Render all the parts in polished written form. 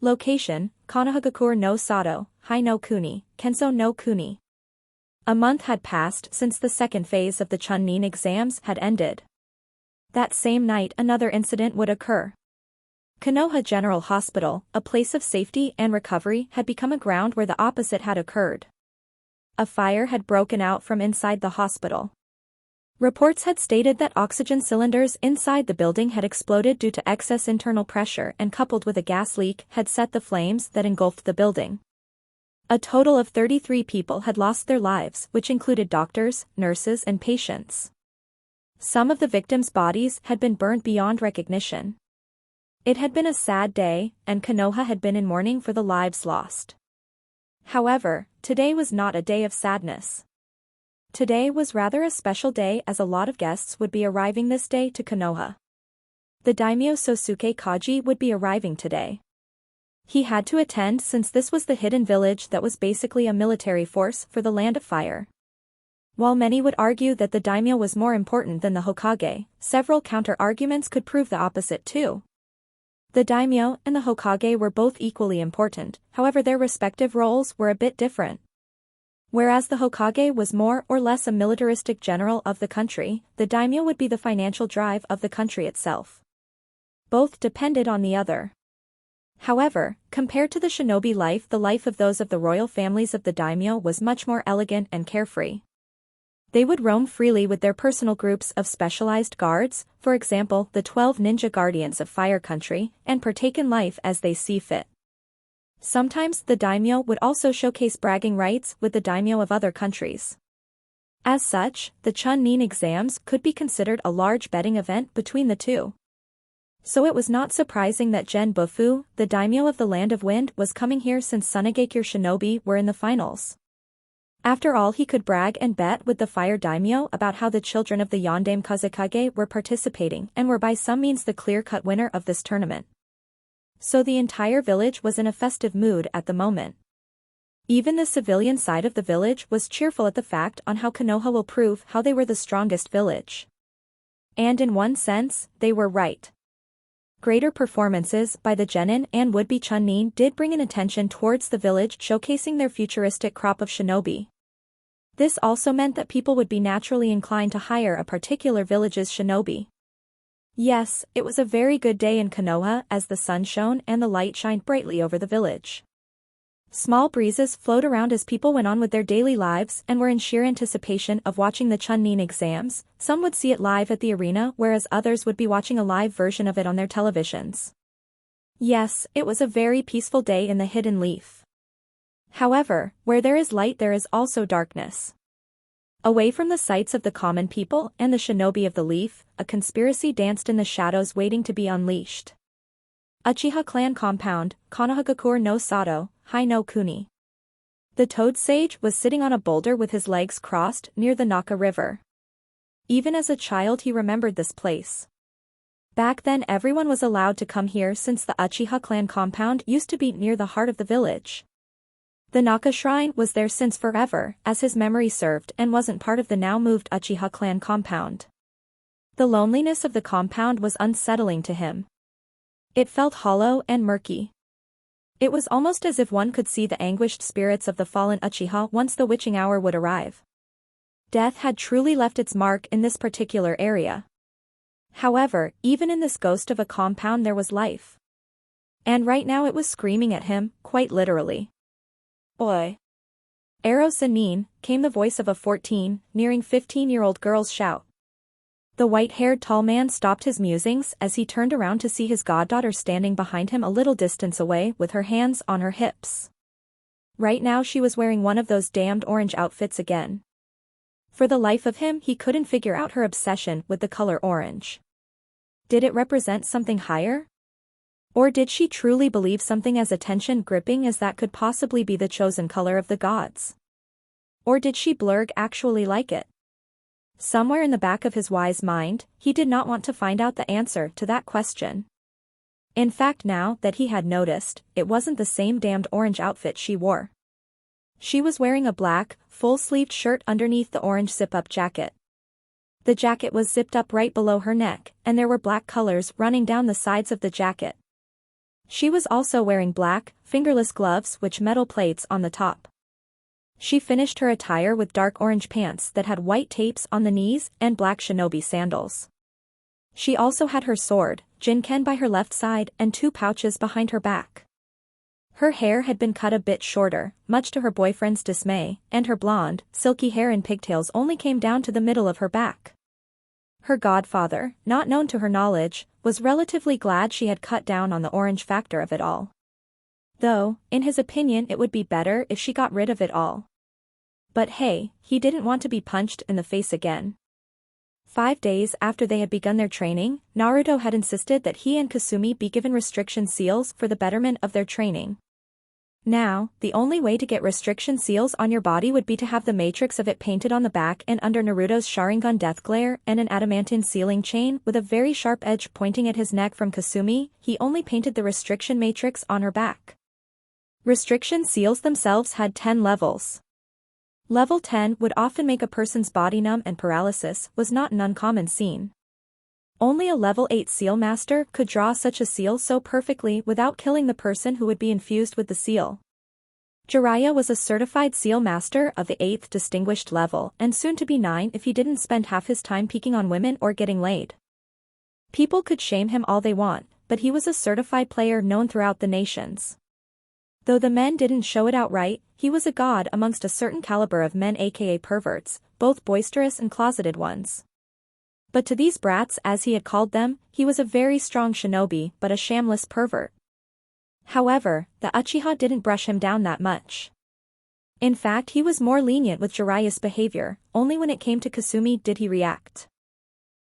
Location, Konohagakure no Sato, Hai no Kuni, Kenso no Kuni. A month had passed since the second phase of the Chunin exams had ended. That same night another incident would occur. Konoha General Hospital, a place of safety and recovery, had become a ground where the opposite had occurred. A fire had broken out from inside the hospital. Reports had stated that oxygen cylinders inside the building had exploded due to excess internal pressure and coupled with a gas leak had set the flames that engulfed the building. A total of 33 people had lost their lives, which included doctors, nurses and patients. Some of the victims' bodies had been burnt beyond recognition. It had been a sad day, and Konoha had been in mourning for the lives lost. However, today was not a day of sadness. Today was rather a special day as a lot of guests would be arriving this day to Konoha. The daimyo Sosuke Kaji would be arriving today. He had to attend since this was the hidden village that was basically a military force for the Land of Fire. While many would argue that the daimyo was more important than the Hokage, several counter-arguments could prove the opposite too. The daimyo and the Hokage were both equally important, however their respective roles were a bit different. Whereas the Hokage was more or less a militaristic general of the country, the daimyo would be the financial drive of the country itself. Both depended on the other. However, compared to the shinobi life, the life of those of the royal families of the daimyo was much more elegant and carefree. They would roam freely with their personal groups of specialized guards, for example the 12 ninja guardians of Fire Country, and partake in life as they see fit. Sometimes the daimyo would also showcase bragging rights with the daimyo of other countries. As such, the Chunin exams could be considered a large betting event between the two. So it was not surprising that Gen Bufu, the daimyo of the Land of Wind, was coming here since Tsunegakure Shinobi were in the finals. After all, he could brag and bet with the Fire Daimyo about how the children of the Yondaime Kazekage were participating and were by some means the clear-cut winner of this tournament. So the entire village was in a festive mood at the moment. Even the civilian side of the village was cheerful at the fact on how Konoha will prove how they were the strongest village. And in one sense, they were right. Greater performances by the genin and would-be Chunin did bring an attention towards the village, showcasing their futuristic crop of shinobi. This also meant that people would be naturally inclined to hire a particular village's shinobi. Yes, it was a very good day in Konoha as the sun shone and the light shined brightly over the village. Small breezes flowed around as people went on with their daily lives and were in sheer anticipation of watching the Chunin exams. Some would see it live at the arena, whereas others would be watching a live version of it on their televisions. Yes, it was a very peaceful day in the Hidden Leaf. However, where there is light there is also darkness. Away from the sights of the common people and the shinobi of the leaf, a conspiracy danced in the shadows waiting to be unleashed. Uchiha clan compound, Konohagakure no Sato, Hai no Kuni. The Toad Sage was sitting on a boulder with his legs crossed near the Naka River. Even as a child he remembered this place. Back then everyone was allowed to come here since the Uchiha clan compound used to be near the heart of the village. The Naka shrine was there since forever, as his memory served, and wasn't part of the now moved Uchiha clan compound. The loneliness of the compound was unsettling to him. It felt hollow and murky. It was almost as if one could see the anguished spirits of the fallen Uchiha once the witching hour would arrive. Death had truly left its mark in this particular area. However, even in this ghost of a compound there was life. And right now it was screaming at him, quite literally. Oi! Aro Sanin, came the voice of a 14, nearing 15-year-old girl's shout. The white-haired tall man stopped his musings as he turned around to see his goddaughter standing behind him a little distance away with her hands on her hips. Right now she was wearing one of those damned orange outfits again. For the life of him he couldn't figure out her obsession with the color orange. Did it represent something higher? Or did she truly believe something as attention-gripping as that could possibly be the chosen color of the gods? Or did she blurg actually like it? Somewhere in the back of his wise mind, he did not want to find out the answer to that question. In fact, now that he had noticed, it wasn't the same damned orange outfit she wore. She was wearing a black, full-sleeved shirt underneath the orange zip-up jacket. The jacket was zipped up right below her neck, and there were black colors running down the sides of the jacket. She was also wearing black, fingerless gloves with metal plates on the top. She finished her attire with dark orange pants that had white tapes on the knees and black shinobi sandals. She also had her sword, Jinken, by her left side and 2 pouches behind her back. Her hair had been cut a bit shorter, much to her boyfriend's dismay, and her blonde, silky hair and pigtails only came down to the middle of her back. Her godfather, not known to her knowledge, was relatively glad she had cut down on the orange factor of it all. Though, in his opinion, it would be better if she got rid of it all. But hey, he didn't want to be punched in the face again. 5 days after they had begun their training, Naruto had insisted that he and Kasumi be given restriction seals for the betterment of their training. Now, the only way to get restriction seals on your body would be to have the matrix of it painted on the back and under Naruto's Sharingan death glare and an adamantine sealing chain with a very sharp edge pointing at his neck from Kasumi. He only painted the restriction matrix on her back. Restriction seals themselves had 10 levels. Level 10 would often make a person's body numb, and paralysis was not an uncommon scene. Only a level 8 seal master could draw such a seal so perfectly without killing the person who would be infused with the seal. Jiraiya was a certified seal master of the 8th distinguished level and soon to be 9 if he didn't spend half his time peeking on women or getting laid. People could shame him all they want, but he was a certified player known throughout the nations. Though the men didn't show it outright, he was a god amongst a certain caliber of men, aka perverts, both boisterous and closeted ones. But to these brats, as he had called them, he was a very strong shinobi but a shamless pervert. However, the Uchiha didn't brush him down that much. In fact, he was more lenient with Jiraiya's behavior. Only when it came to Kasumi did he react.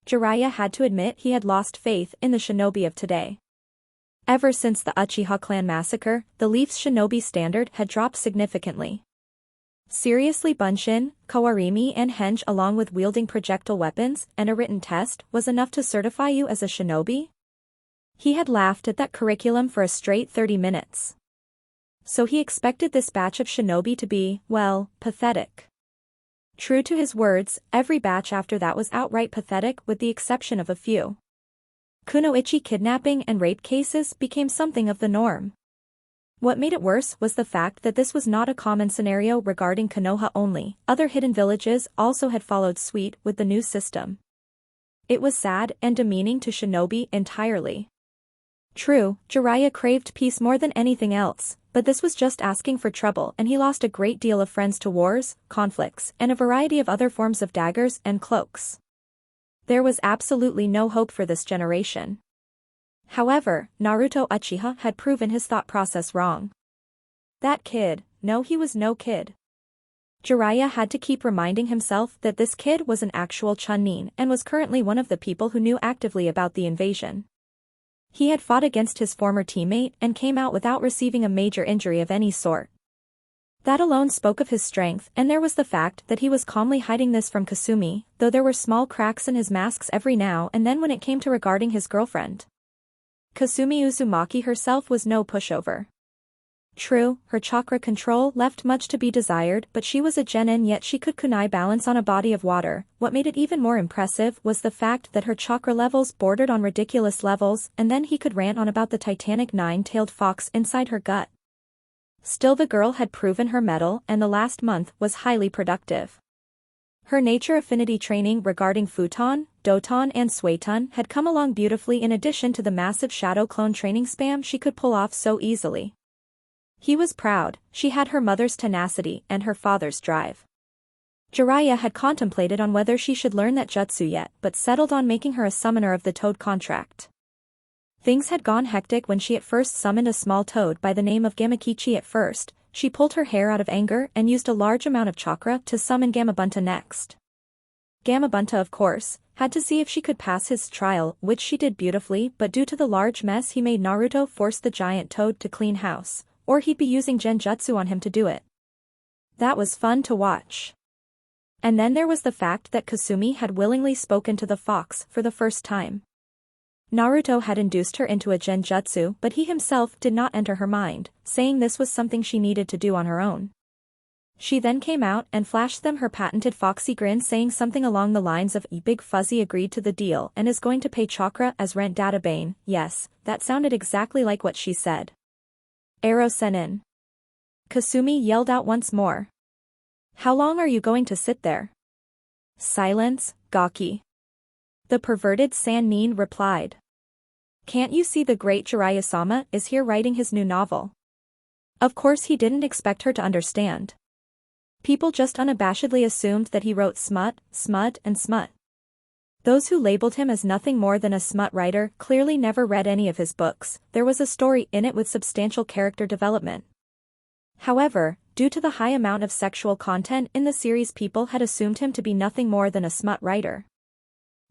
Jiraiya had to admit he had lost faith in the shinobi of today. Ever since the Uchiha clan massacre, the Leaf's shinobi standard had dropped significantly. Seriously, Bunshin, Kawarimi and Henge, along with wielding projectile weapons and a written test, was enough to certify you as a shinobi? He had laughed at that curriculum for a straight 30 minutes. So he expected this batch of shinobi to be, well, pathetic. True to his words, every batch after that was outright pathetic with the exception of a few. Kunoichi kidnapping and rape cases became something of the norm. What made it worse was the fact that this was not a common scenario regarding Konoha only. Other hidden villages also had followed suit with the new system. It was sad and demeaning to shinobi entirely. True, Jiraiya craved peace more than anything else, but this was just asking for trouble, and he lost a great deal of friends to wars, conflicts, and a variety of other forms of daggers and cloaks. There was absolutely no hope for this generation. However, Naruto Uchiha had proven his thought process wrong. That kid, no, he was no kid. Jiraiya had to keep reminding himself that this kid was an actual Chunin and was currently one of the people who knew actively about the invasion. He had fought against his former teammate and came out without receiving a major injury of any sort. That alone spoke of his strength, and there was the fact that he was calmly hiding this from Kasumi, though there were small cracks in his masks every now and then when it came to regarding his girlfriend. Kasumi Uzumaki herself was no pushover. True, her chakra control left much to be desired, but she was a genin, yet she could kunai balance on a body of water. What made it even more impressive was the fact that her chakra levels bordered on ridiculous levels, and then he could rant on about the titanic 9-tailed fox inside her gut. Still, the girl had proven her mettle, and the last month was highly productive. Her nature affinity training regarding Futon, Doton and Suiton had come along beautifully, in addition to the massive shadow clone training spam she could pull off so easily. He was proud. She had her mother's tenacity and her father's drive. Jiraiya had contemplated on whether she should learn that jutsu yet, but settled on making her a summoner of the toad contract. Things had gone hectic when she at first summoned a small toad by the name of Gamakichi. At first, she pulled her hair out of anger and used a large amount of chakra to summon Gamabunta next. Gamabunta, of course, had to see if she could pass his trial, which she did beautifully, but due to the large mess he made, Naruto forced the giant toad to clean house, or he'd be using genjutsu on him to do it. That was fun to watch. And then there was the fact that Kasumi had willingly spoken to the fox for the first time. Naruto had induced her into a genjutsu, but he himself did not enter her mind, saying this was something she needed to do on her own. She then came out and flashed them her patented foxy grin, saying something along the lines of Big Fuzzy agreed to the deal and is going to pay Chakra as rent. Databane, yes, that sounded exactly like what she said. Arrow Senin. Kasumi yelled out once more. How long are you going to sit there? Silence, Gaki. The perverted Sannin replied. Can't you see the great Jiraiya-sama is here writing his new novel? Of course he didn't expect her to understand. People just unabashedly assumed that he wrote smut, and smut. Those who labeled him as nothing more than a smut writer clearly never read any of his books. There was a story in it with substantial character development. However, due to the high amount of sexual content in the series, people had assumed him to be nothing more than a smut writer.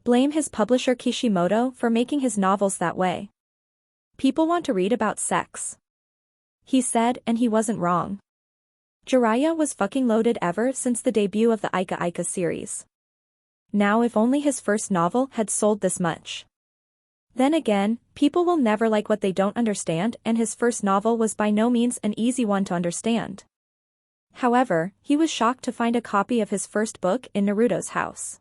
Blame his publisher Kishimoto for making his novels that way. People want to read about sex. He said, and he wasn't wrong. Jiraiya was fucking loaded ever since the debut of the Ika Ika series. Now if only his first novel had sold this much. Then again, people will never like what they don't understand, and his first novel was by no means an easy one to understand. However, he was shocked to find a copy of his first book in Naruto's house.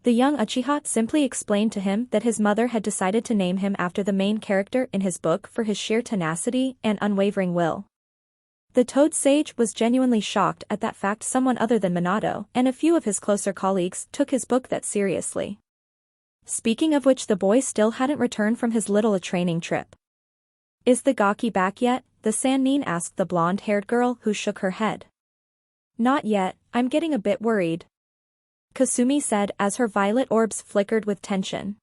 The young Uchiha simply explained to him that his mother had decided to name him after the main character in his book for his sheer tenacity and unwavering will. The Toad Sage was genuinely shocked at that fact. Someone other than Minato and a few of his closer colleagues took his book that seriously. Speaking of which, the boy still hadn't returned from his little training trip. Is the Gaki back yet? The Sannin asked the blonde-haired girl who shook her head. Not yet, I'm getting a bit worried. Kasumi said as her violet orbs flickered with tension.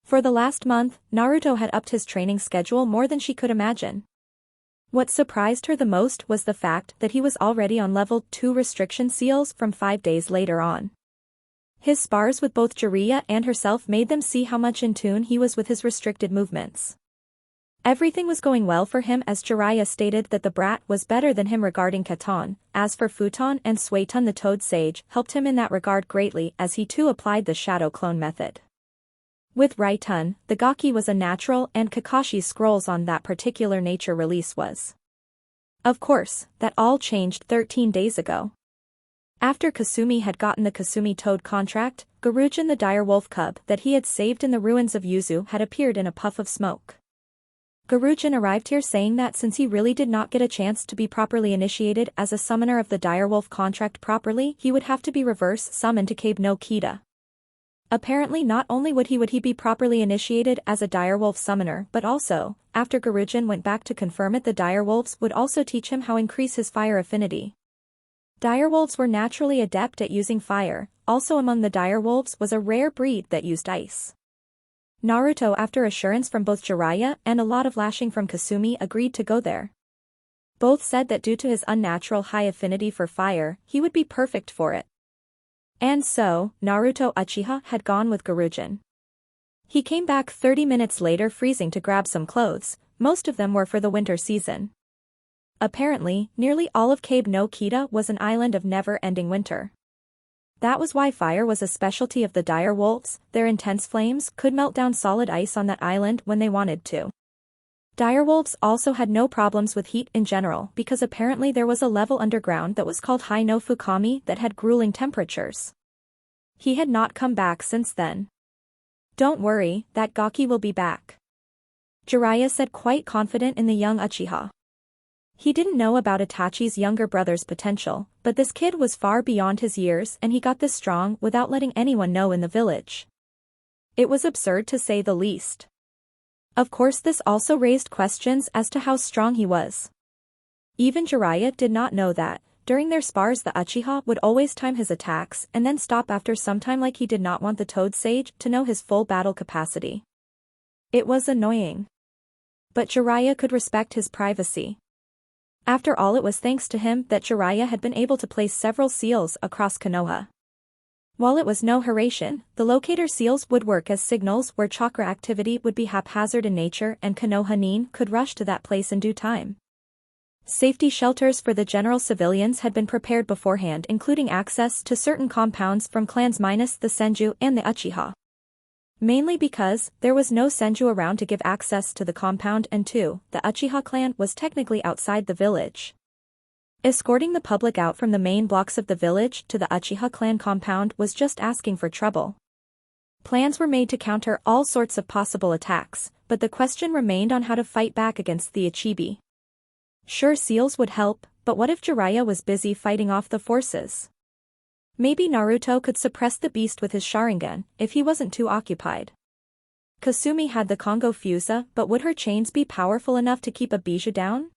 For the last month, Naruto had upped his training schedule more than she could imagine. What surprised her the most was the fact that he was already on level 2 restriction seals from 5 days later on. His spars with both Jiraiya and herself made them see how much in tune he was with his restricted movements. Everything was going well for him, as Jiraiya stated that the brat was better than him regarding Katon. As for Futon and Sueton, the Toad Sage helped him in that regard greatly, as he too applied the shadow clone method. With Raitun, the Gaki was a natural, and Kakashi's scrolls on that particular nature release was. Of course, that all changed 13 days ago. After Kasumi had gotten the Kasumi Toad contract, Garujin, the dire wolf cub that he had saved in the ruins of Yuzu, had appeared in a puff of smoke. Garujin arrived here saying that since he really did not get a chance to be properly initiated as a summoner of the direwolf contract properly, he would have to be reverse summoned to Cabe no Kita. Apparently not only would he be properly initiated as a direwolf summoner, but also, after Garujin went back to confirm it, the direwolves would also teach him how increase his fire affinity. Direwolves were naturally adept at using fire. Also among the direwolves was a rare breed that used ice. Naruto, after assurance from both Jiraiya and a lot of lashing from Kasumi, agreed to go there. Both said that due to his unnatural high affinity for fire, he would be perfect for it. And so, Naruto Uchiha had gone with Garujin. He came back 30 minutes later freezing to grab some clothes. Most of them were for the winter season. Apparently, nearly all of Cabe no Kita was an island of never-ending winter. That was why fire was a specialty of the dire wolves. Their intense flames could melt down solid ice on that island when they wanted to. Direwolves also had no problems with heat in general, because apparently there was a level underground that was called Hai no Fukami that had grueling temperatures. He had not come back since then. Don't worry, that Gaki will be back. Jiraiya said, quite confident in the young Uchiha. He didn't know about Itachi's younger brother's potential, but this kid was far beyond his years and he got this strong without letting anyone know in the village. It was absurd to say the least. Of course, this also raised questions as to how strong he was. Even Jiraiya did not know that. During their spars, the Uchiha would always time his attacks and then stop after some time, like he did not want the Toad Sage to know his full battle capacity. It was annoying. But Jiraiya could respect his privacy. After all, it was thanks to him that Jiraiya had been able to place several seals across Konoha. While it was no Haration, the locator seals would work as signals where chakra activity would be haphazard in nature, and Konoha Nin could rush to that place in due time. Safety shelters for the general civilians had been prepared beforehand, including access to certain compounds from clans minus the Senju and the Uchiha. Mainly because there was no Senju around to give access to the compound, and 2, the Uchiha clan was technically outside the village. Escorting the public out from the main blocks of the village to the Uchiha clan compound was just asking for trouble. Plans were made to counter all sorts of possible attacks, but the question remained on how to fight back against the Ichibi. Sure, seals would help, but what if Jiraiya was busy fighting off the forces? Maybe Naruto could suppress the beast with his Sharingan, if he wasn't too occupied. Kasumi had the Kongo Fusa, but would her chains be powerful enough to keep a Bijou down?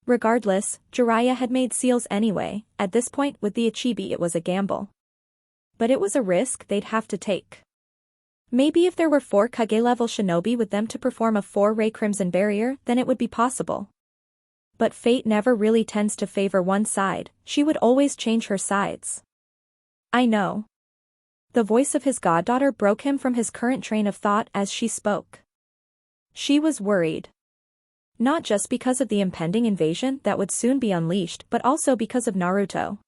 Regardless, Jiraiya had made seals anyway. At this point with the Ichibi it was a gamble. But it was a risk they'd have to take. Maybe if there were 4 Kage-level shinobi with them to perform a 4-ray crimson barrier, then it would be possible. But fate never really tends to favor one side, she would always change her sides. I know. The voice of his goddaughter broke him from his current train of thought as she spoke. She was worried. Not just because of the impending invasion that would soon be unleashed, but also because of Naruto.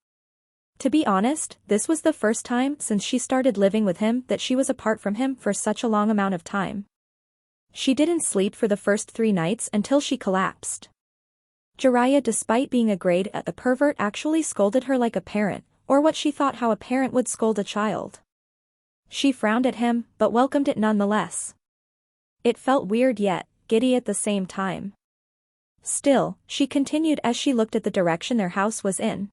To be honest, this was the first time since she started living with him that she was apart from him for such a long amount of time. She didn't sleep for the first 3 nights until she collapsed. Jiraiya, despite being a grade A pervert, actually scolded her like a parent, or what she thought how a parent would scold a child. She frowned at him, but welcomed it nonetheless. It felt weird yet giddy at the same time. Still, she continued as she looked at the direction their house was in.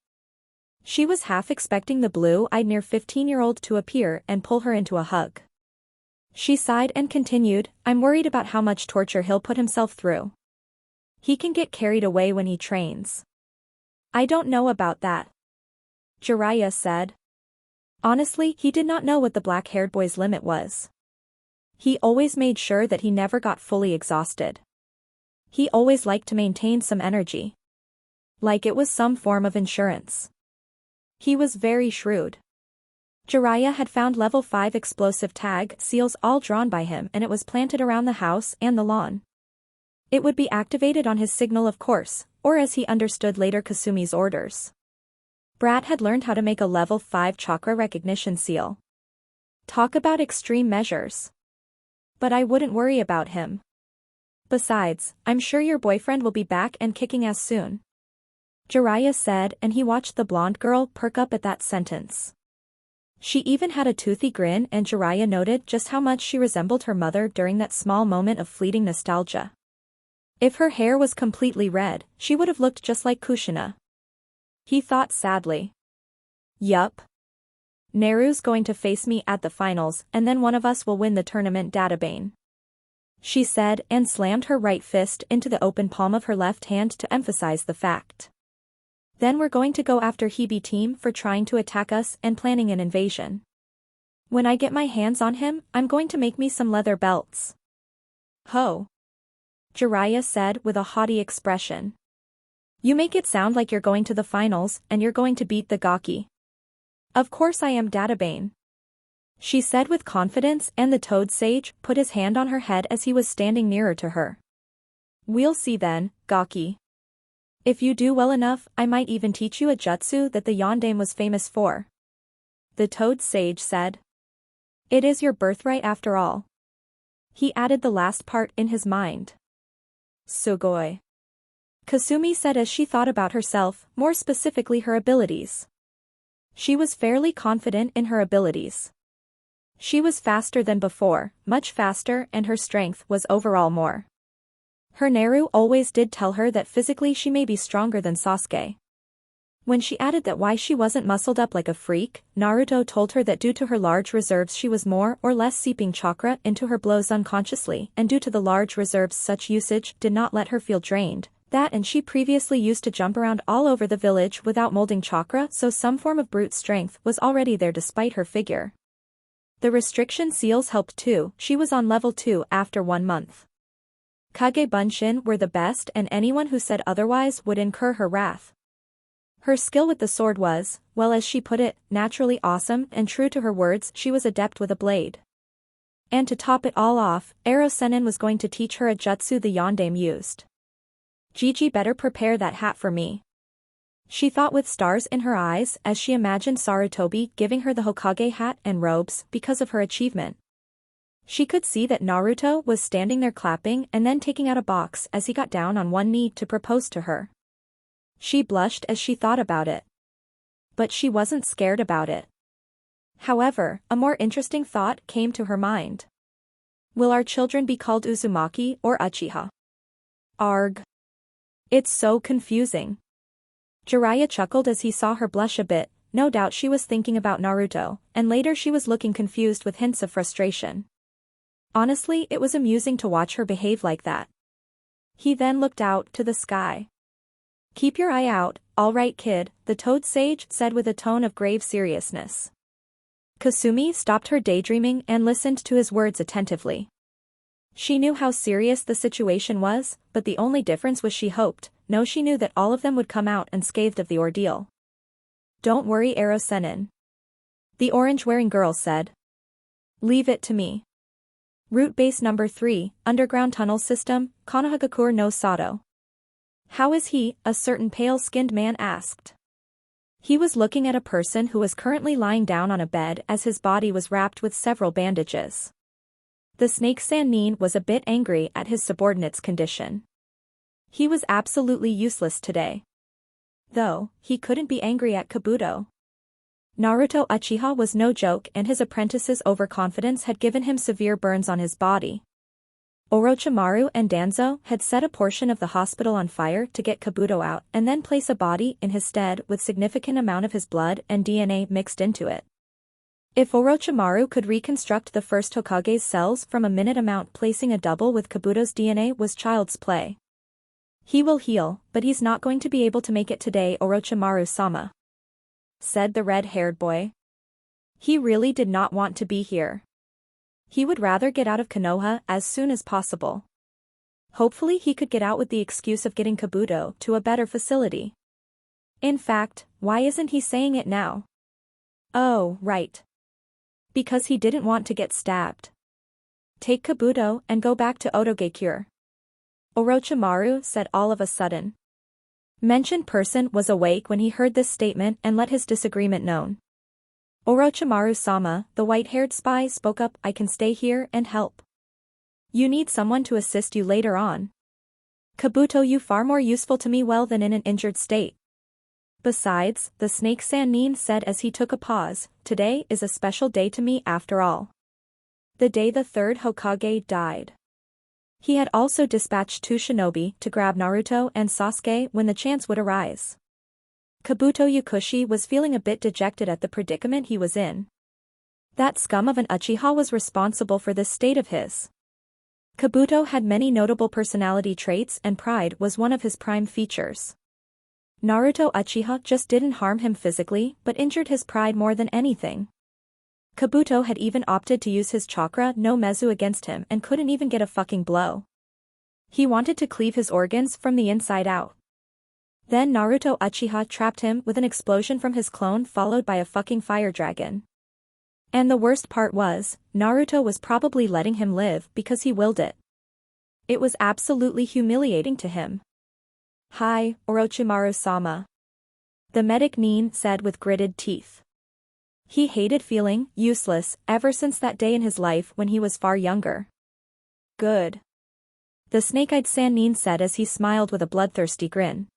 She was half expecting the blue-eyed near 15-year-old to appear and pull her into a hug. She sighed and continued, I'm worried about how much torture he'll put himself through. He can get carried away when he trains. I don't know about that, Jiraiya said. Honestly, he did not know what the black-haired boy's limit was. He always made sure that he never got fully exhausted. He always liked to maintain some energy. Like it was some form of insurance. He was very shrewd. Jiraiya had found level 5 explosive tag seals all drawn by him, and it was planted around the house and the lawn. It would be activated on his signal, of course, or as he understood later, Kasumi's orders. Brat had learned how to make a level 5 chakra recognition seal. Talk about extreme measures. But I wouldn't worry about him. Besides, I'm sure your boyfriend will be back and kicking ass soon, Jiraiya said, and he watched the blonde girl perk up at that sentence. She even had a toothy grin, and Jiraiya noted just how much she resembled her mother during that small moment of fleeting nostalgia. If her hair was completely red, she would have looked just like Kushina. He thought sadly. Yup. Neru's going to face me at the finals, and then one of us will win the tournament, Databane, she said, and slammed her right fist into the open palm of her left hand to emphasize the fact. Then we're going to go after Hebe team for trying to attack us and planning an invasion. When I get my hands on him, I'm going to make me some leather belts. Ho! Jiraiya said with a haughty expression. You make it sound like you're going to the finals, and you're going to beat the Gaki. Of course I am, Databane, she said with confidence, and the Toad Sage put his hand on her head as he was standing nearer to her. We'll see then, Gaki. If you do well enough, I might even teach you a jutsu that the Yondaime was famous for, the Toad Sage said. It is your birthright after all. He added the last part in his mind. Sugoi, Kasumi said as she thought about herself, more specifically her abilities. She was fairly confident in her abilities. She was faster than before, much faster, and her strength was overall more. Her Neru always did tell her that physically she may be stronger than Sasuke. When she added that why she wasn't muscled up like a freak, Naruto told her that due to her large reserves she was more or less seeping chakra into her blows unconsciously, and due to the large reserves such usage did not let her feel drained. That and she previously used to jump around all over the village without molding chakra, so some form of brute strength was already there despite her figure. The restriction seals helped too, she was on level 2 after 1 month. Kage Bunshin were the best, and anyone who said otherwise would incur her wrath. Her skill with the sword was, well, as she put it, naturally awesome, and true to her words, she was adept with a blade. And to top it all off, Ero Sennin was going to teach her a jutsu the Yondaime used. Gigi better prepare that hat for me, she thought with stars in her eyes as she imagined Sarutobi giving her the Hokage hat and robes because of her achievement. She could see that Naruto was standing there clapping and then taking out a box as he got down on one knee to propose to her. She blushed as she thought about it. But she wasn't scared about it. However, a more interesting thought came to her mind. Will our children be called Uzumaki or Uchiha? Arg. It's so confusing. Jiraiya chuckled as he saw her blush a bit. No doubt she was thinking about Naruto, and later she was looking confused with hints of frustration. Honestly, it was amusing to watch her behave like that. He then looked out to the sky. Keep your eye out, all right kid, the toad sage said with a tone of grave seriousness. Kasumi stopped her daydreaming and listened to his words attentively. She knew how serious the situation was, but the only difference was she knew that all of them would come out unscathed of the ordeal. Don't worry, Ero Sennin. The orange-wearing girl said. Leave it to me. Route base number 3, underground tunnel system, Konohagakure no Sato. How is he? A certain pale-skinned man asked. He was looking at a person who was currently lying down on a bed as his body was wrapped with several bandages. The snake Sannin was a bit angry at his subordinate's condition. He was absolutely useless today. Though, he couldn't be angry at Kabuto. Naruto Uchiha was no joke and his apprentice's overconfidence had given him severe burns on his body. Orochimaru and Danzo had set a portion of the hospital on fire to get Kabuto out and then place a body in his stead with significant amount of his blood and DNA mixed into it. If Orochimaru could reconstruct the first Hokage's cells from a minute amount, placing a double with Kabuto's DNA was child's play. He will heal, but he's not going to be able to make it today, Orochimaru-sama, said the red-haired boy. He really did not want to be here. He would rather get out of Konoha as soon as possible. Hopefully he could get out with the excuse of getting Kabuto to a better facility. In fact, why isn't he saying it now? Oh, right. Because he didn't want to get stabbed. Take Kabuto and go back to Otogakure, Orochimaru said all of a sudden. Mentioned person was awake when he heard this statement and let his disagreement known. Orochimaru-sama, the white-haired spy spoke up, I can stay here and help. You need someone to assist you later on. Kabuto, you far more useful to me well than in an injured state. Besides, the snake Sannin said as he took a pause, today is a special day to me after all. The day the third Hokage died. He had also dispatched 2 shinobi to grab Naruto and Sasuke when the chance would arise. Kabuto Yakushi was feeling a bit dejected at the predicament he was in. That scum of an Uchiha was responsible for this state of his. Kabuto had many notable personality traits and pride was one of his prime features. Naruto Uchiha just didn't harm him physically but injured his pride more than anything. Kabuto had even opted to use his chakra no Mezu against him and couldn't even get a fucking blow. He wanted to cleave his organs from the inside out. Then Naruto Uchiha trapped him with an explosion from his clone followed by a fucking fire dragon. And the worst part was, Naruto was probably letting him live because he willed it. It was absolutely humiliating to him. Hi, Orochimaru-sama, the medic Nin said with gritted teeth. He hated feeling useless ever since that day in his life when he was far younger. Good. The snake-eyed Sannin said as he smiled with a bloodthirsty grin.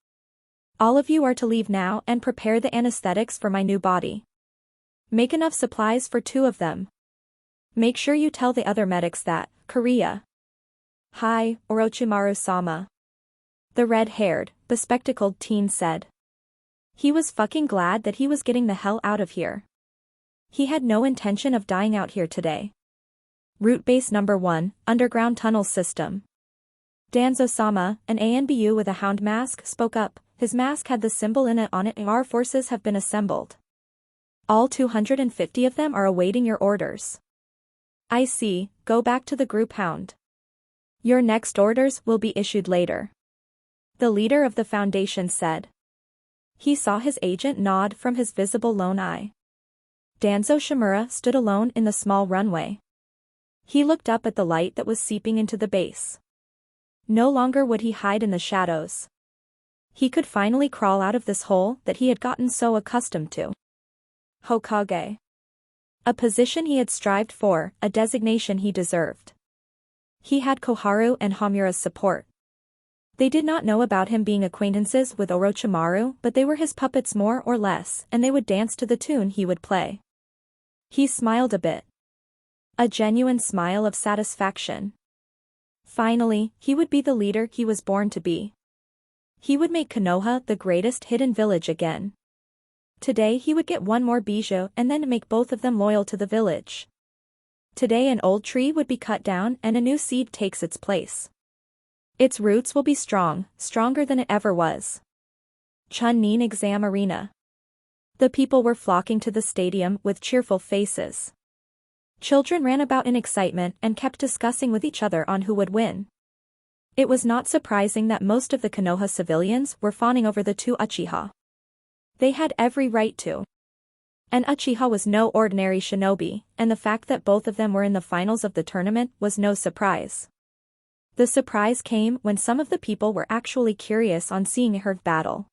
All of you are to leave now and prepare the anesthetics for my new body. Make enough supplies for 2 of them. Make sure you tell the other medics that, Korea. Hi, Orochimaru-sama, the red-haired, bespectacled teen said. He was fucking glad that he was getting the hell out of here. He had no intention of dying out here today. Route base number 1, underground tunnel system. Danzo-sama, an ANBU with a hound mask, spoke up. His mask had the symbol in it on it. Our forces have been assembled. All 250 of them are awaiting your orders. I see, go back to the group hound. Your next orders will be issued later, the leader of the Foundation said. He saw his agent nod from his visible lone eye. Danzo Shimura stood alone in the small runway. He looked up at the light that was seeping into the base. No longer would he hide in the shadows. He could finally crawl out of this hole that he had gotten so accustomed to. Hokage. A position he had strived for, a designation he deserved. He had Koharu and Hamura's support. They did not know about him being acquaintances with Orochimaru, but they were his puppets more or less, and they would dance to the tune he would play. He smiled a bit. A genuine smile of satisfaction. Finally, he would be the leader he was born to be. He would make Konoha the greatest hidden village again. Today he would get one more bijou and then make both of them loyal to the village. Today an old tree would be cut down and a new seed takes its place. Its roots will be strong, stronger than it ever was. Chunin Exam Arena. The people were flocking to the stadium with cheerful faces. Children ran about in excitement and kept discussing with each other on who would win. It was not surprising that most of the Konoha civilians were fawning over the two Uchiha. They had every right to. And Uchiha was no ordinary shinobi, and the fact that both of them were in the finals of the tournament was no surprise. The surprise came when some of the people were actually curious on seeing her battle.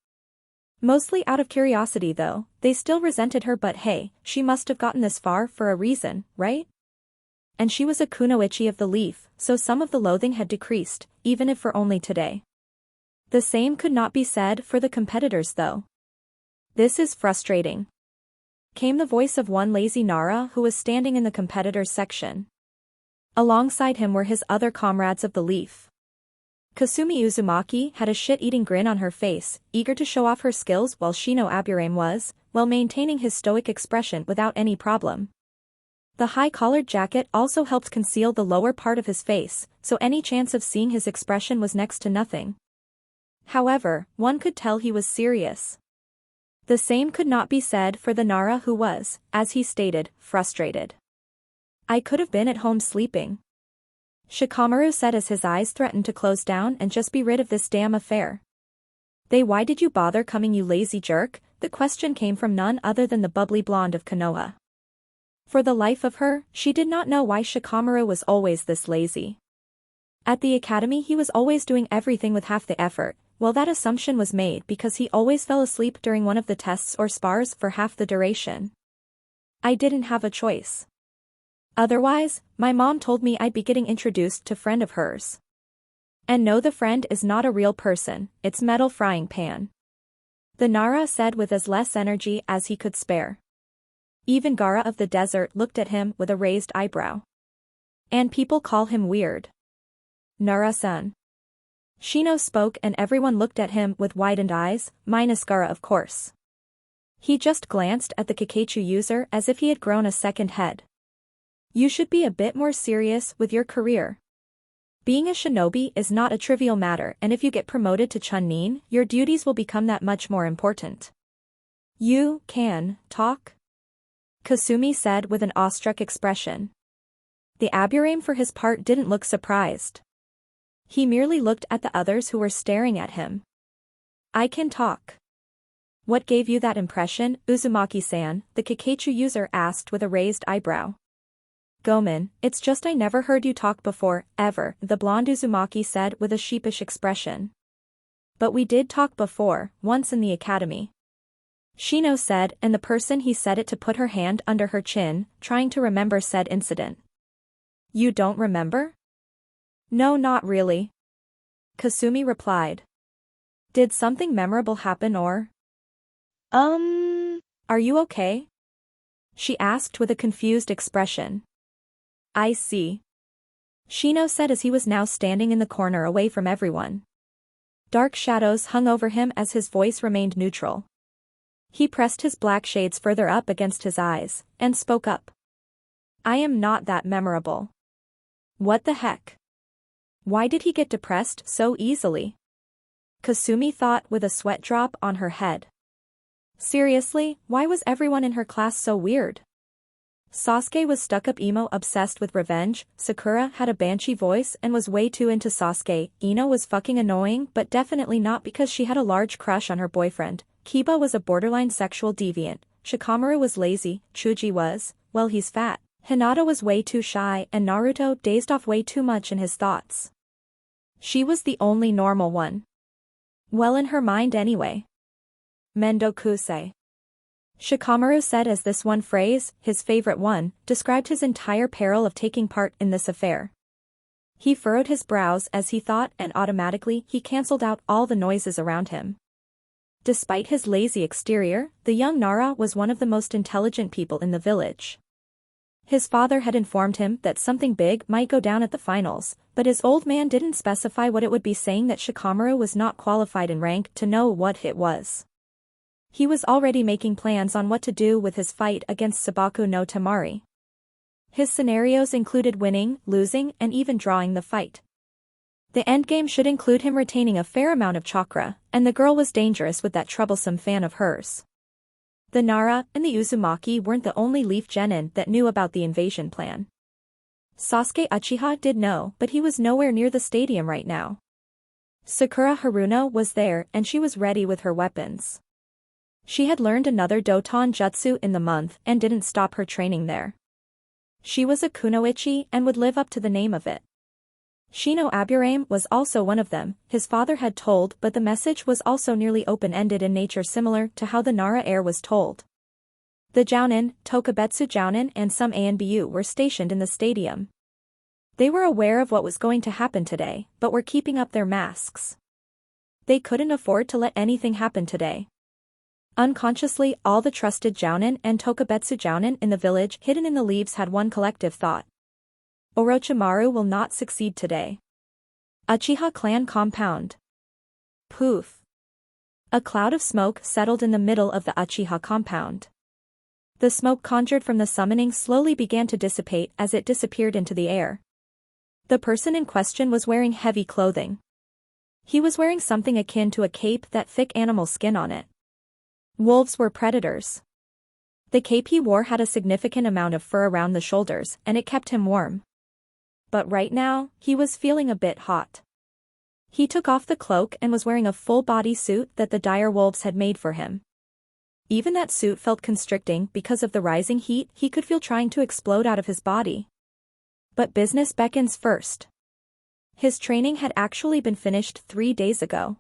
Mostly out of curiosity though, they still resented her, but hey, she must have gotten this far for a reason, right? And she was a kunoichi of the leaf, so some of the loathing had decreased, even if for only today. The same could not be said for the competitors though. This is frustrating. Came the voice of one lazy Nara who was standing in the competitors section. Alongside him were his other comrades of the leaf. Kasumi Uzumaki had a shit-eating grin on her face, eager to show off her skills, while Shino Aburame was, while maintaining his stoic expression without any problem. The high-collared jacket also helped conceal the lower part of his face, so any chance of seeing his expression was next to nothing. However, one could tell he was serious. The same could not be said for the Nara who was, as he stated, frustrated. I could have been at home sleeping. Shikamaru said as his eyes threatened to close down and just be rid of this damn affair. Why did you bother coming, you lazy jerk? The question came from none other than the bubbly blonde of Konoha. For the life of her, she did not know why Shikamaru was always this lazy. At the academy he was always doing everything with half the effort. Well, that assumption was made because he always fell asleep during one of the tests or spars for half the duration. I didn't have a choice. Otherwise, my mom told me I'd be getting introduced to friend of hers. And no, the friend is not a real person, it's metal frying pan. The Nara said with as less energy as he could spare. Even Gaara of the desert looked at him with a raised eyebrow. And people call him weird. Nara-san. Shino spoke and everyone looked at him with widened eyes, minus Gaara of course. He just glanced at the Kakachu user as if he had grown a second head. You should be a bit more serious with your career. Being a shinobi is not a trivial matter, and if you get promoted to Chunin, your duties will become that much more important. You can talk? Kasumi said with an awestruck expression. The Aburame for his part didn't look surprised. He merely looked at the others who were staring at him. I can talk. What gave you that impression, Uzumaki-san? The Kakachu user asked with a raised eyebrow. Gomen, it's just I never heard you talk before, ever, the blonde Uzumaki said with a sheepish expression. But we did talk before, once in the academy. Shino said, and the person he said it to put her hand under her chin, trying to remember said incident. You don't remember? No, not really. Kasumi replied. Did something memorable happen or? Are you okay? She asked with a confused expression. I see. Shino said as he was now standing in the corner away from everyone. Dark shadows hung over him as his voice remained neutral. He pressed his black shades further up against his eyes, and spoke up. I am not that memorable. What the heck? Why did he get depressed so easily? Kasumi thought with a sweat drop on her head. Seriously, why was everyone in her class so weird? Sasuke was stuck-up emo obsessed with revenge, Sakura had a banshee voice and was way too into Sasuke, Ino was fucking annoying but definitely not because she had a large crush on her boyfriend, Kiba was a borderline sexual deviant, Shikamaru was lazy, Chuji was, well he's fat, Hinata was way too shy and Naruto dazed off way too much in his thoughts. She was the only normal one. Well, in her mind anyway. Mendokusei. Shikamaru said as this one phrase, his favorite one, described his entire peril of taking part in this affair. He furrowed his brows as he thought, and automatically he cancelled out all the noises around him. Despite his lazy exterior, the young Nara was one of the most intelligent people in the village. His father had informed him that something big might go down at the finals, but his old man didn't specify what it would be, saying that Shikamaru was not qualified in rank to know what it was. He was already making plans on what to do with his fight against Sabaku no Temari. His scenarios included winning, losing, and even drawing the fight. The endgame should include him retaining a fair amount of chakra, and the girl was dangerous with that troublesome fan of hers. The Nara and the Uzumaki weren't the only Leaf Genin that knew about the invasion plan. Sasuke Uchiha did know, but he was nowhere near the stadium right now. Sakura Haruno was there, and she was ready with her weapons. She had learned another Doton Jutsu in the month and didn't stop her training there. She was a kunoichi and would live up to the name of it. Shino Aburame was also one of them, his father had told, but the message was also nearly open-ended in nature, similar to how the Nara heir was told. The Jounin, Tokubetsu Jounin, and some ANBU were stationed in the stadium. They were aware of what was going to happen today, but were keeping up their masks. They couldn't afford to let anything happen today. Unconsciously, all the trusted Jounin and Tokubetsu Jounin in the village hidden in the leaves had one collective thought. Orochimaru will not succeed today. Uchiha clan compound. Poof. A cloud of smoke settled in the middle of the Uchiha compound. The smoke conjured from the summoning slowly began to dissipate as it disappeared into the air. The person in question was wearing heavy clothing. He was wearing something akin to a cape that thick animal skin on it. Wolves were predators. The cape he wore had a significant amount of fur around the shoulders, and it kept him warm. But right now, he was feeling a bit hot. He took off the cloak and was wearing a full-body suit that the dire wolves had made for him. Even that suit felt constricting because of the rising heat he could feel trying to explode out of his body. But business beckons first. His training had actually been finished 3 days ago.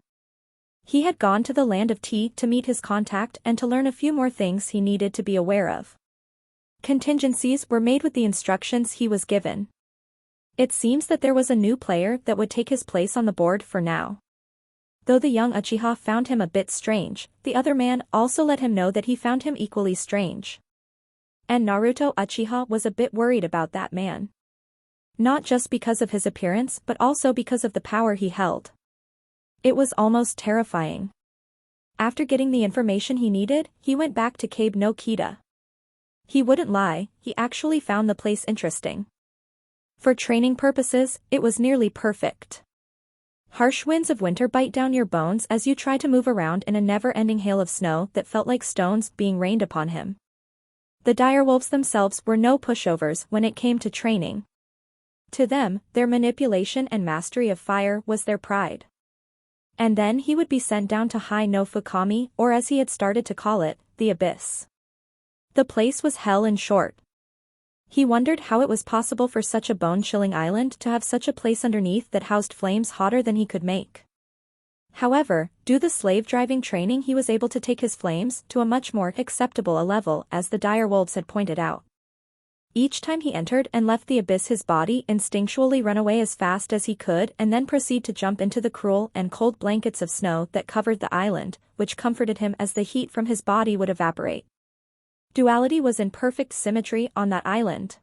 He had gone to the Land of Tea to meet his contact and to learn a few more things he needed to be aware of. Contingencies were made with the instructions he was given. It seems that there was a new player that would take his place on the board for now. Though the young Uchiha found him a bit strange, the other man also let him know that he found him equally strange. And Naruto Uchiha was a bit worried about that man. Not just because of his appearance but also because of the power he held. It was almost terrifying. After getting the information he needed, he went back to Cabe no Kita. He wouldn't lie, he actually found the place interesting. For training purposes, it was nearly perfect. Harsh winds of winter bite down your bones as you try to move around in a never-ending hail of snow that felt like stones being rained upon him. The direwolves themselves were no pushovers when it came to training. To them, their manipulation and mastery of fire was their pride. And then he would be sent down to Hai no Fukami, or as he had started to call it, the Abyss. The place was hell in short. He wondered how it was possible for such a bone-chilling island to have such a place underneath that housed flames hotter than he could make. However, due to the slave-driving training he was able to take his flames to a much more acceptable a level, as the direwolves had pointed out. Each time he entered and left the abyss, his body instinctually ran away as fast as he could and then proceed to jump into the cruel and cold blankets of snow that covered the island, which comforted him as the heat from his body would evaporate. Duality was in perfect symmetry on that island.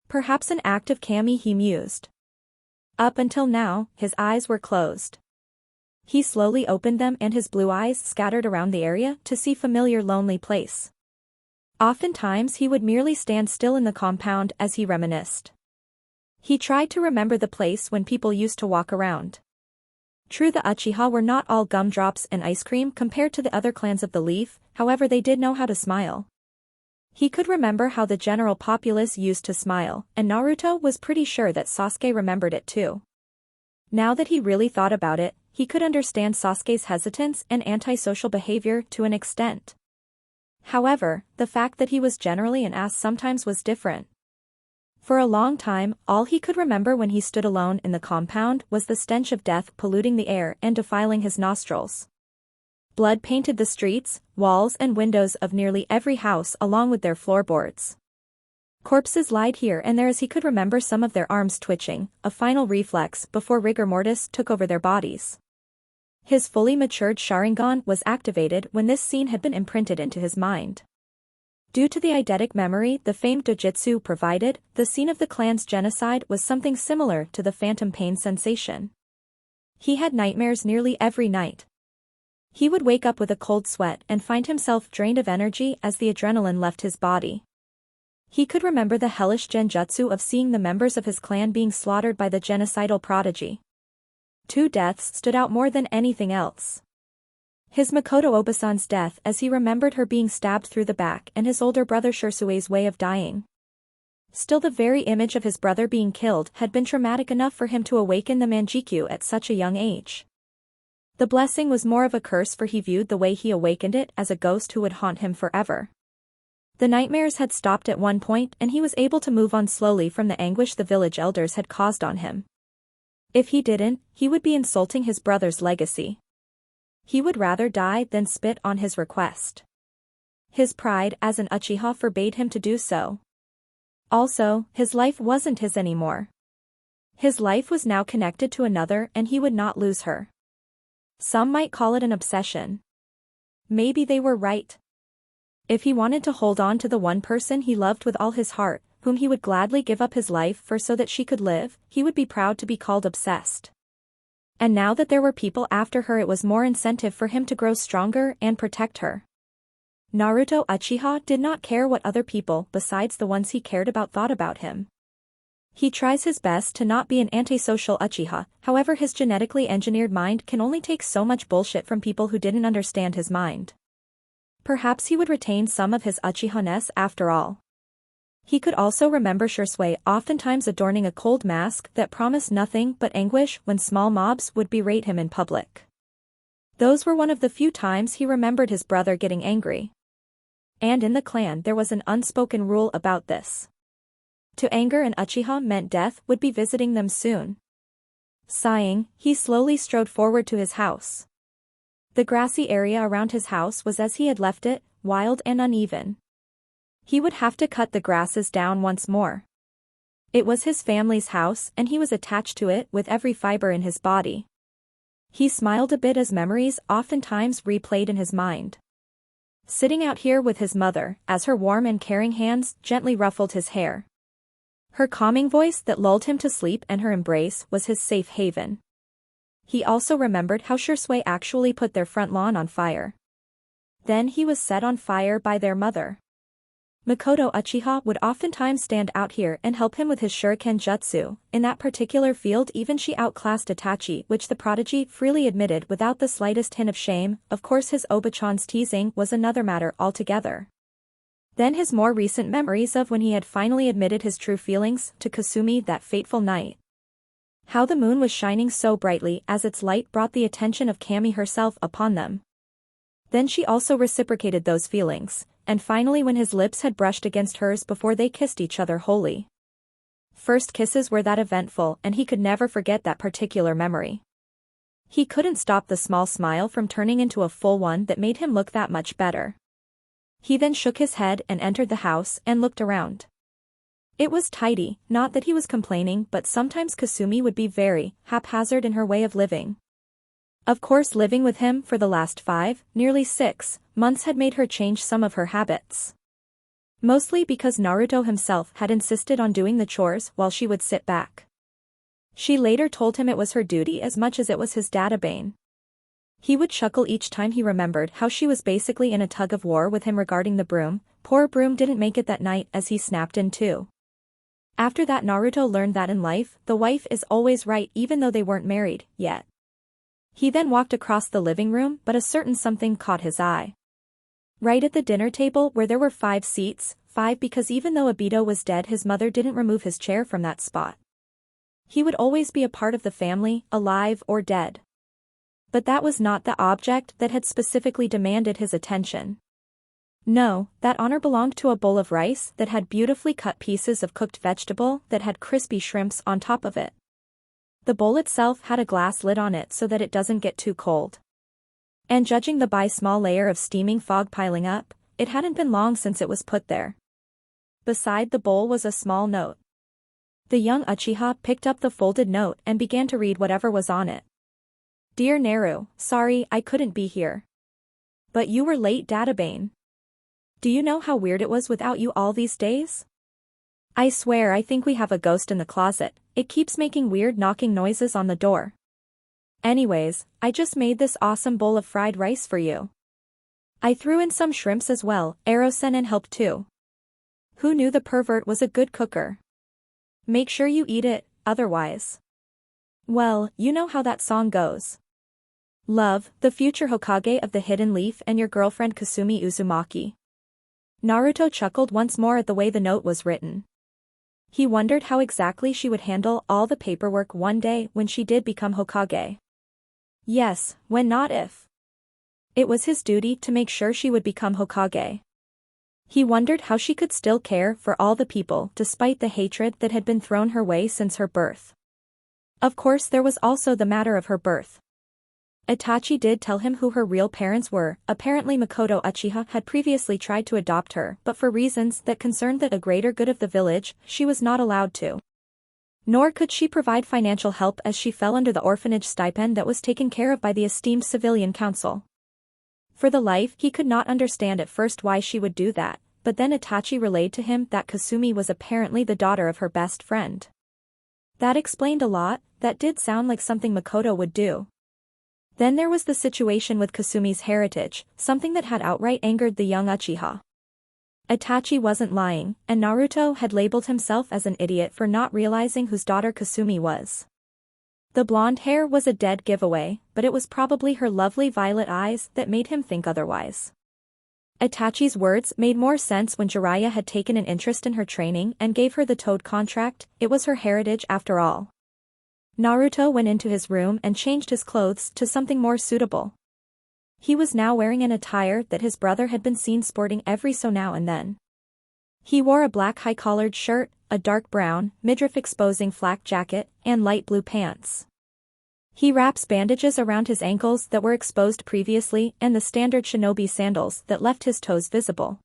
Perhaps an act of kami, he mused. Up until now, his eyes were closed. He slowly opened them and his blue eyes scattered around the area to see familiar lonely place. Oftentimes he would merely stand still in the compound as he reminisced. He tried to remember the place when people used to walk around. True, the Uchiha were not all gumdrops and ice cream compared to the other clans of the Leaf, however they did know how to smile. He could remember how the general populace used to smile, and Naruto was pretty sure that Sasuke remembered it too. Now that he really thought about it, he could understand Sasuke's hesitance and antisocial behavior to an extent. However, the fact that he was generally an ass sometimes was different. For a long time, all he could remember when he stood alone in the compound was the stench of death polluting the air and defiling his nostrils. Blood painted the streets, walls and windows of nearly every house along with their floorboards. Corpses lied here and there as he could remember some of their arms twitching, a final reflex before rigor mortis took over their bodies. His fully matured Sharingan was activated when this scene had been imprinted into his mind. Due to the eidetic memory the famed dojutsu provided, the scene of the clan's genocide was something similar to the phantom pain sensation. He had nightmares nearly every night. He would wake up with a cold sweat and find himself drained of energy as the adrenaline left his body. He could remember the hellish genjutsu of seeing the members of his clan being slaughtered by the genocidal Prodigy. 2 deaths stood out more than anything else. His Makoto Obasan's death as he remembered her being stabbed through the back and his older brother Shirsue's way of dying. Still the very image of his brother being killed had been traumatic enough for him to awaken the Manjikyu at such a young age. The blessing was more of a curse for he viewed the way he awakened it as a ghost who would haunt him forever. The nightmares had stopped at one point and he was able to move on slowly from the anguish the village elders had caused on him. If he didn't, he would be insulting his brother's legacy. He would rather die than spit on his request. His pride as an Uchiha forbade him to do so. Also, his life wasn't his anymore. His life was now connected to another and he would not lose her. Some might call it an obsession. Maybe they were right. If he wanted to hold on to the one person he loved with all his heart, whom he would gladly give up his life for so that she could live, he would be proud to be called obsessed. And now that there were people after her it was more incentive for him to grow stronger and protect her. Naruto Uchiha did not care what other people besides the ones he cared about thought about him. He tries his best to not be an antisocial Uchiha, however his genetically engineered mind can only take so much bullshit from people who didn't understand his mind. Perhaps he would retain some of his Uchiha-ness after all. He could also remember Shirsue oftentimes adorning a cold mask that promised nothing but anguish when small mobs would berate him in public. Those were one of the few times he remembered his brother getting angry. And in the clan there was an unspoken rule about this. To anger an Uchiha meant death would be visiting them soon. Sighing, he slowly strode forward to his house. The grassy area around his house was as he had left it, wild and uneven. He would have to cut the grasses down once more. It was his family's house and he was attached to it with every fiber in his body. He smiled a bit as memories oftentimes replayed in his mind. Sitting out here with his mother, as her warm and caring hands gently ruffled his hair. Her calming voice that lulled him to sleep and her embrace was his safe haven. He also remembered how Shirsue actually put their front lawn on fire. Then he was set on fire by their mother. Makoto Uchiha would oftentimes stand out here and help him with his shuriken jutsu. In that particular field even she outclassed Itachi, which the Prodigy freely admitted without the slightest hint of shame. Of course his Obachan's teasing was another matter altogether. Then his more recent memories of when he had finally admitted his true feelings to Kasumi that fateful night. How the moon was shining so brightly as its light brought the attention of Kami herself upon them. Then she also reciprocated those feelings, and finally when his lips had brushed against hers before they kissed each other wholly. First kisses were that eventful and he could never forget that particular memory. He couldn't stop the small smile from turning into a full one that made him look that much better. He then shook his head and entered the house and looked around. It was tidy, not that he was complaining, but sometimes Kasumi would be very haphazard in her way of living. Of course living with him for the last 5, nearly 6, months had made her change some of her habits. Mostly because Naruto himself had insisted on doing the chores while she would sit back. She later told him it was her duty as much as it was his databane. He would chuckle each time he remembered how she was basically in a tug of war with him regarding the broom. Poor broom didn't make it that night as he snapped in two. After that Naruto learned that in life, the wife is always right even though they weren't married yet. He then walked across the living room but a certain something caught his eye. Right at the dinner table where there were 5 seats, 5 because even though Obito was dead his mother didn't remove his chair from that spot. He would always be a part of the family, alive or dead. But that was not the object that had specifically demanded his attention. No, that honor belonged to a bowl of rice that had beautifully cut pieces of cooked vegetable that had crispy shrimps on top of it. The bowl itself had a glass lid on it so that it doesn't get too cold. And judging by small layer of steaming fog piling up, it hadn't been long since it was put there. Beside the bowl was a small note. The young Uchiha picked up the folded note and began to read whatever was on it. Dear Naru, sorry I couldn't be here. But you were late, Databane. Do you know how weird it was without you all these days? I swear I think we have a ghost in the closet, it keeps making weird knocking noises on the door. Anyways, I just made this awesome bowl of fried rice for you. I threw in some shrimps as well, Ero-sen helped too. Who knew the pervert was a good cooker? Make sure you eat it, otherwise. Well, you know how that song goes. Love, the future Hokage of the Hidden Leaf and your girlfriend Kasumi Uzumaki. Naruto chuckled once more at the way the note was written. He wondered how exactly she would handle all the paperwork one day when she did become Hokage. Yes, when not if. It was his duty to make sure she would become Hokage. He wondered how she could still care for all the people despite the hatred that had been thrown her way since her birth. Of course there was also the matter of her birth. Itachi did tell him who her real parents were. Apparently Makoto Uchiha had previously tried to adopt her, but for reasons that concerned the greater good of the village, she was not allowed to. Nor could she provide financial help as she fell under the orphanage stipend that was taken care of by the esteemed civilian council. For the life he could not understand at first why she would do that, but then Itachi relayed to him that Kasumi was apparently the daughter of her best friend. That explained a lot. That did sound like something Makoto would do. Then there was the situation with Kasumi's heritage, something that had outright angered the young Uchiha. Itachi wasn't lying, and Naruto had labeled himself as an idiot for not realizing whose daughter Kasumi was. The blonde hair was a dead giveaway, but it was probably her lovely violet eyes that made him think otherwise. Itachi's words made more sense when Jiraiya had taken an interest in her training and gave her the Toad contract. It was her heritage after all. Naruto went into his room and changed his clothes to something more suitable. He was now wearing an attire that his brother had been seen sporting every so now and then. He wore a black high-collared shirt, a dark brown, midriff-exposing flak jacket, and light blue pants. He wraps bandages around his ankles that were exposed previously and the standard shinobi sandals that left his toes visible.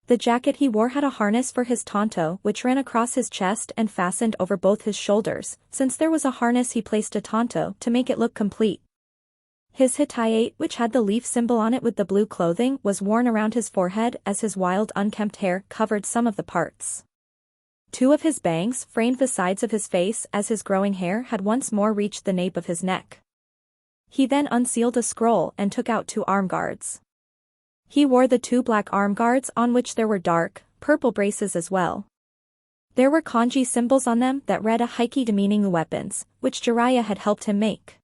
The jacket he wore had a harness for his tanto which ran across his chest and fastened over both his shoulders. Since there was a harness he placed a tanto to make it look complete. His hitayate which had the leaf symbol on it with the blue clothing was worn around his forehead as his wild unkempt hair covered some of the parts. Two of his bangs framed the sides of his face as his growing hair had once more reached the nape of his neck. He then unsealed a scroll and took out 2 arm guards. He wore the 2 black arm guards on which there were dark, purple braces as well. There were kanji symbols on them that read a hiki demeaning weapons, which Jiraiya had helped him make.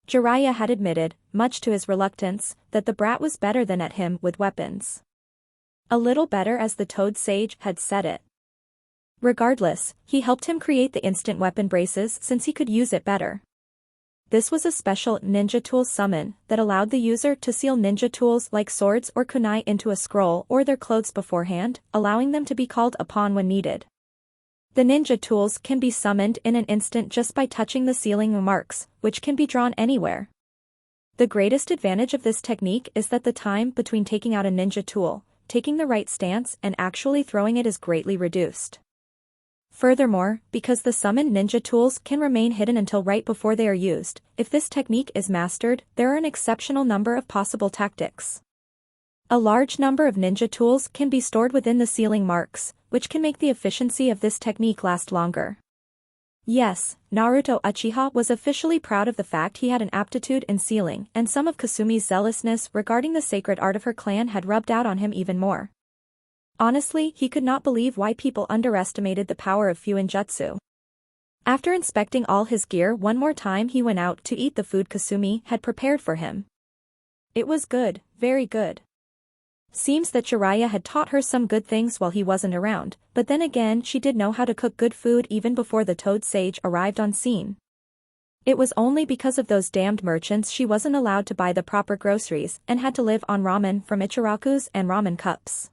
Jiraiya had admitted, much to his reluctance, that the brat was better than at him with weapons. A little better as the Toad Sage had said it. Regardless, he helped him create the instant weapon braces since he could use it better. This was a special ninja tool summon that allowed the user to seal ninja tools like swords or kunai into a scroll or their clothes beforehand, allowing them to be called upon when needed. The ninja tools can be summoned in an instant just by touching the sealing marks, which can be drawn anywhere. The greatest advantage of this technique is that the time between taking out a ninja tool, taking the right stance and actually throwing it is greatly reduced. Furthermore, because the summoned ninja tools can remain hidden until right before they are used, if this technique is mastered, there are an exceptional number of possible tactics. A large number of ninja tools can be stored within the sealing marks, which can make the efficiency of this technique last longer. Yes, Naruto Uchiha was officially proud of the fact he had an aptitude in sealing, and some of Kasumi's zealousness regarding the sacred art of her clan had rubbed out on him even more. Honestly, he could not believe why people underestimated the power of Fuinjutsu. After inspecting all his gear one more time, he went out to eat the food Kasumi had prepared for him. It was good, very good. Seems that Jiraiya had taught her some good things while he wasn't around, but then again she did know how to cook good food even before the Toad Sage arrived on scene. It was only because of those damned merchants she wasn't allowed to buy the proper groceries and had to live on ramen from Ichiraku's and ramen cups.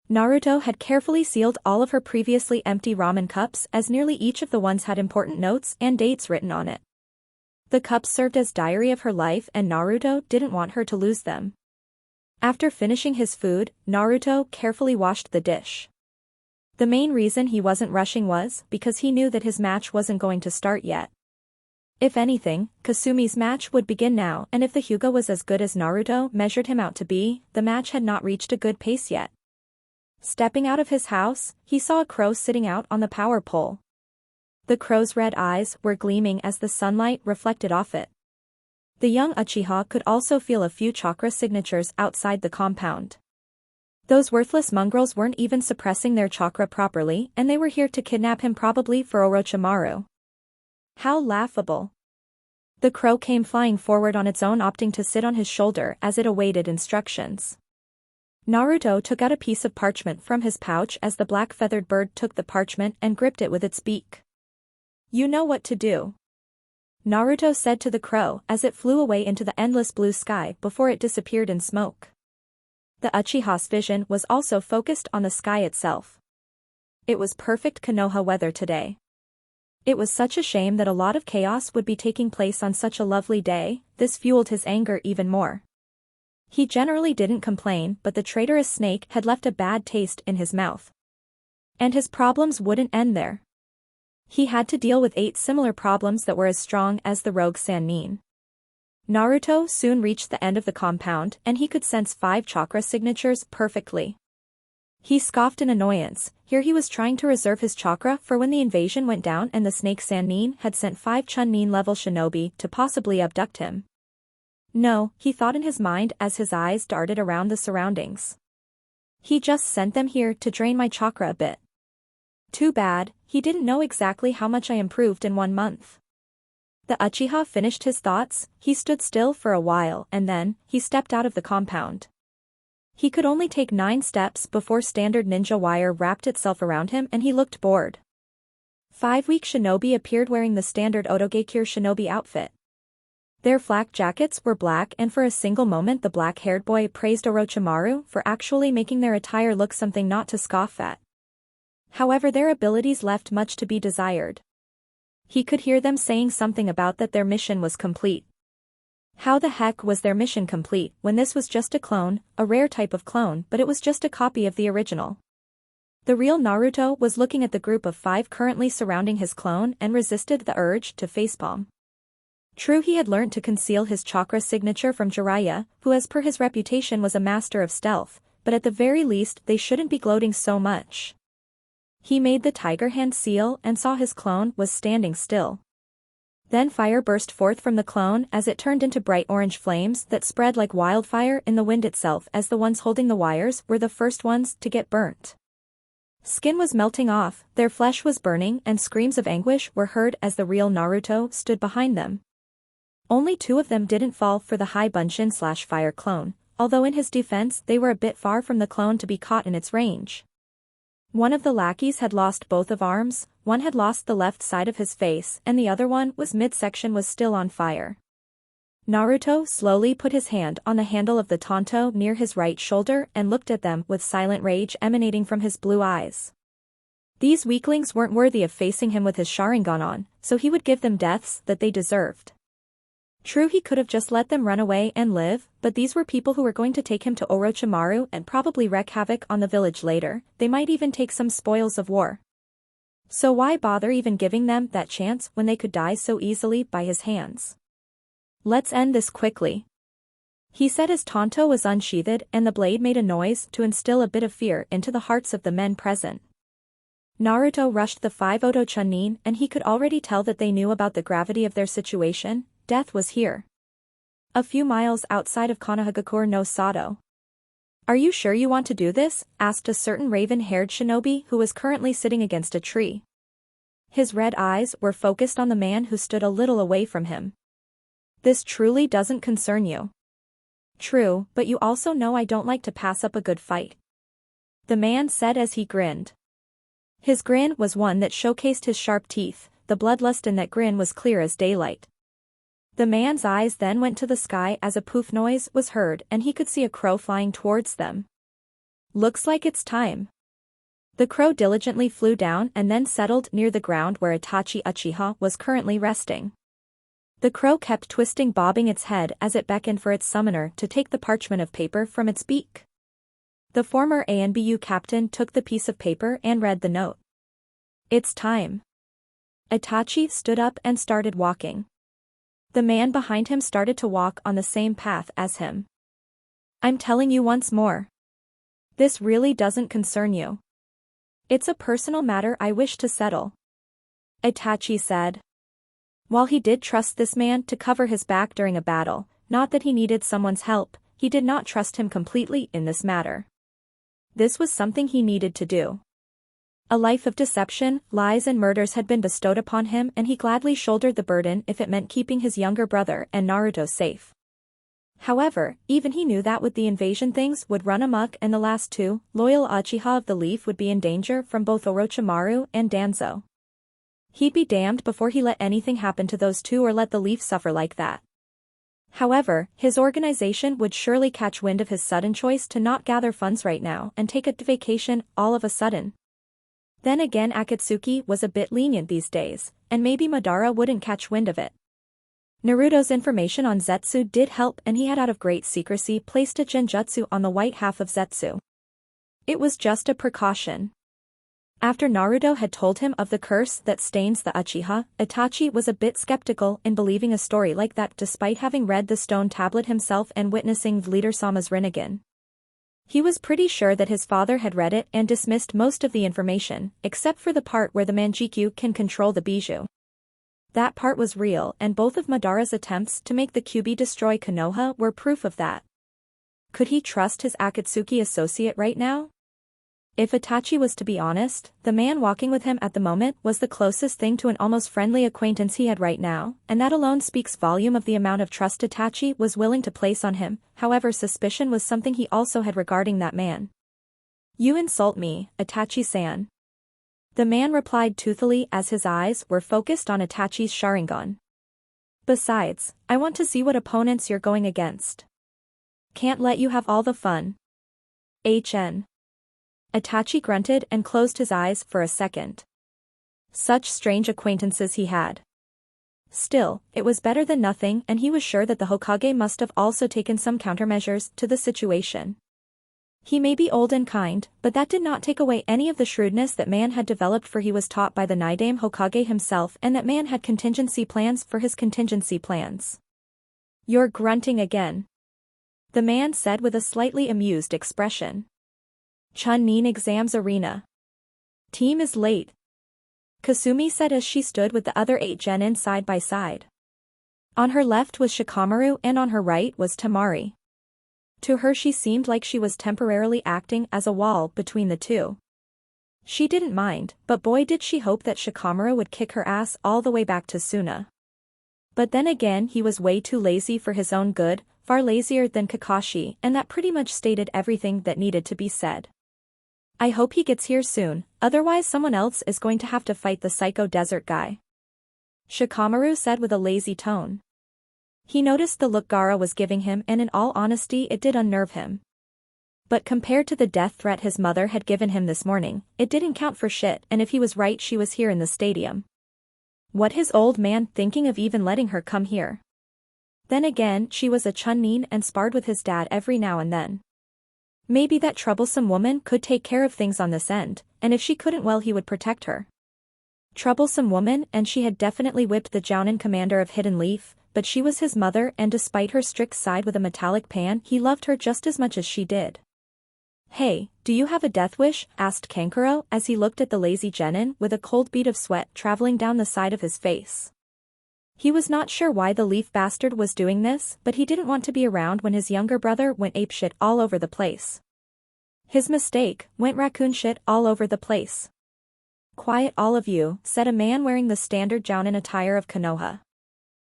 Naruto had carefully sealed all of her previously empty ramen cups as nearly each of the ones had important notes and dates written on it. The cups served as diary of her life and Naruto didn't want her to lose them. After finishing his food, Naruto carefully washed the dish. The main reason he wasn't rushing was because he knew that his match wasn't going to start yet. If anything, Kasumi's match would begin now, and if the Hyuga was as good as Naruto measured him out to be, the match had not reached a good pace yet. Stepping out of his house, he saw a crow sitting out on the power pole. The crow's red eyes were gleaming as the sunlight reflected off it. The young Uchiha could also feel a few chakra signatures outside the compound. Those worthless mongrels weren't even suppressing their chakra properly, and they were here to kidnap him, probably for Orochimaru. How laughable. The crow came flying forward on its own, opting to sit on his shoulder as it awaited instructions. Naruto took out a piece of parchment from his pouch as the black-feathered bird took the parchment and gripped it with its beak. "You know what to do," Naruto said to the crow as it flew away into the endless blue sky before it disappeared in smoke. The Uchiha's vision was also focused on the sky itself. It was perfect Konoha weather today. It was such a shame that a lot of chaos would be taking place on such a lovely day. This fueled his anger even more. He generally didn't complain, but the traitorous snake had left a bad taste in his mouth. And his problems wouldn't end there. He had to deal with 8 similar problems that were as strong as the rogue Sannin. Naruto soon reached the end of the compound, and he could sense 5 chakra signatures perfectly. He scoffed in annoyance. Here he was trying to reserve his chakra for when the invasion went down and the snake Sannin had sent 5 Chunin-level shinobi to possibly abduct him. No, he thought in his mind as his eyes darted around the surroundings. He just sent them here to drain my chakra a bit. Too bad, he didn't know exactly how much I improved in 1 month. The Uchiha finished his thoughts. He stood still for a while and then, he stepped out of the compound. He could only take 9 steps before standard ninja wire wrapped itself around him and he looked bored. 5 weak shinobi appeared wearing the standard Otogekure shinobi outfit. Their flak jackets were black, and for a single moment the black-haired boy praised Orochimaru for actually making their attire look something not to scoff at. However, their abilities left much to be desired. He could hear them saying something about that their mission was complete. How the heck was their mission complete when this was just a clone, a rare type of clone, but it was just a copy of the original? The real Naruto was looking at the group of 5 currently surrounding his clone and resisted the urge to facepalm. True, he had learnt to conceal his chakra signature from Jiraiya, who as per his reputation was a master of stealth, but at the very least they shouldn't be gloating so much. He made the tiger hand seal and saw his clone was standing still. Then fire burst forth from the clone as it turned into bright orange flames that spread like wildfire in the wind itself, as the ones holding the wires were the first ones to get burnt. Skin was melting off, their flesh was burning, and screams of anguish were heard as the real Naruto stood behind them. Only 2 of them didn't fall for the high bunshin/fire clone, although in his defense they were a bit far from the clone to be caught in its range. One of the lackeys had lost both of arms, one had lost the left side of his face, and the other one was midsection was still on fire. Naruto slowly put his hand on the handle of the Tonto near his right shoulder and looked at them with silent rage emanating from his blue eyes. These weaklings weren't worthy of facing him with his Sharingan on, so he would give them deaths that they deserved. True, he could have just let them run away and live, but these were people who were going to take him to Orochimaru and probably wreak havoc on the village later. They might even take some spoils of war. So why bother even giving them that chance when they could die so easily by his hands? Let's end this quickly, he said as Tonto was unsheathed and the blade made a noise to instill a bit of fear into the hearts of the men present. Naruto rushed the 5 Oto Chunin and he could already tell that they knew about the gravity of their situation. Death was here. A few miles outside of Konohagakure no Sato. "Are you sure you want to do this?" asked a certain raven-haired shinobi who was currently sitting against a tree. His red eyes were focused on the man who stood a little away from him. "This truly doesn't concern you." "True, but you also know I don't like to pass up a good fight," the man said as he grinned. His grin was one that showcased his sharp teeth. The bloodlust in that grin was clear as daylight. The man's eyes then went to the sky as a poof noise was heard and he could see a crow flying towards them. "Looks like it's time." The crow diligently flew down and then settled near the ground where Itachi Uchiha was currently resting. The crow kept twisting, bobbing its head as it beckoned for its summoner to take the parchment of paper from its beak. The former ANBU captain took the piece of paper and read the note. It's time. Itachi stood up and started walking. The man behind him started to walk on the same path as him. I'm telling you once more. This really doesn't concern you. It's a personal matter I wish to settle. Itachi said. While he did trust this man to cover his back during a battle, not that he needed someone's help, he did not trust him completely in this matter. This was something he needed to do. A life of deception, lies and murders had been bestowed upon him and he gladly shouldered the burden if it meant keeping his younger brother and Naruto safe. However, even he knew that with the invasion things would run amok and the last two, loyal Uchiha of the Leaf would be in danger from both Orochimaru and Danzo. He'd be damned before he let anything happen to those two or let the Leaf suffer like that. However, his organization would surely catch wind of his sudden choice to not gather funds right now and take a vacation all of a sudden. Then again Akatsuki was a bit lenient these days, and maybe Madara wouldn't catch wind of it. Naruto's information on Zetsu did help and he had out of great secrecy placed a genjutsu on the white half of Zetsu. It was just a precaution. After Naruto had told him of the curse that stains the Uchiha, Itachi was a bit skeptical in believing a story like that despite having read the stone tablet himself and witnessing Leader-sama's Rinnegan. He was pretty sure that his father had read it and dismissed most of the information, except for the part where the Manjikyu can control the Bijou. That part was real and both of Madara's attempts to make the Kyuubi destroy Konoha were proof of that. Could he trust his Akatsuki associate right now? If Itachi was to be honest, the man walking with him at the moment was the closest thing to an almost friendly acquaintance he had right now, and that alone speaks volume of the amount of trust Itachi was willing to place on him. However, suspicion was something he also had regarding that man. You insult me, Itachi-san. The man replied toothily as his eyes were focused on Itachi's Sharingan. Besides, I want to see what opponents you're going against. Can't let you have all the fun. HN. Itachi grunted and closed his eyes for a second. Such strange acquaintances he had. Still, it was better than nothing and he was sure that the Hokage must have also taken some countermeasures to the situation. He may be old and kind, but that did not take away any of the shrewdness that man had developed, for he was taught by the Nidaime Hokage himself, and that man had contingency plans for his contingency plans. You're grunting again. The man said with a slightly amused expression. Chunin exams arena. Team is late. Kasumi said as she stood with the other 8 genin side by side. On her left was Shikamaru and on her right was Temari. To her she seemed like she was temporarily acting as a wall between the two. She didn't mind, but boy did she hope that Shikamaru would kick her ass all the way back to Suna. But then again he was way too lazy for his own good, far lazier than Kakashi, and that pretty much stated everything that needed to be said. I hope he gets here soon, otherwise someone else is going to have to fight the psycho desert guy. Shikamaru said with a lazy tone. He noticed the look Gaara was giving him and in all honesty it did unnerve him. But compared to the death threat his mother had given him this morning, it didn't count for shit, and if he was right she was here in the stadium. What his old man thinking of even letting her come here? Then again she was a Chunin and sparred with his dad every now and then. Maybe that troublesome woman could take care of things on this end, and if she couldn't, well, he would protect her. Troublesome woman, and she had definitely whipped the Jounin commander of Hidden Leaf, but she was his mother and despite her strict side with a metallic pan he loved her just as much as she did. Hey, do you have a death wish? Asked Kankuro as he looked at the lazy genin with a cold bead of sweat traveling down the side of his face. He was not sure why the Leaf bastard was doing this, but he didn't want to be around when his younger brother went apeshit all over the place. His mistake, went raccoon shit all over the place. Quiet all of you, said a man wearing the standard Jounin attire of Konoha.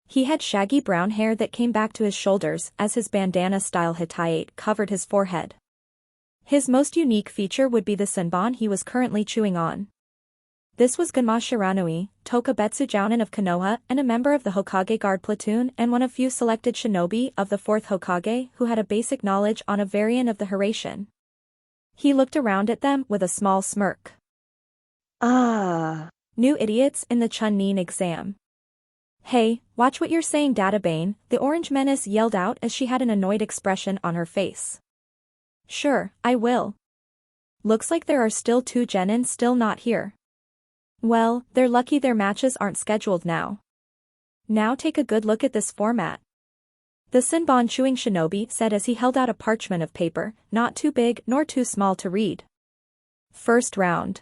He had shaggy brown hair that came back to his shoulders as his bandana-style hitayate covered his forehead. His most unique feature would be the senbon he was currently chewing on. This was Gunma Shiranui, Tokabetsu Jounin of Konoha and a member of the Hokage Guard platoon and one of few selected shinobi of the 4th Hokage who had a basic knowledge on a variant of the Hiraishin. He looked around at them with a small smirk. New idiots in the Chunin exam. Hey, watch what you're saying, Databane, the Orange Menace yelled out as she had an annoyed expression on her face. Sure, I will. Looks like there are still 2 genin still not here. Well, they're lucky their matches aren't scheduled now. Now take a good look at this format. The Sinbon chewing shinobi said as he held out a parchment of paper, not too big nor too small to read. First round.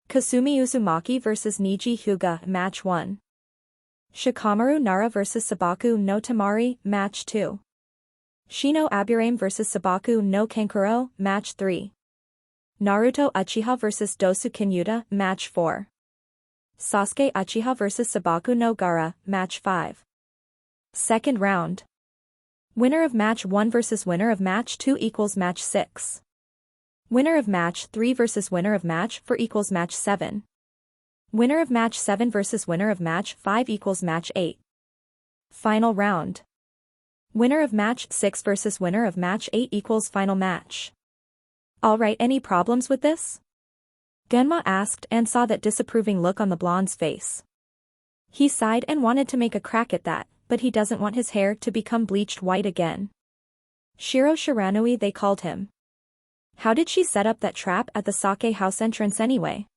Kasumi Uzumaki vs Niji Hyuga, Match 1. Shikamaru Nara vs Sabaku no Tamari, Match 2. Shino Aburame vs Sabaku no Kankuro, Match 3. Naruto Uchiha vs Dosu Kinyuta, Match 4. Sasuke Uchiha vs Sabaku no Gara, Match 5. Second round. Winner of Match 1 vs winner of Match 2 equals Match 6. Winner of Match 3 vs winner of Match 4 equals Match 7. Winner of Match 7 vs winner of Match 5 equals Match 8. Final round. Winner of Match 6 vs winner of Match 8 equals Final Match. Alright, any problems with this? Genma asked and saw that disapproving look on the blonde's face. He sighed and wanted to make a crack at that, but he doesn't want his hair to become bleached white again. Shiro Shiranui they called him. How did she set up that trap at the sake house entrance anyway?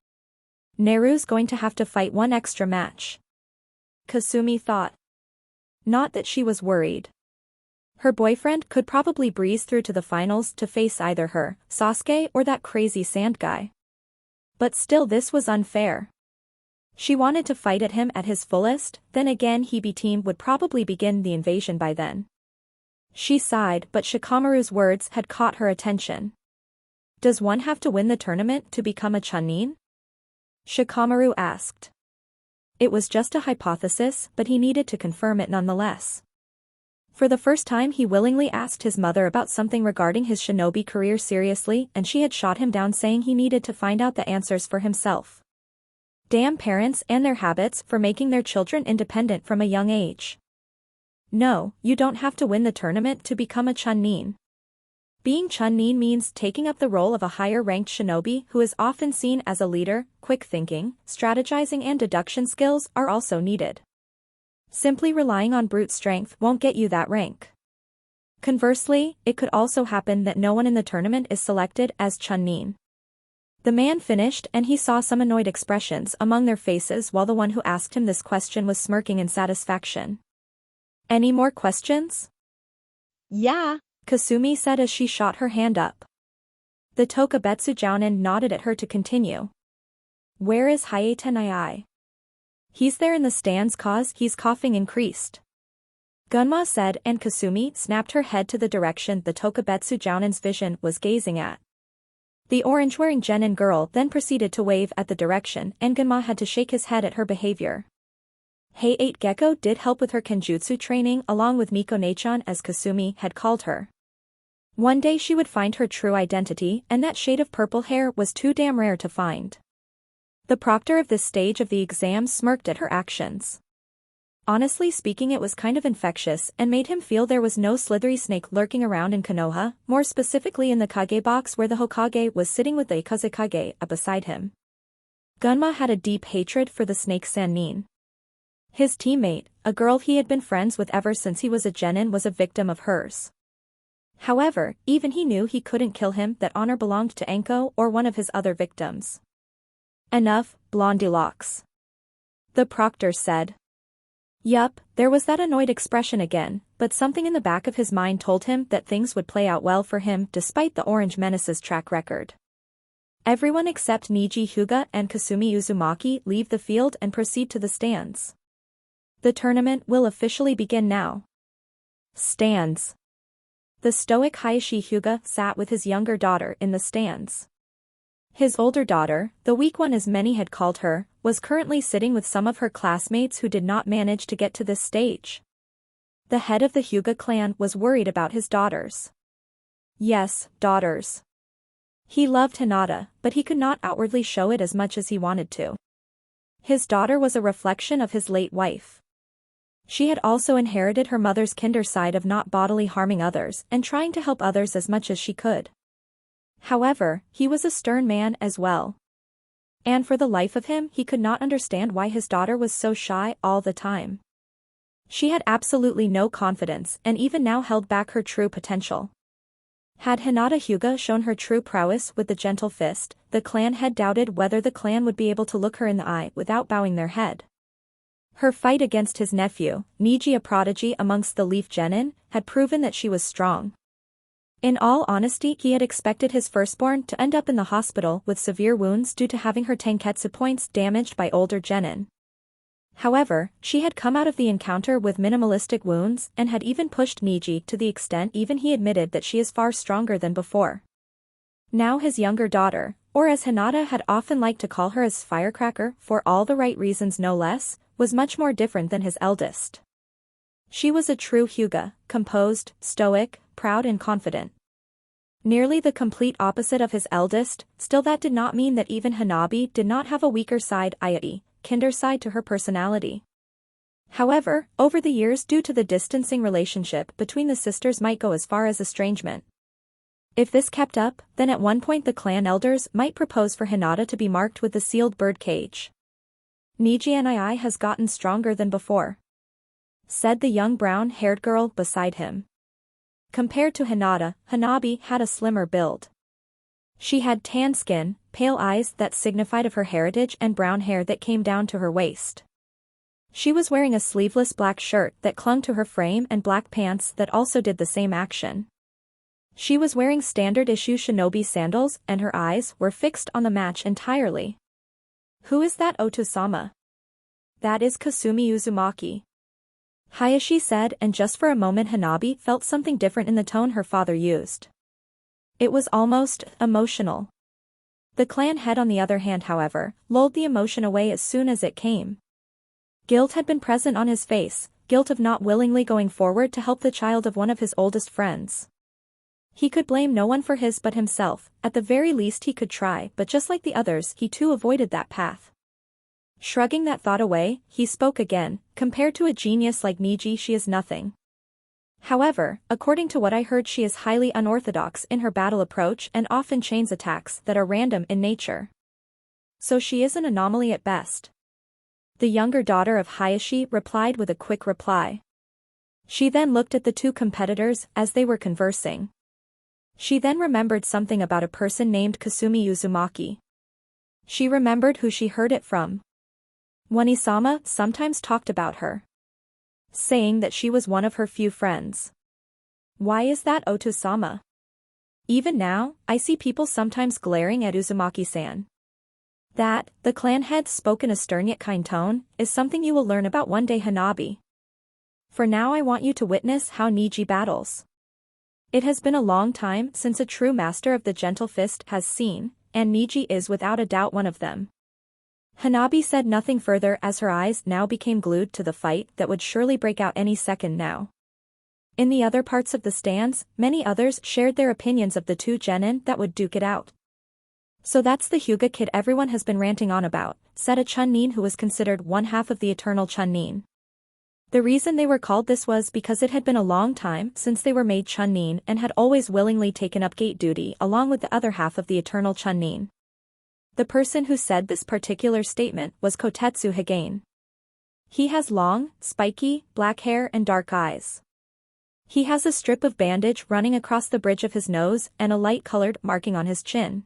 Neru's going to have to fight one extra match. Kasumi thought. Not that she was worried. Her boyfriend could probably breeze through to the finals to face either her, Sasuke, or that crazy sand guy. But still, this was unfair. She wanted to fight at him at his fullest, then again Hebe team would probably begin the invasion by then. She sighed, but Shikamaru's words had caught her attention. Does one have to win the tournament to become a Chunin? Shikamaru asked. It was just a hypothesis, but he needed to confirm it nonetheless. For the first time he willingly asked his mother about something regarding his shinobi career seriously, and she had shot him down saying he needed to find out the answers for himself. Damn parents and their habits for making their children independent from a young age. No, you don't have to win the tournament to become a Chunin. Being Chunin means taking up the role of a higher-ranked shinobi who is often seen as a leader. Quick thinking, strategizing and deduction skills are also needed. Simply relying on brute strength won't get you that rank. Conversely, it could also happen that no one in the tournament is selected as Chunin. The man finished and he saw some annoyed expressions among their faces while the one who asked him this question was smirking in satisfaction. Any more questions? Yeah, Kasumi said as she shot her hand up. The Tokubetsu Jounin nodded at her to continue. Where is Hayatenai? He's there in the stands cause he's coughing increased. Gunma said and Kasumi snapped her head to the direction the Tokubetsu Jounin's vision was gazing at. The orange-wearing genin girl then proceeded to wave at the direction and Gunma had to shake his head at her behavior. Hey 8 Gecko did help with her kenjutsu training along with Miko-ne-chan as Kasumi had called her. One day she would find her true identity and that shade of purple hair was too damn rare to find. The proctor of this stage of the exam smirked at her actions. Honestly speaking, it was kind of infectious and made him feel there was no slithery snake lurking around in Konoha, more specifically in the Kage box where the Hokage was sitting with the Ikazukage beside him. Gunma had a deep hatred for the snake Sannin. His teammate, a girl he had been friends with ever since he was a genin, was a victim of hers. However, even he knew he couldn't kill him, that honor belonged to Enko or one of his other victims. Enough, Blondilocks. The proctor said. Yup, there was that annoyed expression again, but something in the back of his mind told him that things would play out well for him despite the Orange Menace's track record. Everyone except Niji Hyuga and Kasumi Uzumaki leave the field and proceed to the stands. The tournament will officially begin now. Stands. The stoic Hayashi Hyuga sat with his younger daughter in the stands. His older daughter, the weak one as many had called her, was currently sitting with some of her classmates who did not manage to get to this stage. The head of the Hyuga clan was worried about his daughters. Yes, daughters. He loved Hinata, but he could not outwardly show it as much as he wanted to. His daughter was a reflection of his late wife. She had also inherited her mother's kinder side of not bodily harming others and trying to help others as much as she could. However, he was a stern man as well. And for the life of him he could not understand why his daughter was so shy all the time. She had absolutely no confidence and even now held back her true potential. Had Hinata Hyuga shown her true prowess with the gentle fist, the clan head doubted whether the clan would be able to look her in the eye without bowing their head. Her fight against his nephew, Niji, a prodigy amongst the Leaf Genin, had proven that she was strong. In all honesty, he had expected his firstborn to end up in the hospital with severe wounds due to having her Tenketsu points damaged by older Genin. However, she had come out of the encounter with minimalistic wounds and had even pushed Niji to the extent even he admitted that she is far stronger than before. Now his younger daughter, or as Hinata had often liked to call her as Firecracker for all the right reasons no less, was much more different than his eldest. She was a true Hyuga, composed, stoic, proud and confident. Nearly the complete opposite of his eldest, still that did not mean that even Hanabi did not have a weaker side, i.e., kinder side to her personality. However, over the years due to the distancing relationship between the sisters might go as far as estrangement. If this kept up, then at one point the clan elders might propose for Hinata to be marked with the sealed bird cage. Niji has gotten stronger than before, said the young brown-haired girl beside him. Compared to Hinata, Hanabi had a slimmer build. She had tan skin, pale eyes that signified of her heritage and brown hair that came down to her waist. She was wearing a sleeveless black shirt that clung to her frame and black pants that also did the same action. She was wearing standard-issue shinobi sandals and her eyes were fixed on the match entirely. Who is that Oto-sama? That is Kasumi Uzumaki, Hayashi said, and just for a moment Hanabi felt something different in the tone her father used. It was almost emotional. The clan head on the other hand, however, lulled the emotion away as soon as it came. Guilt had been present on his face, guilt of not willingly going forward to help the child of one of his oldest friends. He could blame no one for his but himself, at the very least he could try, but just like the others he too avoided that path. Shrugging that thought away, he spoke again, compared to a genius like Niji she is nothing. However, according to what I heard she is highly unorthodox in her battle approach and often chains attacks that are random in nature. So she is an anomaly at best. The younger daughter of Hayashi replied with a quick reply. She then looked at the two competitors as they were conversing. She then remembered something about a person named Kasumi Uzumaki. She remembered who she heard it from. Wanisama sometimes talked about her, saying that she was one of her few friends. Why is that, Oto-sama? Even now, I see people sometimes glaring at Uzumaki-san. That, the clan head spoke in a stern yet kind tone, is something you will learn about one day, Hanabi. For now I want you to witness how Niji battles. It has been a long time since a true master of the gentle fist has seen, and Niji is without a doubt one of them. Hanabi said nothing further as her eyes now became glued to the fight that would surely break out any second now. In the other parts of the stands, many others shared their opinions of the two genin that would duke it out. So that's the Hyuga kid everyone has been ranting on about, said a Chunnin who was considered one half of the eternal Chunnin. The reason they were called this was because it had been a long time since they were made Chunnin and had always willingly taken up gate duty along with the other half of the eternal Chunnin. The person who said this particular statement was Kotetsu Hagane. He has long, spiky, black hair and dark eyes. He has a strip of bandage running across the bridge of his nose and a light-colored marking on his chin.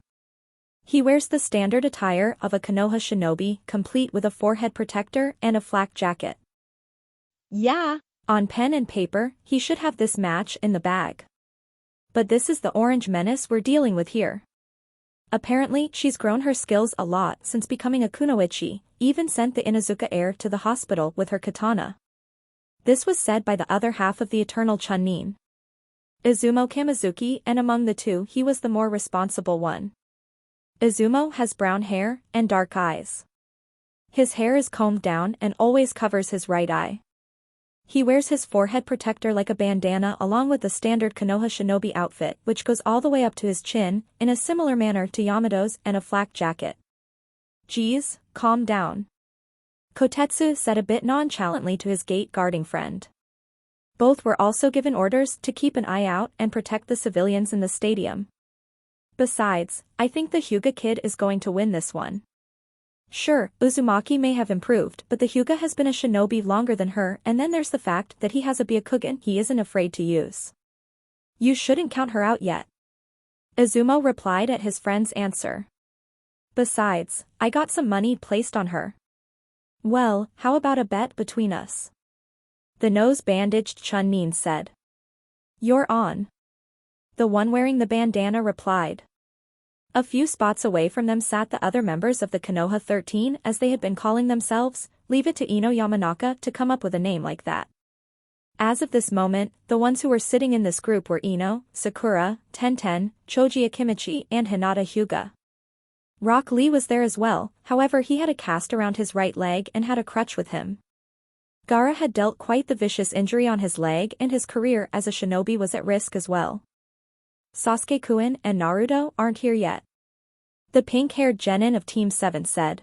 He wears the standard attire of a Konoha shinobi, complete with a forehead protector and a flak jacket. Yeah. On pen and paper, he should have this match in the bag. But this is the orange menace we're dealing with here. Apparently, she's grown her skills a lot since becoming a kunoichi, even sent the Inuzuka heir to the hospital with her katana. This was said by the other half of the eternal Chunnin. Izumo Kamizuki, and among the two he was the more responsible one. Izumo has brown hair and dark eyes. His hair is combed down and always covers his right eye. He wears his forehead protector like a bandana along with the standard Konoha shinobi outfit which goes all the way up to his chin, in a similar manner to Yamato's, and a flak jacket. Geez, calm down, Kotetsu said a bit nonchalantly to his gate-guarding friend. Both were also given orders to keep an eye out and protect the civilians in the stadium. Besides, I think the Hyuga kid is going to win this one. Sure, Uzumaki may have improved, but the Hyuga has been a shinobi longer than her, and then there's the fact that he has a Byakugan he isn't afraid to use. You shouldn't count her out yet. Izumo replied at his friend's answer. Besides, I got some money placed on her. Well, how about a bet between us? The nose-bandaged Chun-Nin said. You're on. The one wearing the bandana replied. A few spots away from them sat the other members of the Konoha 13 as they had been calling themselves. Leave it to Ino Yamanaka to come up with a name like that. As of this moment, the ones who were sitting in this group were Ino, Sakura, Tenten, Choji Akimichi and Hinata Hyuga. Rock Lee was there as well, however he had a cast around his right leg and had a crutch with him. Gaara had dealt quite the vicious injury on his leg and his career as a shinobi was at risk as well. Sasuke-kun and Naruto aren't here yet. The pink-haired genin of Team 7 said.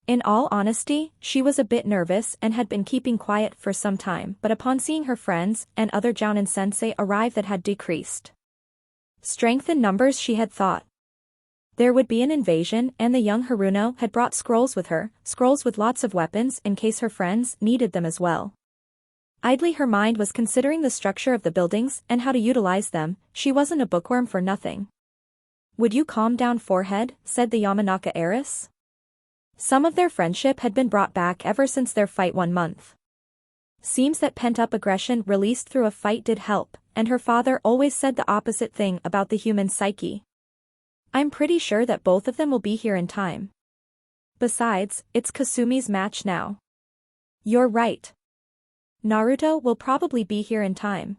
In all honesty, she was a bit nervous and had been keeping quiet for some time but upon seeing her friends and other Jounin sensei arrive that had decreased strength in numbers she had thought there would be an invasion and the young Haruno had brought scrolls with her, scrolls with lots of weapons in case her friends needed them as well. Idly her mind was considering the structure of the buildings and how to utilize them, she wasn't a bookworm for nothing. Would you calm down forehead, said the Yamanaka heiress. Some of their friendship had been brought back ever since their fight 1 month. Seems that pent-up aggression released through a fight did help, and her father always said the opposite thing about the human psyche. I'm pretty sure that both of them will be here in time. Besides, it's Kasumi's match now. You're right. Naruto will probably be here in time.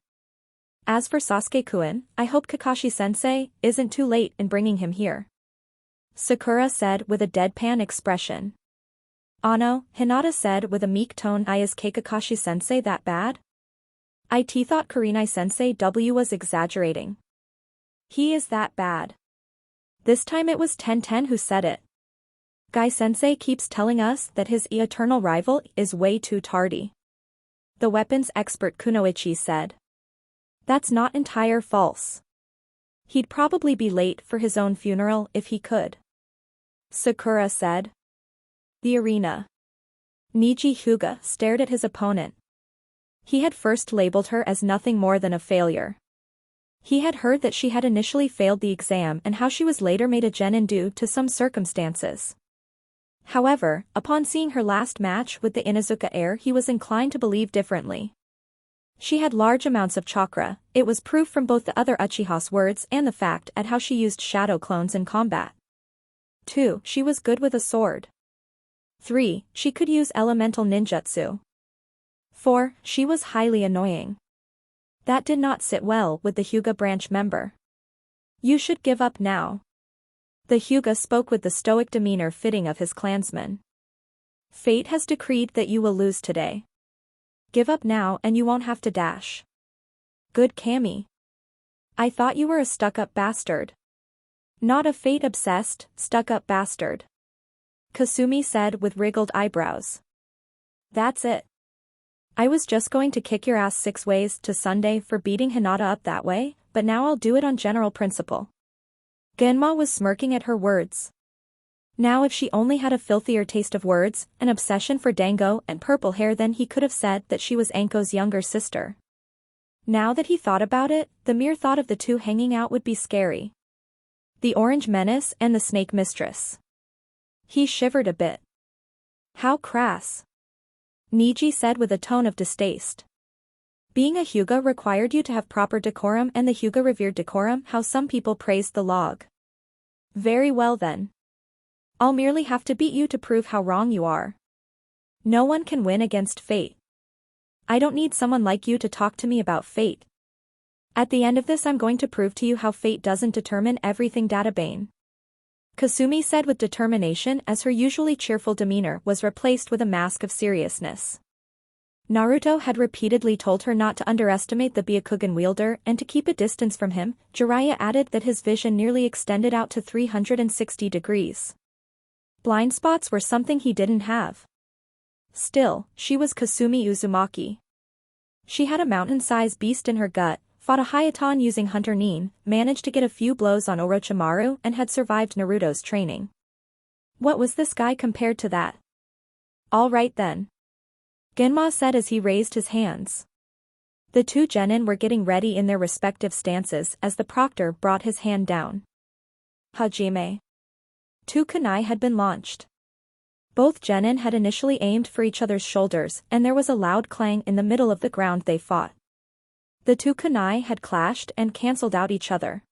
As for Sasuke-kun, I hope Kakashi-sensei isn't too late in bringing him here. Sakura said with a deadpan expression. Ano, Hinata said with a meek tone. Is Kakashi-sensei that bad? It thought Kurenai-sensei was exaggerating. He is that bad. This time it was Tenten who said it. Guy-sensei keeps telling us that his eternal rival is way too tardy. The weapons expert Kunoichi said. That's not entire false. He'd probably be late for his own funeral if he could. Sakura said. The arena. Niji Hyuga stared at his opponent. He had first labeled her as nothing more than a failure. He had heard that she had initially failed the exam and how she was later made a genin due to some circumstances. However, upon seeing her last match with the Inuzuka heir he was inclined to believe differently. She had large amounts of chakra, it was proof from both the other Uchiha's words and the fact at how she used shadow clones in combat. 2. She was good with a sword. 3. She could use elemental ninjutsu. 4. She was highly annoying. That did not sit well with the Hyuga branch member. You should give up now. The Hyuga spoke with the stoic demeanor fitting of his clansman. Fate has decreed that you will lose today. Give up now and you won't have to dash. Good Kami. I thought you were a stuck-up bastard. Not a fate-obsessed, stuck-up bastard. Kasumi said with wriggled eyebrows. That's it. I was just going to kick your ass 6 ways to Sunday for beating Hinata up that way, but now I'll do it on general principle. Genma was smirking at her words. Now if she only had a filthier taste of words, an obsession for dango and purple hair, then he could have said that she was Anko's younger sister. Now that he thought about it, the mere thought of the two hanging out would be scary. The Orange Menace and the Snake Mistress. He shivered a bit. How crass. Niji said with a tone of distaste. Being a Hyuga required you to have proper decorum, and the Hyuga revered decorum. How some people praised the log. Very well then. I'll merely have to beat you to prove how wrong you are. No one can win against fate. I don't need someone like you to talk to me about fate. At the end of this I'm going to prove to you how fate doesn't determine everything. Databane. Kasumi said with determination as her usually cheerful demeanor was replaced with a mask of seriousness. Naruto had repeatedly told her not to underestimate the Byakugan wielder and to keep a distance from him. Jiraiya added that his vision nearly extended out to 360 degrees. Blind spots were something he didn't have. Still, she was Kasumi Uzumaki. She had a mountain-sized beast in her gut, fought a Hayatan using Hunter Nin, managed to get a few blows on Orochimaru and had survived Naruto's training. What was this guy compared to that? All right then. Genma said as he raised his hands. The two genin were getting ready in their respective stances as the proctor brought his hand down. Hajime. Two kunai had been launched. Both genin had initially aimed for each other's shoulders, and there was a loud clang in the middle of the ground they fought. The two kunai had clashed and cancelled out each other.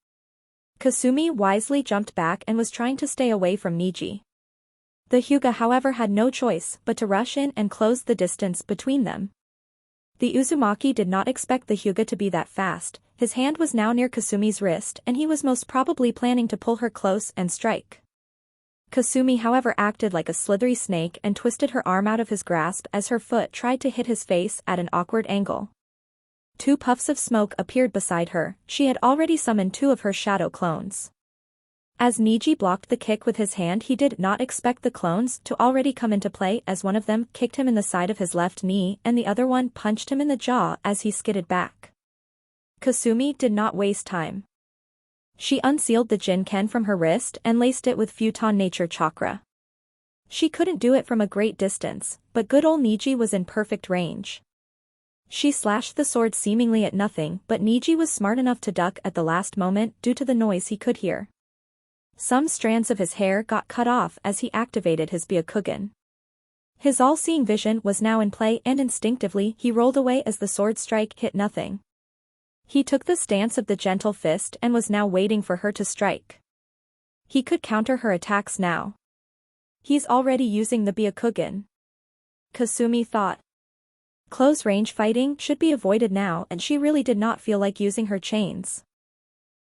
Kasumi wisely jumped back and was trying to stay away from Niji. The Hyuga however had no choice but to rush in and close the distance between them. The Uzumaki did not expect the Hyuga to be that fast. His hand was now near Kasumi's wrist and he was most probably planning to pull her close and strike. Kasumi however acted like a slithery snake and twisted her arm out of his grasp as her foot tried to hit his face at an awkward angle. Two puffs of smoke appeared beside her. She had already summoned two of her shadow clones. As Niji blocked the kick with his hand, he did not expect the clones to already come into play, as one of them kicked him in the side of his left knee and the other one punched him in the jaw as he skidded back. Kasumi did not waste time. She unsealed the Jinken from her wrist and laced it with Futon Nature Chakra. She couldn't do it from a great distance, but good ol' Niji was in perfect range. She slashed the sword seemingly at nothing, but Niji was smart enough to duck at the last moment due to the noise he could hear. Some strands of his hair got cut off as he activated his Byakugan. His all-seeing vision was now in play and instinctively he rolled away as the sword strike hit nothing. He took the stance of the gentle fist and was now waiting for her to strike. He could counter her attacks now. He's already using the Byakugan. Kasumi thought. Close-range fighting should be avoided now and she really did not feel like using her chains.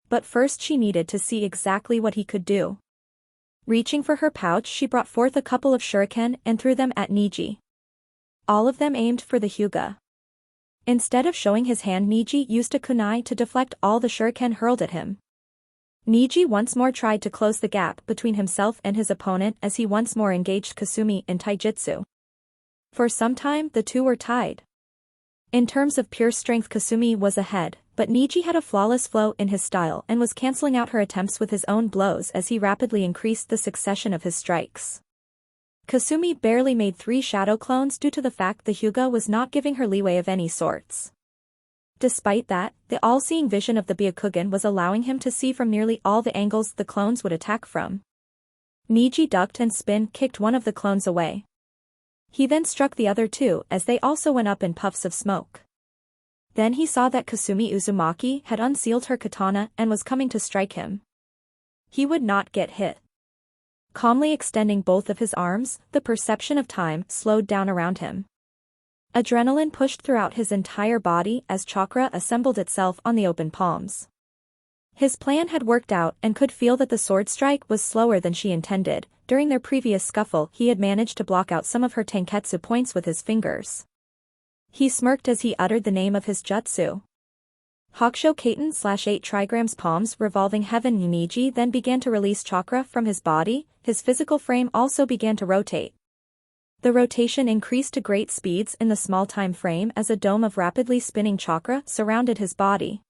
But first she needed to see exactly what he could do. Reaching for her pouch she brought forth a couple of shuriken and threw them at Niji. All of them aimed for the Hyuga. Instead of showing his hand, Niji used a kunai to deflect all the shuriken hurled at him. Niji once more tried to close the gap between himself and his opponent as he once more engaged Kasumi in taijutsu. For some time the two were tied. In terms of pure strength Kasumi was ahead, but Niji had a flawless flow in his style and was cancelling out her attempts with his own blows as he rapidly increased the succession of his strikes. Kasumi barely made 3 shadow clones due to the fact the Hyuga was not giving her leeway of any sorts. Despite that, the all-seeing vision of the Byakugan was allowing him to see from nearly all the angles the clones would attack from. Niji ducked and spin-kicked one of the clones away. He then struck the other two as they also went up in puffs of smoke. Then he saw that Kasumi Uzumaki had unsealed her katana and was coming to strike him. He would not get hit. Calmly extending both of his arms, the perception of time slowed down around him. Adrenaline pushed throughout his entire body as chakra assembled itself on the open palms. His plan had worked out and could feel that the sword strike was slower than she intended. During their previous scuffle he had managed to block out some of her tenketsu points with his fingers. He smirked as he uttered the name of his jutsu. Hakusho Kaiten /8 trigrams palms revolving heaven. Niji then began to release chakra from his body, his physical frame also began to rotate. The rotation increased to great speeds in the small time frame as a dome of rapidly spinning chakra surrounded his body.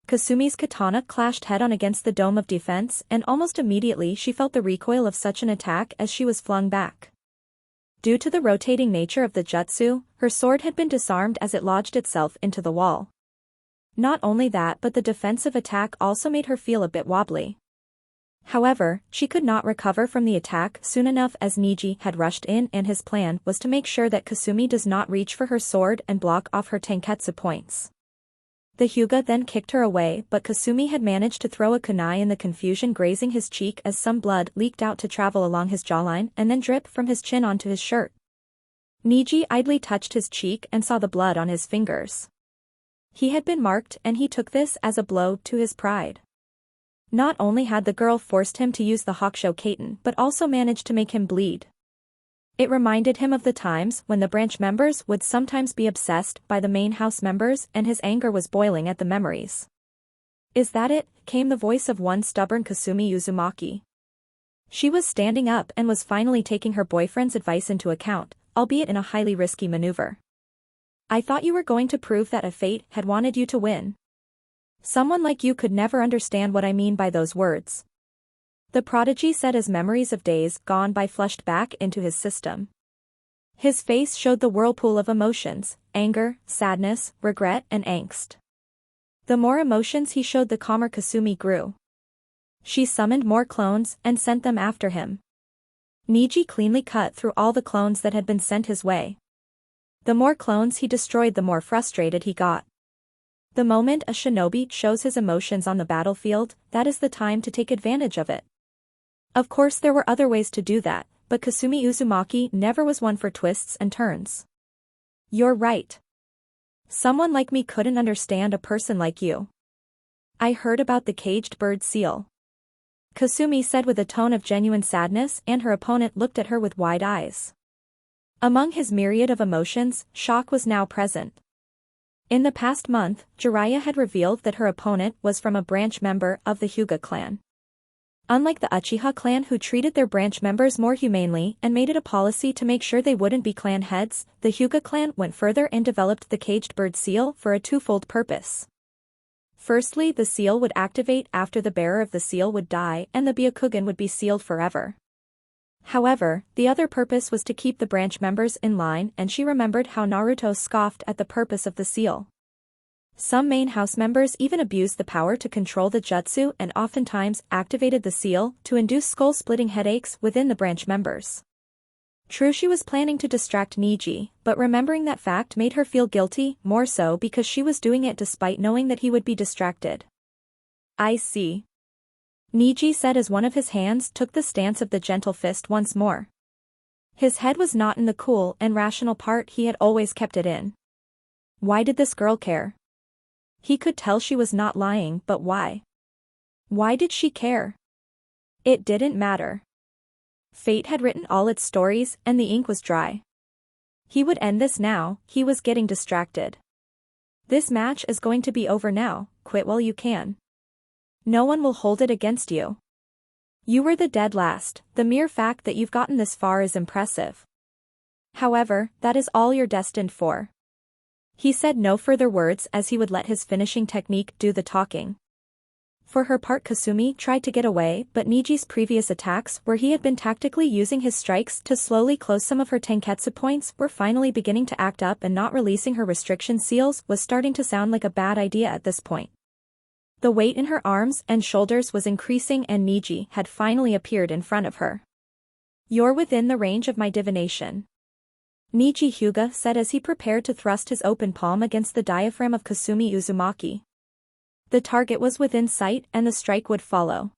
Kasumi's katana clashed head-on against the dome of defense and almost immediately she felt the recoil of such an attack as she was flung back. Due to the rotating nature of the jutsu, her sword had been disarmed as it lodged itself into the wall. Not only that but the defensive attack also made her feel a bit wobbly. However, she could not recover from the attack soon enough as Niji had rushed in and his plan was to make sure that Kasumi does not reach for her sword and block off her tenketsu points. The Hyuga then kicked her away but Kasumi had managed to throw a kunai in the confusion grazing his cheek as some blood leaked out to travel along his jawline and then drip from his chin onto his shirt. Niji idly touched his cheek and saw the blood on his fingers. He had been marked and he took this as a blow to his pride. Not only had the girl forced him to use the Hakusho Kaiten but also managed to make him bleed. It reminded him of the times when the branch members would sometimes be obsessed by the main house members and his anger was boiling at the memories. "Is that it?" came the voice of one stubborn Kasumi Uzumaki. She was standing up and was finally taking her boyfriend's advice into account, albeit in a highly risky maneuver. "I thought you were going to prove that a fate had wanted you to win. Someone like you could never understand what I mean by those words." The Prodigy said as memories of days gone by flushed back into his system. His face showed the whirlpool of emotions: anger, sadness, regret, and angst. The more emotions he showed, the calmer Kasumi grew. She summoned more clones and sent them after him. Niji cleanly cut through all the clones that had been sent his way. The more clones he destroyed, the more frustrated he got. The moment a shinobi shows his emotions on the battlefield, that is the time to take advantage of it. Of course, there were other ways to do that, but Kasumi Uzumaki never was one for twists and turns. You're right. Someone like me couldn't understand a person like you. I heard about the caged bird seal. Kasumi said with a tone of genuine sadness, and her opponent looked at her with wide eyes. Among his myriad of emotions, shock was now present. In the past month, Jiraiya had revealed that her opponent was from a branch member of the Hyuga clan. Unlike the Uchiha clan, who treated their branch members more humanely and made it a policy to make sure they wouldn't be clan heads, the Hyuga clan went further and developed the caged bird seal for a twofold purpose. Firstly, the seal would activate after the bearer of the seal would die, and the Byakugan would be sealed forever. However, the other purpose was to keep the branch members in line, and she remembered how Naruto scoffed at the purpose of the seal. Some main house members even abused the power to control the jutsu and oftentimes activated the seal to induce skull-splitting headaches within the branch members. True, she was planning to distract Niji, but remembering that fact made her feel guilty, more so because she was doing it despite knowing that he would be distracted. I see. Niji said as one of his hands took the stance of the gentle fist once more. His head was not in the cool and rational part, he had always kept it in. Why did this girl care? He could tell she was not lying, but why? Why did she care? It didn't matter. Fate had written all its stories, and the ink was dry. He would end this now, he was getting distracted. This match is going to be over now, quit while you can. No one will hold it against you. You were the dead last, the mere fact that you've gotten this far is impressive. However, that is all you're destined for. He said no further words as he would let his finishing technique do the talking. For her part, Kasumi tried to get away, but Niji's previous attacks, where he had been tactically using his strikes to slowly close some of her tenketsu points, were finally beginning to act up, and not releasing her restriction seals was starting to sound like a bad idea at this point. The weight in her arms and shoulders was increasing, and Niji had finally appeared in front of her. You're within the range of my divination. Niji Hyuga said as he prepared to thrust his open palm against the diaphragm of Kasumi Uzumaki. The target was within sight, and the strike would follow.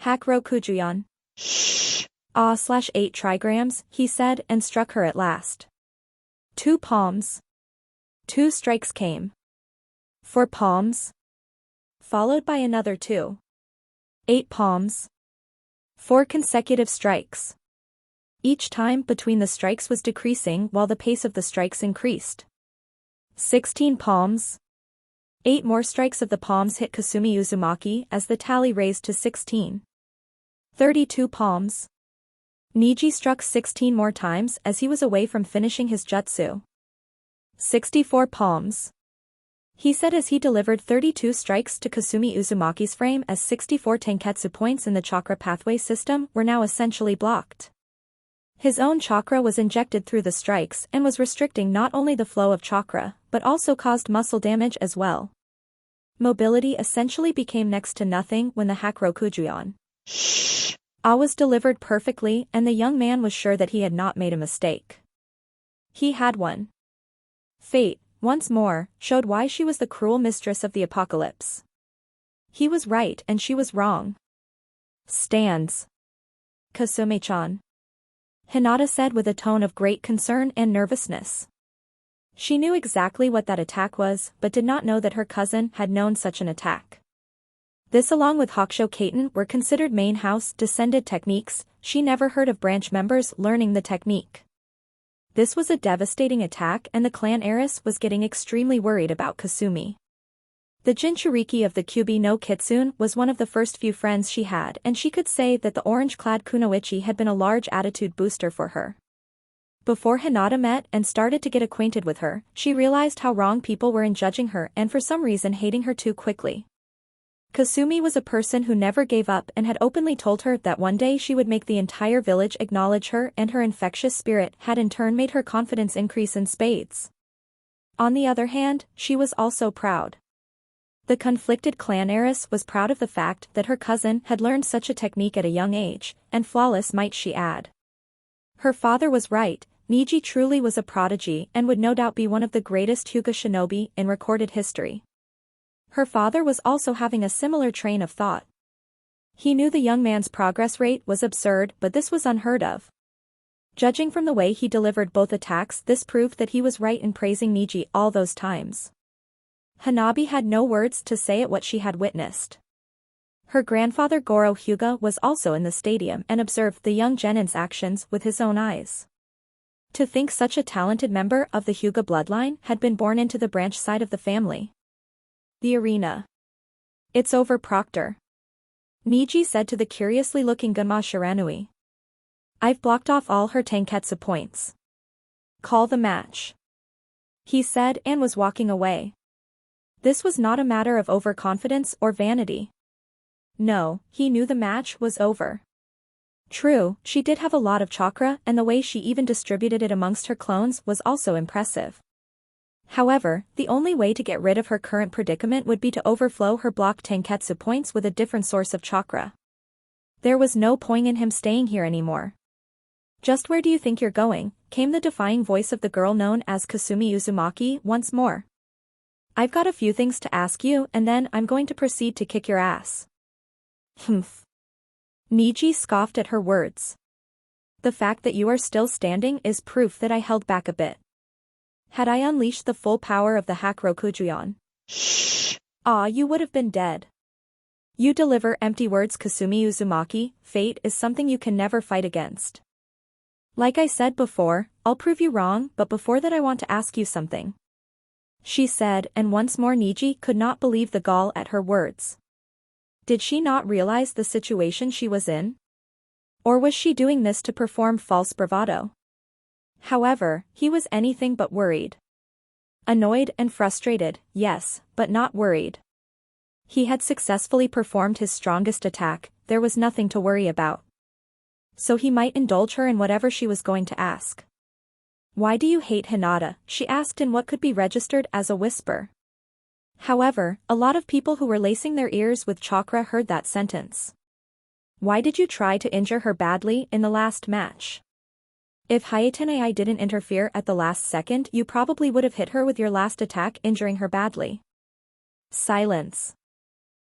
Hakro Kujuyan. Shh. Ah/8 trigrams, he said, and struck her at last. 2 palms. 2 strikes came. 4 palms. Followed by another 2. 8 palms. 4 consecutive strikes. Each time between the strikes was decreasing while the pace of the strikes increased. 16 palms. 8 more strikes of the palms hit Kasumi Uzumaki as the tally raised to 16. 32 palms. Niji struck 16 more times as he was away from finishing his jutsu. 64 palms. He said as he delivered 32 strikes to Kasumi Uzumaki's frame, as 64 tenketsu points in the chakra pathway system were now essentially blocked. His own chakra was injected through the strikes and was restricting not only the flow of chakra, but also caused muscle damage as well. Mobility essentially became next to nothing when the Hakro Kujuyan was delivered perfectly, and the young man was sure that he had not made a mistake. He had won. Fate, once more, showed why she was the cruel mistress of the apocalypse. He was right and she was wrong. Stands. Kasumi-chan. Hinata said with a tone of great concern and nervousness. She knew exactly what that attack was, but did not know that her cousin had known such an attack. This, along with Hakusho Kaiten, were considered main house descended techniques. She never heard of branch members learning the technique. This was a devastating attack, and the clan heiress was getting extremely worried about Kasumi. The Jinchuriki of the Kyubi no Kitsune was one of the first few friends she had, and she could say that the orange-clad Kunoichi had been a large attitude booster for her. Before Hinata met and started to get acquainted with her, she realized how wrong people were in judging her and for some reason hating her too quickly. Kasumi was a person who never gave up and had openly told her that one day she would make the entire village acknowledge her, and her infectious spirit had in turn made her confidence increase in spades. On the other hand, she was also proud. The conflicted clan heiress was proud of the fact that her cousin had learned such a technique at a young age, and flawless might she add. Her father was right, Neji truly was a prodigy and would no doubt be one of the greatest Hyuga shinobi in recorded history. Her father was also having a similar train of thought. He knew the young man's progress rate was absurd, but this was unheard of. Judging from the way he delivered both attacks, this proved that he was right in praising Neji all those times. Hanabi had no words to say at what she had witnessed. Her grandfather Goro Hyuga was also in the stadium and observed the young genin's actions with his own eyes. To think such a talented member of the Hyuga bloodline had been born into the branch side of the family. The arena. It's over, Proctor. Neji said to the curiously looking Gunma Shiranui. I've blocked off all her Tenketsu points. Call the match. He said and was walking away. This was not a matter of overconfidence or vanity. No, he knew the match was over. True, she did have a lot of chakra, and the way she even distributed it amongst her clones was also impressive. However, the only way to get rid of her current predicament would be to overflow her blocked Tenketsu points with a different source of chakra. There was no point in him staying here anymore. Just where do you think you're going? Came the defying voice of the girl known as Kasumi Uzumaki once more. I've got a few things to ask you, and then I'm going to proceed to kick your ass. Humph. Neji scoffed at her words. The fact that you are still standing is proof that I held back a bit. Had I unleashed the full power of the Hakurokujuon, you would have been dead. You deliver empty words, Kasumi Uzumaki. Fate is something you can never fight against. Like I said before, I'll prove you wrong, but before that I want to ask you something. She said, and once more Neji could not believe the gall at her words. Did she not realize the situation she was in? Or was she doing this to perform false bravado? However, he was anything but worried. Annoyed and frustrated, yes, but not worried. He had successfully performed his strongest attack, there was nothing to worry about. So he might indulge her in whatever she was going to ask. Why do you hate Hinata? She asked in what could be registered as a whisper. However, a lot of people who were lacing their ears with chakra heard that sentence. Why did you try to injure her badly in the last match? If Hayatenei didn't interfere at the last second, you probably would have hit her with your last attack, injuring her badly. Silence.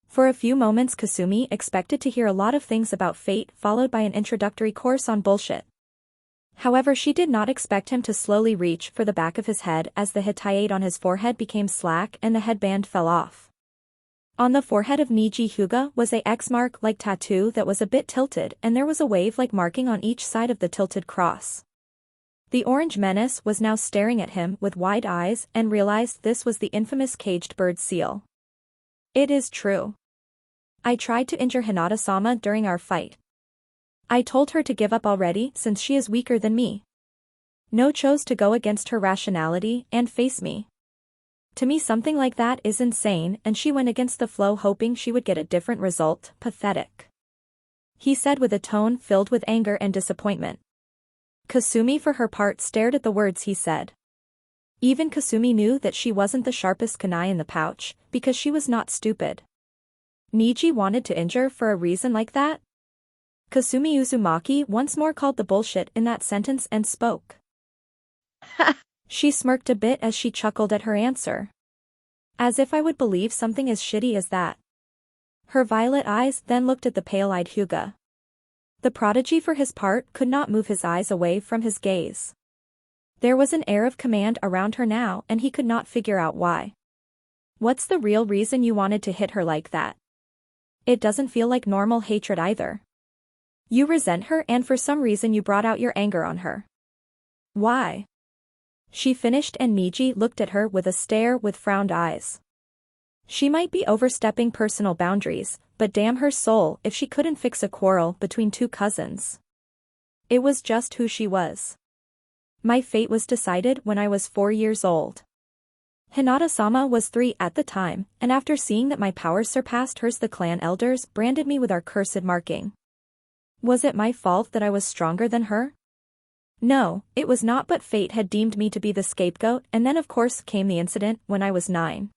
For a few moments Kasumi expected to hear a lot of things about fate, followed by an introductory course on bullshit. However, she did not expect him to slowly reach for the back of his head as the hitayate on his forehead became slack and the headband fell off. On the forehead of Neji Hyuga was a X-mark-like tattoo that was a bit tilted, and there was a wave-like marking on each side of the tilted cross. The orange menace was now staring at him with wide eyes and realized this was the infamous caged bird seal. It is true. I tried to injure Hinata-sama during our fight. I told her to give up already since she is weaker than me. No chose to go against her rationality and face me. To me something like that is insane, and she went against the flow hoping she would get a different result. Pathetic. He said with a tone filled with anger and disappointment. Kasumi for her part stared at the words he said. Even Kasumi knew that she wasn't the sharpest kunai in the pouch, because she was not stupid. Neji wanted to injure for a reason like that? Kasumi Uzumaki once more called the bullshit in that sentence and spoke. She smirked a bit as she chuckled at her answer. As if I would believe something as shitty as that. Her violet eyes then looked at the pale-eyed Hyuga. The prodigy for his part could not move his eyes away from his gaze. There was an air of command around her now, and he could not figure out why. What's the real reason you wanted to hit her like that? It doesn't feel like normal hatred either. You resent her, and for some reason you brought out your anger on her. Why? She finished, and Neji looked at her with a stare with frowned eyes. She might be overstepping personal boundaries, but damn her soul if she couldn't fix a quarrel between two cousins. It was just who she was. My fate was decided when I was 4 years old. Hinata-sama was 3 at the time, and after seeing that my powers surpassed hers, the clan elders branded me with our cursed marking. Was it my fault that I was stronger than her? No, it was not, but fate had deemed me to be the scapegoat, and then of course came the incident when I was 9.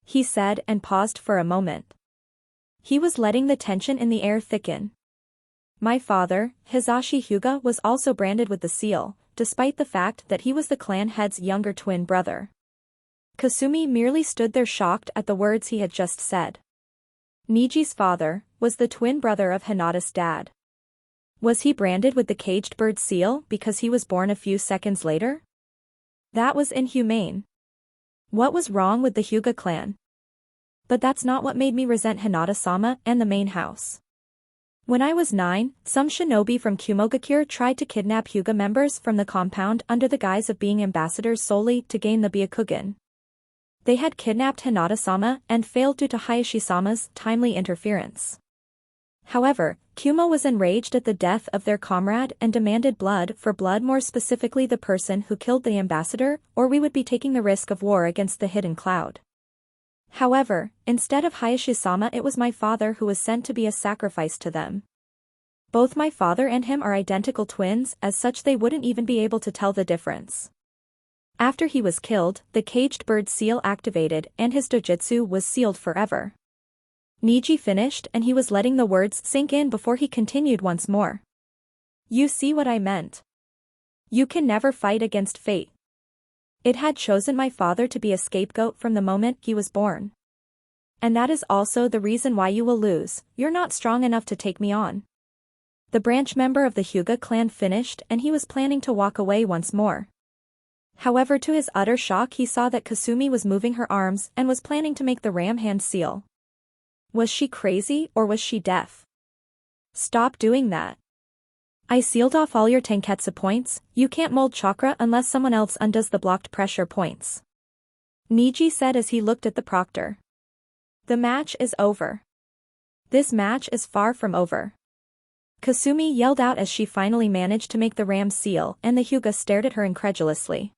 He said and paused for a moment. He was letting the tension in the air thicken. My father, Hisashi Hyuga, was also branded with the seal, despite the fact that he was the clan head's younger twin brother. Kasumi merely stood there shocked at the words he had just said. Niji's father was the twin brother of Hinata's dad. Was he branded with the caged bird seal because he was born a few seconds later? That was inhumane. What was wrong with the Hyuga clan? But that's not what made me resent Hinata-sama and the main house. When I was 9, some shinobi from Kumogakure tried to kidnap Hyuga members from the compound under the guise of being ambassadors solely to gain the Byakugan. They had kidnapped Hinata-sama and failed due to Hayashi-sama's timely interference. However, Kumo was enraged at the death of their comrade and demanded blood for blood, more specifically the person who killed the ambassador, or we would be taking the risk of war against the hidden cloud. However, instead of Hayashi-sama, it was my father who was sent to be a sacrifice to them. Both my father and him are identical twins, as such they wouldn't even be able to tell the difference. After he was killed, the caged bird seal activated and his dojutsu was sealed forever. Niji finished and he was letting the words sink in before he continued once more. You see what I meant? You can never fight against fate. It had chosen my father to be a scapegoat from the moment he was born. And that is also the reason why you will lose. You're not strong enough to take me on. The branch member of the Hyuga clan finished and he was planning to walk away once more. However, to his utter shock, he saw that Kasumi was moving her arms and was planning to make the ram hand seal. Was she crazy or was she deaf? Stop doing that. I sealed off all your tenketsu points. You can't mold chakra unless someone else undoes the blocked pressure points. Niji said as he looked at the proctor. The match is over. This match is far from over. Kasumi yelled out as she finally managed to make the ram seal, and the Hyuga stared at her incredulously.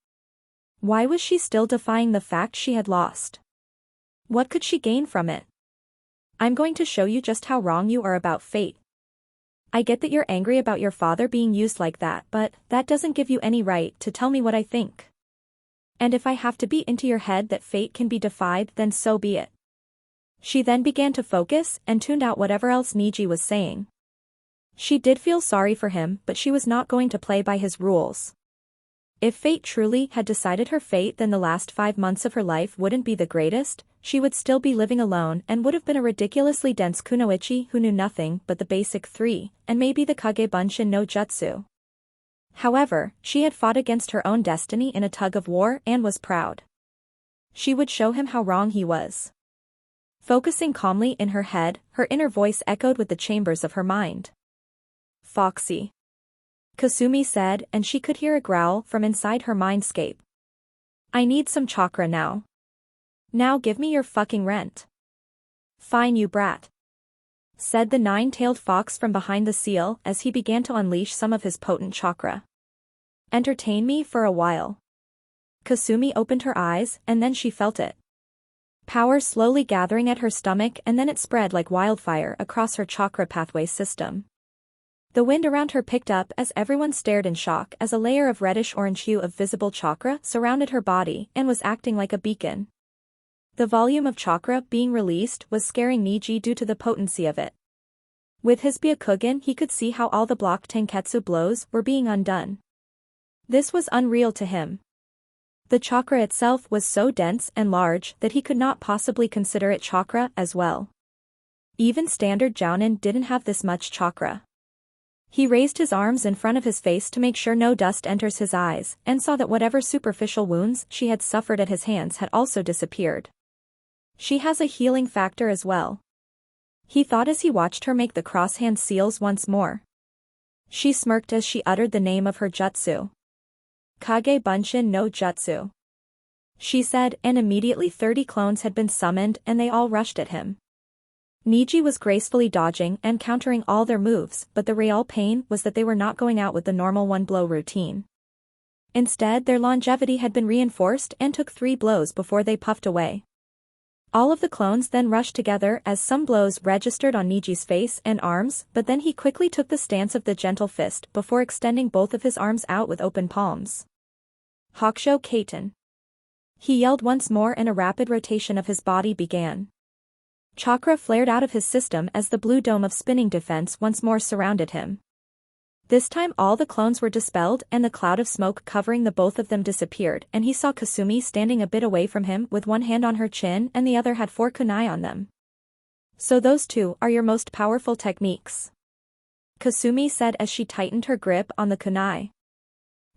Why was she still defying the fact she had lost? What could she gain from it? I'm going to show you just how wrong you are about fate. I get that you're angry about your father being used like that, but that doesn't give you any right to tell me what I think. And if I have to beat into your head that fate can be defied, then so be it. She then began to focus and tuned out whatever else Niji was saying. She did feel sorry for him, but she was not going to play by his rules. If fate truly had decided her fate, then the last 5 months of her life wouldn't be the greatest. She would still be living alone and would have been a ridiculously dense kunoichi who knew nothing but the basic 3, and maybe the Kage Bunshin no Jutsu. However, she had fought against her own destiny in a tug of war and was proud. She would show him how wrong he was. Focusing calmly in her head, her inner voice echoed with the chambers of her mind. Foxy. Kasumi said, and she could hear a growl from inside her mindscape. I need some chakra now. Now give me your fucking rent. Fine, you brat. Said the 9-tailed fox from behind the seal as he began to unleash some of his potent chakra. Entertain me for a while. Kasumi opened her eyes and then she felt it. Power slowly gathering at her stomach, and then it spread like wildfire across her chakra pathway system. The wind around her picked up as everyone stared in shock as a layer of reddish-orange hue of visible chakra surrounded her body and was acting like a beacon. The volume of chakra being released was scaring Niji due to the potency of it. With his Byakugan, he could see how all the blocked tenketsu blows were being undone. This was unreal to him. The chakra itself was so dense and large that he could not possibly consider it chakra as well. Even standard jounin didn't have this much chakra. He raised his arms in front of his face to make sure no dust enters his eyes, and saw that whatever superficial wounds she had suffered at his hands had also disappeared. She has a healing factor as well. He thought as he watched her make the cross-hand seals once more. She smirked as she uttered the name of her jutsu. Kage Bunshin no Jutsu. She said, and immediately 30 clones had been summoned and they all rushed at him. Niji was gracefully dodging and countering all their moves, but the real pain was that they were not going out with the normal one-blow routine. Instead, their longevity had been reinforced and took 3 blows before they puffed away. All of the clones then rushed together as some blows registered on Niji's face and arms, but then he quickly took the stance of the gentle fist before extending both of his arms out with open palms. Hakusho Kaiten. He yelled once more and a rapid rotation of his body began. Chakra flared out of his system as the blue dome of spinning defense once more surrounded him. This time all the clones were dispelled and the cloud of smoke covering the both of them disappeared, and he saw Kasumi standing a bit away from him with one hand on her chin and the other had 4 kunai on them. So those 2 are your most powerful techniques? Kasumi said as she tightened her grip on the kunai.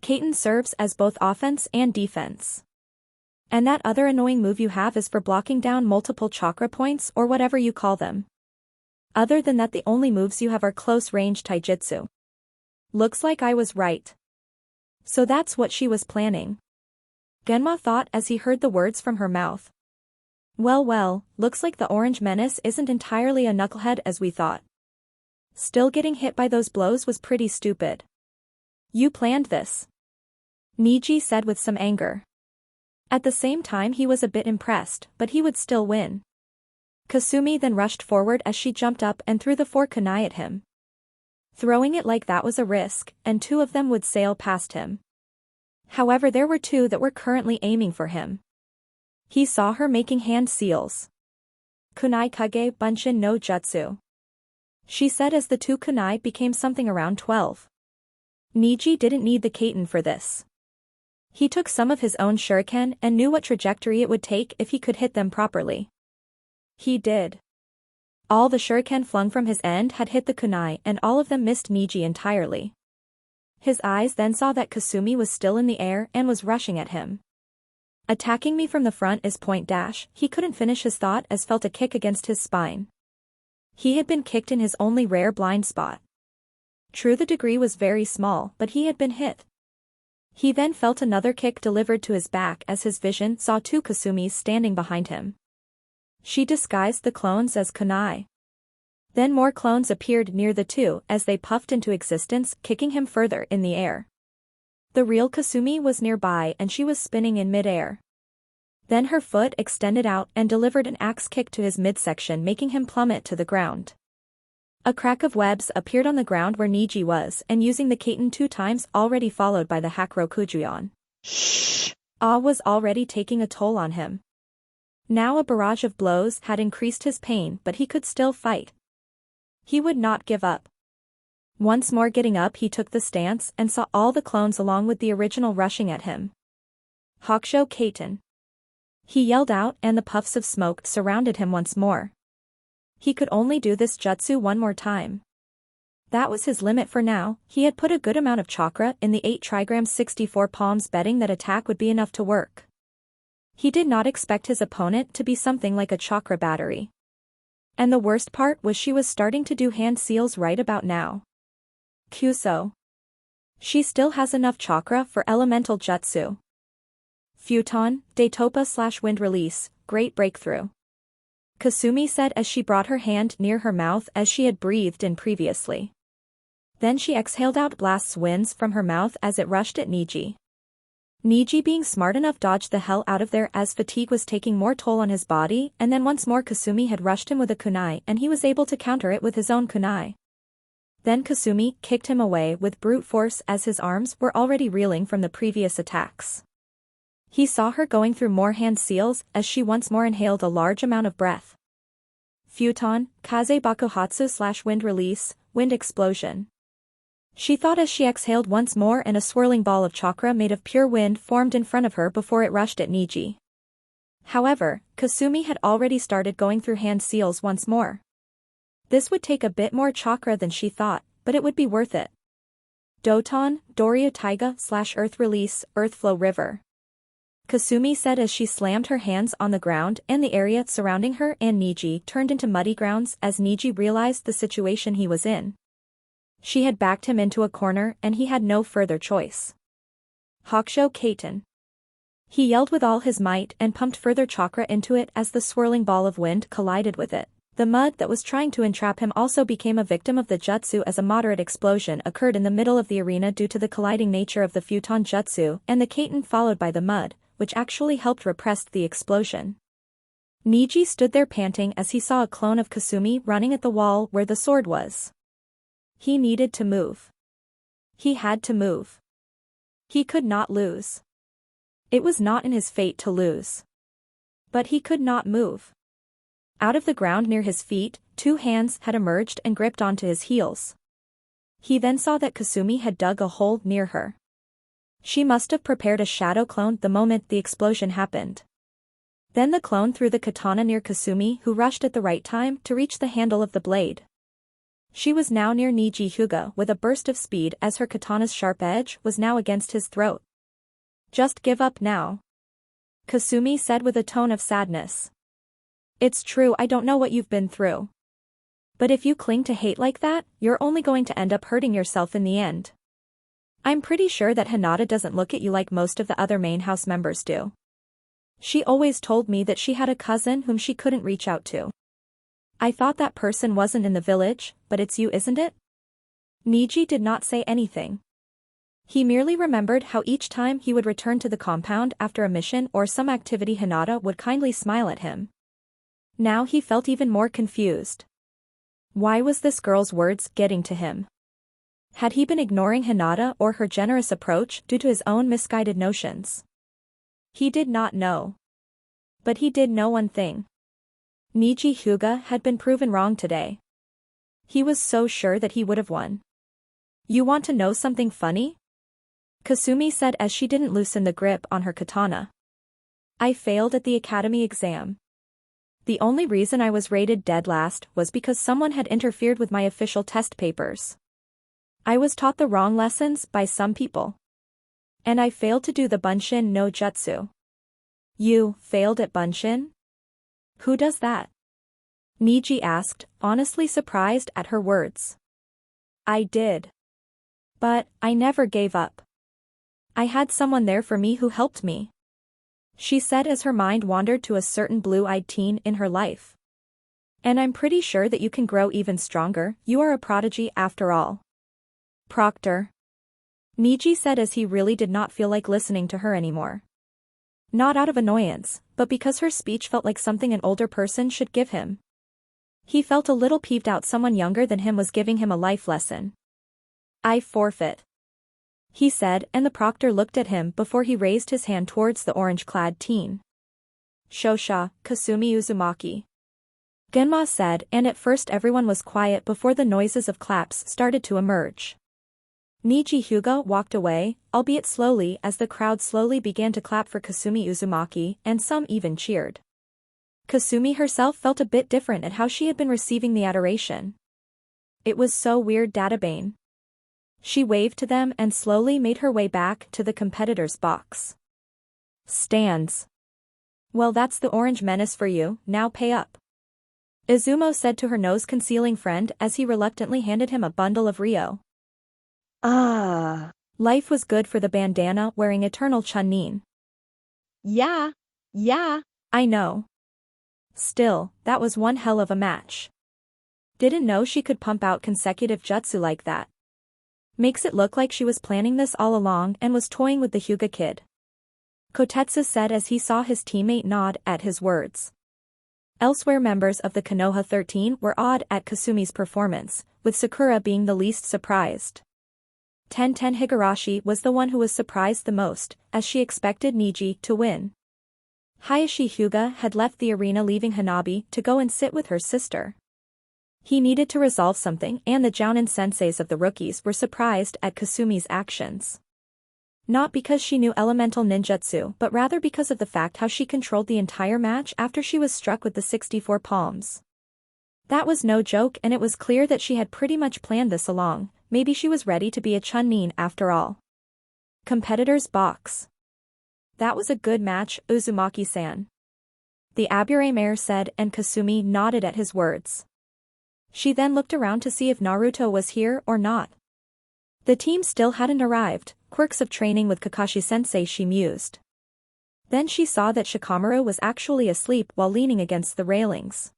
Kaiten serves as both offense and defense. And that other annoying move you have is for blocking down multiple chakra points or whatever you call them. Other than that, the only moves you have are close-range taijutsu. Looks like I was right. So that's what she was planning. Genma thought as he heard the words from her mouth. Well, looks like the Orange Menace isn't entirely a knucklehead as we thought. Still, getting hit by those blows was pretty stupid. You planned this, Niji said with some anger. At the same time he was a bit impressed, but he would still win. Kasumi then rushed forward as she jumped up and threw the 4 kunai at him. Throwing it like that was a risk, and 2 of them would sail past him. However, there were 2 that were currently aiming for him. He saw her making hand seals. Kunai Kage Bunshin no Jutsu, she said as the 2 kunai became something around 12. Niji didn't need the Kaiten for this. He took some of his own shuriken and knew what trajectory it would take if he could hit them properly. He did. All the shuriken flung from his end had hit the kunai and all of them missed Niji entirely. His eyes then saw that Kasumi was still in the air and was rushing at him. Attacking me from the front is point dash. He couldn't finish his thought as felt a kick against his spine. He had been kicked in his only rare blind spot. True, the degree was very small, but he had been hit. He then felt another kick delivered to his back as his vision saw 2 Kasumis standing behind him. She disguised the clones as kunai. Then more clones appeared near the 2 as they puffed into existence, kicking him further in the air. The real Kasumi was nearby and she was spinning in mid-air. Then her foot extended out and delivered an axe kick to his midsection, making him plummet to the ground. A crack of webs appeared on the ground where Niji was, and using the Kaiten 2 times already followed by the Hakurokujuon. Awe was already taking a toll on him. Now a barrage of blows had increased his pain, but he could still fight. He would not give up. Once more getting up, he took the stance and saw all the clones along with the original rushing at him. Hakusho Kaiten, he yelled out, and the puffs of smoke surrounded him once more. He could only do this jutsu one more time. That was his limit for now. He had put a good amount of chakra in the 8 trigrams 64 palms, betting that attack would be enough to work. He did not expect his opponent to be something like a chakra battery. And the worst part was she was starting to do hand seals right about now. Kyuso, she still has enough chakra for elemental jutsu. Futon, Datopa/wind release, great breakthrough, Kasumi said as she brought her hand near her mouth as she had breathed in previously. Then she exhaled out blasts winds from her mouth as it rushed at Niji. Niji, being smart enough, dodged the hell out of there as fatigue was taking more toll on his body, and then once more Kasumi had rushed him with a kunai and he was able to counter it with his own kunai. Then Kasumi kicked him away with brute force as his arms were already reeling from the previous attacks. He saw her going through more hand seals as she once more inhaled a large amount of breath. Futon, Kaze Bakuhatsu/wind release, wind explosion, she thought as she exhaled once more, and a swirling ball of chakra made of pure wind formed in front of her before it rushed at Niji. However, Kasumi had already started going through hand seals once more. This would take a bit more chakra than she thought, but it would be worth it. Doton, Doryu Taiga/earth release, earth flow river, Kasumi said as she slammed her hands on the ground, and the area surrounding her and Niji turned into muddy grounds as Niji realized the situation he was in. She had backed him into a corner and he had no further choice. Hakusho Kaiten, he yelled with all his might and pumped further chakra into it as the swirling ball of wind collided with it. The mud that was trying to entrap him also became a victim of the jutsu as a moderate explosion occurred in the middle of the arena due to the colliding nature of the futon jutsu and the kaiten followed by the mud, which actually helped repress the explosion. Niji stood there panting as he saw a clone of Kasumi running at the wall where the sword was. He needed to move. He had to move. He could not lose. It was not in his fate to lose. But he could not move. Out of the ground near his feet, two hands had emerged and gripped onto his heels. He then saw that Kasumi had dug a hole near her. She must have prepared a shadow clone the moment the explosion happened. Then the clone threw the katana near Kasumi, who rushed at the right time to reach the handle of the blade. She was now near Niji Hyuga with a burst of speed as her katana's sharp edge was now against his throat. "Just give up now," Kasumi said with a tone of sadness. "It's true, I don't know what you've been through. But if you cling to hate like that, you're only going to end up hurting yourself in the end. I'm pretty sure that Hinata doesn't look at you like most of the other main house members do. She always told me that she had a cousin whom she couldn't reach out to. I thought that person wasn't in the village, but it's you, isn't it?" Niji did not say anything. He merely remembered how each time he would return to the compound after a mission or some activity Hinata would kindly smile at him. Now he felt even more confused. Why was this girl's words getting to him? Had he been ignoring Hinata or her generous approach due to his own misguided notions? He did not know. But he did know one thing. Niji Hyuga had been proven wrong today. He was so sure that he would have won. "You want to know something funny?" Kasumi said as she didn't loosen the grip on her katana. "I failed at the academy exam. The only reason I was rated dead last was because someone had interfered with my official test papers. I was taught the wrong lessons by some people. And I failed to do the Bunshin no Jutsu." "You failed at Bunshin? Who does that?" Niji asked, honestly surprised at her words. "I did. But I never gave up. I had someone there for me who helped me," she said as her mind wandered to a certain blue-eyed teen in her life. "And I'm pretty sure that you can grow even stronger, you are a prodigy after all." "Proctor," Niji said as he really did not feel like listening to her anymore. Not out of annoyance, but because her speech felt like something an older person should give him. He felt a little peeved out someone younger than him was giving him a life lesson. "I forfeit," he said, and the proctor looked at him before he raised his hand towards the orange-clad teen. "Shosha, Kasumi Uzumaki," Genma said, and at first everyone was quiet before the noises of claps started to emerge. Niji Hyuga walked away, albeit slowly as the crowd slowly began to clap for Kasumi Uzumaki, and some even cheered. Kasumi herself felt a bit different at how she had been receiving the adoration. It was so weird. Databane. She waved to them and slowly made her way back to the competitor's box. "Stands. Well, that's the orange menace for you, now pay up," Izumo said to her nose-concealing friend as he reluctantly handed him a bundle of Ryo. Life was good for the bandana-wearing eternal Chunin. Yeah. "I know. Still, that was one hell of a match. Didn't know she could pump out consecutive jutsu like that. Makes it look like she was planning this all along and was toying with the Hyuga kid," Kotetsu said as he saw his teammate nod at his words. Elsewhere, members of the Konoha 13 were awed at Kasumi's performance, with Sakura being the least surprised. Tenten Higurashi was the one who was surprised the most, as she expected Niji to win. Hayashi Hyuga had left the arena leaving Hanabi to go and sit with her sister. He needed to resolve something, and the Jounin senseis of the rookies were surprised at Kasumi's actions. Not because she knew elemental ninjutsu, but rather because of the fact how she controlled the entire match after she was struck with the 64 palms. That was no joke, and it was clear that she had pretty much planned this along. Maybe she was ready to be a Chunin after all. Competitor's box. "That was a good match, Uzumaki-san," the Abure mayor said, and Kasumi nodded at his words. She then looked around to see if Naruto was here or not. The team still hadn't arrived. Quirks of training with Kakashi-sensei, she mused. Then she saw that Shikamaru was actually asleep while leaning against the railings.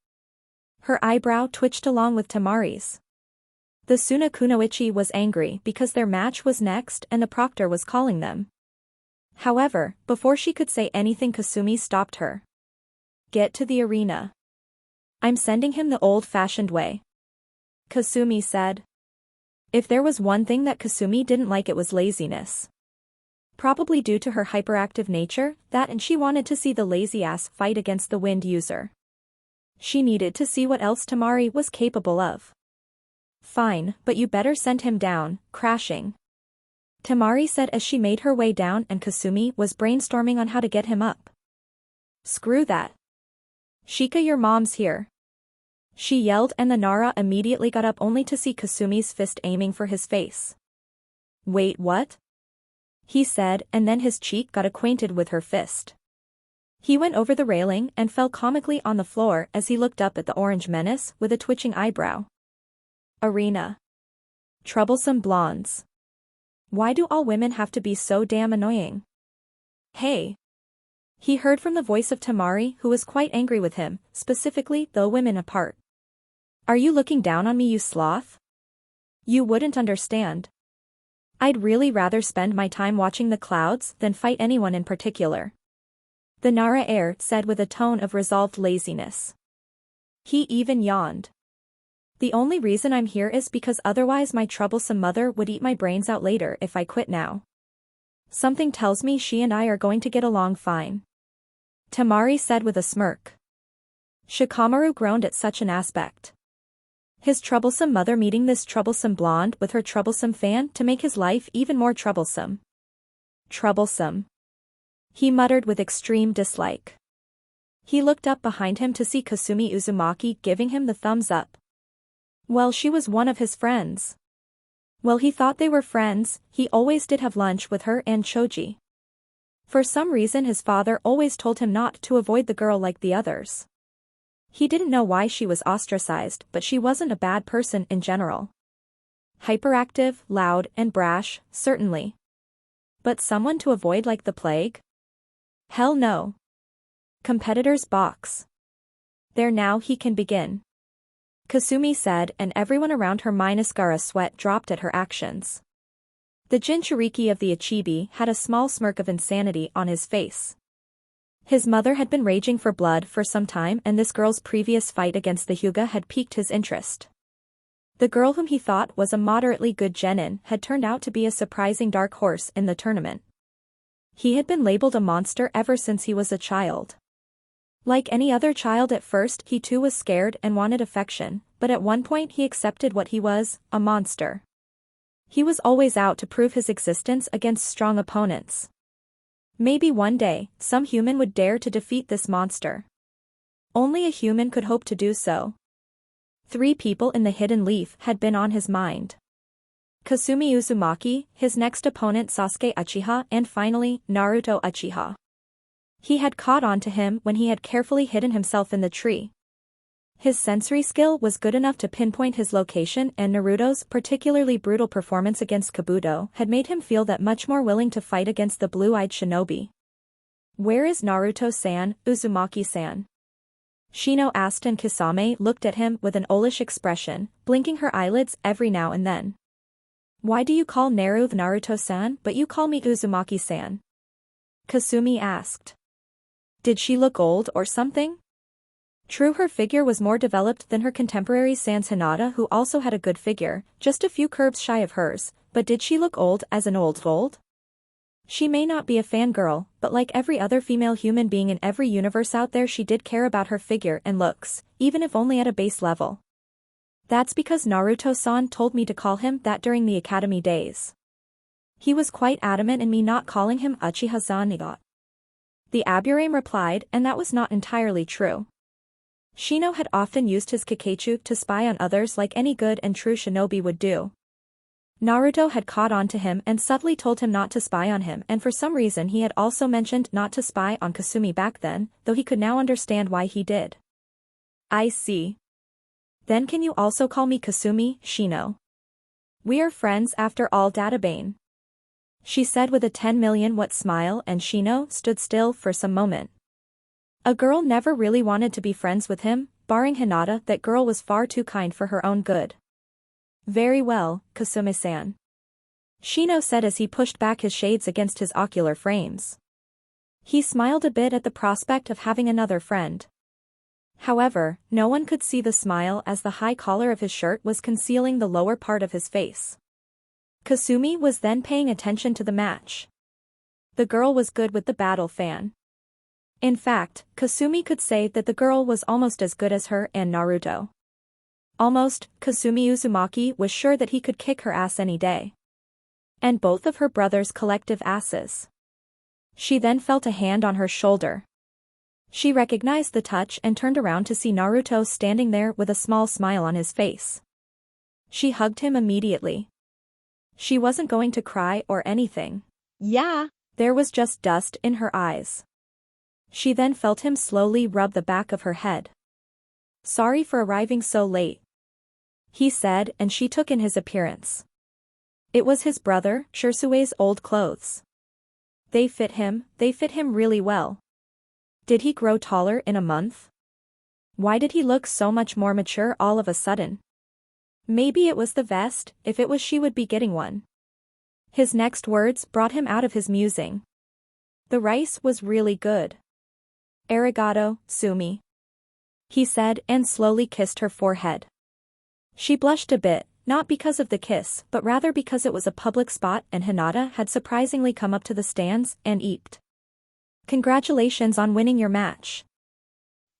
Her eyebrow twitched along with Tamari's. The Suna Kunoichi was angry because their match was next and the proctor was calling them. However, before she could say anything, Kasumi stopped her. Get to the arena. I'm sending him the old-fashioned way. Kasumi said. If there was one thing that Kasumi didn't like, it was laziness. Probably due to her hyperactive nature, and she wanted to see the lazy-ass fight against the wind user. She needed to see what else Tamari was capable of. Fine, but you better send him down, crashing. Tamari said as she made her way down, and Kasumi was brainstorming on how to get him up. Screw that. Shika, your mom's here. She yelled, and the Nara immediately got up only to see Kasumi's fist aiming for his face. Wait, what? He said, and then his cheek got acquainted with her fist. He went over the railing and fell comically on the floor as he looked up at the orange menace with a twitching eyebrow. Arena. Troublesome blondes. Why do all women have to be so damn annoying? Hey. He heard from the voice of Tamari, who was quite angry with him, specifically the women apart. Are you looking down on me, you sloth? You wouldn't understand. I'd really rather spend my time watching the clouds than fight anyone in particular. The Nara heir said with a tone of resolved laziness. He even yawned. The only reason I'm here is because otherwise my troublesome mother would eat my brains out later if I quit now. Something tells me she and I are going to get along fine. Tamari said with a smirk. Shikamaru groaned at such an aspect. His troublesome mother meeting this troublesome blonde with her troublesome fan to make his life even more troublesome. Troublesome. He muttered with extreme dislike. He looked up behind him to see Kasumi Uzumaki giving him the thumbs up. Well, she was one of his friends. Well, he thought they were friends, he always did have lunch with her and Choji. For some reason his father always told him not to avoid the girl like the others. He didn't know why she was ostracized, but she wasn't a bad person in general. Hyperactive, loud, and brash, certainly. But someone to avoid like the plague? Hell no. Competitor's box. There, now he can begin. Kasumi said, and everyone around her minus Gaara's sweat dropped at her actions. The Jinchuriki of the Ichibi had a small smirk of insanity on his face. His mother had been raging for blood for some time, and this girl's previous fight against the Hyuga had piqued his interest. The girl whom he thought was a moderately good genin had turned out to be a surprising dark horse in the tournament. He had been labeled a monster ever since he was a child. Like any other child at first, he too was scared and wanted affection, but at one point he accepted what he was, a monster. He was always out to prove his existence against strong opponents. Maybe one day, some human would dare to defeat this monster. Only a human could hope to do so. 3 people in the hidden leaf had been on his mind. Kasumi Uzumaki, his next opponent Sasuke Uchiha, and finally, Naruto Uchiha. He had caught on to him when he had carefully hidden himself in the tree. His sensory skill was good enough to pinpoint his location, and Naruto's particularly brutal performance against Kabuto had made him feel that much more willing to fight against the blue-eyed shinobi. Where is Naruto-san, Uzumaki-san? Shino asked, and Kisame looked at him with an owlish expression, blinking her eyelids every now and then. Why do you call Naru Naruto-san but you call me Uzumaki-san? Kasumi asked. Did she look old or something? True, her figure was more developed than her contemporary Sans Hinata, who also had a good figure, just a few curves shy of hers, but did she look old as an old? She may not be a fangirl, but like every other female human being in every universe out there, she did care about her figure and looks, even if only at a base level. That's because Naruto-san told me to call him that during the academy days. He was quite adamant in me not calling him Uchiha-san. The Aburame replied, and that was not entirely true. Shino had often used his Kakechu to spy on others like any good and true shinobi would do. Naruto had caught on to him and subtly told him not to spy on him, and for some reason he had also mentioned not to spy on Kasumi back then, though he could now understand why he did. I see. Then can you also call me Kasumi, Shino? We are friends after all, Databane. She said with a 10 million watt smile, and Shino stood still for some moment. A girl never really wanted to be friends with him, barring Hinata. That girl was far too kind for her own good. Very well, Kasume-san. Shino said as he pushed back his shades against his ocular frames. He smiled a bit at the prospect of having another friend. However, no one could see the smile as the high collar of his shirt was concealing the lower part of his face. Kasumi was then paying attention to the match. The girl was good with the battle fan. In fact, Kasumi could say that the girl was almost as good as her and Naruto. Almost, Kasumi Uzumaki was sure that he could kick her ass any day. And both of her brothers' collective asses. She then felt a hand on her shoulder. She recognized the touch and turned around to see Naruto standing there with a small smile on his face. She hugged him immediately. She wasn't going to cry or anything. Yeah. There was just dust in her eyes. She then felt him slowly rub the back of her head. Sorry for arriving so late, he said, and she took in his appearance. It was his brother, Shirsue's old clothes. They fit him really well. Did he grow taller in a month? Why did he look so much more mature all of a sudden? Maybe it was the vest. If it was, she would be getting one. His next words brought him out of his musing. The rice was really good. Arigato, Sumi, he said, and slowly kissed her forehead. She blushed a bit, not because of the kiss but rather because it was a public spot and Hinata had surprisingly come up to the stands and eeped. Congratulations on winning your match.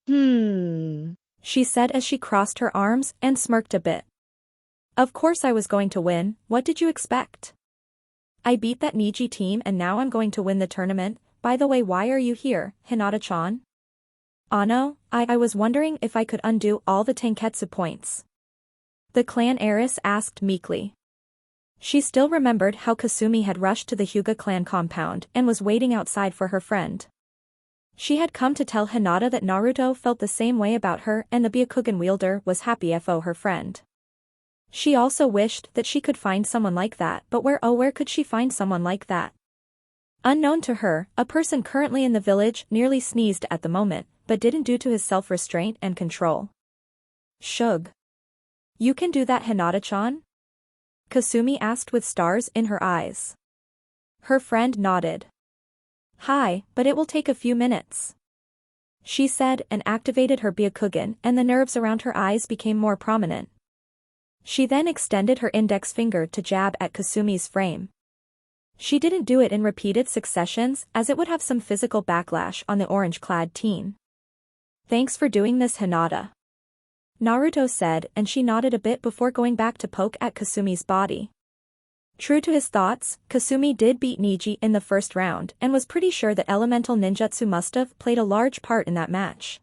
She said as she crossed her arms and smirked a bit. Of course I was going to win, what did you expect? I beat that Niji team and now I'm going to win the tournament. By the way, why are you here, Hinata-chan? Ano, I was wondering if I could undo all the Tenketsu points. The clan heiress asked meekly. She still remembered how Kasumi had rushed to the Hyuga clan compound and was waiting outside for her friend. She had come to tell Hinata that Naruto felt the same way about her and the Byakugan wielder was happy for her friend. She also wished that she could find someone like that, but where could she find someone like that? Unknown to her, a person currently in the village nearly sneezed at the moment, but didn't due to his self-restraint and control. Shug. You can do that, Hinata-chan? Kasumi asked with stars in her eyes. Her friend nodded. Hi, but it will take a few minutes, she said, and activated her Byakugan and the nerves around her eyes became more prominent. She then extended her index finger to jab at Kasumi's frame. She didn't do it in repeated successions as it would have some physical backlash on the orange-clad teen. Thanks for doing this, Hinata, Naruto said, and she nodded a bit before going back to poke at Kasumi's body. True to his thoughts, Kasumi did beat Niji in the first round and was pretty sure that elemental ninjutsu must have played a large part in that match.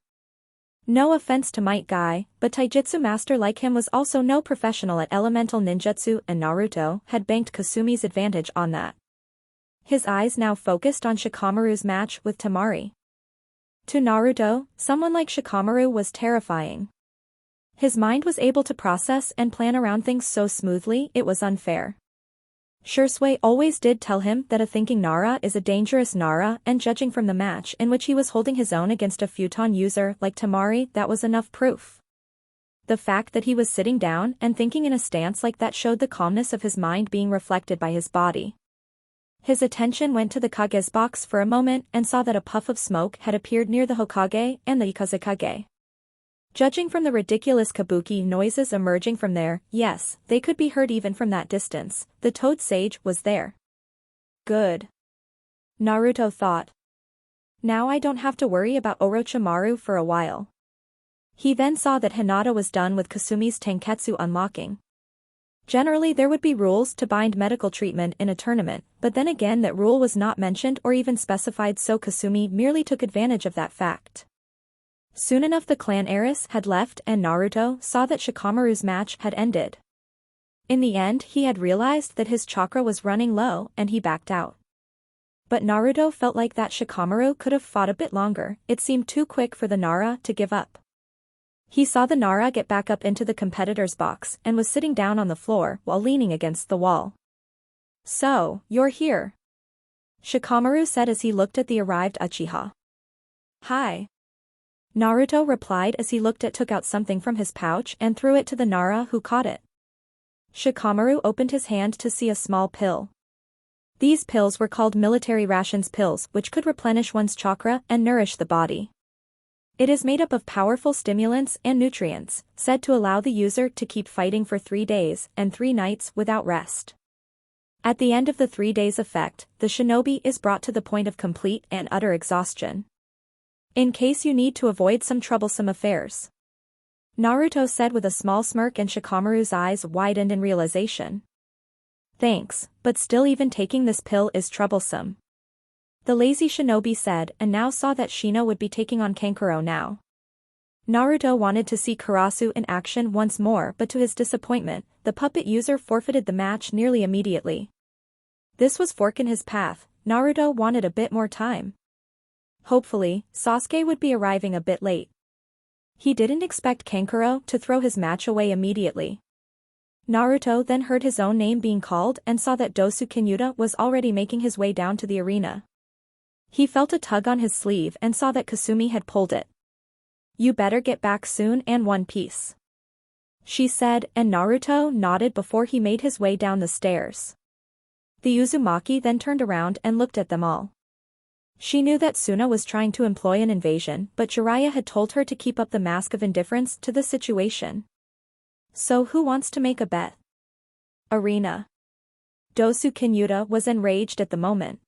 No offense to Might Guy, but taijutsu master like him was also no professional at elemental ninjutsu and Naruto had banked Kasumi's advantage on that. His eyes now focused on Shikamaru's match with Temari. To Naruto, someone like Shikamaru was terrifying. His mind was able to process and plan around things so smoothly it was unfair. Shursui always did tell him that a thinking Nara is a dangerous Nara, and judging from the match in which he was holding his own against a futon user like Temari, that was enough proof. The fact that he was sitting down and thinking in a stance like that showed the calmness of his mind being reflected by his body. His attention went to the Kage's box for a moment and saw that a puff of smoke had appeared near the Hokage and the Ikazukage. Judging from the ridiculous kabuki noises emerging from there, yes, they could be heard even from that distance, the Toad Sage was there. Good, Naruto thought. Now I don't have to worry about Orochimaru for a while. He then saw that Hinata was done with Kasumi's Tenketsu unlocking. Generally there would be rules to bind medical treatment in a tournament, but then again that rule was not mentioned or even specified, so Kasumi merely took advantage of that fact. Soon enough the clan heiress had left and Naruto saw that Shikamaru's match had ended. In the end he had realized that his chakra was running low and he backed out. But Naruto felt like that Shikamaru could have fought a bit longer, it seemed too quick for the Nara to give up. He saw the Nara get back up into the competitor's box and was sitting down on the floor while leaning against the wall. So, you're here, Shikamaru said as he looked at the arrived Uchiha. Hi. Naruto replied as he took out something from his pouch and threw it to the Nara who caught it. Shikamaru opened his hand to see a small pill. These pills were called military rations pills, which could replenish one's chakra and nourish the body. It is made up of powerful stimulants and nutrients, said to allow the user to keep fighting for 3 days and 3 nights without rest. At the end of the 3 days' effect, the shinobi is brought to the point of complete and utter exhaustion. In case you need to avoid some troublesome affairs. Naruto said with a small smirk, and Shikamaru's eyes widened in realization. Thanks, but still even taking this pill is troublesome. The lazy shinobi said, and now saw that Shino would be taking on Kankuro now. Naruto wanted to see Karasu in action once more, but to his disappointment, the puppet user forfeited the match nearly immediately. This was fork in his path. Naruto wanted a bit more time. Hopefully, Sasuke would be arriving a bit late. He didn't expect Kankuro to throw his match away immediately. Naruto then heard his own name being called and saw that Dosu Kinyuta was already making his way down to the arena. He felt a tug on his sleeve and saw that Kasumi had pulled it. "You better get back soon and one piece," she said, and Naruto nodded before he made his way down the stairs. The Uzumaki then turned around and looked at them all. She knew that Suna was trying to employ an invasion, but Jiraiya had told her to keep up the mask of indifference to the situation. So who wants to make a bet? Arena. Dosu Kinyuta was enraged at the moment.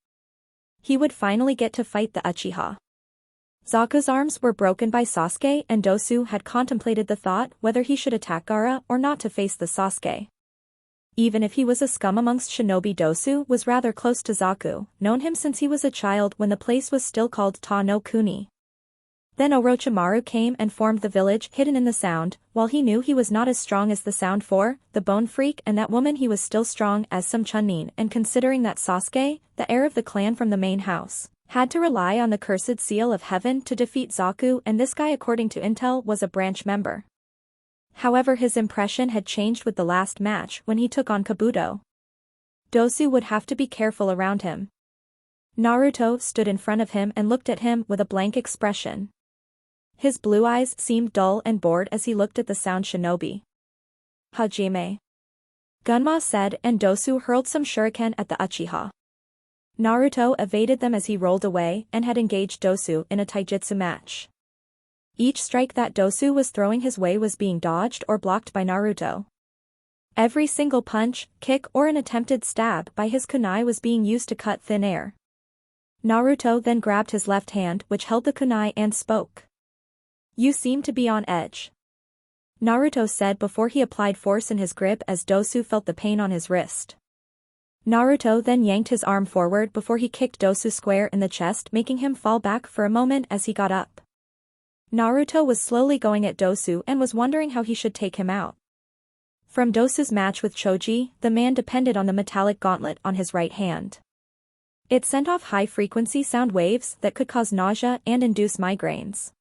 He would finally get to fight the Uchiha. Zaku's arms were broken by Sasuke, and Dosu had contemplated the thought whether he should attack Gaara or not to face the Sasuke. Even if he was a scum amongst shinobi, Dosu was rather close to Zaku, known him since he was a child when the place was still called Ta no Kuni. Then Orochimaru came and formed the village hidden in the sound, while he knew he was not as strong as the sound for, the bone freak and that woman, he was still strong as some Chunin, and considering that Sasuke, the heir of the clan from the main house, had to rely on the cursed seal of heaven to defeat Zaku, and this guy according to intel was a branch member. However, his impression had changed with the last match when he took on Kabuto. Dosu would have to be careful around him. Naruto stood in front of him and looked at him with a blank expression. His blue eyes seemed dull and bored as he looked at the sound shinobi. "Hajime," Gunma said, and Dosu hurled some shuriken at the Uchiha. Naruto evaded them as he rolled away and had engaged Dosu in a taijutsu match. Each strike that Dosu was throwing his way was being dodged or blocked by Naruto. Every single punch, kick or an attempted stab by his kunai was being used to cut thin air. Naruto then grabbed his left hand, which held the kunai, and spoke. "You seem to be on edge," Naruto said before he applied force in his grip as Dosu felt the pain on his wrist. Naruto then yanked his arm forward before he kicked Dosu square in the chest, making him fall back for a moment as he got up. Naruto was slowly going at Dosu and was wondering how he should take him out. From Dosu's match with Choji, the man depended on the metallic gauntlet on his right hand. It sent off high-frequency sound waves that could cause nausea and induce migraines.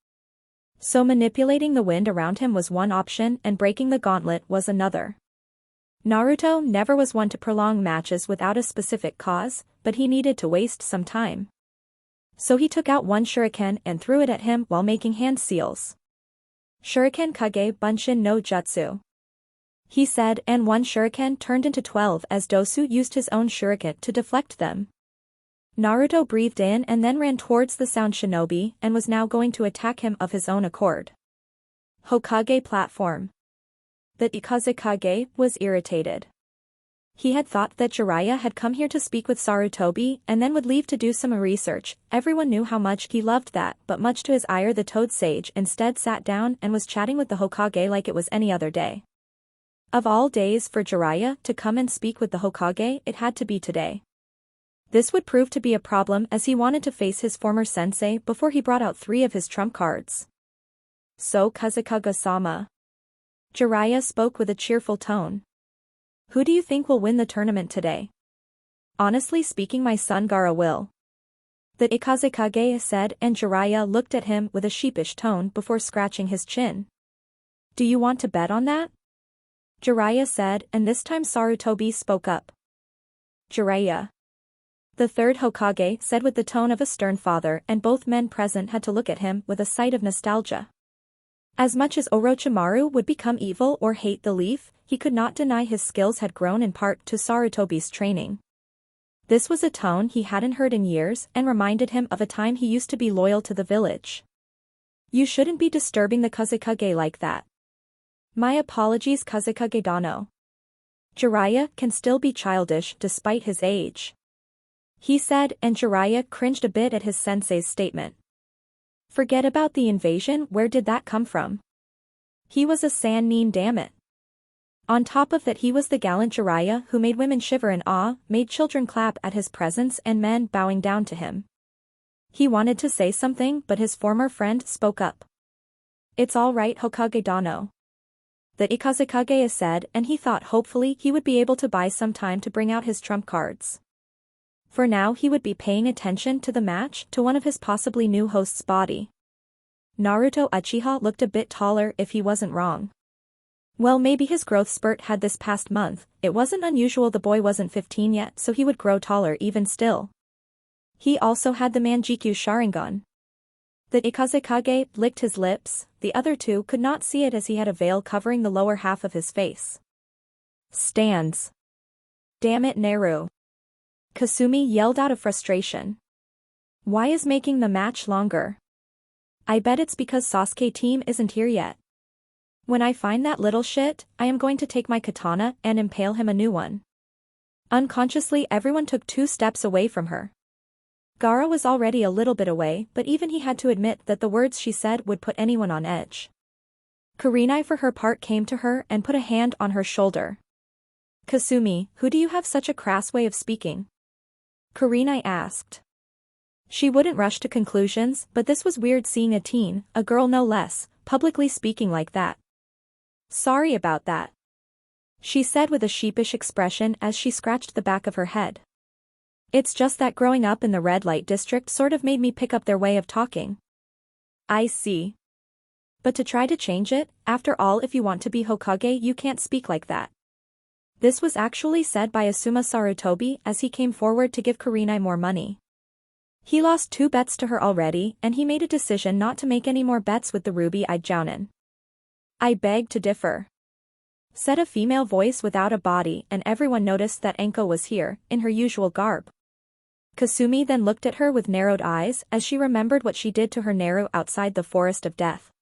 So manipulating the wind around him was one option and breaking the gauntlet was another. Naruto never was one to prolong matches without a specific cause, but he needed to waste some time. So he took out one shuriken and threw it at him while making hand seals. "Shuriken Kage Bunshin no Jutsu," he said, and one shuriken turned into 12 as Dosu used his own shuriken to deflect them. Naruto breathed in and then ran towards the sound shinobi and was now going to attack him of his own accord. Hokage platform. The Ikazekage was irritated. He had thought that Jiraiya had come here to speak with Sarutobi and then would leave to do some research. Everyone knew how much he loved that, but much to his ire the Toad Sage instead sat down and was chatting with the Hokage like it was any other day. Of all days for Jiraiya to come and speak with the Hokage, it had to be today. This would prove to be a problem as he wanted to face his former sensei before he brought out 3 of his trump cards. "So Kazekage-sama," Jiraiya spoke with a cheerful tone. "Who do you think will win the tournament today?" "Honestly speaking, my son Gaara will," the Ikazekage said, and Jiraiya looked at him with a sheepish tone before scratching his chin. "Do you want to bet on that?" Jiraiya said, and this time Sarutobi spoke up. "Jiraiya," The third Hokage said with the tone of a stern father, and both men present had to look at him with a sight of nostalgia. As much as Orochimaru would become evil or hate the leaf, he could not deny his skills had grown in part to Sarutobi's training. This was a tone he hadn't heard in years and reminded him of a time he used to be loyal to the village. You shouldn't be disturbing the Kazekage like that. My apologies, Kazekage Dano. Jiraiya can still be childish despite his age, he said, and Jiraiya cringed a bit at his sensei's statement. Forget about the invasion, where did that come from? He was a Sannin, damn it. On top of that, he was the gallant Jiraiya who made women shiver in awe, made children clap at his presence and men bowing down to him. He wanted to say something, but his former friend spoke up. It's all right, Hokage Dano. The Ikazekage said, and he thought hopefully he would be able to buy some time to bring out his trump cards. For now he would be paying attention to the match, to one of his possibly new host's body. Naruto Uchiha looked a bit taller if he wasn't wrong. Well, maybe his growth spurt had this past month, it wasn't unusual, the boy wasn't 15 yet, so he would grow taller even still. He also had the Manjikyu Sharingan. The Ikazekage licked his lips, the other two could not see it as he had a veil covering the lower half of his face. Stands. Damn it, Naru. Kasumi yelled out of frustration. Why is making the match longer? I bet it's because Sasuke team isn't here yet. When I find that little shit, I am going to take my katana and impale him a new one. Unconsciously everyone took 2 steps away from her. Gaara was already a little bit away, but even he had to admit that the words she said would put anyone on edge. Kurenai for her part came to her and put a hand on her shoulder. Kasumi, who do you have such a crass way of speaking? Kurenai asked. She wouldn't rush to conclusions, but this was weird seeing a teen, a girl no less, publicly speaking like that. Sorry about that, she said with a sheepish expression as she scratched the back of her head. It's just that growing up in the red light district sort of made me pick up their way of talking. I see. But to try to change it, after all, if you want to be Hokage you can't speak like that. This was actually said by Asuma Sarutobi as he came forward to give Kurenai more money. He lost 2 bets to her already, and he made a decision not to make any more bets with the ruby-eyed Jounin. I beg to differ, said a female voice without a body, and everyone noticed that Anko was here, in her usual garb. Kasumi then looked at her with narrowed eyes as she remembered what she did to her Naru outside the forest of death.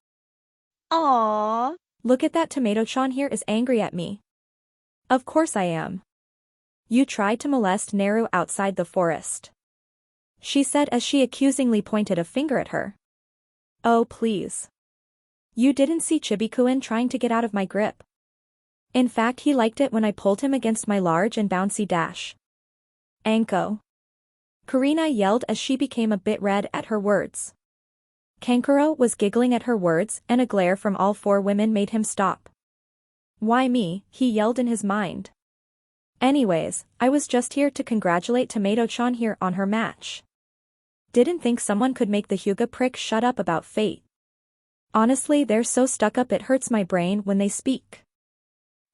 Aww. Look at that, Tomato-chan here is angry at me. Of course I am. You tried to molest Naru outside the forest, she said as she accusingly pointed a finger at her. Oh please. You didn't see Chibi-kun trying to get out of my grip. In fact he liked it when I pulled him against my large and bouncy dash. Anko. Kurenai yelled as she became a bit red at her words. Kankuro was giggling at her words and a glare from all 4 women made him stop. Why me, he yelled in his mind. Anyways, I was just here to congratulate Tomato-chan here on her match. Didn't think someone could make the Hyuga prick shut up about fate. Honestly, they're so stuck up it hurts my brain when they speak.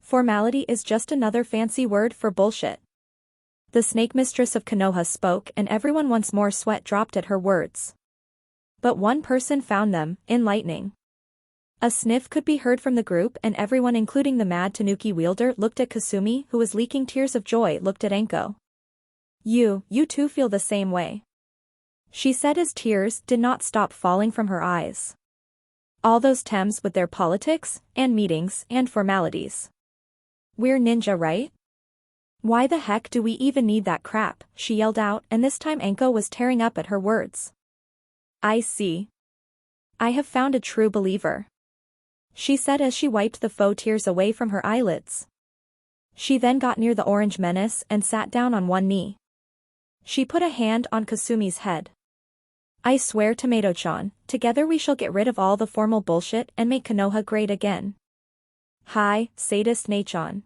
Formality is just another fancy word for bullshit. The snake mistress of Konoha spoke and everyone once more sweat dropped at her words. But one person found them enlightening. A sniff could be heard from the group and everyone including the mad Tanuki wielder looked at Kasumi who was leaking tears of joy looked at Anko. You too feel the same way, she said as tears did not stop falling from her eyes. All those Tems with their politics, and meetings, and formalities. We're ninja, right? Why the heck do we even need that crap, she yelled out and this time Anko was tearing up at her words. I see. I have found a true believer, she said as she wiped the faux tears away from her eyelids. She then got near the orange menace and sat down on one knee. She put a hand on Kasumi's head. I swear Tomato-chan, together we shall get rid of all the formal bullshit and make Konoha great again. Hi, sadist Nachan,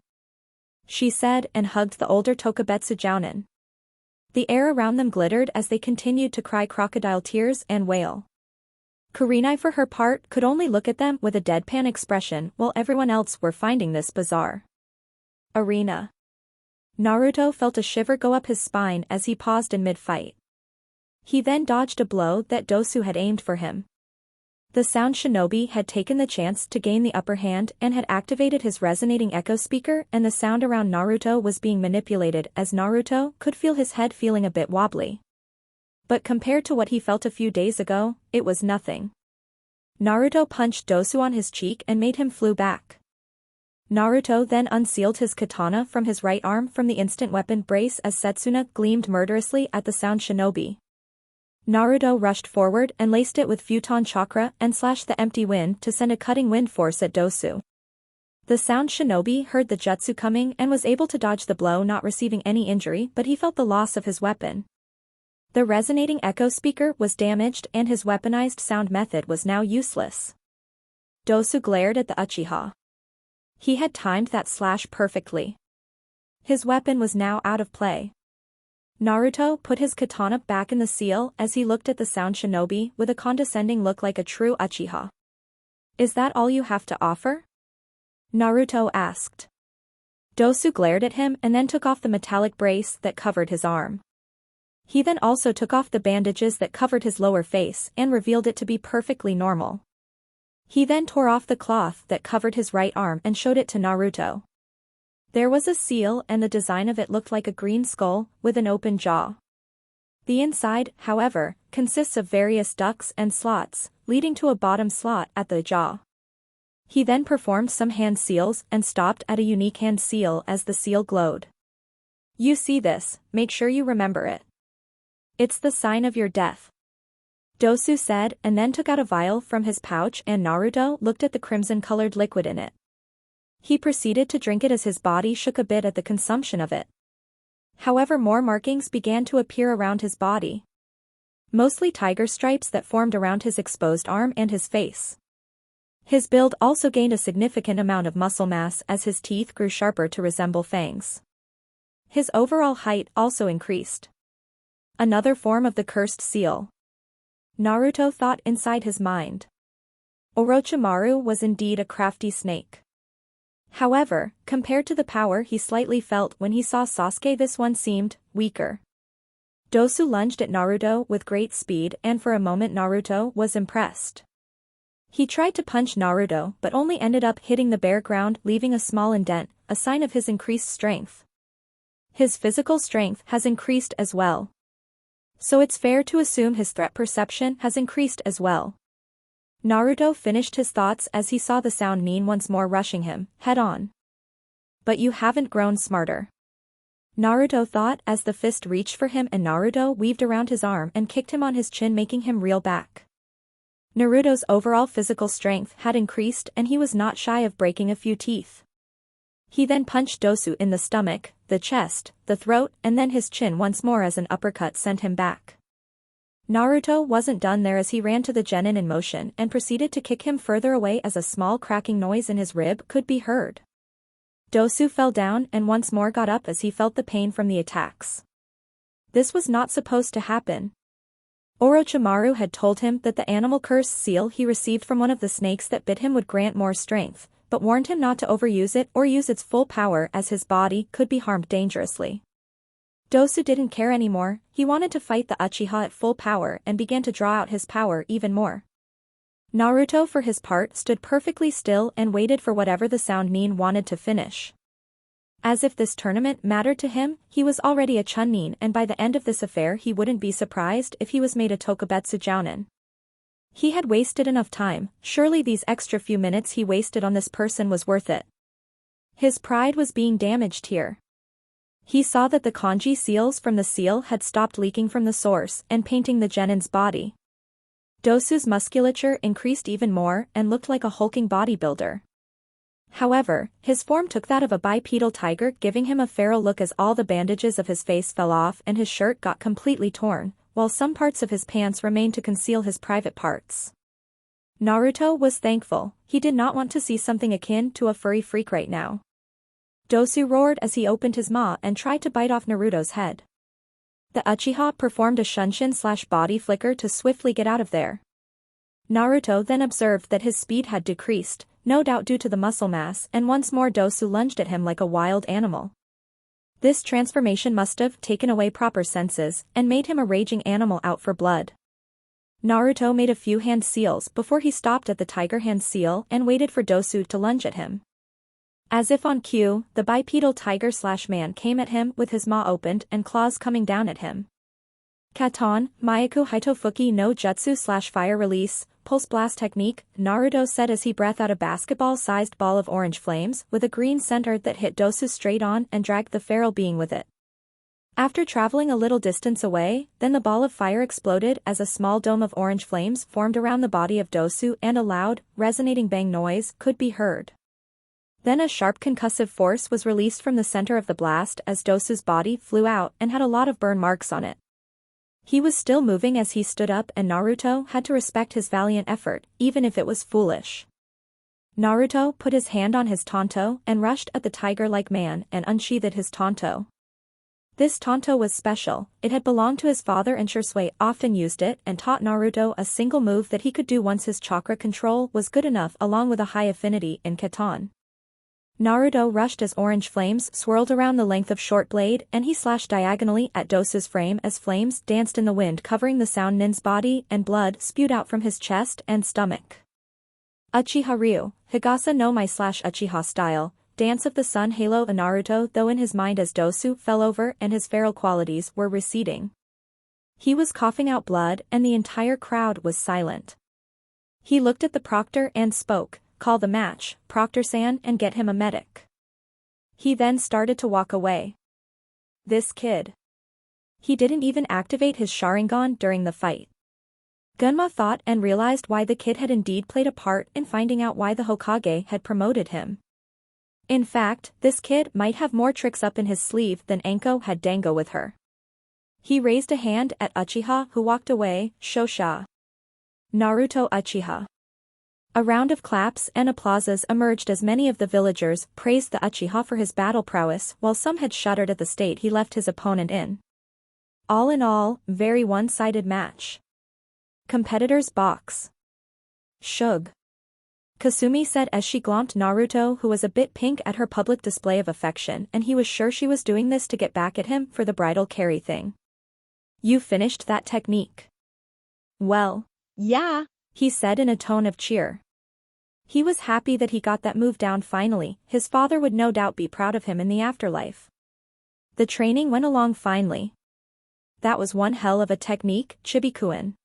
she said and hugged the older Tokubetsu Jounin. The air around them glittered as they continued to cry crocodile tears and wail. Kurenai for her part could only look at them with a deadpan expression while everyone else were finding this bizarre. Arena. Naruto felt a shiver go up his spine as he paused in mid-fight. He then dodged a blow that Dosu had aimed for him. The sound shinobi had taken the chance to gain the upper hand and had activated his resonating echo speaker, and the sound around Naruto was being manipulated as Naruto could feel his head feeling a bit wobbly. But compared to what he felt a few days ago, it was nothing. Naruto punched Dosu on his cheek and made him flew back. Naruto then unsealed his katana from his right arm from the instant weapon brace as Setsuna gleamed murderously at the sound shinobi. Naruto rushed forward and laced it with futon chakra and slashed the empty wind to send a cutting wind force at Dosu. The sound shinobi heard the jutsu coming and was able to dodge the blow, not receiving any injury, but he felt the loss of his weapon. The resonating echo speaker was damaged and his weaponized sound method was now useless. Dosu glared at the Uchiha. He had timed that slash perfectly. His weapon was now out of play. Naruto put his katana back in the seal as he looked at the sound shinobi with a condescending look like a true Uchiha. "Is that all you have to offer?" Naruto asked. Dosu glared at him and then took off the metallic brace that covered his arm. He then also took off the bandages that covered his lower face and revealed it to be perfectly normal. He then tore off the cloth that covered his right arm and showed it to Naruto. There was a seal and the design of it looked like a green skull with an open jaw. The inside, however, consists of various ducts and slots, leading to a bottom slot at the jaw. He then performed some hand seals and stopped at a unique hand seal as the seal glowed. "You see this, make sure you remember it. It's the sign of your death," Dosu said and then took out a vial from his pouch and Naruto looked at the crimson-colored liquid in it. He proceeded to drink it as his body shook a bit at the consumption of it. However, more markings began to appear around his body. Mostly tiger stripes that formed around his exposed arm and his face. His build also gained a significant amount of muscle mass as his teeth grew sharper to resemble fangs. His overall height also increased. Another form of the cursed seal. Naruto thought inside his mind. Orochimaru was indeed a crafty snake. However, compared to the power he slightly felt when he saw Sasuke, this one seemed weaker. Dosu lunged at Naruto with great speed and for a moment Naruto was impressed. He tried to punch Naruto but only ended up hitting the bare ground, leaving a small indent, a sign of his increased strength. His physical strength has increased as well. So it's fair to assume his threat perception has increased as well. Naruto finished his thoughts as he saw the sound Nin once more rushing him, head on. "But you haven't grown smarter," Naruto thought as the fist reached for him and Naruto weaved around his arm and kicked him on his chin, making him reel back. Naruto's overall physical strength had increased and he was not shy of breaking a few teeth. He then punched Dosu in the stomach, the chest, the throat, and then his chin once more as an uppercut sent him back. Naruto wasn't done there as he ran to the genin in motion and proceeded to kick him further away as a small cracking noise in his rib could be heard. Dosu fell down and once more got up as he felt the pain from the attacks. This was not supposed to happen. Orochimaru had told him that the animal curse seal he received from one of the snakes that bit him would grant more strength, but warned him not to overuse it or use its full power as his body could be harmed dangerously. Dosu didn't care anymore, he wanted to fight the Uchiha at full power and began to draw out his power even more. Naruto for his part stood perfectly still and waited for whatever the sound Nin wanted to finish. As if this tournament mattered to him, he was already a Chunin and by the end of this affair he wouldn't be surprised if he was made a Tokubetsu Jounin. He had wasted enough time, surely these extra few minutes he wasted on this person was worth it. His pride was being damaged here. He saw that the kanji seals from the seal had stopped leaking from the source and painting the genin's body. Dosu's musculature increased even more and looked like a hulking bodybuilder. However, his form took that of a bipedal tiger, giving him a feral look as all the bandages of his face fell off and his shirt got completely torn, while some parts of his pants remained to conceal his private parts. Naruto was thankful, he did not want to see something akin to a furry freak right now. Dosu roared as he opened his maw and tried to bite off Naruto's head. The Uchiha performed a shunshin/body flicker to swiftly get out of there. Naruto then observed that his speed had decreased, no doubt due to the muscle mass, and once more Dosu lunged at him like a wild animal. This transformation must have taken away proper senses and made him a raging animal out for blood. Naruto made a few hand seals before he stopped at the tiger hand seal and waited for Dosu to lunge at him. As if on cue, the bipedal tiger-slash-man came at him with his maw opened and claws coming down at him. Katon, Mayaku Hitofuki no Jutsu/Fire Release, Pulse Blast Technique, Naruto said as he breathed out a basketball-sized ball of orange flames with a green center that hit Dosu straight on and dragged the feral being with it. After traveling a little distance away, then the ball of fire exploded as a small dome of orange flames formed around the body of Dosu and a loud, resonating bang noise could be heard. Then a sharp concussive force was released from the center of the blast as Dosu's body flew out and had a lot of burn marks on it. He was still moving as he stood up and Naruto had to respect his valiant effort, even if it was foolish. Naruto put his hand on his tanto and rushed at the tiger-like man and unsheathed his tanto. This tanto was special, it had belonged to his father and Shisui often used it and taught Naruto a single move that he could do once his chakra control was good enough along with a high affinity in Katon. Naruto rushed as orange flames swirled around the length of short blade and he slashed diagonally at Dosu's frame as flames danced in the wind covering the sound nin's body and blood spewed out from his chest and stomach. Uchiha Ryu, Higasa no Mai/Uchiha style, Dance of the Sun Halo Naruto though in his mind as Dosu fell over and his feral qualities were receding. He was coughing out blood and the entire crowd was silent. He looked at the proctor and spoke, "Call the match, Proctor-san, and get him a medic." He then started to walk away. This kid. He didn't even activate his Sharingan during the fight. Gunma thought and realized why the kid had indeed played a part in finding out why the Hokage had promoted him. In fact, this kid might have more tricks up in his sleeve than Anko had dango with her. He raised a hand at Uchiha who walked away, Shosha. Naruto Uchiha. A round of claps and applauses emerged as many of the villagers praised the Uchiha for his battle prowess while some had shuddered at the state he left his opponent in. All in all, very one-sided match. Competitors box. Shug. Kasumi said as she glomped Naruto who was a bit pink at her public display of affection and he was sure she was doing this to get back at him for the bridal carry thing. "You finished that technique." "Well, Yeah. he said in a tone of cheer. He was happy that he got that move down finally, his father would no doubt be proud of him in the afterlife. The training went along finely. "That was one hell of a technique, Chibi-kun,"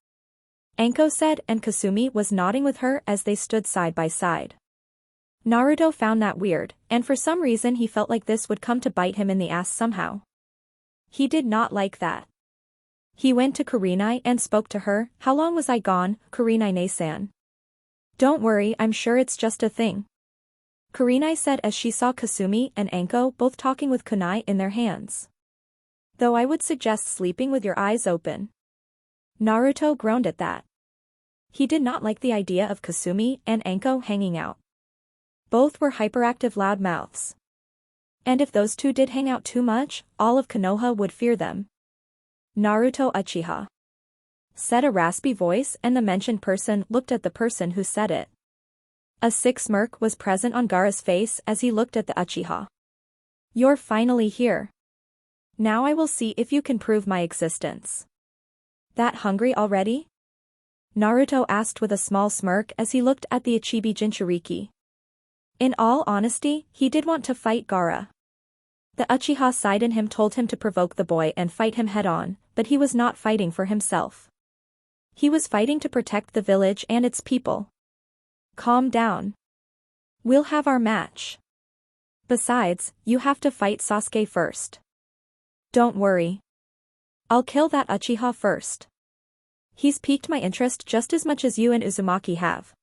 Anko said and Kasumi was nodding with her as they stood side by side. Naruto found that weird, and for some reason he felt like this would come to bite him in the ass somehow. He did not like that. He went to Kurenai and spoke to her, "How long was I gone, Kurenai-ne-san?" "Don't worry, I'm sure it's just a thing," Kurenai said as she saw Kasumi and Anko both talking with kunai in their hands. "Though I would suggest sleeping with your eyes open." Naruto groaned at that. He did not like the idea of Kasumi and Anko hanging out. Both were hyperactive loudmouths. And if those two did hang out too much, all of Konoha would fear them. "Naruto Uchiha," said a raspy voice and the mentioned person looked at the person who said it. A sick smirk was present on Gaara's face as he looked at the Uchiha. "You're finally here. Now I will see if you can prove my existence." "That hungry already?" Naruto asked with a small smirk as he looked at the Ichibi Jinchuriki. In all honesty, he did want to fight Gaara. The Uchiha side in him told him to provoke the boy and fight him head-on, but he was not fighting for himself. He was fighting to protect the village and its people. "Calm down. We'll have our match. Besides, you have to fight Sasuke first." "Don't worry. I'll kill that Uchiha first. He's piqued my interest just as much as you and Uzumaki have,"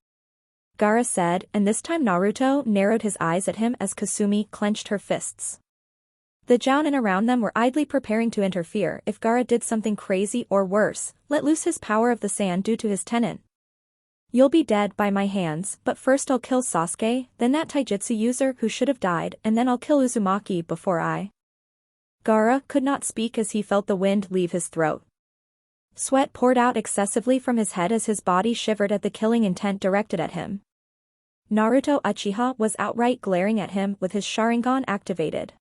Gaara said, and this time Naruto narrowed his eyes at him as Kasumi clenched her fists. The jounin around them were idly preparing to interfere if Gaara did something crazy or worse, let loose his power of the sand due to his tenant. "You'll be dead by my hands, but first I'll kill Sasuke, then that taijutsu user who should have died, and then I'll kill Uzumaki before I..." Gaara could not speak as he felt the wind leave his throat. Sweat poured out excessively from his head as his body shivered at the killing intent directed at him. Naruto Uchiha was outright glaring at him with his Sharingan activated.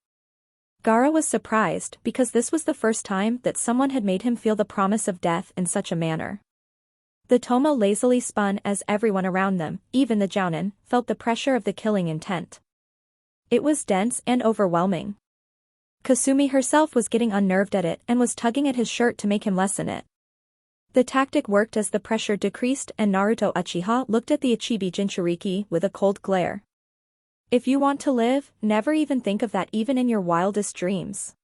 Gaara was surprised because this was the first time that someone had made him feel the promise of death in such a manner. The tomo lazily spun as everyone around them, even the jounin, felt the pressure of the killing intent. It was dense and overwhelming. Kasumi herself was getting unnerved at it and was tugging at his shirt to make him lessen it. The tactic worked as the pressure decreased and Naruto Uchiha looked at the Ichibi Jinchuriki with a cold glare. If you want to live, never even think of that even in your wildest dreams.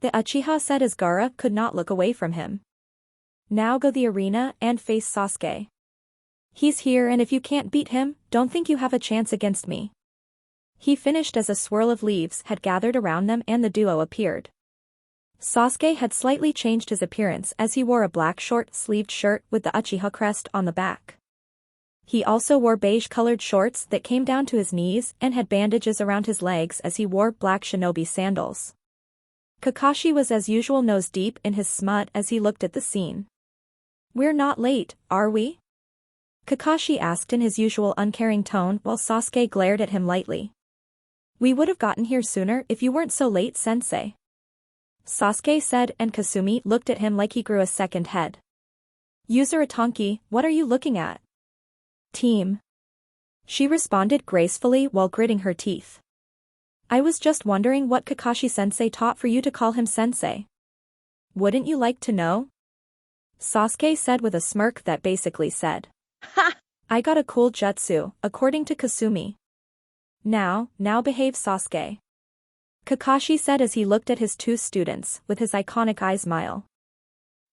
The Uchiha said as Gaara could not look away from him. Now go the arena and face Sasuke. He's here and if you can't beat him, don't think you have a chance against me. He finished as a swirl of leaves had gathered around them and the duo appeared. Sasuke had slightly changed his appearance as he wore a black short-sleeved shirt with the Uchiha crest on the back. He also wore beige-colored shorts that came down to his knees and had bandages around his legs as he wore black shinobi sandals. Kakashi was as usual nose deep in his smut as he looked at the scene. "We're not late, are we?" Kakashi asked in his usual uncaring tone while Sasuke glared at him lightly. "We would have gotten here sooner if you weren't so late, sensei," Sasuke said and Kasumi looked at him like he grew a second head. "User Itanki, what are you looking at?" "Team," she responded gracefully while gritting her teeth. "I was just wondering what Kakashi-sensei taught for you to call him sensei." "Wouldn't you like to know?" Sasuke said with a smirk that basically said, Ha! "I got a cool jutsu, according to Kasumi." Now behave, Sasuke," Kakashi said as he looked at his two students with his iconic eye smile.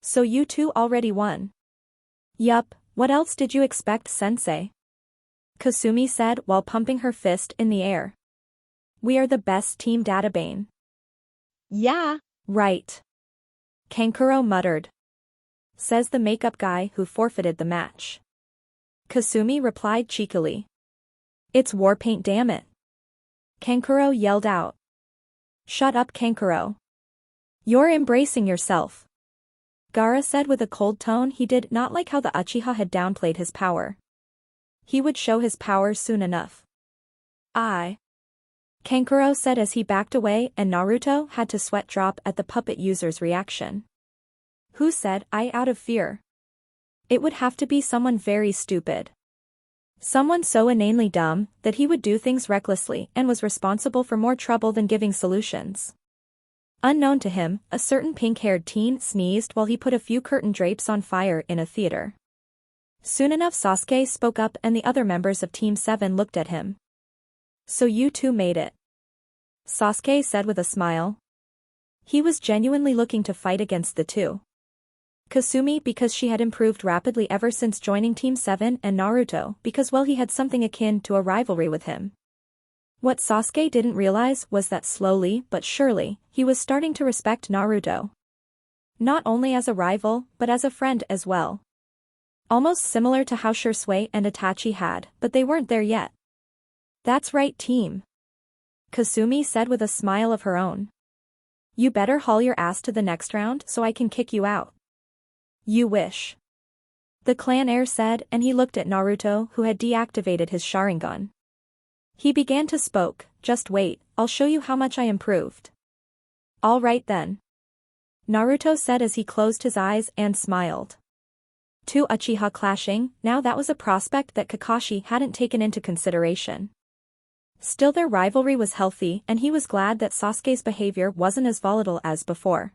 "So you two already won?" "Yup, what else did you expect, sensei?" Kasumi said while pumping her fist in the air. "We are the best team, Databane." Yeah. "Right," Kankuro muttered. "Says the makeup guy who forfeited the match." Kasumi replied cheekily. "It's war paint, damn it," Kankuro yelled out. "Shut up, Kankuro. You're embracing yourself," Gaara said with a cold tone. He did not like how the Uchiha had downplayed his power. He would show his power soon enough. Kankuro said as he backed away and Naruto had to sweat drop at the puppet user's reaction. Who said "I" out of fear? It would have to be someone very stupid. Someone so inanely dumb that he would do things recklessly and was responsible for more trouble than giving solutions. Unknown to him, a certain pink-haired teen sneezed while he put a few curtain drapes on fire in a theater. Soon enough Sasuke spoke up and the other members of Team 7 looked at him. "So you two made it," Sasuke said with a smile. He was genuinely looking to fight against the two. Kasumi because she had improved rapidly ever since joining Team 7 and Naruto because well he had something akin to a rivalry with him. What Sasuke didn't realize was that slowly but surely, he was starting to respect Naruto. Not only as a rival, but as a friend as well. Almost similar to how Shisui and Itachi had, but they weren't there yet. "That's right, team," Kasumi said with a smile of her own. "You better haul your ass to the next round so I can kick you out." "You wish," the clan heir said and he looked at Naruto who had deactivated his Sharingan. He began to spoke, "Just wait, I'll show you how much I improved." "All right then," Naruto said as he closed his eyes and smiled. Two Uchiha clashing, now that was a prospect that Kakashi hadn't taken into consideration. Still their rivalry was healthy and he was glad that Sasuke's behavior wasn't as volatile as before.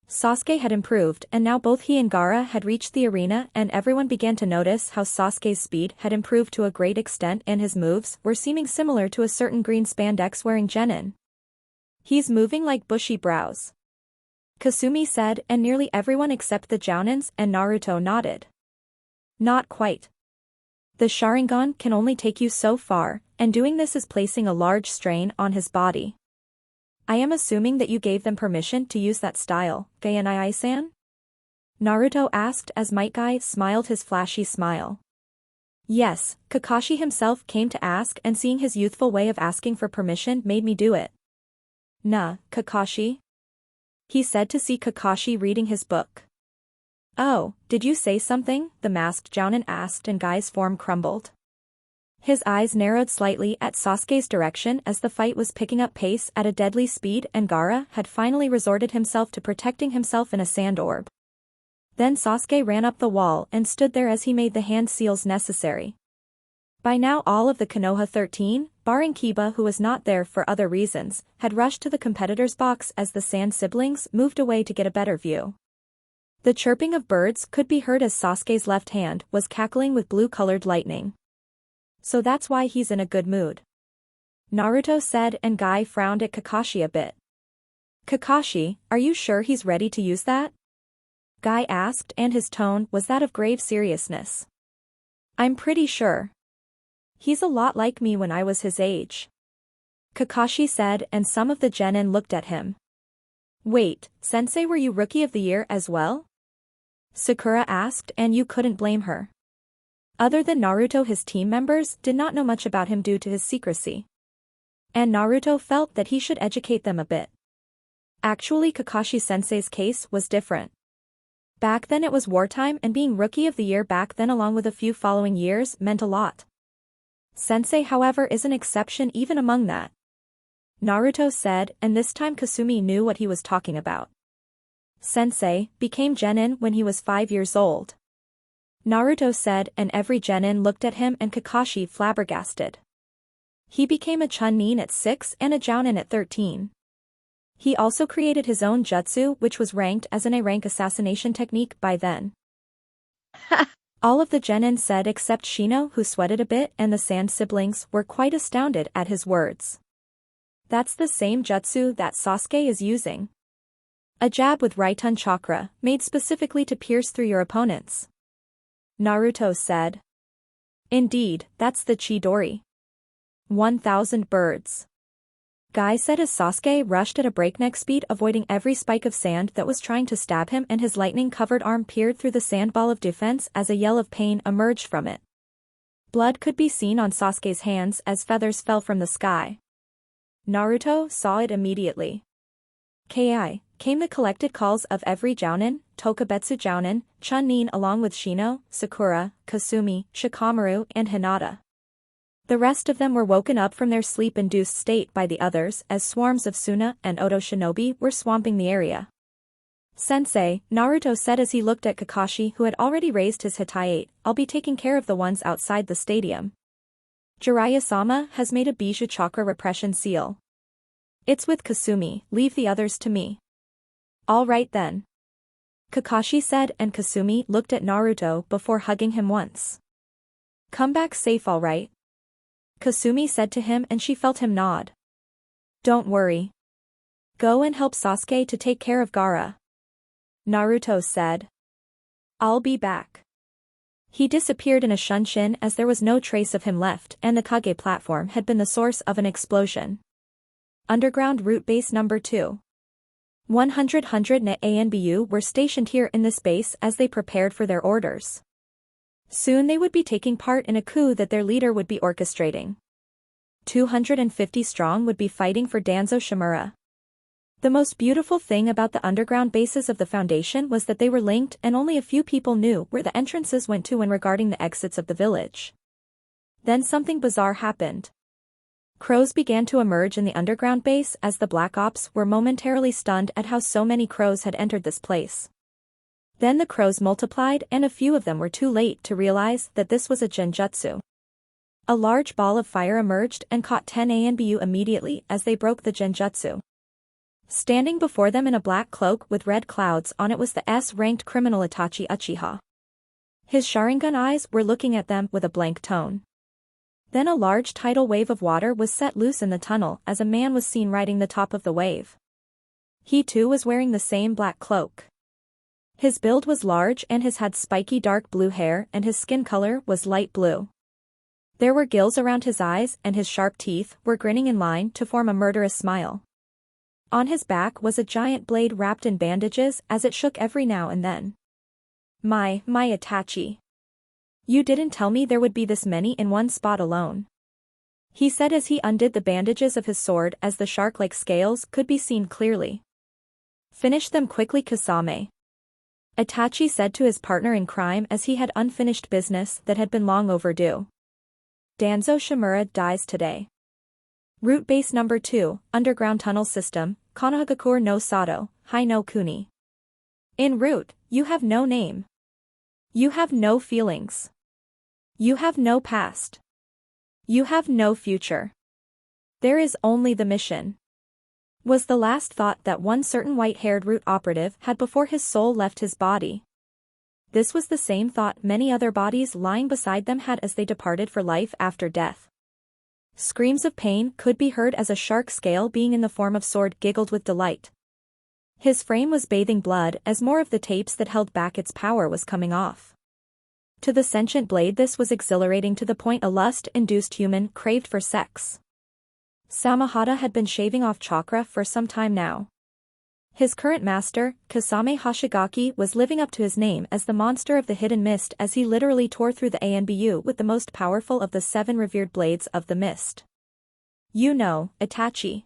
Sasuke had improved and now both he and Gaara had reached the arena and everyone began to notice how Sasuke's speed had improved to a great extent and his moves were seeming similar to a certain green spandex wearing genin. "He's moving like bushy brows," Kasumi said and nearly everyone except the Jounins and Naruto nodded. "Not quite. The Sharingan can only take you so far, and doing this is placing a large strain on his body. I am assuming that you gave them permission to use that style, Gainai-san?" Naruto asked as Might Guy smiled his flashy smile. "Yes, Kakashi himself came to ask and seeing his youthful way of asking for permission made me do it." "Nah, Kakashi?" he said to see Kakashi reading his book. "Oh, did you say something?" the masked Jounin asked and Guy's form crumbled. His eyes narrowed slightly at Sasuke's direction as the fight was picking up pace at a deadly speed and Gaara had finally resorted himself to protecting himself in a sand orb. Then Sasuke ran up the wall and stood there as he made the hand seals necessary. By now all of the Konoha 13, barring Kiba who was not there for other reasons, had rushed to the competitor's box as the Sand siblings moved away to get a better view. The chirping of birds could be heard as Sasuke's left hand was cackling with blue-colored lightning. So that's why he's in a good mood, Naruto said, and Guy frowned at Kakashi a bit. Kakashi, are you sure he's ready to use that? Guy asked, and his tone was that of grave seriousness. I'm pretty sure. He's a lot like me when I was his age, Kakashi said, and some of the genin looked at him. Wait, Sensei, were you Rookie of the Year as well? Sakura asked, and you couldn't blame her. Other than Naruto, his team members did not know much about him due to his secrecy. And Naruto felt that he should educate them a bit. Actually, Kakashi-sensei's case was different. Back then it was wartime, and being Rookie of the Year back then along with a few following years meant a lot. Sensei, however, is an exception even among that, Naruto said, and this time Kasumi knew what he was talking about. Sensei became genin when he was 5 years old, Naruto said, and every genin looked at him and Kakashi flabbergasted. He became a Chunin at 6 and a Jounin at 13. He also created his own jutsu, which was ranked as an A-rank assassination technique by then. All of the genin said except Shino, who sweated a bit, and the Sand siblings were quite astounded at his words. That's the same jutsu that Sasuke is using. A jab with Raitun chakra, made specifically to pierce through your opponents, Naruto said. Indeed, that's the Chidori. 1,000 birds, Guy said as Sasuke rushed at a breakneck speed, avoiding every spike of sand that was trying to stab him, and his lightning-covered arm peered through the sand ball of defense as a yell of pain emerged from it. Blood could be seen on Sasuke's hands as feathers fell from the sky. Naruto saw it immediately. Ki came the collected calls of every Jounin, Tokubetsu Jounin, Chunin along with Shino, Sakura, Kasumi, Shikamaru, and Hinata. The rest of them were woken up from their sleep-induced state by the others as swarms of Suna and Oto shinobi were swamping the area. Sensei, Naruto said as he looked at Kakashi, who had already raised his Hitaiate, I'll be taking care of the ones outside the stadium. Jiraiya-sama has made a Bijou chakra repression seal. It's with Kasumi, leave the others to me. All right then, Kakashi said, and Kasumi looked at Naruto before hugging him once. Come back safe, all right? Kasumi said to him, and she felt him nod. Don't worry. Go and help Sasuke to take care of Gaara, Naruto said. I'll be back. He disappeared in a shunshin as there was no trace of him left, and the Kage platform had been the source of an explosion. Underground Route Base Number 2. 100 na ANBU were stationed here in this base as they prepared for their orders. Soon they would be taking part in a coup that their leader would be orchestrating. 250 strong would be fighting for Danzo Shimura. The most beautiful thing about the underground bases of the Foundation was that they were linked, and only a few people knew where the entrances went to when regarding the exits of the village. Then something bizarre happened. Crows began to emerge in the underground base as the Black Ops were momentarily stunned at how so many crows had entered this place. Then the crows multiplied, and a few of them were too late to realize that this was a genjutsu. A large ball of fire emerged and caught 10 ANBU immediately as they broke the genjutsu. Standing before them in a black cloak with red clouds on it was the S-ranked criminal Itachi Uchiha. His Sharingan eyes were looking at them with a blank tone. Then a large tidal wave of water was set loose in the tunnel as a man was seen riding the top of the wave. He too was wearing the same black cloak. His build was large and his had spiky dark blue hair, and his skin color was light blue. There were gills around his eyes, and his sharp teeth were grinning in line to form a murderous smile. On his back was a giant blade wrapped in bandages as it shook every now and then. My Itachi. You didn't tell me there would be this many in one spot alone, he said as he undid the bandages of his sword as the shark-like scales could be seen clearly. Finish them quickly, Kasame, Itachi said to his partner in crime as he had unfinished business that had been long overdue. Danzo Shimura dies today. Route Base Number 2, Underground Tunnel System, Konohagakure no Sato, Hai no Kuni. En route, you have no name. You have no feelings. You have no past. You have no future. There is only the mission. Was the last thought that one certain white-haired root operative had before his soul left his body. This was the same thought many other bodies lying beside them had as they departed for life after death. Screams of pain could be heard as a shark scale being in the form of sword giggled with delight. His frame was bathing blood as more of the tapes that held back its power was coming off. To the sentient blade this was exhilarating to the point a lust-induced human craved for sex. Samahata had been shaving off chakra for some time now. His current master, Kasame Hashigaki, was living up to his name as the monster of the hidden mist as he literally tore through the ANBU with the most powerful of the 7 revered blades of the mist. You know, Itachi.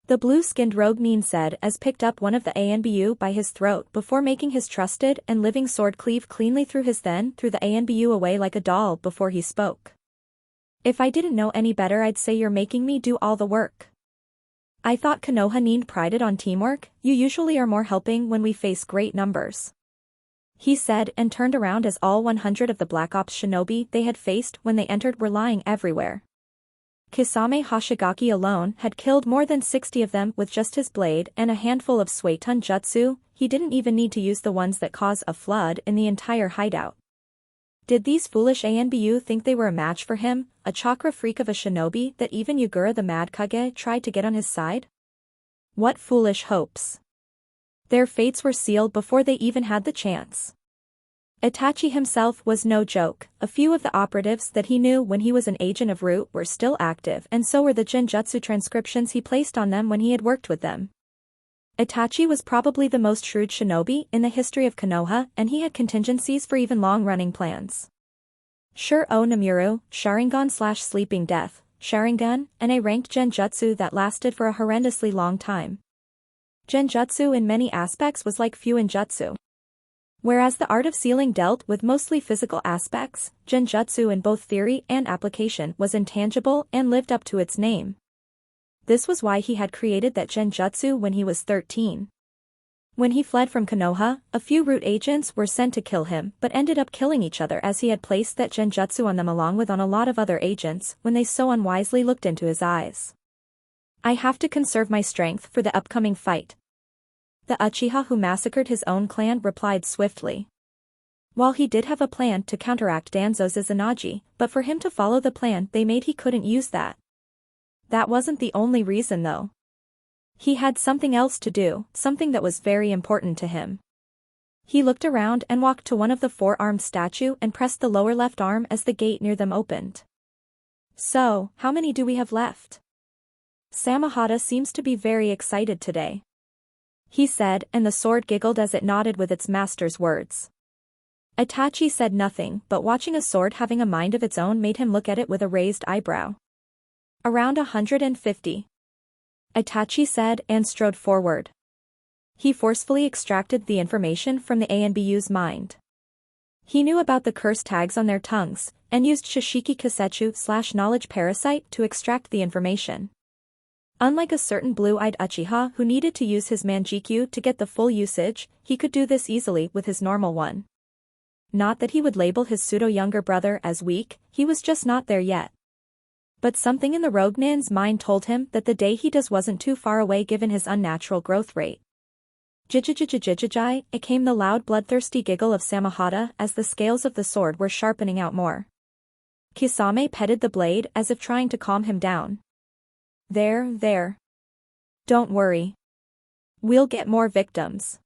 The blue-skinned rogue Nin said as picked up one of the ANBU by his throat before making his trusted and living sword cleave cleanly through his then threw the ANBU away like a doll before he spoke. If I didn't know any better I'd say you're making me do all the work. I thought Konoha Nin prided on teamwork, you usually are more helping when we face great numbers. He said and turned around as all 100 of the Black Ops shinobi they had faced when they entered were lying everywhere. Kasame Hashigaki alone had killed more than 60 of them with just his blade and a handful of Suetun jutsu, he didn't even need to use the ones that cause a flood in the entire hideout. Did these foolish ANBU think they were a match for him, a chakra freak of a shinobi that even Yugura the Mad Kage tried to get on his side? What foolish hopes. Their fates were sealed before they even had the chance. Itachi himself was no joke, a few of the operatives that he knew when he was an agent of Root were still active and so were the genjutsu transcriptions he placed on them when he had worked with them. Itachi was probably the most shrewd shinobi in the history of Konoha and he had contingencies for even long-running plans. Sure O Namuru, Sharingan/Sleeping Death, Sharingan, and a ranked genjutsu that lasted for a horrendously long time. Genjutsu in many aspects was like Fuinjutsu. Whereas the art of sealing dealt with mostly physical aspects, genjutsu in both theory and application was intangible and lived up to its name. This was why he had created that genjutsu when he was 13. When he fled from Konoha, a few root agents were sent to kill him but ended up killing each other as he had placed that genjutsu on them along with on a lot of other agents when they so unwisely looked into his eyes. I have to conserve my strength for the upcoming fight. The Uchiha who massacred his own clan replied swiftly. While he did have a plan to counteract Danzo's Izanagi, but for him to follow the plan they made he couldn't use that. That wasn't the only reason though. He had something else to do, something that was very important to him. He looked around and walked to one of the four-armed statue and pressed the lower left arm as the gate near them opened. So, how many do we have left? Samahata seems to be very excited today. He said and the sword giggled as it nodded with its master's words. Itachi said nothing but watching a sword having a mind of its own made him look at it with a raised eyebrow. Around 150. Itachi said and strode forward. He forcefully extracted the information from the ANBU's mind. He knew about the curse tags on their tongues, and used Shishiki Kasetsu/knowledge parasite to extract the information. Unlike a certain blue-eyed Uchiha who needed to use his Manjikyu to get the full usage, he could do this easily with his normal one. Not that he would label his pseudo-younger brother as weak, he was just not there yet. But something in the rogue Nin's mind told him that the day he does wasn't too far away given his unnatural growth rate. Jijijijijijijai, it came the loud bloodthirsty giggle of Samahata as the scales of the sword were sharpening out more. Kisame petted the blade as if trying to calm him down. There. Don't worry. We'll get more victims.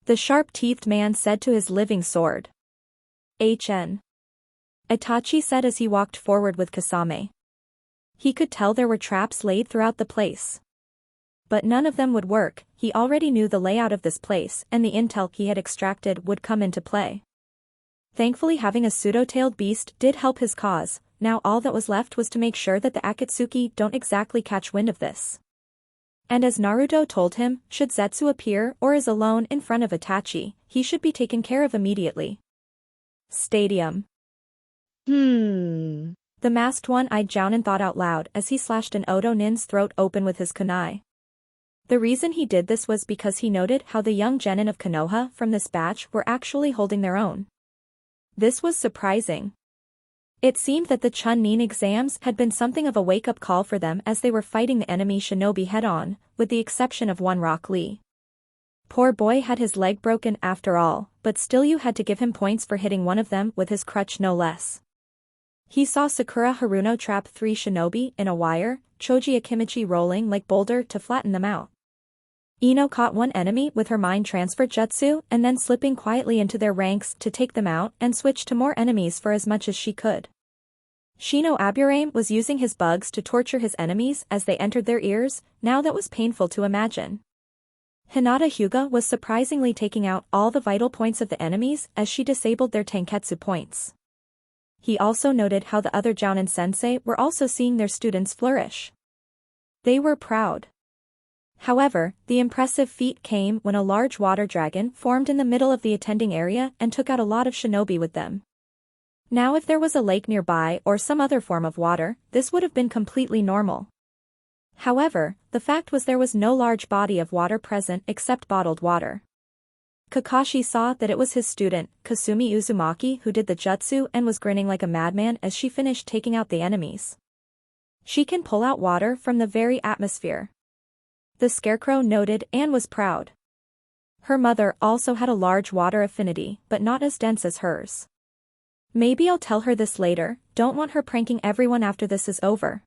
The sharp-teethed man said to his living sword. HN. Itachi said as he walked forward with Kasame. He could tell there were traps laid throughout the place. But none of them would work, he already knew the layout of this place and the intel he had extracted would come into play. Thankfully having a pseudo-tailed beast did help his cause, now all that was left was to make sure that the Akatsuki don't exactly catch wind of this. And as Naruto told him, should Zetsu appear or is alone in front of Itachi, he should be taken care of immediately. Stadium. The masked one-eyed Jounin thought out loud as he slashed an Odo Nin's throat open with his kunai. The reason he did this was because he noted how the young genin of Konoha from this batch were actually holding their own. This was surprising. It seemed that the Chunin exams had been something of a wake-up call for them as they were fighting the enemy shinobi head-on, with the exception of one Rock Lee. Poor boy had his leg broken after all, but still you had to give him points for hitting one of them with his crutch no less. He saw Sakura Haruno trap 3 shinobi in a wire, Choji Akimichi rolling like boulder to flatten them out. Ino caught one enemy with her mind transfer jutsu and then slipping quietly into their ranks to take them out and switch to more enemies for as much as she could. Shino Aburame was using his bugs to torture his enemies as they entered their ears, now that was painful to imagine. Hinata Hyuga was surprisingly taking out all the vital points of the enemies as she disabled their Tenketsu points. He also noted how the other Jounin sensei were also seeing their students flourish. They were proud. However, the impressive feat came when a large water dragon formed in the middle of the attending area and took out a lot of shinobi with them. Now if there was a lake nearby or some other form of water, this would have been completely normal. However, the fact was there was no large body of water present except bottled water. Kakashi saw that it was his student, Kasumi Uzumaki, who did the jutsu and was grinning like a madman as she finished taking out the enemies. She can pull out water from the very atmosphere. The scarecrow noted and was proud. Her mother also had a large water affinity, but not as dense as hers. Maybe I'll tell her this later, don't want her pranking everyone after this is over.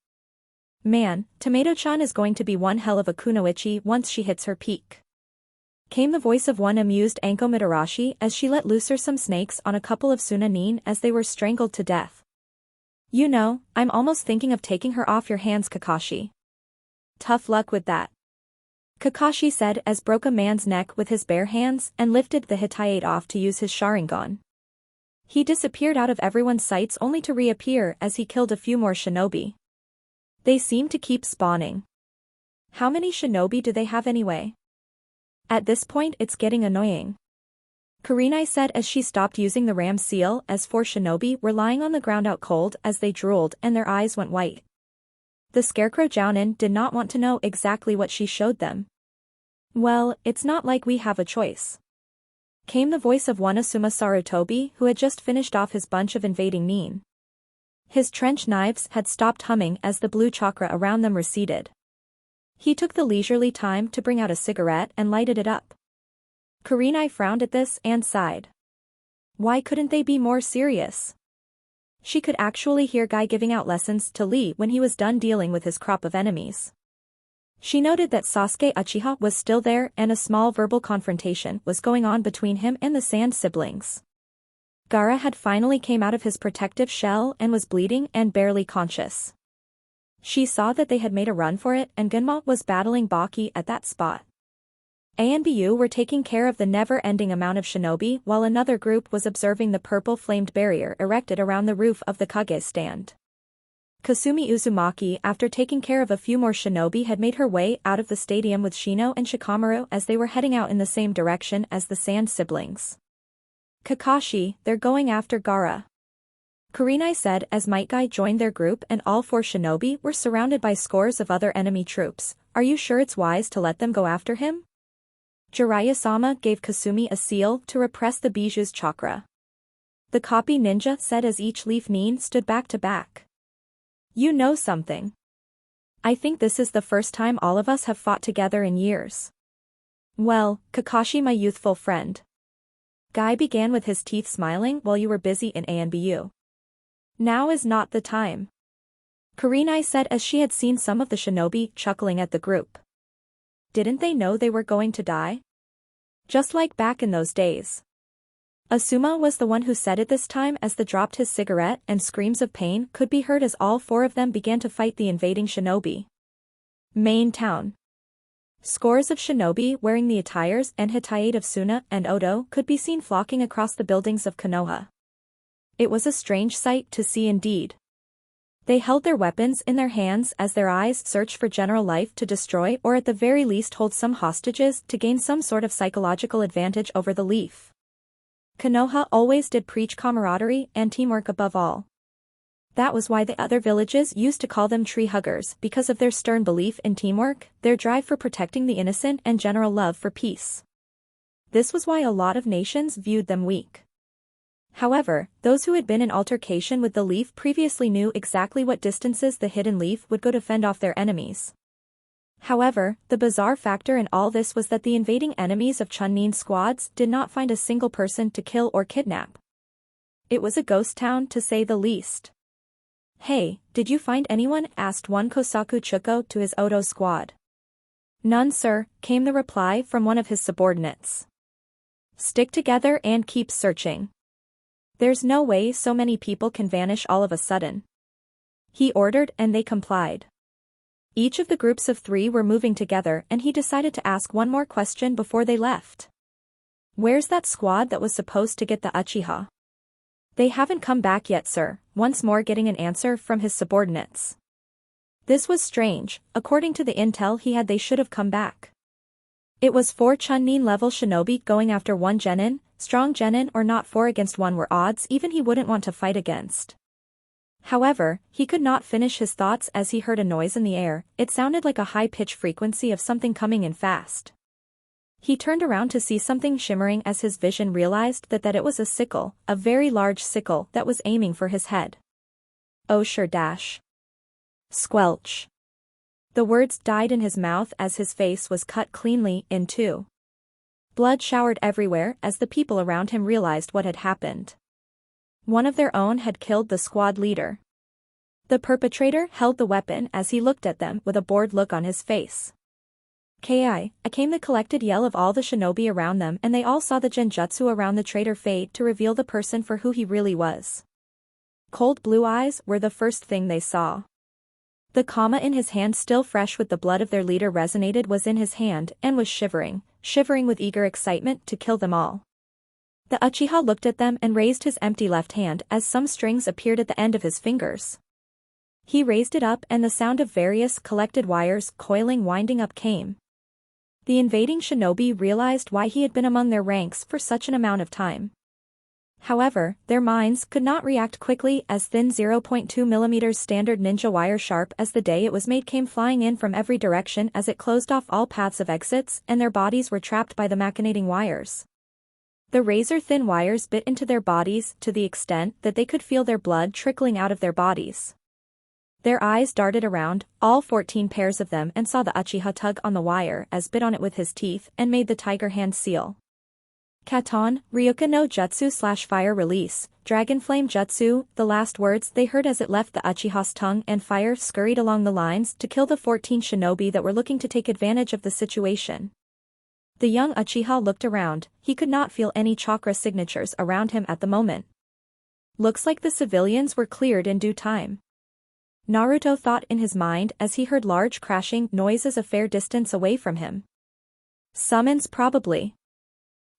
Man, Tomato-chan is going to be one hell of a kunoichi once she hits her peak. Came the voice of one amused Anko Mitarashi as she let looser some snakes on a couple of Sunanin as they were strangled to death. You know, I'm almost thinking of taking her off your hands, Kakashi. Tough luck with that. Kakashi said as broke a man's neck with his bare hands and lifted the Hitayate off to use his Sharingan. He disappeared out of everyone's sights only to reappear as he killed a few more shinobi. They seem to keep spawning. How many shinobi do they have anyway? At this point it's getting annoying. Kurenai said as she stopped using the ram seal as 4 shinobi were lying on the ground out cold as they drooled and their eyes went white. The scarecrow Jounin did not want to know exactly what she showed them. Well, it's not like we have a choice. Came the voice of one Asuma Sarutobi who had just finished off his bunch of invading nin. His trench knives had stopped humming as the blue chakra around them receded. He took the leisurely time to bring out a cigarette and lighted it up. Kurenai frowned at this and sighed. Why couldn't they be more serious? She could actually hear Guy giving out lessons to Lee when he was done dealing with his crop of enemies. She noted that Sasuke Uchiha was still there and a small verbal confrontation was going on between him and the Sand siblings. Gaara had finally came out of his protective shell and was bleeding and barely conscious. She saw that they had made a run for it and Gunma was battling Baki at that spot. ANBU were taking care of the never-ending amount of shinobi while another group was observing the purple-flamed barrier erected around the roof of the Kage stand. Kasumi Uzumaki, after taking care of a few more shinobi, had made her way out of the stadium with Shino and Shikamaru as they were heading out in the same direction as the Sand siblings. Kakashi, they're going after Gaara. Kurenai said as Might Guy joined their group and all 4 shinobi were surrounded by scores of other enemy troops. Are you sure it's wise to let them go after him? Jiraiya-sama gave Kasumi a seal to repress the Biju's chakra. The copy ninja said as each leaf nin stood back to back. You know something. I think this is the first time all of us have fought together in years. Well, Kakashi, my youthful friend. Guy began with his teeth smiling while you were busy in ANBU. Now is not the time. Kurenai said as she had seen some of the shinobi chuckling at the group. Didn't they know they were going to die? Just like back in those days. Asuma was the one who said it this time as the dropped his cigarette and screams of pain could be heard as all 4 of them began to fight the invading shinobi. Main town. Scores of shinobi wearing the attires and Hitayate of Suna and Odo could be seen flocking across the buildings of Konoha. It was a strange sight to see indeed. They held their weapons in their hands as their eyes searched for general life to destroy or at the very least hold some hostages to gain some sort of psychological advantage over the leaf. Konoha always did preach camaraderie and teamwork above all. That was why the other villages used to call them tree huggers, because of their stern belief in teamwork, their drive for protecting the innocent and general love for peace. This was why a lot of nations viewed them weak. However, those who had been in altercation with the leaf previously knew exactly what distances the hidden leaf would go to fend off their enemies. However, the bizarre factor in all this was that the invading enemies of Chunnin's squads did not find a single person to kill or kidnap. It was a ghost town to say the least. "Hey, did you find anyone?" asked one Kosaku Chuko to his Odo squad. "None, sir," came the reply from one of his subordinates. "Stick together and keep searching. There's no way so many people can vanish all of a sudden." He ordered and they complied. Each of the groups of 3 were moving together and he decided to ask one more question before they left. "Where's that squad that was supposed to get the Uchiha?" "They haven't come back yet, sir," once more getting an answer from his subordinates. This was strange. According to the intel he had, they should have come back. It was 4 Chunnin level shinobi going after 1 genin, strong genin or not 4 against 1 were odds even he wouldn't want to fight against. However, he could not finish his thoughts as he heard a noise in the air. It sounded like a high-pitched frequency of something coming in fast. He turned around to see something shimmering as his vision realized that it was a sickle, a very large sickle that was aiming for his head. "Oh sure dash." Squelch. The words died in his mouth as his face was cut cleanly in two. Blood showered everywhere as the people around him realized what had happened. One of their own had killed the squad leader. The perpetrator held the weapon as he looked at them with a bored look on his face. "Ki," came the collected yell of all the shinobi around them, and they all saw the genjutsu around the traitor fade to reveal the person for who he really was. Cold blue eyes were the first thing they saw. The kama in his hand, still fresh with the blood of their leader, resonated was in his hand and was shivering with eager excitement to kill them all. The Uchiha looked at them and raised his empty left hand as some strings appeared at the end of his fingers. He raised it up and the sound of various collected wires coiling winding up came. The invading shinobi realized why he had been among their ranks for such an amount of time. However, their minds could not react quickly as thin 0.2 mm standard ninja wire sharp as the day it was made came flying in from every direction as it closed off all paths of exits and their bodies were trapped by the machinating wires. The razor-thin wires bit into their bodies to the extent that they could feel their blood trickling out of their bodies. Their eyes darted around, all 14 pairs of them, and saw the Uchiha tug on the wire as bit on it with his teeth and made the tiger hand seal. Katon, Ryuka no Jutsu/fire release, Dragon Flame Jutsu, the last words they heard as it left the Uchiha's tongue, and fire scurried along the lines to kill the 14 shinobi that were looking to take advantage of the situation. The young Uchiha looked around, he could not feel any chakra signatures around him at the moment. Looks like the civilians were cleared in due time. Naruto thought in his mind as he heard large crashing noises a fair distance away from him. Summons probably.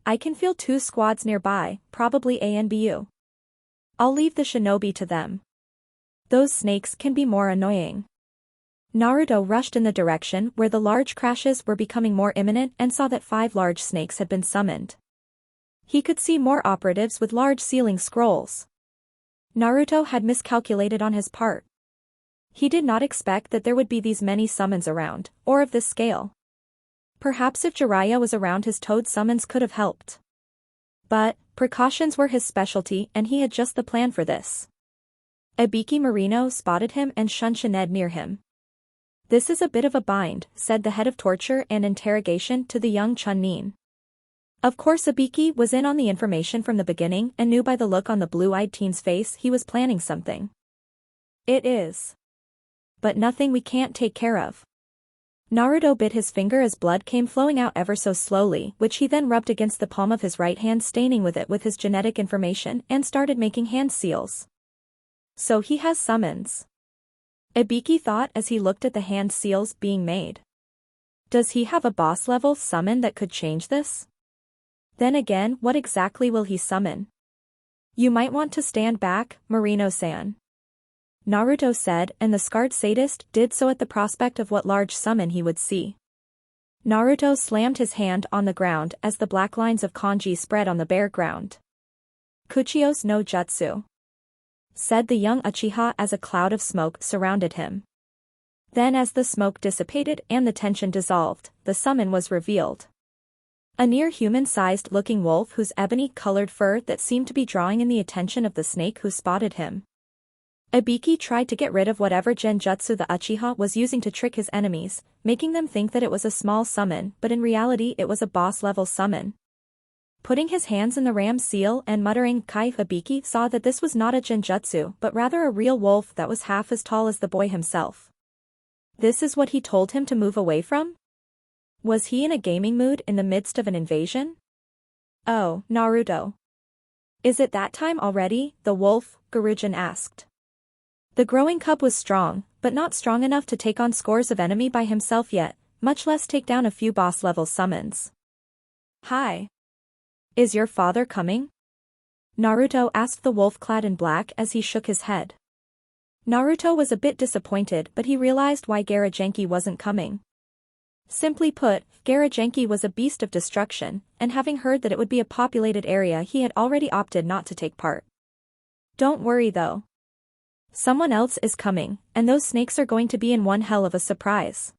I can feel 2 squads nearby, probably A and BU. I'll leave the shinobi to them. Those snakes can be more annoying. Naruto rushed in the direction where the large crashes were becoming more imminent and saw that 5 large snakes had been summoned. He could see more operatives with large sealing scrolls. Naruto had miscalculated on his part. He did not expect that there would be these many summons around, or of this scale. Perhaps if Jiraiya was around, his toad summons could have helped. But, precautions were his specialty and he had just the plan for this. Ibiki Marino spotted him and Shunshined near him. "This is a bit of a bind," said the head of torture and interrogation to the young Chunnin. Of course Ibiki was in on the information from the beginning and knew by the look on the blue-eyed teen's face he was planning something. "It is. But nothing we can't take care of." Naruto bit his finger as blood came flowing out ever so slowly, which he then rubbed against the palm of his right hand, staining with it with his genetic information, and started making hand seals. So he has summons. Ibiki thought as he looked at the hand seals being made. Does he have a boss-level summon that could change this? Then again, what exactly will he summon? "You might want to stand back, Marino-san," Naruto said, and the scarred sadist did so at the prospect of what large summon he would see. Naruto slammed his hand on the ground as the black lines of kanji spread on the bare ground. Kuchios no Jutsu. said the young Uchiha as a cloud of smoke surrounded him. Then as the smoke dissipated and the tension dissolved, the summon was revealed. A near human-sized looking wolf whose ebony-colored fur that seemed to be drawing in the attention of the snake who spotted him. Ibiki tried to get rid of whatever genjutsu the Uchiha was using to trick his enemies, making them think that it was a small summon, but in reality it was a boss-level summon. Putting his hands in the ram's seal and muttering Kai, Ibiki saw that this was not a genjutsu but rather a real wolf that was half as tall as the boy himself. This is what he told him to move away from? Was he in a gaming mood in the midst of an invasion? Oh, Naruto. Is it that time already, the wolf? Gurujin asked. The growing cub was strong, but not strong enough to take on scores of enemy by himself yet, much less take down a few boss-level summons. Hi. Is your father coming? Naruto asked the wolf clad in black as he shook his head. Naruto was a bit disappointed but he realized why Garagenki wasn't coming. Simply put, Garagenki was a beast of destruction, and having heard that it would be a populated area he had already opted not to take part. Don't worry though. Someone else is coming, and those snakes are going to be in one hell of a surprise.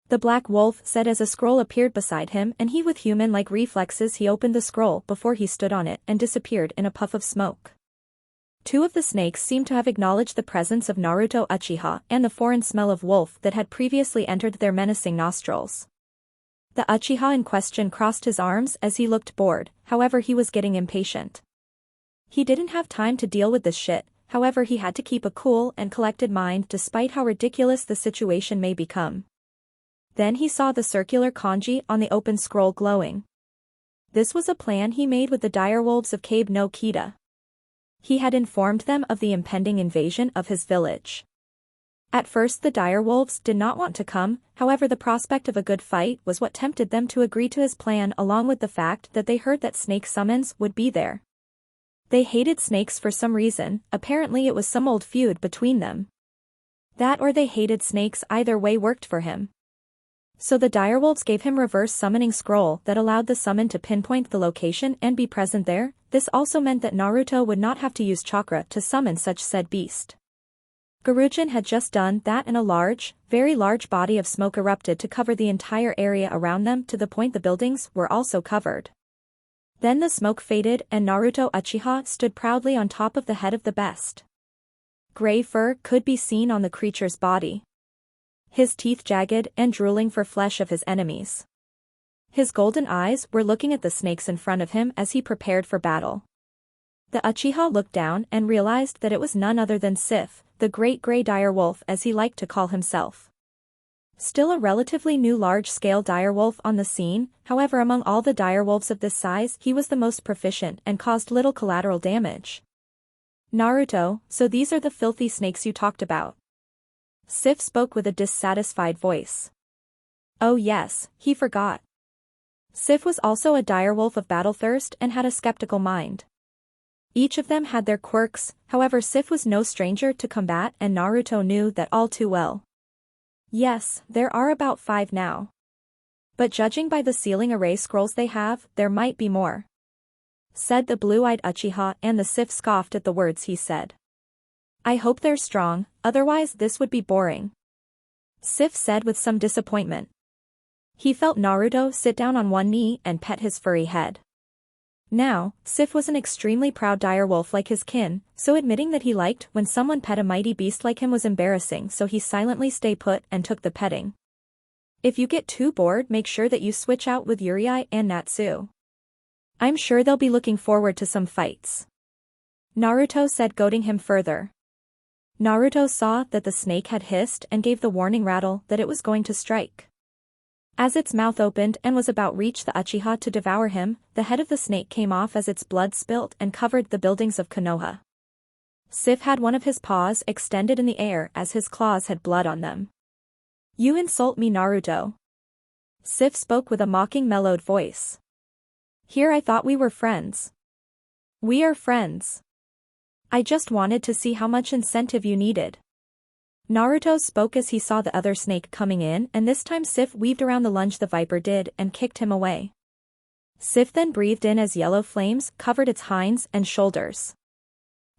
The black wolf said as a scroll appeared beside him and he with human-like reflexes he opened the scroll before he stood on it and disappeared in a puff of smoke. Two of the snakes seemed to have acknowledged the presence of Naruto Uchiha and the foreign smell of wolf that had previously entered their menacing nostrils. The Uchiha in question crossed his arms as he looked bored, however he was getting impatient. He didn't have time to deal with this shit, however he had to keep a cool and collected mind despite how ridiculous the situation may become. Then he saw the circular kanji on the open scroll glowing. This was a plan he made with the direwolves of Cabe no Kita. He had informed them of the impending invasion of his village. At first the direwolves did not want to come, however the prospect of a good fight was what tempted them to agree to his plan along with the fact that they heard that snake summons would be there. They hated snakes for some reason, apparently it was some old feud between them. That or they hated snakes, either way worked for him. So the direwolves gave him reverse summoning scroll that allowed the summon to pinpoint the location and be present there. This also meant that Naruto would not have to use chakra to summon such said beast. Gurujin had just done that and a large, very large body of smoke erupted to cover the entire area around them to the point the buildings were also covered. Then the smoke faded and Naruto Uchiha stood proudly on top of the head of the beast. Gray fur could be seen on the creature's body. His teeth jagged and drooling for flesh of his enemies. His golden eyes were looking at the snakes in front of him as he prepared for battle. The Uchiha looked down and realized that it was none other than Sif, the great grey direwolf as he liked to call himself. Still a relatively new large-scale direwolf on the scene, however among all the direwolves of this size he was the most proficient and caused little collateral damage. Naruto, so these are the filthy snakes you talked about. Sif spoke with a dissatisfied voice. Oh yes, he forgot. Sif was also a direwolf of battlethirst and had a skeptical mind. Each of them had their quirks, however Sif was no stranger to combat and Naruto knew that all too well. Yes, there are about 5 now. But judging by the ceiling array scrolls they have, there might be more. Said the blue-eyed Uchiha and the Sif scoffed at the words he said. I hope they're strong, otherwise this would be boring. Sif said with some disappointment. He felt Naruto sit down on one knee and pet his furry head. Now, Sif was an extremely proud direwolf like his kin, so admitting that he liked when someone pet a mighty beast like him was embarrassing, so he silently stayed put and took the petting. If you get too bored, make sure that you switch out with Uriai and Natsu. I'm sure they'll be looking forward to some fights. Naruto said, goading him further. Naruto saw that the snake had hissed and gave the warning rattle that it was going to strike. As its mouth opened and was about reach the Uchiha to devour him, the head of the snake came off as its blood spilt and covered the buildings of Konoha. Sif had one of his paws extended in the air as his claws had blood on them. You insult me, Naruto. Sif spoke with a mocking mellowed voice. Here I thought we were friends. We are friends. I just wanted to see how much incentive you needed. Naruto spoke as he saw the other snake coming in and this time Sif weaved around the lunge the viper did and kicked him away. Sif then breathed in as yellow flames covered its hinds and shoulders.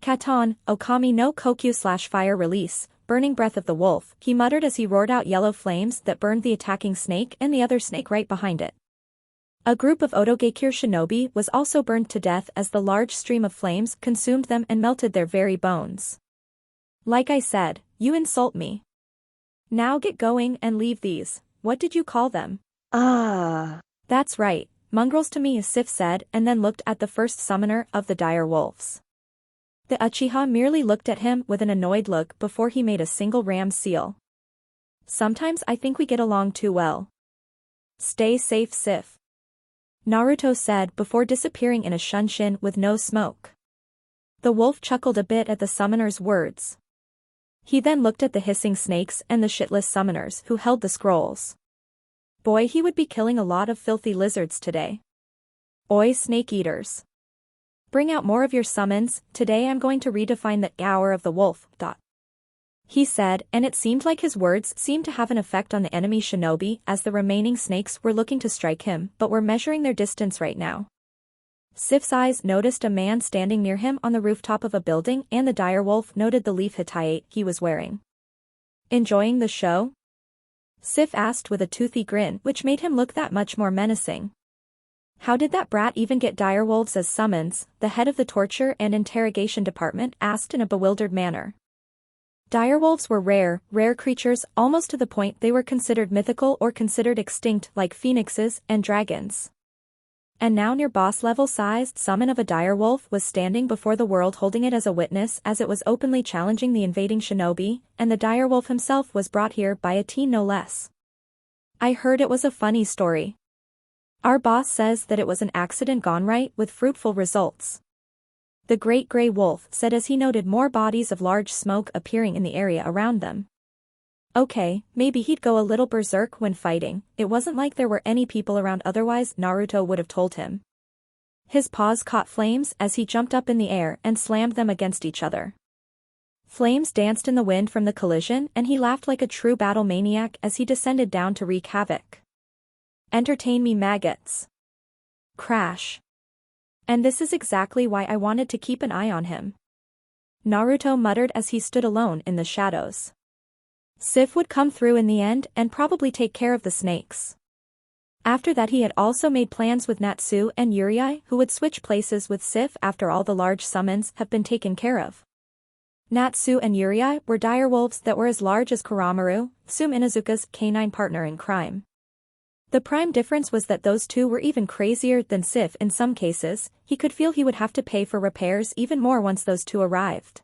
Katon, Okami no Kokyu/fire release, burning breath of the wolf, he muttered as he roared out yellow flames that burned the attacking snake and the other snake right behind it. A group of Otogekure shinobi was also burned to death as the large stream of flames consumed them and melted their very bones. Like I said, you insult me. Now get going and leave these, what did you call them? That's right, mongrels to me, Sif said and then looked at the first summoner of the dire wolves. The Uchiha merely looked at him with an annoyed look before he made a single ram seal. Sometimes I think we get along too well. Stay safe, Sif. Naruto said before disappearing in a shunshin with no smoke. The wolf chuckled a bit at the summoner's words. He then looked at the hissing snakes and the shitless summoners who held the scrolls. Boy, he would be killing a lot of filthy lizards today. Oi, snake eaters. Bring out more of your summons, today I'm going to redefine the hour of the wolf. He said, and it seemed like his words seemed to have an effect on the enemy shinobi as the remaining snakes were looking to strike him but were measuring their distance right now. Sif's eyes noticed a man standing near him on the rooftop of a building and the direwolf noted the leaf hitai he was wearing. Enjoying the show? Sif asked with a toothy grin which made him look that much more menacing. How did that brat even get direwolves as summons? The head of the torture and interrogation department asked in a bewildered manner. Direwolves were rare creatures almost to the point they were considered mythical or considered extinct like phoenixes and dragons. And now near boss-level sized summon of a direwolf was standing before the world holding it as a witness as it was openly challenging the invading shinobi, and the direwolf himself was brought here by a teen no less. I heard it was a funny story. Our boss says that it was an accident gone right with fruitful results. The Great Grey Wolf said as he noted more bodies of large smoke appearing in the area around them. Okay, maybe he'd go a little berserk when fighting, it wasn't like there were any people around otherwise Naruto would have told him. His paws caught flames as he jumped up in the air and slammed them against each other. Flames danced in the wind from the collision and he laughed like a true battle maniac as he descended down to wreak havoc. Entertain me, maggots. Crash. And this is exactly why I wanted to keep an eye on him. Naruto muttered as he stood alone in the shadows. Sif would come through in the end and probably take care of the snakes. After that he had also made plans with Natsu and Uriai who would switch places with Sif after all the large summons have been taken care of. Natsu and Uriai were direwolves that were as large as Kuramaru, Sume Inuzuka's canine partner in crime. The prime difference was that those two were even crazier than Sif in some cases, he could feel he would have to pay for repairs even more once those two arrived.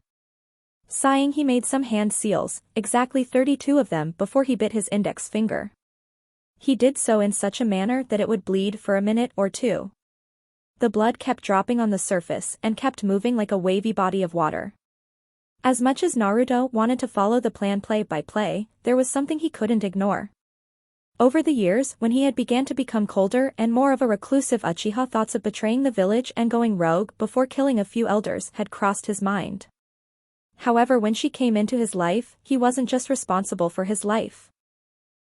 Sighing he made some hand seals, exactly 32 of them before he bit his index finger. He did so in such a manner that it would bleed for a minute or two. The blood kept dropping on the surface and kept moving like a wavy body of water. As much as Naruto wanted to follow the plan play by play, there was something he couldn't ignore. Over the years, when he had began to become colder and more of a reclusive Uchiha, thoughts of betraying the village and going rogue before killing a few elders had crossed his mind. However, when she came into his life, he wasn't just responsible for his life.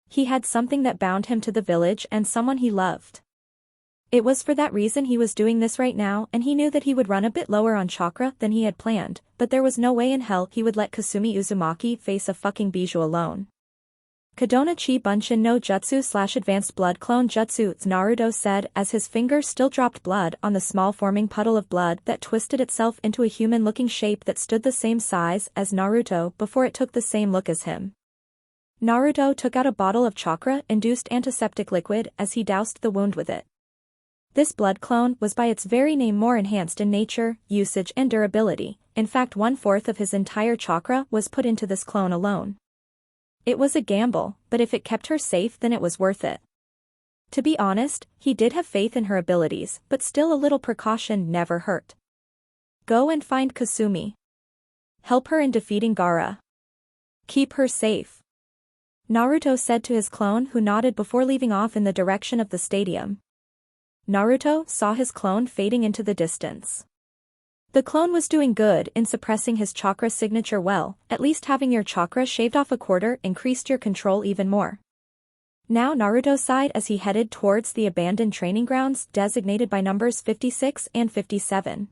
He had something that bound him to the village and someone he loved. It was for that reason he was doing this right now, and he knew that he would run a bit lower on chakra than he had planned, but there was no way in hell he would let Kasumi Uzumaki face a fucking bijou alone. Kadona Chi Bunshin no Jutsu/Advanced Blood Clone Jutsu, Naruto said as his finger still dropped blood on the small forming puddle of blood that twisted itself into a human-looking shape that stood the same size as Naruto before it took the same look as him. Naruto took out a bottle of chakra-induced antiseptic liquid as he doused the wound with it. This blood clone was by its very name more enhanced in nature, usage and durability, in fact 1/4 of his entire chakra was put into this clone alone. It was a gamble, but if it kept her safe then it was worth it. To be honest, he did have faith in her abilities, but still a little precaution never hurt. Go and find Kasumi. Help her in defeating Gaara. Keep her safe. Naruto said to his clone who nodded before leaving off in the direction of the stadium. Naruto saw his clone fading into the distance. The clone was doing good in suppressing his chakra signature well, at least having your chakra shaved off 1/4 increased your control even more. Now Naruto sighed as he headed towards the abandoned training grounds designated by numbers 56 and 57.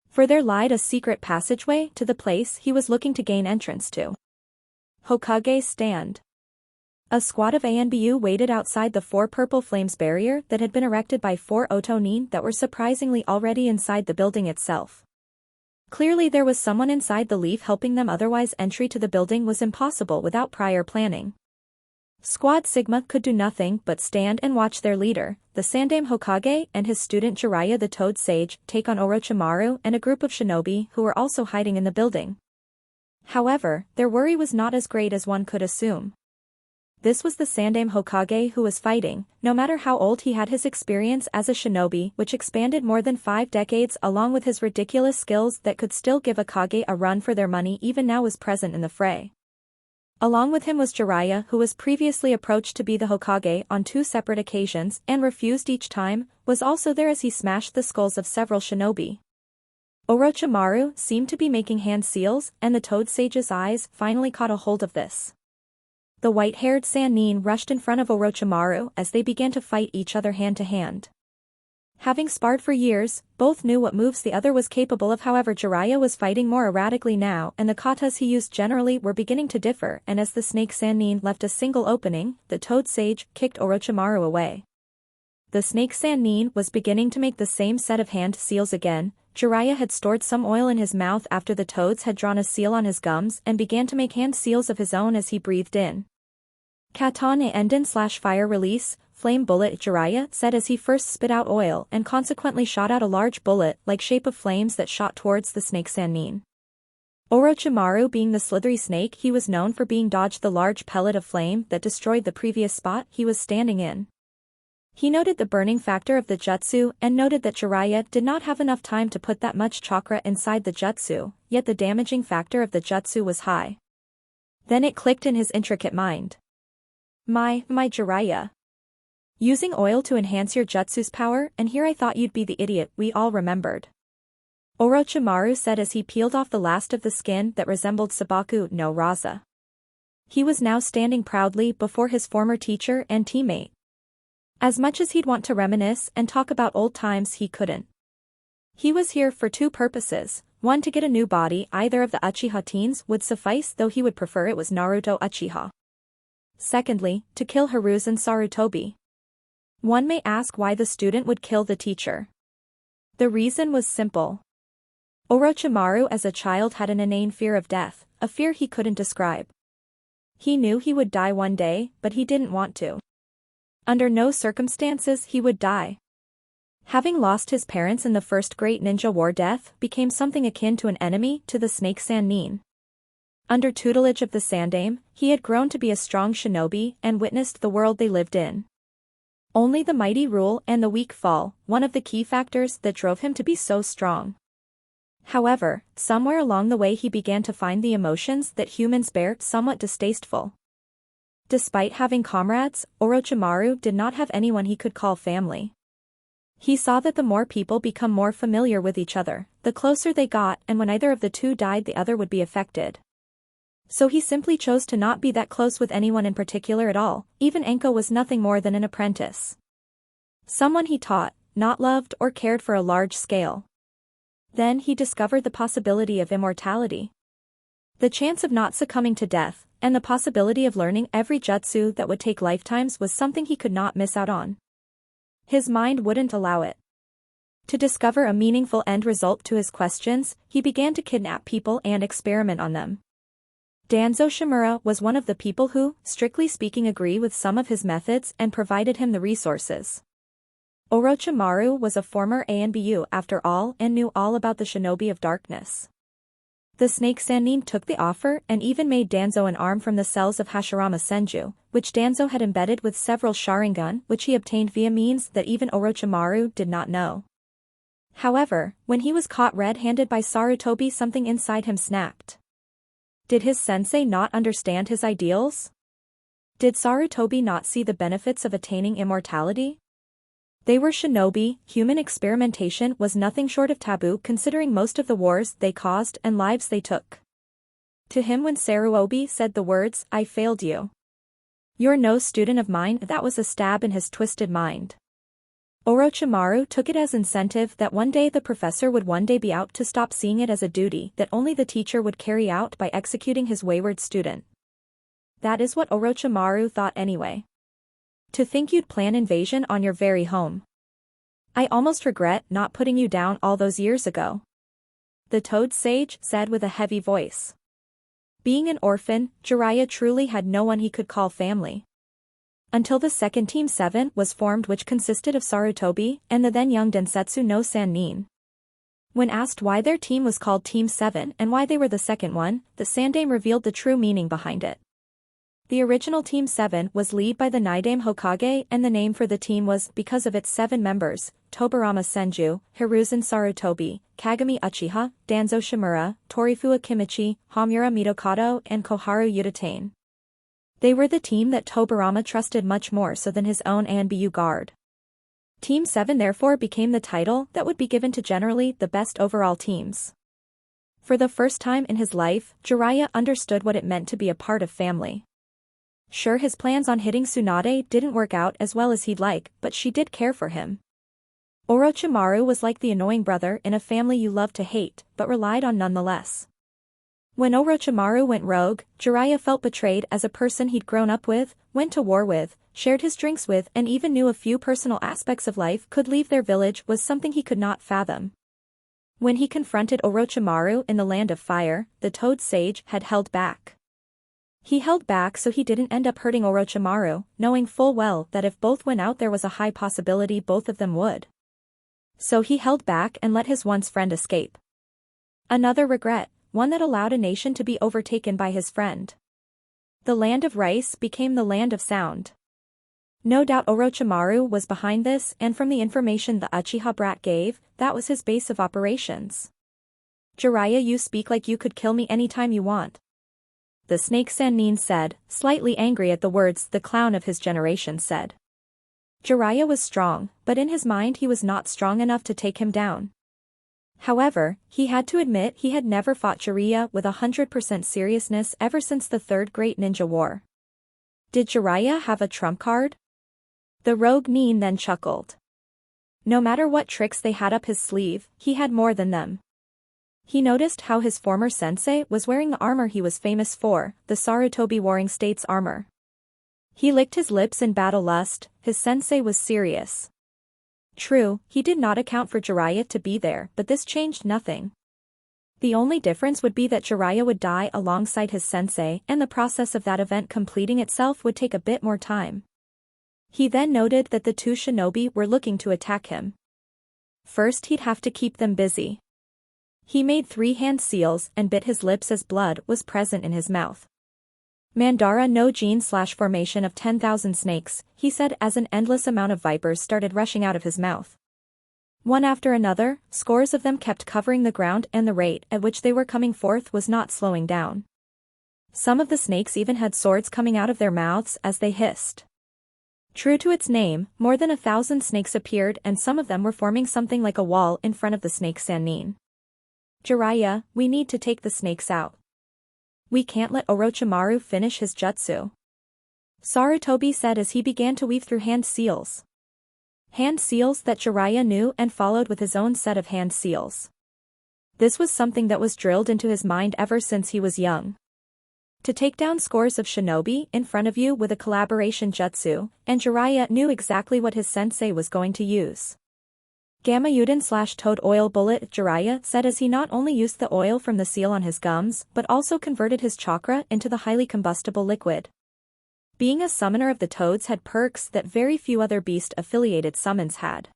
For there lied a secret passageway to the place he was looking to gain entrance to. Hokage's stand. A squad of ANBU waited outside the 4 purple flames barrier that had been erected by 4 Otonin that were surprisingly already inside the building itself. Clearly there was someone inside the leaf helping them, otherwise entry to the building was impossible without prior planning. Squad Sigma could do nothing but stand and watch their leader, the Sandaime Hokage and his student Jiraiya the Toad Sage, take on Orochimaru and a group of shinobi who were also hiding in the building. However, their worry was not as great as one could assume. This was the Sandaime Hokage who was fighting. No matter how old he had, his experience as a shinobi, which expanded more than 5 decades, along with his ridiculous skills that could still give a Kage a run for their money, even now was present in the fray. Along with him was Jiraiya, who was previously approached to be the Hokage on 2 separate occasions and refused each time, was also there as he smashed the skulls of several shinobi. Orochimaru seemed to be making hand seals, and the Toad Sage's eyes finally caught a hold of this. The white-haired Sannin rushed in front of Orochimaru as they began to fight each other hand to hand. Having sparred for years, both knew what moves the other was capable of. However, Jiraiya was fighting more erratically now, and the katas he used generally were beginning to differ, and as the snake Sannin left a single opening, the Toad Sage kicked Orochimaru away. The snake Sannin was beginning to make the same set of hand seals again. Jiraiya had stored some oil in his mouth after the toads had drawn a seal on his gums and began to make hand seals of his own as he breathed in. Katane Enden/fire release, flame bullet, Jiraiya said as he first spit out oil and consequently shot out a large bullet-like shape of flames that shot towards the snake Sannin. Orochimaru, being the slithery snake he was known for, being dodged the large pellet of flame that destroyed the previous spot he was standing in. He noted the burning factor of the jutsu and noted that Jiraiya did not have enough time to put that much chakra inside the jutsu, yet the damaging factor of the jutsu was high. Then it clicked in his intricate mind. My Jiraiya. Using oil to enhance your jutsu's power, and here I thought you'd be the idiot we all remembered. Orochimaru said as he peeled off the last of the skin that resembled Sabaku no Raza. He was now standing proudly before his former teacher and teammate. As much as he'd want to reminisce and talk about old times, he couldn't. He was here for 2 purposes, one to get a new body, either of the Uchiha teens would suffice, though he would prefer it was Naruto Uchiha. Secondly, to kill Hiruzen Sarutobi. One may ask why the student would kill the teacher. The reason was simple. Orochimaru as a child had an inane fear of death, a fear he couldn't describe. He knew he would die one day, but he didn't want to. Under no circumstances he would die. Having lost his parents in the first Great Ninja War, death became something akin to an enemy to the snake Sannin. Under tutelage of the Sandaime, he had grown to be a strong shinobi and witnessed the world they lived in. Only the mighty rule and the weak fall, one of the key factors that drove him to be so strong. However, somewhere along the way he began to find the emotions that humans bear somewhat distasteful. Despite having comrades, Orochimaru did not have anyone he could call family. He saw that the more people become more familiar with each other, the closer they got, and when either of the 2 died, the other would be affected. So he simply chose to not be that close with anyone in particular at all. Even Enko was nothing more than an apprentice. Someone he taught, not loved or cared for a large scale. Then he discovered the possibility of immortality. The chance of not succumbing to death, and the possibility of learning every jutsu that would take lifetimes was something he could not miss out on. His mind wouldn't allow it. To discover a meaningful end result to his questions, he began to kidnap people and experiment on them. Danzo Shimura was one of the people who, strictly speaking, agree with some of his methods and provided him the resources. Orochimaru was a former ANBU after all and knew all about the Shinobi of Darkness. The snake Sannin took the offer and even made Danzo an arm from the cells of Hashirama Senju, which Danzo had embedded with several Sharingan, which he obtained via means that even Orochimaru did not know. However, when he was caught red-handed by Sarutobi, something inside him snapped. Did his sensei not understand his ideals? Did Sarutobi not see the benefits of attaining immortality? They were shinobi. Human experimentation was nothing short of taboo, considering most of the wars they caused and lives they took. To him, when Saruobi said the words, "I failed you. You're no student of mine," that was a stab in his twisted mind. Orochimaru took it as incentive that one day the professor would one day be out to stop seeing it as a duty that only the teacher would carry out by executing his wayward student. That is what Orochimaru thought anyway. To think you'd plan invasion on your very home. I almost regret not putting you down all those years ago. The Toad Sage said with a heavy voice. Being an orphan, Jiraiya truly had no one he could call family. Until the second Team 7 was formed, which consisted of Sarutobi and the then young Densetsu no Sannin. When asked why their team was called Team 7 and why they were the second one, the Sandaime revealed the true meaning behind it. The original Team 7 was led by the Nidaime Hokage, and the name for the team was because of its 7 members: Tobirama Senju, Hiruzen Sarutobi, Kagami Uchiha, Danzo Shimura, Torifuwa Kimichi, Homura Mitokado, and Koharu Utatane. They were the team that Tobirama trusted much more so than his own Anbu guard. Team 7 therefore became the title that would be given to generally the best overall teams. For the first time in his life, Jiraiya understood what it meant to be a part of family. Sure, his plans on hitting Tsunade didn't work out as well as he'd like, but she did care for him. Orochimaru was like the annoying brother in a family you love to hate, but relied on nonetheless. When Orochimaru went rogue, Jiraiya felt betrayed as a person he'd grown up with, went to war with, shared his drinks with, and even knew a few personal aspects of life could leave their village was something he could not fathom. When he confronted Orochimaru in the Land of Fire, the Toad Sage had held back. He held back so he didn't end up hurting Orochimaru, knowing full well that if both went out there was a high possibility both of them would. So he held back and let his once friend escape. Another regret, one that allowed a nation to be overtaken by his friend. The Land of Rice became the Land of Sound. No doubt Orochimaru was behind this, and from the information the Uchiha brat gave, that was his base of operations. Jiraiya, you speak like you could kill me anytime you want. The Snake Sannin said, slightly angry at the words the clown of his generation said. Jiraiya was strong, but in his mind he was not strong enough to take him down. However, he had to admit he had never fought Jiraiya with 100% seriousness ever since the Third Great Ninja War. Did Jiraiya have a trump card? The rogue Nin then chuckled. No matter what tricks they had up his sleeve, he had more than them. He noticed how his former sensei was wearing the armor he was famous for, the Sarutobi Warring States armor. He licked his lips in battle lust, his sensei was serious. True, he did not account for Jiraiya to be there, but this changed nothing. The only difference would be that Jiraiya would die alongside his sensei, and the process of that event completing itself would take a bit more time. He then noted that the two shinobi were looking to attack him. First he'd have to keep them busy. He made 3 hand seals and bit his lips as blood was present in his mouth. Mandara no Jin/formation of 10,000 snakes, he said as an endless amount of vipers started rushing out of his mouth. One after another, scores of them kept covering the ground, and the rate at which they were coming forth was not slowing down. Some of the snakes even had swords coming out of their mouths as they hissed. True to its name, more than 1,000 snakes appeared, and some of them were forming something like a wall in front of the Snake Sannin. Jiraiya, we need to take the snakes out. We can't let Orochimaru finish his jutsu. Sarutobi said as he began to weave through hand seals. Hand seals that Jiraiya knew and followed with his own set of hand seals. This was something that was drilled into his mind ever since he was young. To take down scores of shinobi in front of you with a collaboration jutsu, and Jiraiya knew exactly what his sensei was going to use. Gamma Uden/Toad Oil Bullet, Jiraiya said as he not only used the oil from the seal on his gums, but also converted his chakra into the highly combustible liquid. Being a summoner of the toads had perks that very few other beast-affiliated summons had.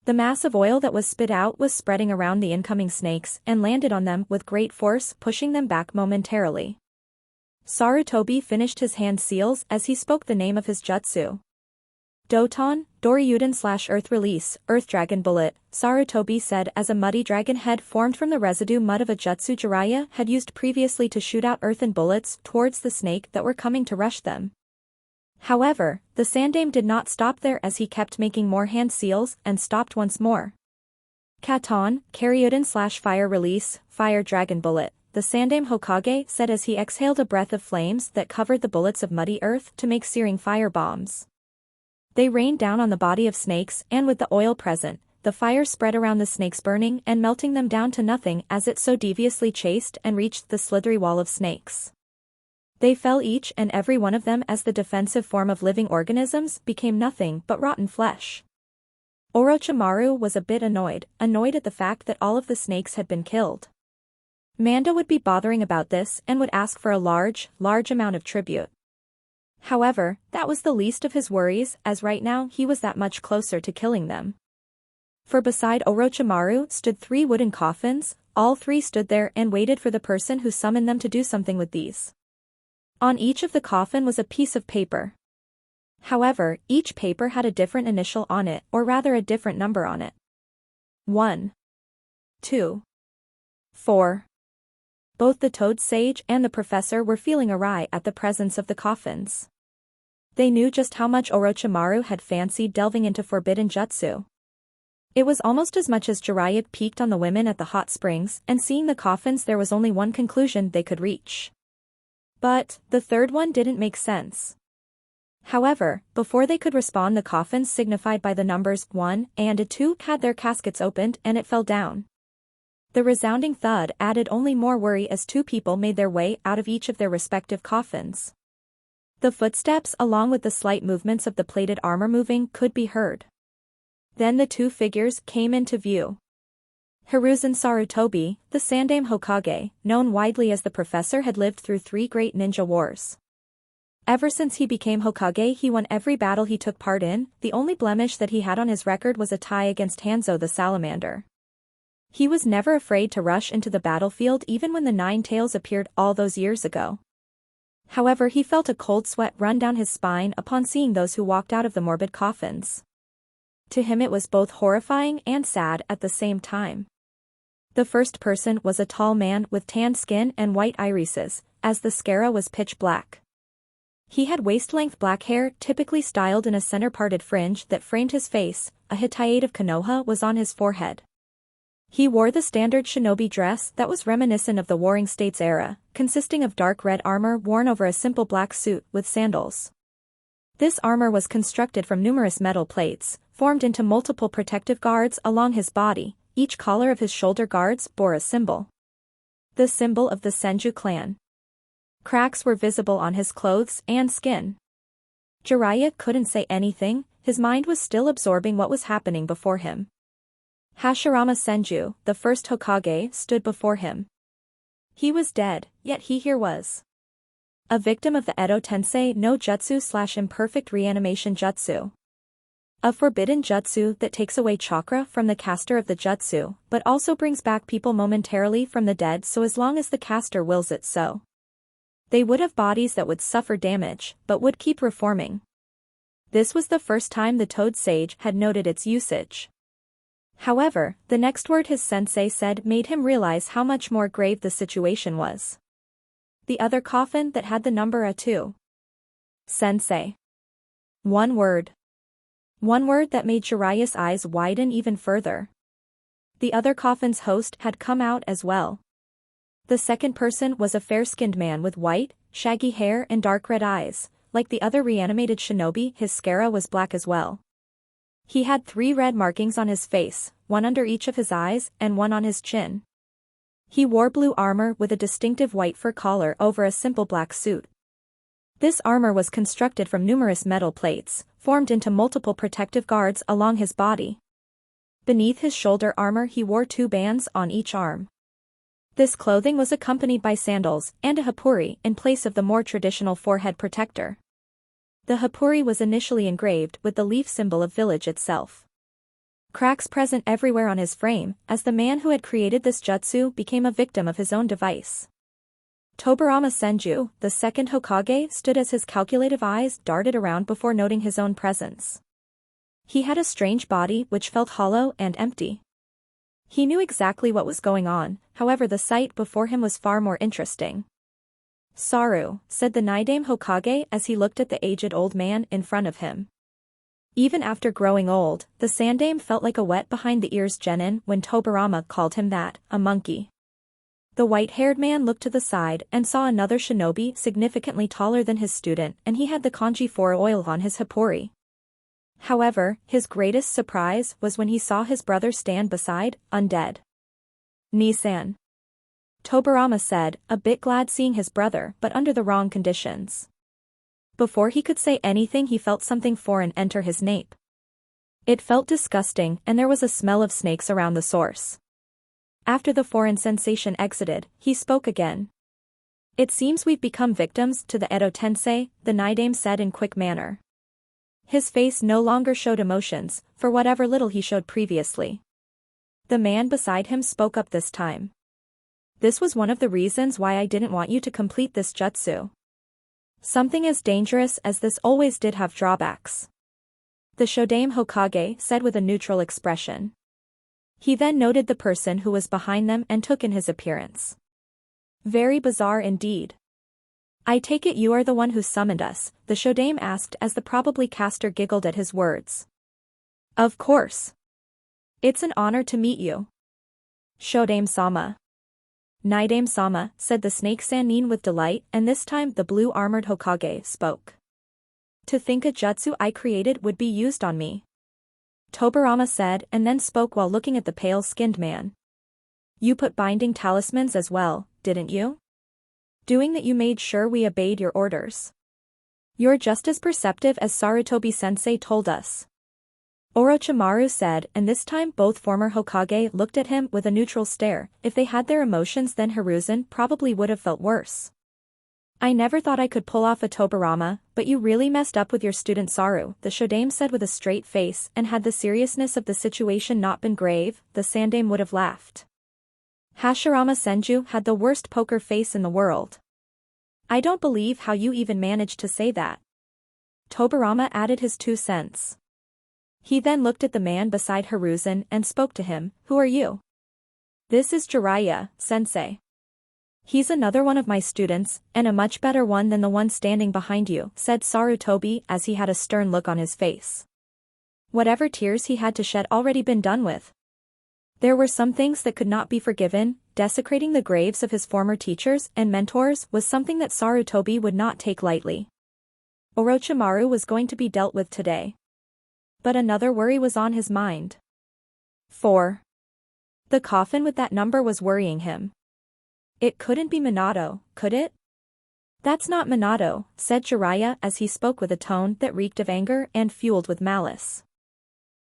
The mass of oil that was spit out was spreading around the incoming snakes and landed on them with great force, pushing them back momentarily. Sarutobi finished his hand seals as he spoke the name of his jutsu. Doton, Doryuden/Earth Release, Earth Dragon Bullet, Sarutobi said as a muddy dragon head formed from the residue mud of a jutsu Jiraiya had used previously to shoot out earthen bullets towards the snake that were coming to rush them. However, the Sandaime did not stop there as he kept making more hand seals and stopped once more. Katon, Karyuden/Fire Release, Fire Dragon Bullet, the Sandaime Hokage said as he exhaled a breath of flames that covered the bullets of muddy earth to make searing fire bombs. They rained down on the body of snakes, and with the oil present, the fire spread around the snakes, burning and melting them down to nothing as it so deviously chased and reached the slithery wall of snakes. They fell, each and every one of them, as the defensive form of living organisms became nothing but rotten flesh. Orochimaru was a bit annoyed at the fact that all of the snakes had been killed. Manda would be bothering about this and would ask for a large amount of tribute. However, that was the least of his worries, as right now he was that much closer to killing them. For beside Orochimaru stood 3 wooden coffins. All 3 stood there and waited for the person who summoned them to do something with these. On each of the coffin was a piece of paper. However, each paper had a different initial on it, or rather a different number on it. 1, 2, 4. Both the Toad Sage and the professor were feeling awry at the presence of the coffins. They knew just how much Orochimaru had fancied delving into forbidden jutsu. It was almost as much as Jiraiya peeked on the women at the hot springs, and seeing the coffins there was only one conclusion they could reach. But, the third one didn't make sense. However, before they could respond, the coffins signified by the numbers 1 and 2 had their caskets opened and it fell down. The resounding thud added only more worry as 2 people made their way out of each of their respective coffins. The footsteps along with the slight movements of the plated armor moving could be heard. Then the 2 figures came into view. Hiruzen Sarutobi, the Sandaime Hokage, known widely as the professor, had lived through 3 great ninja wars. Ever since he became Hokage, he won every battle he took part in. The only blemish that he had on his record was a tie against Hanzo the Salamander. He was never afraid to rush into the battlefield even when the 9 Tails appeared all those years ago. However, he felt a cold sweat run down his spine upon seeing those who walked out of the morbid coffins. To him it was both horrifying and sad at the same time. The first person was a tall man with tanned skin and white irises, as the scara was pitch black. He had waist-length black hair typically styled in a center-parted fringe that framed his face. A Hittite of Konoha was on his forehead. He wore the standard shinobi dress that was reminiscent of the Warring States era, consisting of dark red armor worn over a simple black suit with sandals. This armor was constructed from numerous metal plates, formed into multiple protective guards along his body. Each collar of his shoulder guards bore a symbol. The symbol of the Senju clan. Cracks were visible on his clothes and skin. Jiraiya couldn't say anything, his mind was still absorbing what was happening before him. Hashirama Senju, the first Hokage, stood before him. He was dead, yet he here was. A victim of the Edo Tensei no Jutsu / imperfect reanimation jutsu. A forbidden jutsu that takes away chakra from the caster of the jutsu, but also brings back people momentarily from the dead so as long as the caster wills it so. They would have bodies that would suffer damage, but would keep reforming. This was the first time the Toad Sage had noted its usage. However, the next word his sensei said made him realize how much more grave the situation was. The other coffin that had the number A2. Sensei. One word. One word that made Jiraiya's eyes widen even further. The other coffin's host had come out as well. The second person was a fair-skinned man with white, shaggy hair and dark red eyes. Like the other reanimated shinobi, his scara was black as well. He had 3 red markings on his face, one under each of his eyes and one on his chin. He wore blue armor with a distinctive white fur collar over a simple black suit. This armor was constructed from numerous metal plates, formed into multiple protective guards along his body. Beneath his shoulder armor he wore 2 bands on each arm. This clothing was accompanied by sandals and a happuri in place of the more traditional forehead protector. The happuri was initially engraved with the leaf symbol of village itself. Cracks present everywhere on his frame, as the man who had created this jutsu became a victim of his own device. Tobirama Senju, the second Hokage, stood as his calculative eyes darted around before noting his own presence. He had a strange body which felt hollow and empty. He knew exactly what was going on, however the sight before him was far more interesting. Saru, said the Nidaime Hokage as he looked at the aged old man in front of him. Even after growing old, the Sandaime felt like a wet behind the ears genin when Tobirama called him that, a monkey. The white-haired man looked to the side and saw another shinobi significantly taller than his student, and he had the kanji 4 oil on his happuri. However, his greatest surprise was when he saw his brother stand beside, undead. Nisan. Tobirama said, a bit glad seeing his brother but under the wrong conditions. Before he could say anything he felt something foreign enter his nape. It felt disgusting and there was a smell of snakes around the source. After the foreign sensation exited, he spoke again. It seems we've become victims to the Edo Tensei, the Nidaime said in quick manner. His face no longer showed emotions, for whatever little he showed previously. The man beside him spoke up this time. This was one of the reasons why I didn't want you to complete this jutsu. Something as dangerous as this always did have drawbacks. The Shodaime Hokage said with a neutral expression. He then noted the person who was behind them and took in his appearance. Very bizarre indeed. I take it you are the one who summoned us, the Shodaime asked as the probably caster giggled at his words. Of course. It's an honor to meet you. Shodaime-sama. Nidaime-sama, said the snake Sannin with delight, and this time the blue-armored Hokage spoke. To think a jutsu I created would be used on me. Tobirama said and then spoke while looking at the pale-skinned man. You put binding talismans as well, didn't you? Doing that you made sure we obeyed your orders. You're just as perceptive as Sarutobi-sensei told us. Orochimaru said, and this time both former Hokage looked at him with a neutral stare. If they had their emotions then Hiruzen probably would have felt worse. I never thought I could pull off a Tobirama, but you really messed up with your student Saru, the Shodaime said with a straight face, and had the seriousness of the situation not been grave, the Sandaime would have laughed. Hashirama Senju had the worst poker face in the world. I don't believe how you even managed to say that. Tobirama added his 2 cents. He then looked at the man beside Hiruzen and spoke to him, who are you? This is Jiraiya, sensei. He's another one of my students, and a much better one than the one standing behind you, said Sarutobi as he had a stern look on his face. Whatever tears he had to shed already been done with. There were some things that could not be forgiven. Desecrating the graves of his former teachers and mentors was something that Sarutobi would not take lightly. Orochimaru was going to be dealt with today. But another worry was on his mind. 4. The coffin with that number was worrying him. It couldn't be Minato, could it? That's not Minato, said Jiraiya as he spoke with a tone that reeked of anger and fueled with malice.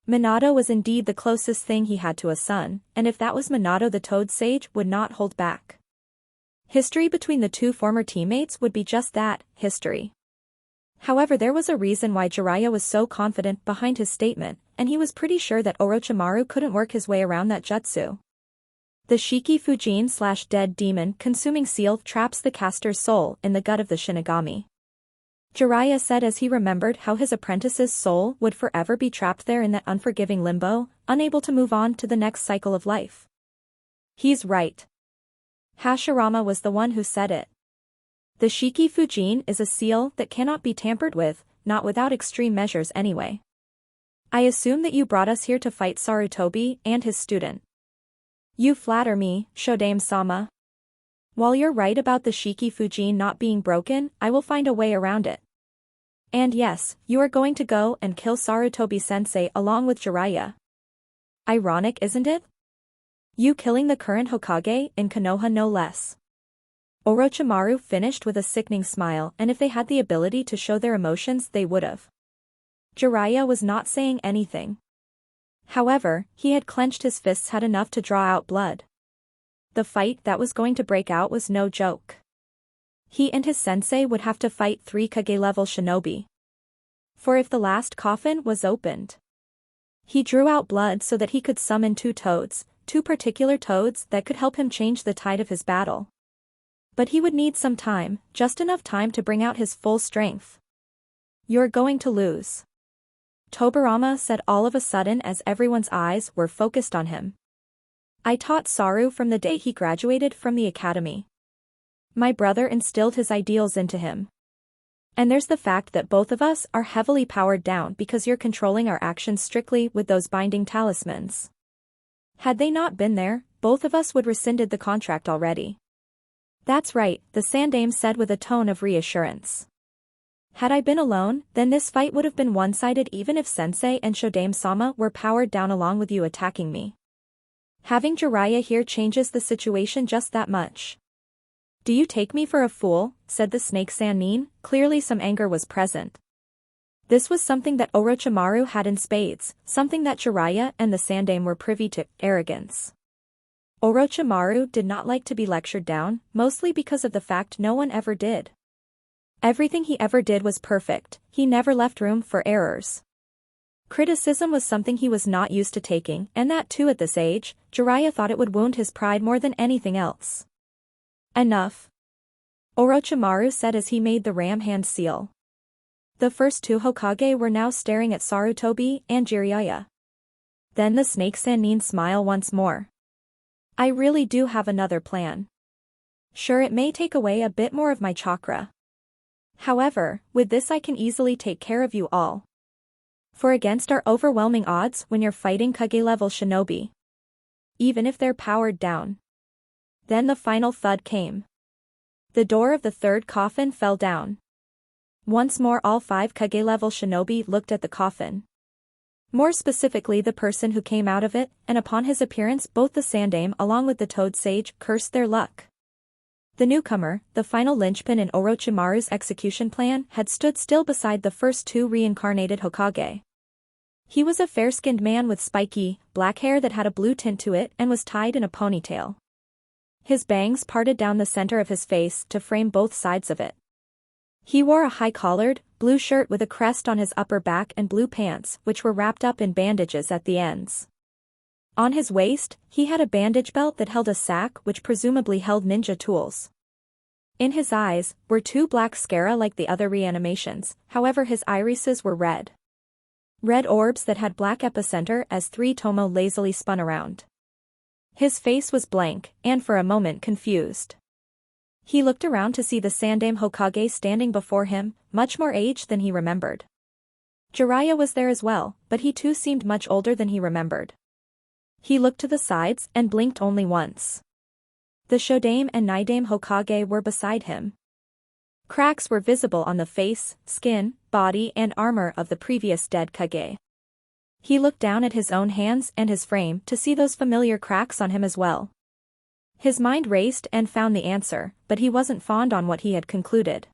Minato was indeed the closest thing he had to a son, and if that was Minato the Toad Sage would not hold back. History between the two former teammates would be just that, history. However, there was a reason why Jiraiya was so confident behind his statement, and he was pretty sure that Orochimaru couldn't work his way around that jutsu. The Shiki Fujin/dead demon consuming seal traps the caster's soul in the gut of the Shinigami. Jiraiya said as he remembered how his apprentice's soul would forever be trapped there in that unforgiving limbo, unable to move on to the next cycle of life. He's right. Hashirama was the one who said it. The Shiki Fujin is a seal that cannot be tampered with, not without extreme measures anyway. I assume that you brought us here to fight Sarutobi and his student. You flatter me, Shodaime-sama. While you're right about the Shiki Fujin not being broken, I will find a way around it. And yes, you are going to go and kill Sarutobi-sensei along with Jiraiya. Ironic, isn't it? You killing the current Hokage in Konoha no less. Orochimaru finished with a sickening smile, and if they had the ability to show their emotions they would have. Jiraiya was not saying anything. However, he had clenched his fists had enough to draw out blood. The fight that was going to break out was no joke. He and his sensei would have to fight 3 Kage-level shinobi. For if the last coffin was opened, he drew out blood so that he could summon 2 toads, 2 particular toads that could help him change the tide of his battle. But he would need some time, just enough time to bring out his full strength. You're going to lose. Tobirama said all of a sudden as everyone's eyes were focused on him. I taught Saru from the day he graduated from the academy. My brother instilled his ideals into him. And there's the fact that both of us are heavily powered down because you're controlling our actions strictly with those binding talismans. Had they not been there, both of us would rescinded the contract already. That's right, the Sandaime said with a tone of reassurance. Had I been alone, then this fight would have been one-sided even if Sensei and Shodame-sama were powered down along with you attacking me. Having Jiraiya here changes the situation just that much. Do you take me for a fool? Said the snake Sannin, clearly some anger was present. This was something that Orochimaru had in spades, something that Jiraiya and the Sandaime were privy to, arrogance. Orochimaru did not like to be lectured down, mostly because of the fact no one ever did. Everything he ever did was perfect, he never left room for errors. Criticism was something he was not used to taking, and that too at this age, Jiraiya thought it would wound his pride more than anything else. Enough. Orochimaru said as he made the ram hand seal. The first two Hokage were now staring at Sarutobi and Jiraiya. Then the snake Sannin smiled once more. I really do have another plan. Sure, it may take away a bit more of my chakra. However, with this I can easily take care of you all. For against our overwhelming odds when you're fighting Kage-level shinobi. Even if they're powered down. Then the final thud came. The door of the third coffin fell down. Once more all 5 Kage-level shinobi looked at the coffin. More specifically the person who came out of it, and upon his appearance both the Sandaime along with the Toad Sage cursed their luck. The newcomer, the final linchpin in Orochimaru's execution plan, had stood still beside the first 2 reincarnated Hokage. He was a fair-skinned man with spiky, black hair that had a blue tint to it and was tied in a ponytail. His bangs parted down the center of his face to frame both sides of it. He wore a high-collared, blue shirt with a crest on his upper back and blue pants which were wrapped up in bandages at the ends. On his waist, he had a bandage belt that held a sack which presumably held ninja tools. In his eyes were 2 black scara like the other reanimations, however his irises were red. Red orbs that had black epicenter as 3 tomo lazily spun around. His face was blank, and for a moment confused. He looked around to see the Sandaime Hokage standing before him, much more aged than he remembered. Jiraiya was there as well, but he too seemed much older than he remembered. He looked to the sides and blinked only once. The Shodame and Nidaime Hokage were beside him. Cracks were visible on the face, skin, body and armor of the previous dead Kage. He looked down at his own hands and his frame to see those familiar cracks on him as well. His mind raced and found the answer, but he wasn't fond on what he had concluded.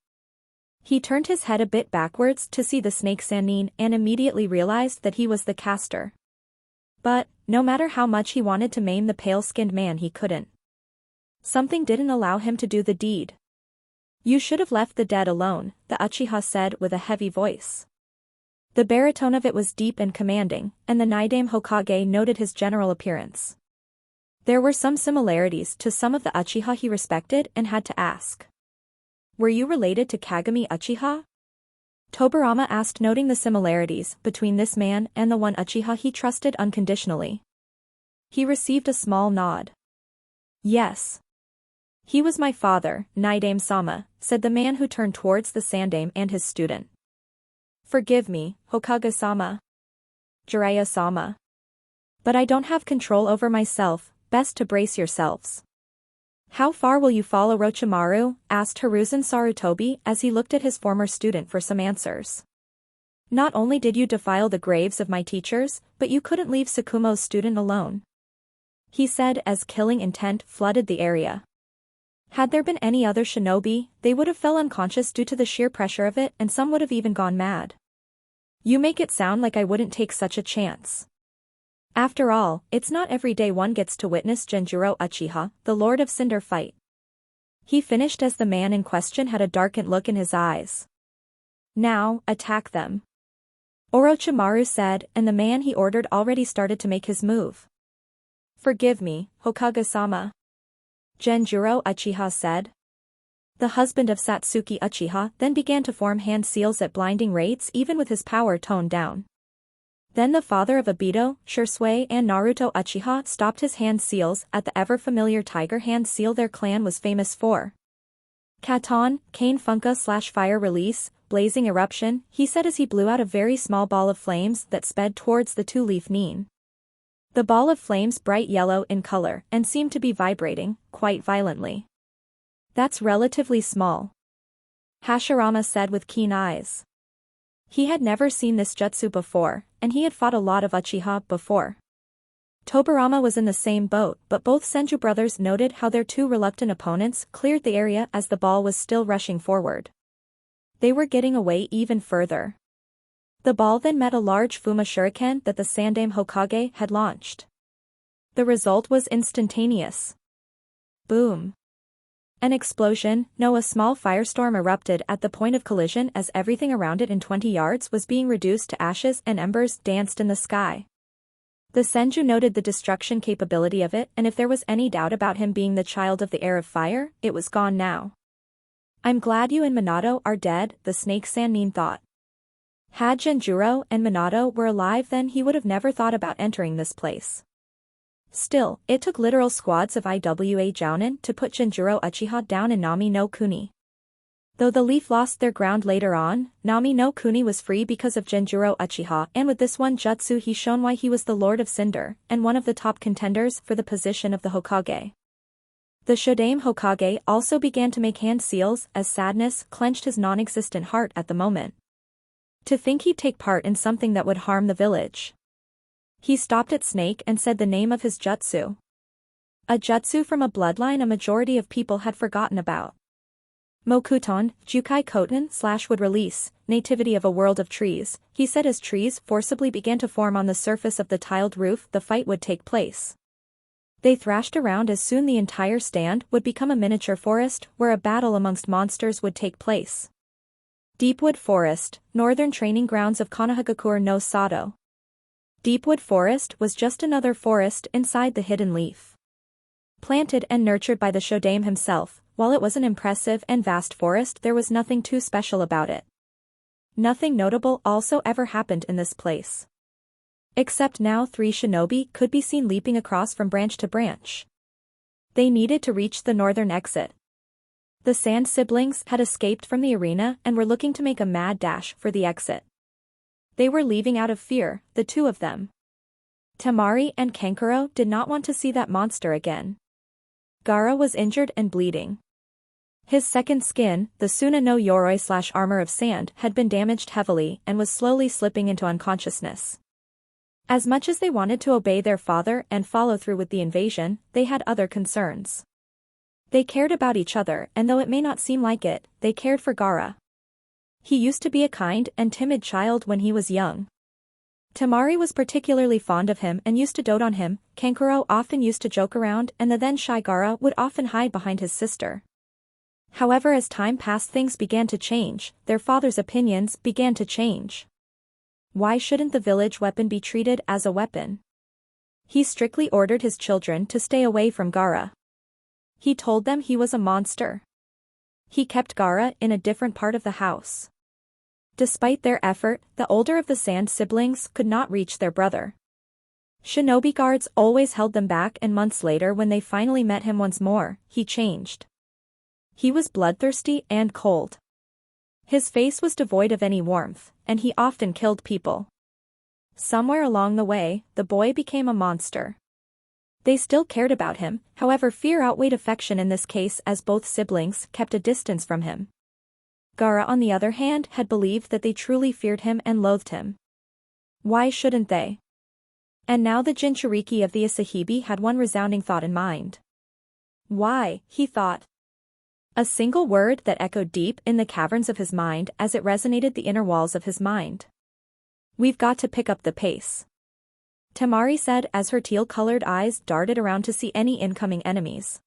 He turned his head a bit backwards to see the snake Sannin and immediately realized that he was the caster. But, no matter how much he wanted to maim the pale-skinned man he couldn't. Something didn't allow him to do the deed. You should have left the dead alone, the Uchiha said with a heavy voice. The baritone of it was deep and commanding, and the Nidaime Hokage noted his general appearance. There were some similarities to some of the Uchiha he respected and had to ask. Were you related to Kagami Uchiha? Tobirama asked, noting the similarities between this man and the one Uchiha he trusted unconditionally. He received a small nod. Yes. He was my father, Nidaime-sama, said the man who turned towards the Sandaime and his student. Forgive me, Hokage-sama. Jiraiya-sama. But I don't have control over myself, best to brace yourselves. How far will you fall, Orochimaru? Asked Hiruzen Sarutobi as he looked at his former student for some answers. Not only did you defile the graves of my teachers, but you couldn't leave Tsukumo's student alone. He said as killing intent flooded the area. Had there been any other shinobi, they would have fell unconscious due to the sheer pressure of it and some would have even gone mad. You make it sound like I wouldn't take such a chance. After all, it's not every day one gets to witness Genjuro Uchiha, the Lord of Cinder fight. He finished as the man in question had a darkened look in his eyes. Now, attack them. Orochimaru said, and the man he ordered already started to make his move. Forgive me, Hokage-sama. Genjuro Uchiha said. The husband of Satsuki Uchiha then began to form hand seals at blinding rates even with his power toned down. Then the father of Obito, Shisui and Naruto Uchiha stopped his hand seals at the ever-familiar tiger hand seal their clan was famous for. Katon, Kane Funka / fire release, blazing eruption, he said as he blew out a very small ball of flames that sped towards the two-leaf nin. The ball of flames bright yellow in color and seemed to be vibrating, quite violently. That's relatively small. Hashirama said with keen eyes. He had never seen this jutsu before, and he had fought a lot of Uchiha before. Tobirama was in the same boat, but both Senju brothers noted how their two reluctant opponents cleared the area as the ball was still rushing forward. They were getting away even further. The ball then met a large Fuma shuriken that the Sandaime Hokage had launched. The result was instantaneous. Boom. An explosion, no, a small firestorm erupted at the point of collision as everything around it in 20 yards was being reduced to ashes and embers danced in the sky. The Senju noted the destruction capability of it, and if there was any doubt about him being the child of the heir of fire, it was gone now. I'm glad you and Minato are dead, the snake Sannin thought. Had Genjuro and Minato were alive, then he would have never thought about entering this place. Still, it took literal squads of Iwa Jounin to put Genjuro Uchiha down in Nami no Kuni. Though the Leaf lost their ground later on, Nami no Kuni was free because of Genjuro Uchiha, and with this one jutsu he shown why he was the Lord of Cinder, and one of the top contenders for the position of the Hokage. The Shodaime Hokage also began to make hand seals as sadness clenched his non-existent heart at the moment. To think he'd take part in something that would harm the village. He stopped at Snake and said the name of his jutsu. A jutsu from a bloodline a majority of people had forgotten about. Mokuton, Jukai Koten / would release, nativity of a world of trees, he said as trees forcibly began to form on the surface of the tiled roof the fight would take place. They thrashed around as soon the entire stand would become a miniature forest where a battle amongst monsters would take place. Deepwood Forest, northern training grounds of Konohagakure no Sato. Deepwood Forest was just another forest inside the Hidden Leaf. Planted and nurtured by the Shodaime himself, while it was an impressive and vast forest, there was nothing too special about it. Nothing notable also ever happened in this place. Except now 3 shinobi could be seen leaping across from branch to branch. They needed to reach the northern exit. The Sand siblings had escaped from the arena and were looking to make a mad dash for the exit. They were leaving out of fear, the two of them. Temari and Kankuro did not want to see that monster again. Gaara was injured and bleeding. His second skin, the Suna no Yoroi / armor of sand, had been damaged heavily and was slowly slipping into unconsciousness. As much as they wanted to obey their father and follow through with the invasion, they had other concerns. They cared about each other, and though it may not seem like it, they cared for Gaara. He used to be a kind and timid child when he was young. Temari was particularly fond of him and used to dote on him. Kankuro often used to joke around, and the then shy Gaara would often hide behind his sister. However, as time passed, things began to change. Their father's opinions began to change. Why shouldn't the village weapon be treated as a weapon? He strictly ordered his children to stay away from Gaara. He told them he was a monster. He kept Gaara in a different part of the house. Despite their effort, the older of the Sand siblings could not reach their brother. Shinobi guards always held them back, and months later when they finally met him once more, he changed. He was bloodthirsty and cold. His face was devoid of any warmth, and he often killed people. Somewhere along the way, the boy became a monster. They still cared about him, however fear outweighed affection in this case as both siblings kept a distance from him. Gaara on the other hand had believed that they truly feared him and loathed him. Why shouldn't they? And now the Jinchuriki of the Asahibi had one resounding thought in mind. Why, he thought. A single word that echoed deep in the caverns of his mind as it resonated the inner walls of his mind. We've got to pick up the pace. Temari said as her teal-colored eyes darted around to see any incoming enemies.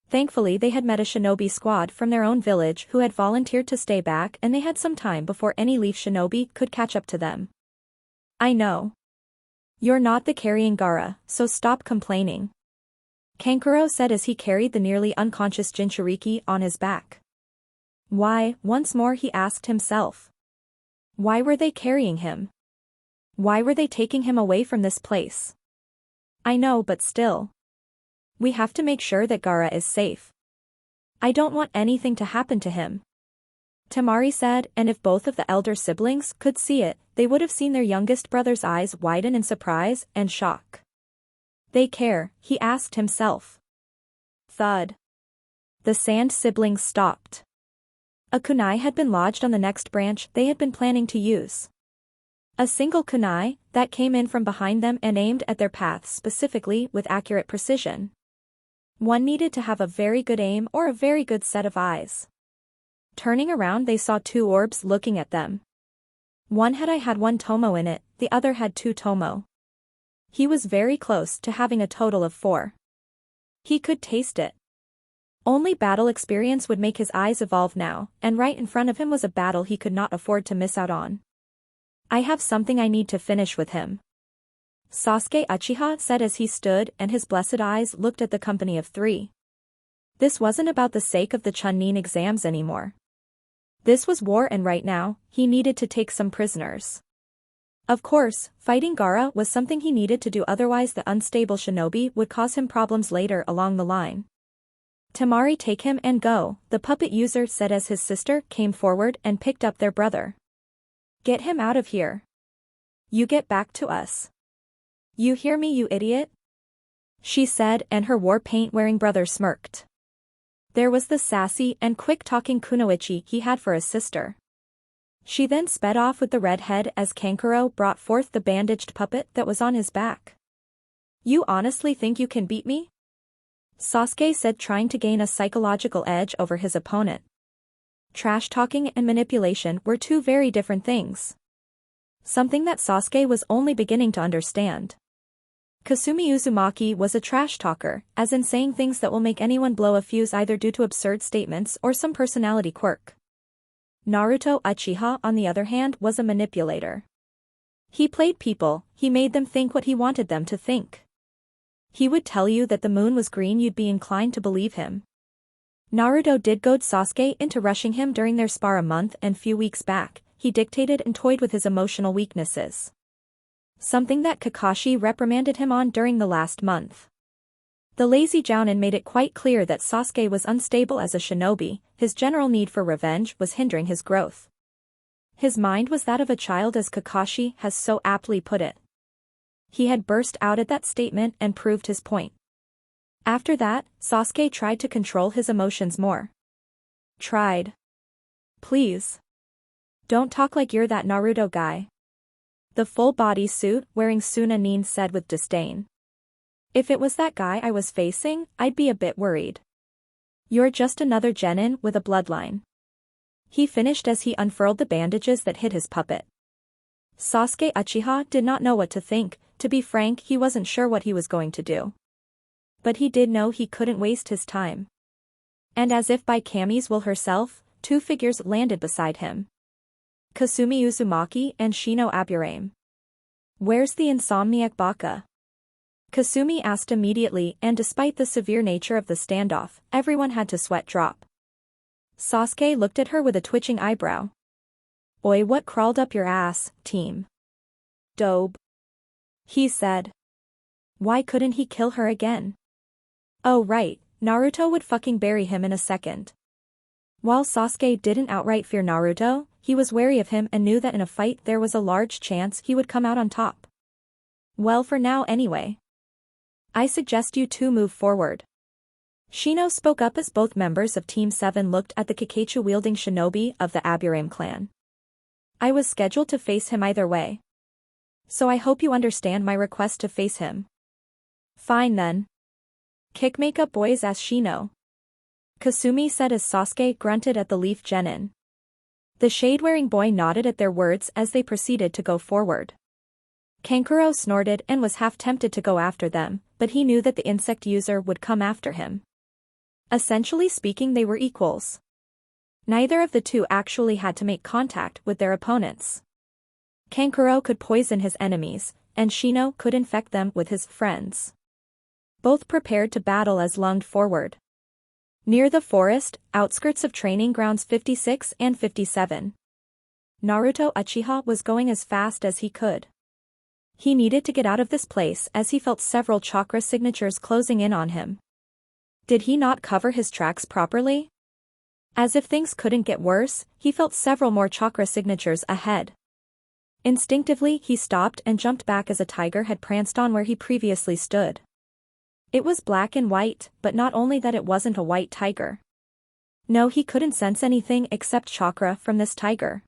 Thankfully they had met a shinobi squad from their own village who had volunteered to stay back, and they had some time before any Leaf shinobi could catch up to them. I know. You're not the carrying Gaara, so stop complaining. Kankuro said as he carried the nearly unconscious Jinchuriki on his back. Why, once more he asked himself. Why were they carrying him? Why were they taking him away from this place? I know, but still. We have to make sure that Gaara is safe. I don't want anything to happen to him. Temari said, and if both of the elder siblings could see it, they would have seen their youngest brother's eyes widen in surprise and shock. They care, he asked himself. Thud. The Sand siblings stopped. A kunai had been lodged on the next branch they had been planning to use. A single kunai that came in from behind them and aimed at their path specifically with accurate precision. One needed to have a very good aim or a very good set of eyes. Turning around they saw two orbs looking at them. One had one tomo in it, the other had two tomo. He was very close to having a total of 4. He could taste it. Only battle experience would make his eyes evolve now, and right in front of him was a battle he could not afford to miss out on. I have something I need to finish with him. Sasuke Uchiha said as he stood and his blessed eyes looked at the company of 3. This wasn't about the sake of the Chunin exams anymore. This was war and right now, he needed to take some prisoners. Of course, fighting Gaara was something he needed to do, otherwise the unstable shinobi would cause him problems later along the line. Tamari, take him and go, the puppet user said as his sister came forward and picked up their brother. Get him out of here. You get back to us. You hear me, you idiot? She said, and her war paint-wearing brother smirked. There was the sassy and quick-talking kunoichi he had for his sister. She then sped off with the red head as Kankuro brought forth the bandaged puppet that was on his back. You honestly think you can beat me? Sasuke said, trying to gain a psychological edge over his opponent. Trash-talking and manipulation were two very different things. Something that Sasuke was only beginning to understand. Kasumi Uzumaki was a trash talker, as in saying things that will make anyone blow a fuse either due to absurd statements or some personality quirk. Naruto Uchiha, on the other hand, was a manipulator. He played people, he made them think what he wanted them to think. He would tell you that the moon was green, you'd be inclined to believe him. Naruto did goad Sasuke into rushing him during their spar a month and few weeks back. He dictated and toyed with his emotional weaknesses. Something that Kakashi reprimanded him on during the last month. The lazy Jounin made it quite clear that Sasuke was unstable as a shinobi, his general need for revenge was hindering his growth. His mind was that of a child, as Kakashi has so aptly put it. He had burst out at that statement and proved his point. After that, Sasuke tried to control his emotions more. Tried. Please. Don't talk like you're that Naruto guy. The full-body suit wearing Sunanin said with disdain. If it was that guy I was facing, I'd be a bit worried. You're just another genin with a bloodline. He finished as he unfurled the bandages that hid his puppet. Sasuke Uchiha did not know what to think. To be frank, he wasn't sure what he was going to do. But he did know he couldn't waste his time. And as if by Kami's will herself, 2 figures landed beside him. Kasumi Uzumaki and Shino Aburame. Where's the insomniac Baka? Kasumi asked immediately, and despite the severe nature of the standoff, everyone had to sweat drop. Sasuke looked at her with a twitching eyebrow. Oi, what crawled up your ass, team? Dobe. He said. Why couldn't he kill her again? Oh right, Naruto would fucking bury him in a second. While Sasuke didn't outright fear Naruto, he was wary of him and knew that in a fight there was a large chance he would come out on top. Well, for now anyway. I suggest you two move forward. Shino spoke up as both members of Team 7 looked at the Kakachu-wielding shinobi of the Aburame clan. I was scheduled to face him either way. So I hope you understand my request to face him. Fine then. Kick makeup boys, asked Shino. Kasumi said as Sasuke grunted at the leaf genin. The shade-wearing boy nodded at their words as they proceeded to go forward. Kankuro snorted and was half tempted to go after them, but he knew that the insect user would come after him. Essentially speaking, they were equals. Neither of the two actually had to make contact with their opponents. Kankuro could poison his enemies, and Shino could infect them with his friends. Both prepared to battle as lunged forward. Near the forest, outskirts of training grounds 56 and 57. Naruto Uchiha was going as fast as he could. He needed to get out of this place as he felt several chakra signatures closing in on him. Did he not cover his tracks properly? As if things couldn't get worse, he felt several more chakra signatures ahead. Instinctively he stopped and jumped back as a tiger had pranced on where he previously stood. It was black and white, but not only that, it wasn't a white tiger. No, he couldn't sense anything except chakra from this tiger.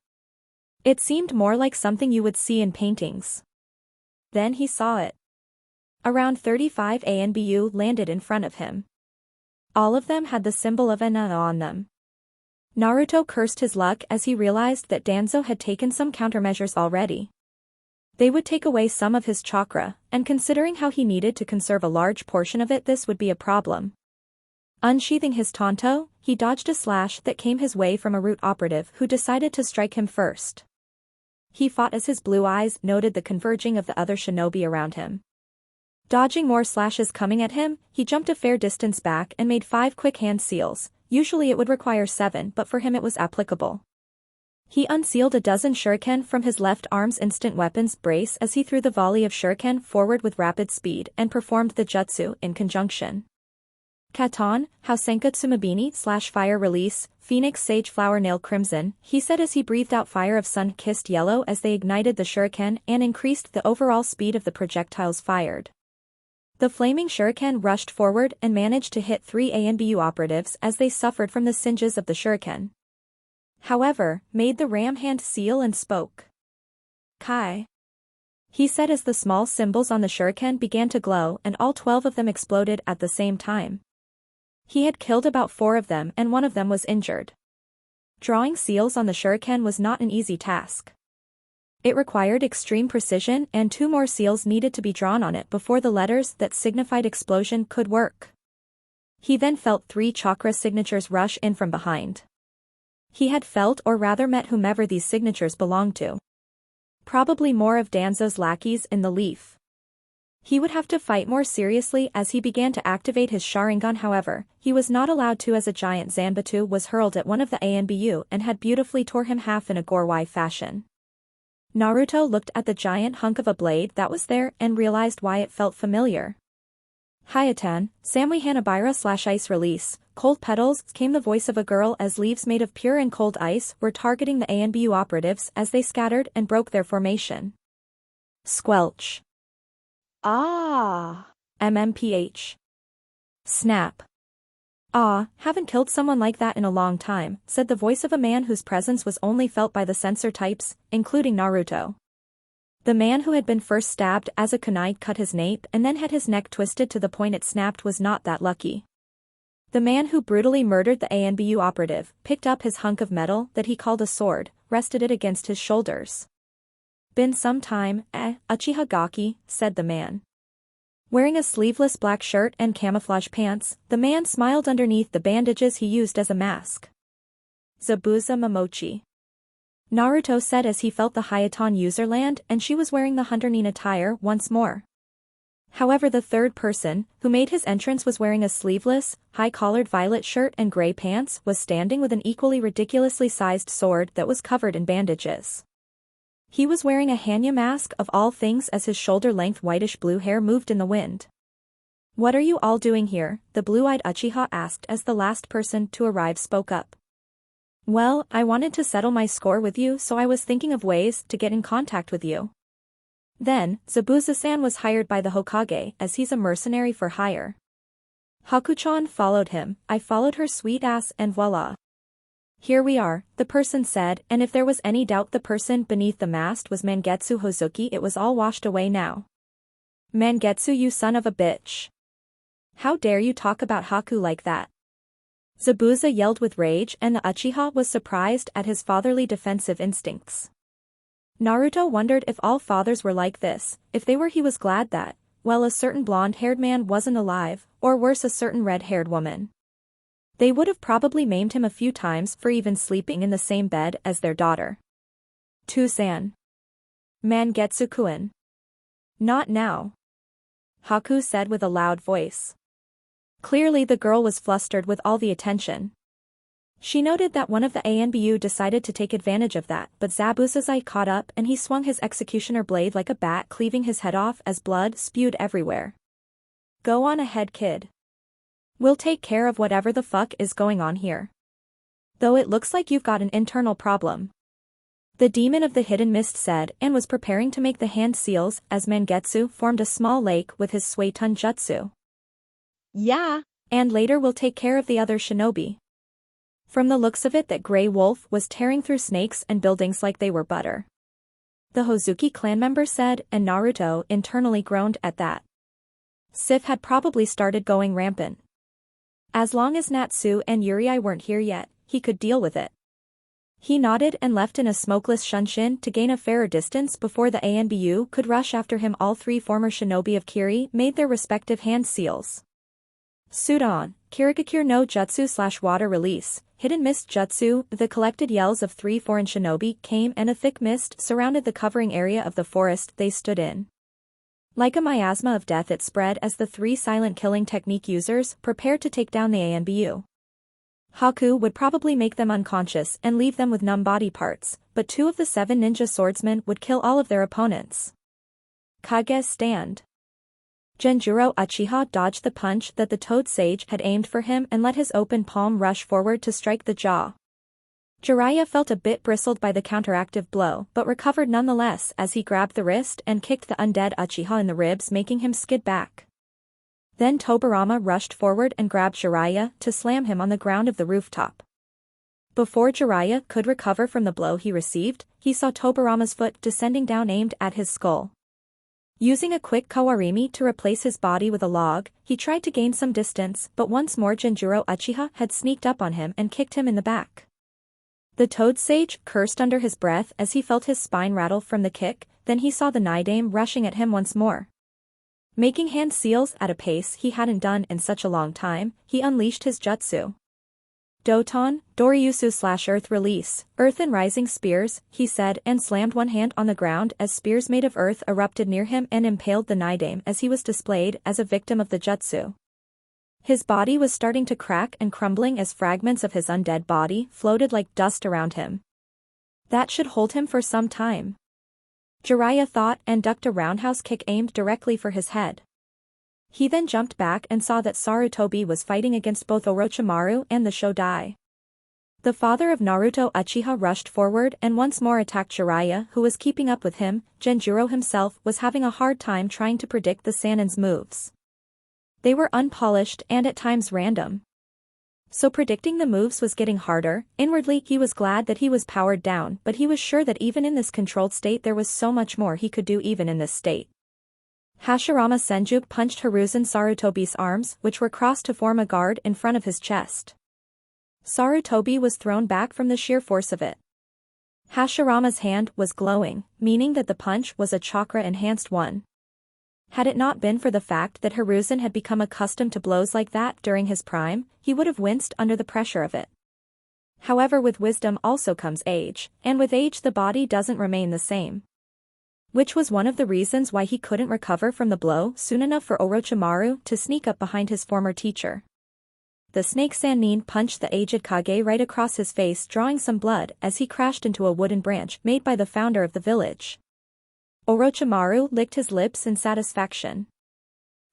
It seemed more like something you would see in paintings. Then he saw it. Around 35 ANBU landed in front of him. All of them had the symbol of an on them. Naruto cursed his luck as he realized that Danzo had taken some countermeasures already. They would take away some of his chakra, and considering how he needed to conserve a large portion of it, this would be a problem. Unsheathing his tanto, he dodged a slash that came his way from a root operative who decided to strike him first. He fought as his blue eyes noted the converging of the other shinobi around him. Dodging more slashes coming at him, he jumped a fair distance back and made 5 quick hand seals. Usually it would require 7, but for him it was applicable. He unsealed a dozen shuriken from his left arm's instant weapons brace as he threw the volley of shuriken forward with rapid speed and performed the jutsu in conjunction. Katon, Hausenka Tsumabini / fire release, Phoenix Sage Flower Nail Crimson, he said as he breathed out fire of sun-kissed yellow as they ignited the shuriken and increased the overall speed of the projectiles fired. The flaming shuriken rushed forward and managed to hit 3 ANBU operatives as they suffered from the singes of the shuriken. However, made the ram hand seal and spoke. Kai. He said as the small symbols on the shuriken began to glow and all 12 of them exploded at the same time. He had killed about 4 of them and one of them was injured. Drawing seals on the shuriken was not an easy task. It required extreme precision and 2 more seals needed to be drawn on it before the letters that signified explosion could work. He then felt 3 chakra signatures rush in from behind. He had felt or rather met whomever these signatures belonged to. Probably more of Danzo's lackeys in the leaf. He would have to fight more seriously as he began to activate his Sharingan. However, he was not allowed to as a giant Zanbatsu was hurled at one of the ANBU and had beautifully tore him half in a Gorwai fashion. Naruto looked at the giant hunk of a blade that was there and realized why it felt familiar. Hayatan, Samui Hanabira / ice release, cold petals, came the voice of a girl as leaves made of pure and cold ice were targeting the ANBU operatives as they scattered and broke their formation. Squelch. Ah. MMPH. Snap. Ah, haven't killed someone like that in a long time, said the voice of a man whose presence was only felt by the sensor types, including Naruto. The man who had been first stabbed as a kunai cut his nape and then had his neck twisted to the point it snapped was not that lucky. The man who brutally murdered the ANBU operative picked up his hunk of metal that he called a sword, rested it against his shoulders. Been some time, Uchiha Gaki, said the man. Wearing a sleeveless black shirt and camouflage pants, the man smiled underneath the bandages he used as a mask. Zabuza Momochi. Naruto said as he felt the Hayatan user land and she was wearing the Hunter-nin attire once more. However, the third person, who made his entrance was wearing a sleeveless, high-collared violet shirt and gray pants, was standing with an equally ridiculously sized sword that was covered in bandages. He was wearing a Hanya mask of all things as his shoulder-length whitish-blue hair moved in the wind. What are you all doing here? The blue-eyed Uchiha asked as the last person to arrive spoke up. Well, I wanted to settle my score with you, so I was thinking of ways to get in contact with you. Then, Zabuza-san was hired by the Hokage as he's a mercenary for hire. Hakuchan followed him, I followed her sweet ass and voila. Here we are, the person said, and if there was any doubt the person beneath the mast was Mangetsu Hozuki, it was all washed away now. Mangetsu, you son of a bitch. How dare you talk about Haku like that? Zabuza yelled with rage and the Uchiha was surprised at his fatherly defensive instincts. Naruto wondered if all fathers were like this. If they were, he was glad that, well, a certain blonde-haired man wasn't alive, or worse, a certain red-haired woman. They would have probably maimed him a few times for even sleeping in the same bed as their daughter. Tusan. Mangetsu-kun. Not now. Haku said with a loud voice. Clearly the girl was flustered with all the attention. She noted that one of the ANBU decided to take advantage of that, but Zabuza's eye caught up and he swung his executioner blade like a bat, cleaving his head off as blood spewed everywhere. Go on ahead, kid. We'll take care of whatever the fuck is going on here. Though it looks like you've got an internal problem. The demon of the hidden mist said and was preparing to make the hand seals as Mangetsu formed a small lake with his Suetun Jutsu. Yeah. And later we'll take care of the other shinobi. From the looks of it, that gray wolf was tearing through snakes and buildings like they were butter. The Hozuki clan member said, and Naruto internally groaned at that. Sif had probably started going rampant. As long as Natsu and Yuri weren't here yet, he could deal with it. He nodded and left in a smokeless shunshin to gain a fairer distance before the ANBU could rush after him. All three former shinobi of Kiri made their respective hand seals. Sudan, Kirigakure no Jutsu / water release, hidden mist jutsu. The collected yells of three foreign shinobi came and a thick mist surrounded the covering area of the forest they stood in. Like a miasma of death it spread as the three silent killing technique users prepared to take down the ANBU. Haku would probably make them unconscious and leave them with numb body parts, but 2 of the 7 ninja swordsmen would kill all of their opponents. Kage's stand. Genjuro Uchiha dodged the punch that the Toad Sage had aimed for him and let his open palm rush forward to strike the jaw. Jiraiya felt a bit bristled by the counteractive blow but recovered nonetheless as he grabbed the wrist and kicked the undead Uchiha in the ribs, making him skid back. Then Tobirama rushed forward and grabbed Jiraiya to slam him on the ground of the rooftop. Before Jiraiya could recover from the blow he received, he saw Tobirama's foot descending down aimed at his skull. Using a quick kawarimi to replace his body with a log, he tried to gain some distance, but once more Genjuro Uchiha had sneaked up on him and kicked him in the back. The Toad Sage cursed under his breath as he felt his spine rattle from the kick, then he saw the Nidame rushing at him once more. Making hand seals at a pace he hadn't done in such a long time, he unleashed his jutsu. Doton, Doryusu / earth release, earth and rising spears, he said and slammed one hand on the ground as spears made of earth erupted near him and impaled the Nidame as he was displayed as a victim of the jutsu. His body was starting to crack and crumbling as fragments of his undead body floated like dust around him. That should hold him for some time. Jiraiya thought and ducked a roundhouse kick aimed directly for his head. He then jumped back and saw that Sarutobi was fighting against both Orochimaru and the Shodai. The father of Naruto Uchiha rushed forward and once more attacked Jiraiya, who was keeping up with him. Genjuro himself was having a hard time trying to predict the Sanin's moves. They were unpolished and at times random. So predicting the moves was getting harder. Inwardly he was glad that he was powered down, but he was sure that even in this controlled state there was so much more he could do even in this state. Hashirama Senju punched Hiruzen Sarutobi's arms, which were crossed to form a guard in front of his chest. Sarutobi was thrown back from the sheer force of it. Hashirama's hand was glowing, meaning that the punch was a chakra-enhanced one. Had it not been for the fact that Hiruzen had become accustomed to blows like that during his prime, he would have winced under the pressure of it. However, with wisdom also comes age, and with age the body doesn't remain the same. Which was one of the reasons why he couldn't recover from the blow soon enough for Orochimaru to sneak up behind his former teacher. The snake Sannin punched the aged Kage right across his face, drawing some blood as he crashed into a wooden branch made by the founder of the village. Orochimaru licked his lips in satisfaction.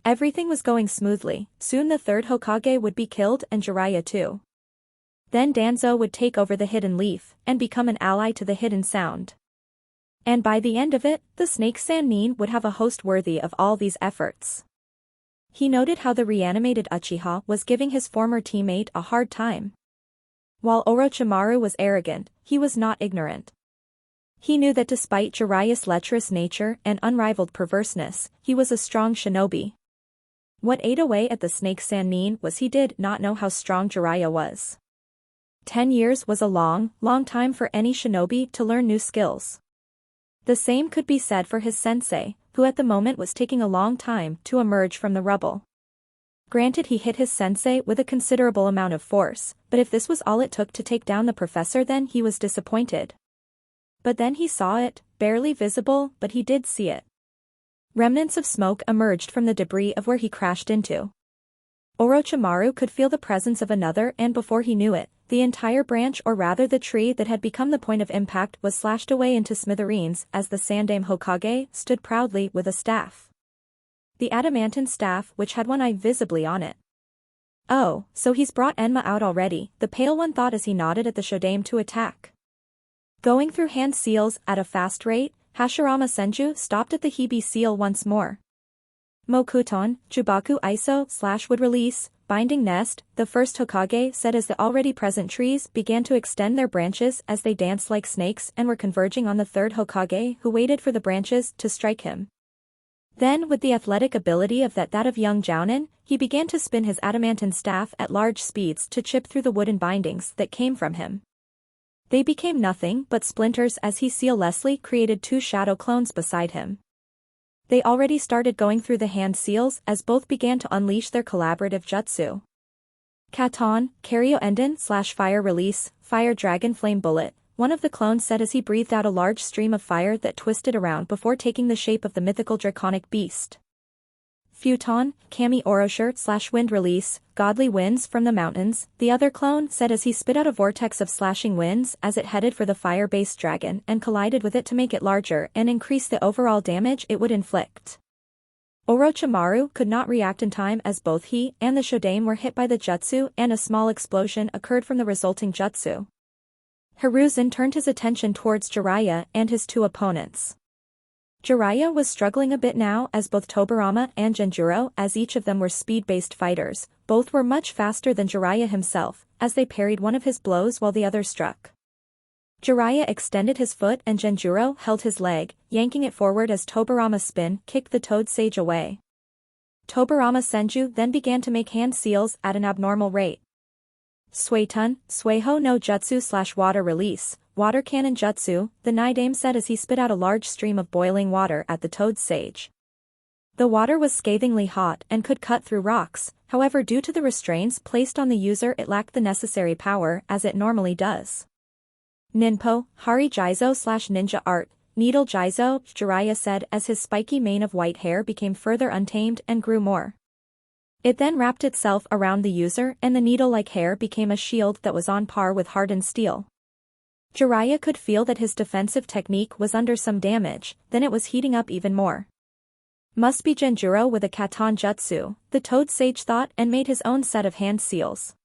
Everything was going smoothly. Soon the third Hokage would be killed and Jiraiya too. Then Danzo would take over the Hidden Leaf and become an ally to the Hidden Sound. And by the end of it, the snake Sannin would have a host worthy of all these efforts. He noted how the reanimated Uchiha was giving his former teammate a hard time. While Orochimaru was arrogant, he was not ignorant. He knew that despite Jiraiya's lecherous nature and unrivaled perverseness, he was a strong shinobi. What ate away at the snake Sannin was he did not know how strong Jiraiya was. 10 years was a long, long time for any shinobi to learn new skills. The same could be said for his sensei, who at the moment was taking a long time to emerge from the rubble. Granted, he hit his sensei with a considerable amount of force, but if this was all it took to take down the professor, then he was disappointed. But then he saw it, barely visible, but he did see it. Remnants of smoke emerged from the debris of where he crashed into. Orochimaru could feel the presence of another, and before he knew it, the entire branch, or rather the tree that had become the point of impact, was slashed away into smithereens as the Sandaime Hokage stood proudly with a staff. The adamantine staff which had one eye visibly on it. Oh, so he's brought Enma out already, the Pale One thought as he nodded at the Shodame to attack. Going through hand seals at a fast rate, Hashirama Senju stopped at the Hibi seal once more. Mokuton, Jubaku Iso / would release, binding nest, the first Hokage said as the already present trees began to extend their branches as they danced like snakes and were converging on the third Hokage who waited for the branches to strike him. Then with the athletic ability of that of young Jounin, he began to spin his adamantine staff at large speeds to chip through the wooden bindings that came from him. They became nothing but splinters as he sealessly created two shadow clones beside him. They already started going through the hand seals as both began to unleash their collaborative jutsu. Katon, Karyo Enden / Fire Release, Fire Dragon Flame Bullet, one of the clones said as he breathed out a large stream of fire that twisted around before taking the shape of the mythical draconic beast. Futon, Kami Oroshir / Wind Release, Godly Winds from the Mountains, the other clone said as he spit out a vortex of slashing winds as it headed for the fire-based dragon and collided with it to make it larger and increase the overall damage it would inflict. Orochimaru could not react in time as both he and the Shodaime were hit by the jutsu and a small explosion occurred from the resulting jutsu. Hiruzen turned his attention towards Jiraiya and his two opponents. Jiraiya was struggling a bit now as both Tobirama and Genjuro, as each of them were speed-based fighters, both were much faster than Jiraiya himself, as they parried one of his blows while the other struck. Jiraiya extended his foot and Genjuro held his leg, yanking it forward as Tobirama's spin kicked the Toad Sage away. Tobirama Senju then began to make hand seals at an abnormal rate. Suetun, Sueho no Jutsu / Water Release, Water Cannon Jutsu, the Nidaime said as he spit out a large stream of boiling water at the Toad Sage. The water was scathingly hot and could cut through rocks, however due to the restraints placed on the user it lacked the necessary power as it normally does. Ninpo, Hari Jizo / Ninja Art, Needle Jizo, Jiraiya said as his spiky mane of white hair became further untamed and grew more. It then wrapped itself around the user and the needle-like hair became a shield that was on par with hardened steel. Jiraiya could feel that his defensive technique was under some damage, then it was heating up even more. Must be Genjuro with a Katon Jutsu, the Toad Sage thought and made his own set of hand seals.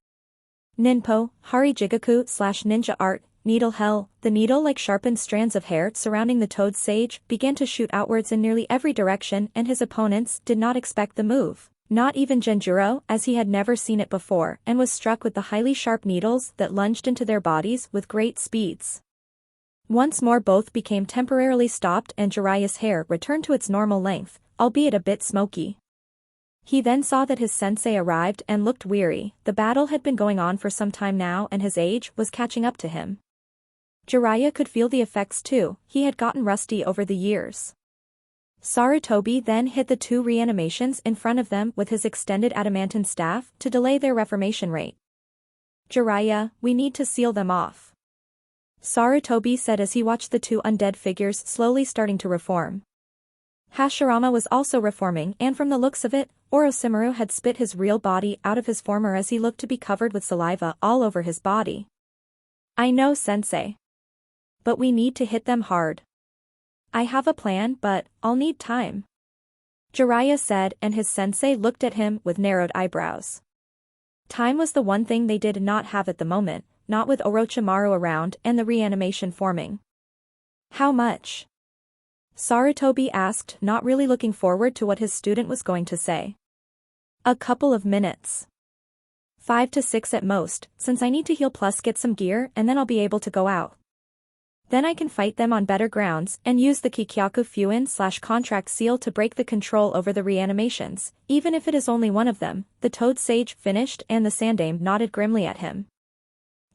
Ninpo, Hari Jigaku / Ninja Art, Needle Hell, the needle-like sharpened strands of hair surrounding the Toad Sage began to shoot outwards in nearly every direction and his opponents did not expect the move. Not even Genjuro, as he had never seen it before and was struck with the highly sharp needles that lunged into their bodies with great speeds. Once more both became temporarily stopped and Jiraiya's hair returned to its normal length, albeit a bit smoky. He then saw that his sensei arrived and looked weary. The battle had been going on for some time now and his age was catching up to him. Jiraiya could feel the effects too, he had gotten rusty over the years. Sarutobi then hit the two reanimations in front of them with his extended adamantine staff to delay their reformation rate. Jiraiya, we need to seal them off. Sarutobi said as he watched the two undead figures slowly starting to reform. Hashirama was also reforming and from the looks of it, Orochimaru had spit his real body out of his former as he looked to be covered with saliva all over his body. I know sensei. But we need to hit them hard. I have a plan but, I'll need time. Jiraiya said and his sensei looked at him with narrowed eyebrows. Time was the one thing they did not have at the moment, not with Orochimaru around and the reanimation forming. How much? Sarutobi asked, not really looking forward to what his student was going to say. A couple of minutes. 5 to 6 at most, since I need to heal plus get some gear and then I'll be able to go out. Then I can fight them on better grounds and use the Kikyaku Fuin / contract seal to break the control over the reanimations, even if it is only one of them, the Toad Sage finished and the Sandaime nodded grimly at him.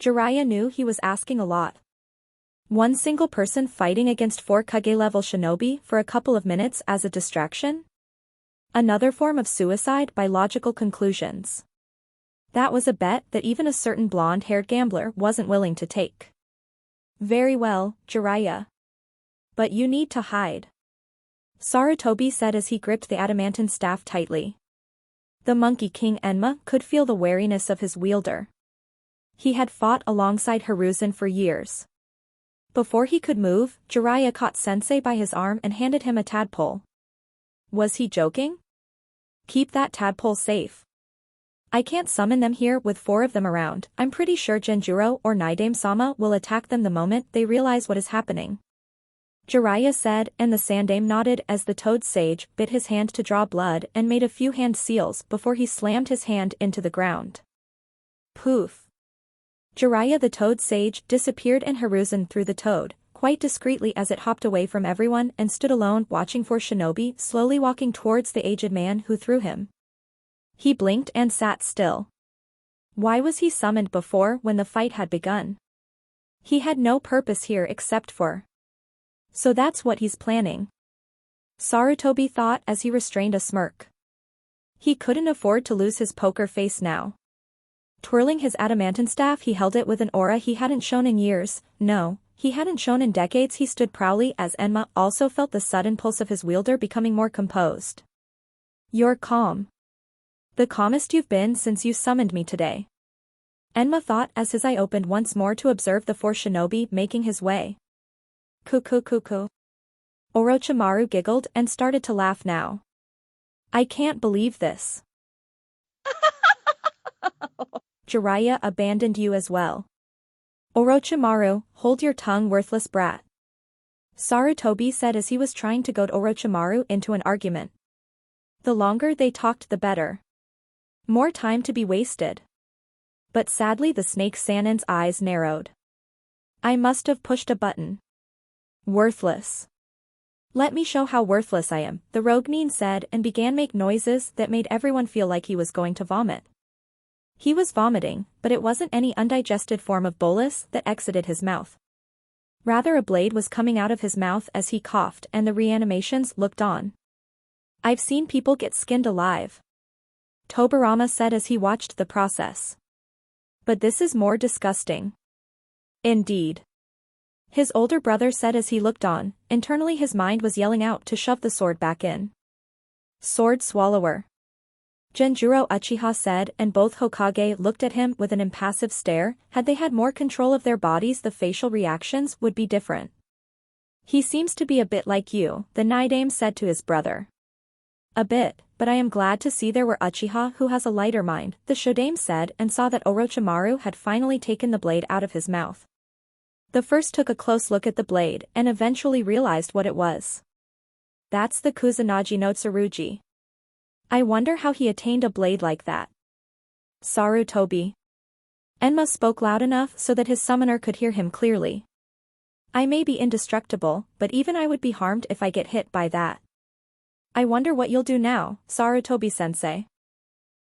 Jiraiya knew he was asking a lot. One single person fighting against 4 Kage-level shinobi for a couple of minutes as a distraction? Another form of suicide by logical conclusions. That was a bet that even a certain blonde-haired gambler wasn't willing to take. Very well, Jiraiya. But you need to hide. Sarutobi said as he gripped the adamantine staff tightly. The Monkey King Enma could feel the wariness of his wielder. He had fought alongside Hiruzen for years. Before he could move, Jiraiya caught Sensei by his arm and handed him a tadpole. Was he joking? Keep that tadpole safe. I can't summon them here with 4 of them around. I'm pretty sure Genjuro or Nidaime-sama will attack them the moment they realize what is happening. Jiraiya said, and the Sandaime nodded as the toad sage bit his hand to draw blood and made a few hand seals before he slammed his hand into the ground. Poof. Jiraiya the toad sage disappeared and Hiruzen threw the toad, quite discreetly as it hopped away from everyone and stood alone watching for Shinobi slowly walking towards the aged man who threw him. He blinked and sat still. Why was he summoned before when the fight had begun? He had no purpose here except for. So that's what he's planning. Sarutobi thought as he restrained a smirk. He couldn't afford to lose his poker face now. Twirling his adamantine staff he held it with an aura he hadn't shown in years, no, he hadn't shown in decades. He stood proudly as Enma also felt the sudden pulse of his wielder becoming more composed. You're calm. The calmest you've been since you summoned me today. Enma thought as his eye opened once more to observe the four shinobi making his way. Cuckoo. Orochimaru giggled and started to laugh now. I can't believe this. Jiraiya abandoned you as well. Orochimaru, hold your tongue, worthless brat. Sarutobi said as he was trying to goad Orochimaru into an argument. The longer they talked the better. More time to be wasted. But sadly the snake Sanin's eyes narrowed. I must have pushed a button. Worthless. Let me show how worthless I am, the Roguenin said and began make noises that made everyone feel like he was going to vomit. He was vomiting, but it wasn't any undigested form of bolus that exited his mouth. Rather a blade was coming out of his mouth as he coughed and the reanimations looked on. I've seen people get skinned alive. Tobirama said as he watched the process. But this is more disgusting. Indeed. His older brother said as he looked on, internally his mind was yelling out to shove the sword back in. Sword swallower. Genjuro Uchiha said and both Hokage looked at him with an impassive stare. Had they had more control of their bodies the facial reactions would be different. He seems to be a bit like you, the Nidaime said to his brother. A bit, but I am glad to see there were Uchiha who has a lighter mind, the Shodaime said and saw that Orochimaru had finally taken the blade out of his mouth. The first took a close look at the blade and eventually realized what it was. That's the Kusanagi no Tsurugi. I wonder how he attained a blade like that. Sarutobi. Enma spoke loud enough so that his summoner could hear him clearly. I may be indestructible, but even I would be harmed if I get hit by that. I wonder what you'll do now, Sarutobi-sensei.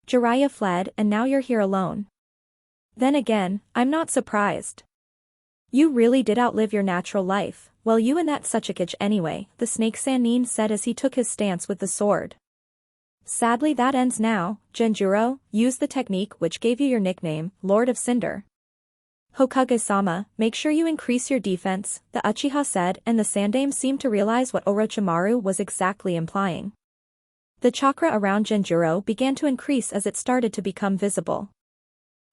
Jiraiya fled and now you're here alone. Then again, I'm not surprised. You really did outlive your natural life, well you and that Tsuchikage anyway, the snake Sannin said as he took his stance with the sword. Sadly that ends now, Genjuro, use the technique which gave you your nickname, Lord of Cinder. Hokage-sama, make sure you increase your defense, the Uchiha said and the Sandaime seemed to realize what Orochimaru was exactly implying. The chakra around Genjuro began to increase as it started to become visible.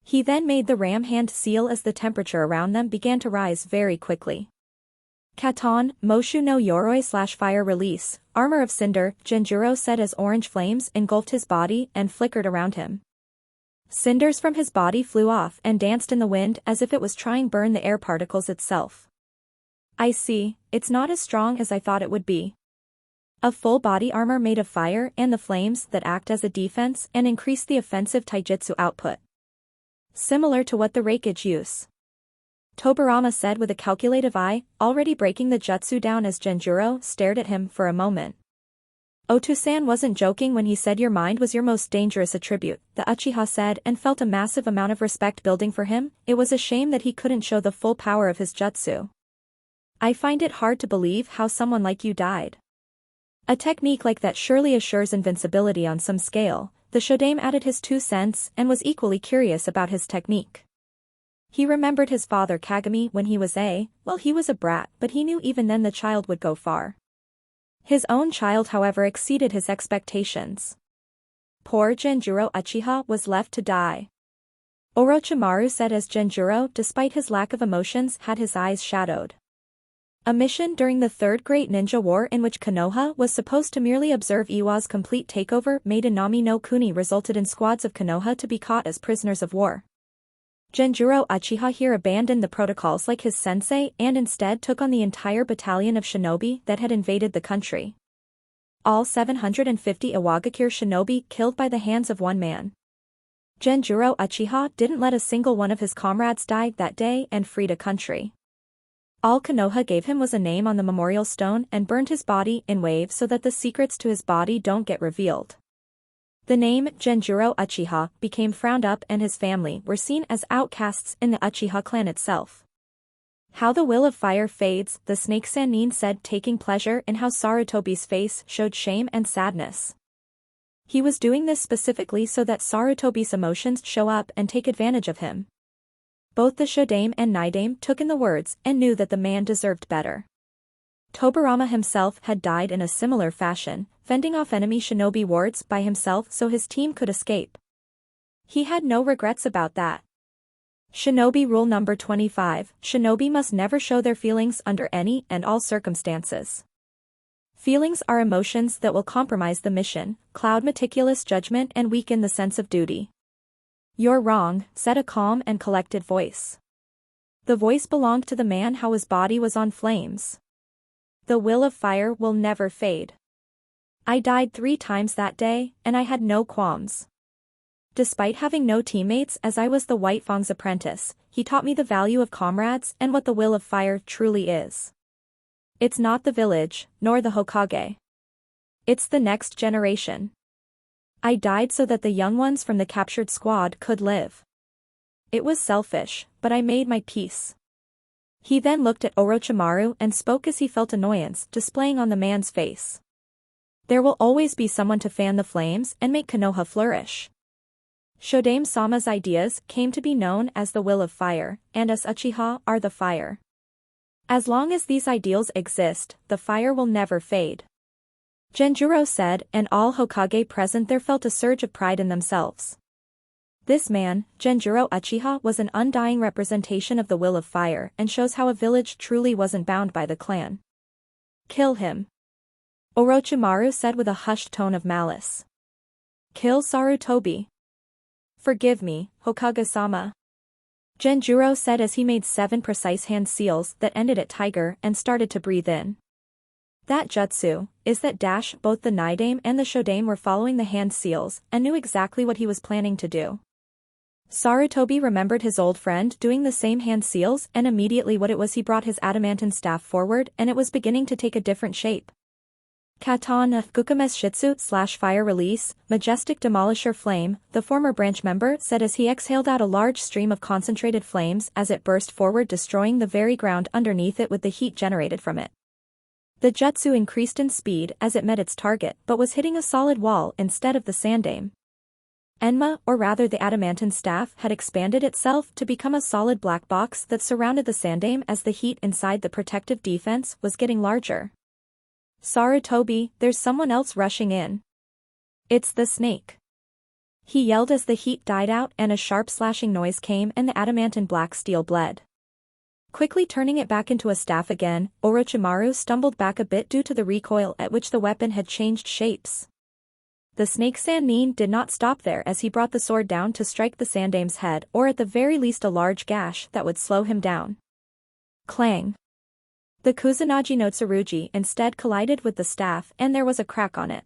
He then made the ram hand seal as the temperature around them began to rise very quickly. Katon, Moshu no Yoroi/fire release, armor of cinder, Genjuro said as orange flames engulfed his body and flickered around him. Cinders from his body flew off and danced in the wind as if it was trying to burn the air particles itself. I see, it's not as strong as I thought it would be. A full body armor made of fire and the flames that act as a defense and increase the offensive taijutsu output. Similar to what the Raikage use. Tobirama said with a calculative eye, already breaking the jutsu down as Genjuro stared at him for a moment. Otosan wasn't joking when he said your mind was your most dangerous attribute, the Uchiha said and felt a massive amount of respect building for him. It was a shame that he couldn't show the full power of his jutsu. I find it hard to believe how someone like you died. A technique like that surely assures invincibility on some scale. The Shodaime added his 2 cents and was equally curious about his technique. He remembered his father Kagami when he was he was a brat but he knew even then the child would go far. His own child however exceeded his expectations. Poor Genjuro Uchiha was left to die. Orochimaru said as Genjuro despite his lack of emotions had his eyes shadowed. A mission during the Third Great Ninja War in which Konoha was supposed to merely observe Iwa's complete takeover made Inami no Kuni resulted in squads of Konoha to be caught as prisoners of war. Genjuro Uchiha here abandoned the protocols like his sensei and instead took on the entire battalion of shinobi that had invaded the country. All 750 Iwagakure shinobi killed by the hands of one man. Genjuro Uchiha didn't let a single one of his comrades die that day and freed a country. All Konoha gave him was a name on the memorial stone and burned his body in waves so that the secrets to his body don't get revealed. The name Genjuro Uchiha became frowned up and his family were seen as outcasts in the Uchiha clan itself. How the will of fire fades, the snake Sannin said, taking pleasure in how Sarutobi's face showed shame and sadness. He was doing this specifically so that Sarutobi's emotions show up and take advantage of him. Both the Shodame and Naidame took in the words and knew that the man deserved better. Tobirama himself had died in a similar fashion, fending off enemy shinobi wards by himself so his team could escape. He had no regrets about that. Shinobi Rule Number 25, Shinobi must never show their feelings under any and all circumstances. Feelings are emotions that will compromise the mission, cloud meticulous judgment and weaken the sense of duty. "You're wrong," said a calm and collected voice. The voice belonged to the man how his body was on flames. "The will of fire will never fade. I died 3 times that day, and I had no qualms. Despite having no teammates as I was the White Fang's apprentice, he taught me the value of comrades and what the will of fire truly is. It's not the village, nor the Hokage. It's the next generation. I died so that the young ones from the captured squad could live. It was selfish, but I made my peace." He then looked at Orochimaru and spoke as he felt annoyance displaying on the man's face. "There will always be someone to fan the flames and make Konoha flourish." Shodame Sama's ideas came to be known as the will of fire, and us Uchiha are the fire. As long as these ideals exist, the fire will never fade. Genjuro said, and all Hokage present there felt a surge of pride in themselves. This man, Genjuro Uchiha, was an undying representation of the will of fire and shows how a village truly wasn't bound by the clan. "Kill him," Orochimaru said with a hushed tone of malice. "Kill Sarutobi." "Forgive me, Hokage-sama," Genjuro said as he made 7 precise hand seals that ended at tiger and started to breathe in. That jutsu, is that dash both the Naidame and the Shodame were following the hand seals and knew exactly what he was planning to do. Sarutobi remembered his old friend doing the same hand seals and immediately what it was he brought his adamantine staff forward and it was beginning to take a different shape. Katana Gukumes Shitsu / fire release, majestic demolisher flame, the former branch member said as he exhaled out a large stream of concentrated flames as it burst forward destroying the very ground underneath it with the heat generated from it. The jutsu increased in speed as it met its target but was hitting a solid wall instead of the sandame. Enma, or rather the adamantine staff, had expanded itself to become a solid black box that surrounded the sandame as the heat inside the protective defense was getting larger. "Sarutobi, there's someone else rushing in. It's the snake," he yelled as the heat died out and a sharp slashing noise came and the adamantine black steel bled. Quickly turning it back into a staff again, Orochimaru stumbled back a bit due to the recoil at which the weapon had changed shapes. The snake Sannin did not stop there as he brought the sword down to strike the sandame's head or at the very least a large gash that would slow him down. Clang! The Kusanagi no Tsurugi instead collided with the staff and there was a crack on it.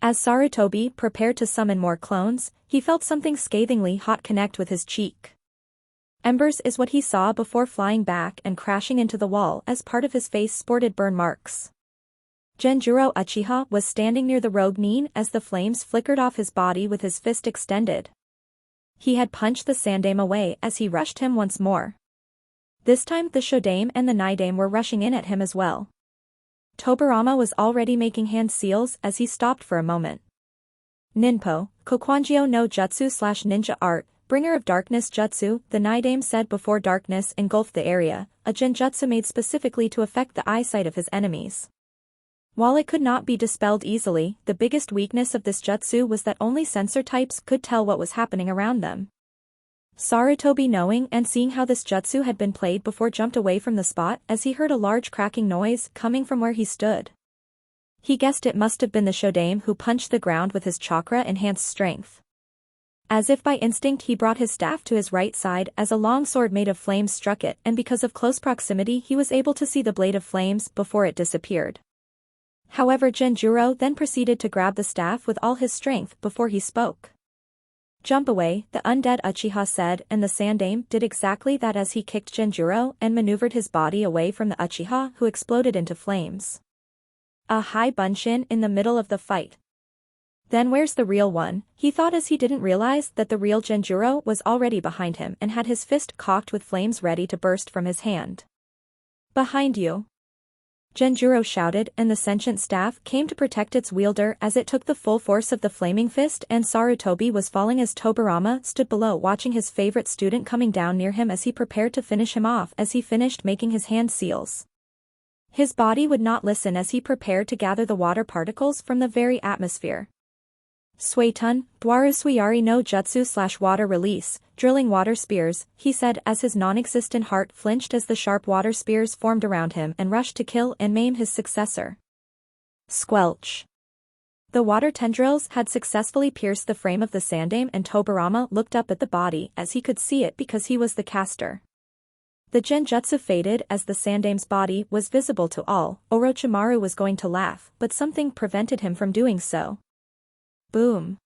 As Sarutobi prepared to summon more clones, he felt something scathingly hot connect with his cheek. Embers is what he saw before flying back and crashing into the wall as part of his face sported burn marks. Genjuro Uchiha was standing near the rogue Nin as the flames flickered off his body with his fist extended. He had punched the sandame away as he rushed him once more. This time the Shodame and the Naidame were rushing in at him as well. Tobirama was already making hand seals as he stopped for a moment. Ninpo, Kokwanjio no Jutsu / ninja art, bringer of darkness jutsu, the Naidame said before darkness engulfed the area, a genjutsu made specifically to affect the eyesight of his enemies. While it could not be dispelled easily, the biggest weakness of this jutsu was that only sensor types could tell what was happening around them. Sarutobi, knowing and seeing how this jutsu had been played before, jumped away from the spot as he heard a large cracking noise coming from where he stood. He guessed it must have been the Shodame who punched the ground with his chakra-enhanced strength. As if by instinct he brought his staff to his right side as a long sword made of flames struck it, and because of close proximity he was able to see the blade of flames before it disappeared. However, Genjuro then proceeded to grab the staff with all his strength before he spoke. "Jump away," the undead Uchiha said, and the Sandaime did exactly that as he kicked Genjuro and maneuvered his body away from the Uchiha, who exploded into flames. A high bunshin in the middle of the fight. Then where's the real one, he thought as he didn't realize that the real Genjuro was already behind him and had his fist cocked with flames ready to burst from his hand. "Behind you!" Genjuro shouted, and the sentient staff came to protect its wielder as it took the full force of the flaming fist, and Sarutobi was falling as Tobirama stood below watching his favorite student coming down near him as he prepared to finish him off as he finished making his hand seals. His body would not listen as he prepared to gather the water particles from the very atmosphere. "Suetun, Dwarusuyari no Jutsu/water release, drilling water spears," he said as his non-existent heart flinched as the sharp water spears formed around him and rushed to kill and maim his successor. Squelch. The water tendrils had successfully pierced the frame of the Sandaime, and Tobirama looked up at the body as he could see it because he was the caster. The genjutsu faded as the Sandaime's body was visible to all. Orochimaru was going to laugh, but something prevented him from doing so. Boom.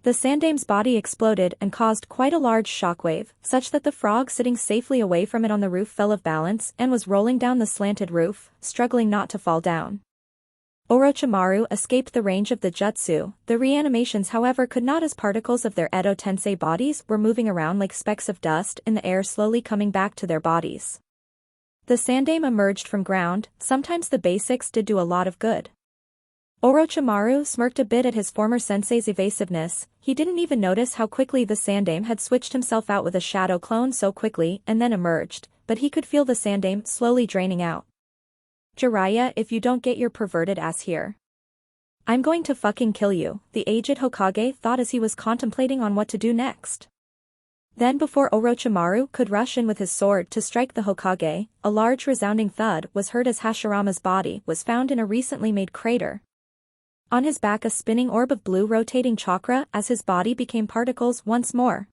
The Sandaime's body exploded and caused quite a large shockwave, such that the frog sitting safely away from it on the roof fell off balance and was rolling down the slanted roof, struggling not to fall down. Orochimaru escaped the range of the jutsu. The reanimations, however, could not, as particles of their Edo Tensei bodies were moving around like specks of dust in the air, slowly coming back to their bodies. The Sandaime emerged from ground. Sometimes the basics did do a lot of good. Orochimaru smirked a bit at his former sensei's evasiveness. He didn't even notice how quickly the Sandaime had switched himself out with a shadow clone so quickly and then emerged, but he could feel the Sandaime slowly draining out. "Jiraiya, if you don't get your perverted ass here, I'm going to fucking kill you," the aged Hokage thought as he was contemplating on what to do next. Then before Orochimaru could rush in with his sword to strike the Hokage, a large resounding thud was heard as Hashirama's body was found in a recently made crater. On his back a spinning orb of blue rotating chakra as his body became particles once more.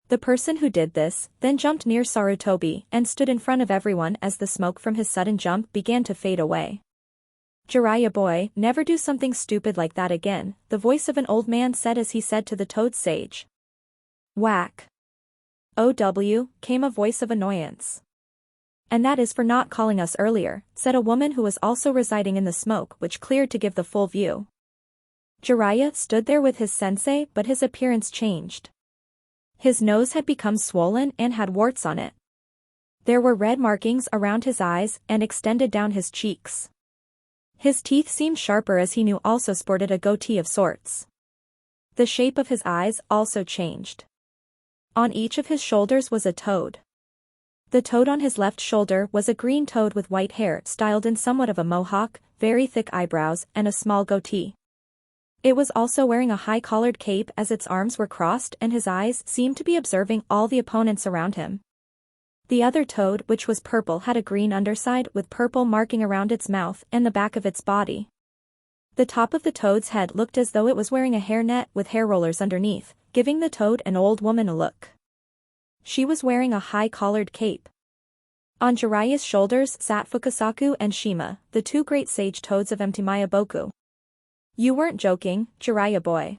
The person who did this then jumped near Sarutobi and stood in front of everyone as the smoke from his sudden jump began to fade away. "Jiraiya boy, never do something stupid like that again," the voice of an old man said as he said to the Toad Sage. Whack. "OW," came a voice of annoyance. "And that is for not calling us earlier," said a woman who was also residing in the smoke, which cleared to give the full view. Jiraiya stood there with his sensei, but his appearance changed. His nose had become swollen and had warts on it. There were red markings around his eyes and extended down his cheeks. His teeth seemed sharper as he knew also sported a goatee of sorts. The shape of his eyes also changed. On each of his shoulders was a toad. The toad on his left shoulder was a green toad with white hair styled in somewhat of a mohawk, very thick eyebrows, and a small goatee. It was also wearing a high-collared cape as its arms were crossed, and his eyes seemed to be observing all the opponents around him. The other toad, which was purple, had a green underside with purple marking around its mouth and the back of its body. The top of the toad's head looked as though it was wearing a hairnet with hair rollers underneath, giving the toad an old woman a look. She was wearing a high-collared cape. On Jiraiya's shoulders sat Fukasaku and Shima, the two great sage toads of Mtimaya Boku. "You weren't joking, Jiraiya boy,"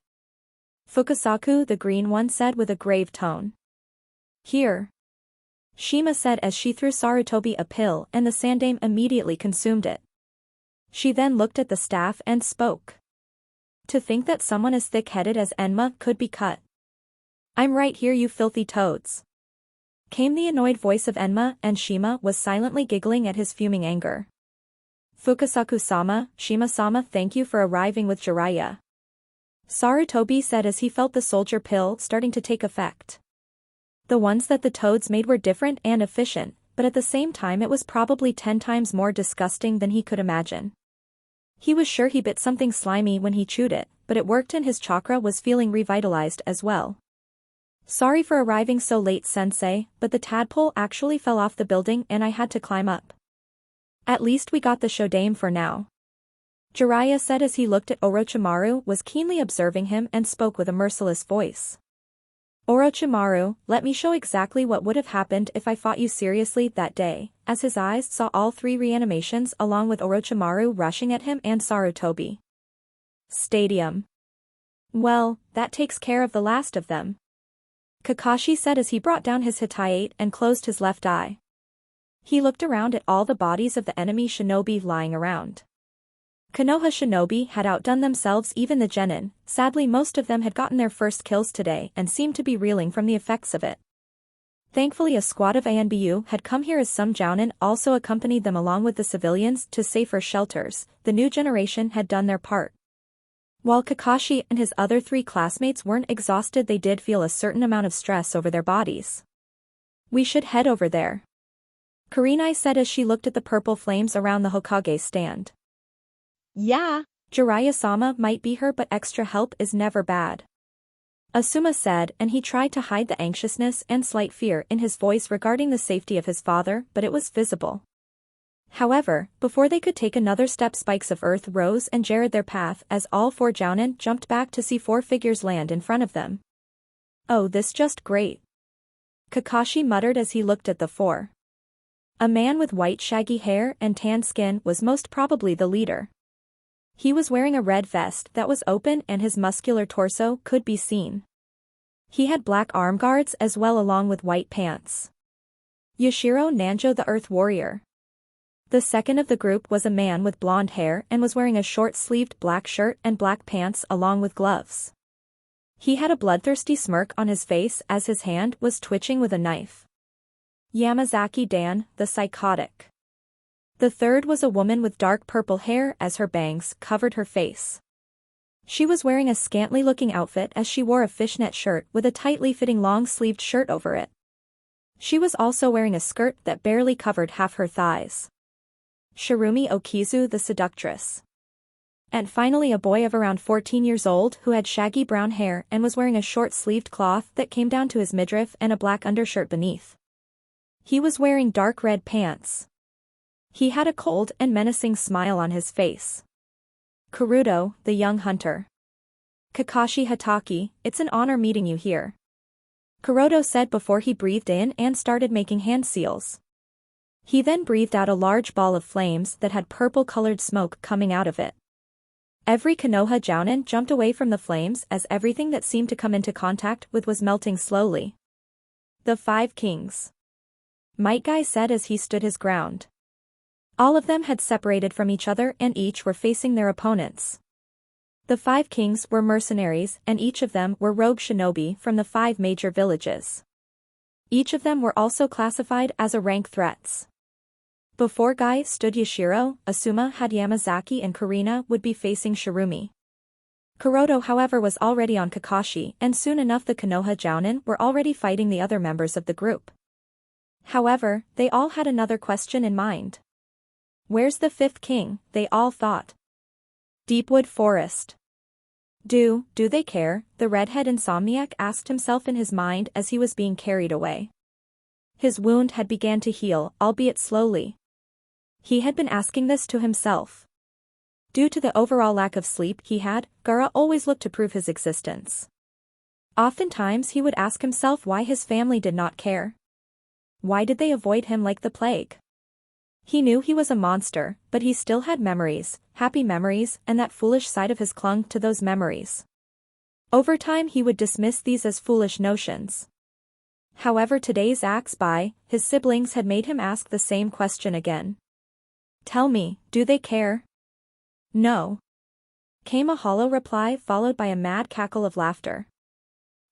Fukasaku, the green one, said with a grave tone. "Here," Shima said as she threw Sarutobi a pill, and the Sandaime immediately consumed it. She then looked at the staff and spoke. "To think that someone as thick-headed as Enma could be cut. I'm right here, you filthy toads," came the annoyed voice of Enma, and Shima was silently giggling at his fuming anger. "Fukasaku-sama, Shima-sama, thank you for arriving with Jiraiya," Sarutobi said as he felt the soldier pill starting to take effect. The ones that the toads made were different and efficient, but at the same time it was probably 10 times more disgusting than he could imagine. He was sure he bit something slimy when he chewed it, but it worked and his chakra was feeling revitalized as well. "Sorry for arriving so late, sensei, but the tadpole actually fell off the building and I had to climb up. At least we got the Shodaime for now," Jiraiya said as he looked at Orochimaru, was keenly observing him and spoke with a merciless voice. Orochimaru, let me show exactly what would have happened if I fought you seriously that day, as his eyes saw all three reanimations along with Orochimaru rushing at him and Sarutobi. Stadium. Well, that takes care of the last of them. Kakashi said as he brought down his Hitayate and closed his left eye. He looked around at all the bodies of the enemy shinobi lying around. Konoha shinobi had outdone themselves, even the genin. Sadly most of them had gotten their first kills today and seemed to be reeling from the effects of it. Thankfully a squad of ANBU had come here as some jounin also accompanied them along with the civilians to safer shelters. The new generation had done their part. While Kakashi and his other three classmates weren't exhausted, they did feel a certain amount of stress over their bodies. We should head over there, Kurenai said as she looked at the purple flames around the Hokage stand. Yeah. Jiraiya-sama might be her, but extra help is never bad, Asuma said, and he tried to hide the anxiousness and slight fear in his voice regarding the safety of his father, but it was visible. However, before they could take another step, spikes of earth rose and jarred their path as all four jounin jumped back to see four figures land in front of them. Oh, this just great, Kakashi muttered as he looked at the four. A man with white shaggy hair and tan skin was most probably the leader. He was wearing a red vest that was open and his muscular torso could be seen. He had black arm guards as well along with white pants. Yashiro Nanjo, the Earth Warrior. The second of the group was a man with blonde hair and was wearing a short-sleeved black shirt and black pants along with gloves. He had a bloodthirsty smirk on his face as his hand was twitching with a knife. Yamazaki Dan, the Psychotic. The third was a woman with dark purple hair as her bangs covered her face. She was wearing a scantily-looking outfit as she wore a fishnet shirt with a tightly fitting long-sleeved shirt over it. She was also wearing a skirt that barely covered half her thighs. Shirumi Okizu, the Seductress. And finally a boy of around 14 years old who had shaggy brown hair and was wearing a short-sleeved cloth that came down to his midriff and a black undershirt beneath. He was wearing dark red pants. He had a cold and menacing smile on his face. Kuruto, the young hunter. Kakashi Hatake, it's an honor meeting you here, Kuruto said before he breathed in and started making hand seals. He then breathed out a large ball of flames that had purple-colored smoke coming out of it. Every Konoha jounin jumped away from the flames as everything that seemed to come into contact with was melting slowly. The Five Kings, Might Guy said as he stood his ground. All of them had separated from each other and each were facing their opponents. The Five Kings were mercenaries and each of them were rogue shinobi from the 5 major villages. Each of them were also classified as a rank threats. Before Guy stood Yashiro, Asuma had Yamazaki and Kurenai would be facing Shirumi. Kuruto however was already on Kakashi and soon enough the Konoha jounin were already fighting the other members of the group. However, they all had another question in mind. Where's the 5th king, they all thought. Deepwood Forest. Do they care? The redhead insomniac asked himself in his mind as he was being carried away. His wound had begun to heal, albeit slowly. He had been asking this to himself. Due to the overall lack of sleep he had, Gaara always looked to prove his existence. Oftentimes he would ask himself why his family did not care. Why did they avoid him like the plague? He knew he was a monster, but he still had memories, happy memories, and that foolish side of his clung to those memories. Over time he would dismiss these as foolish notions. However, today's acts by his siblings had made him ask the same question again. Tell me, do they care? No, came a hollow reply followed by a mad cackle of laughter.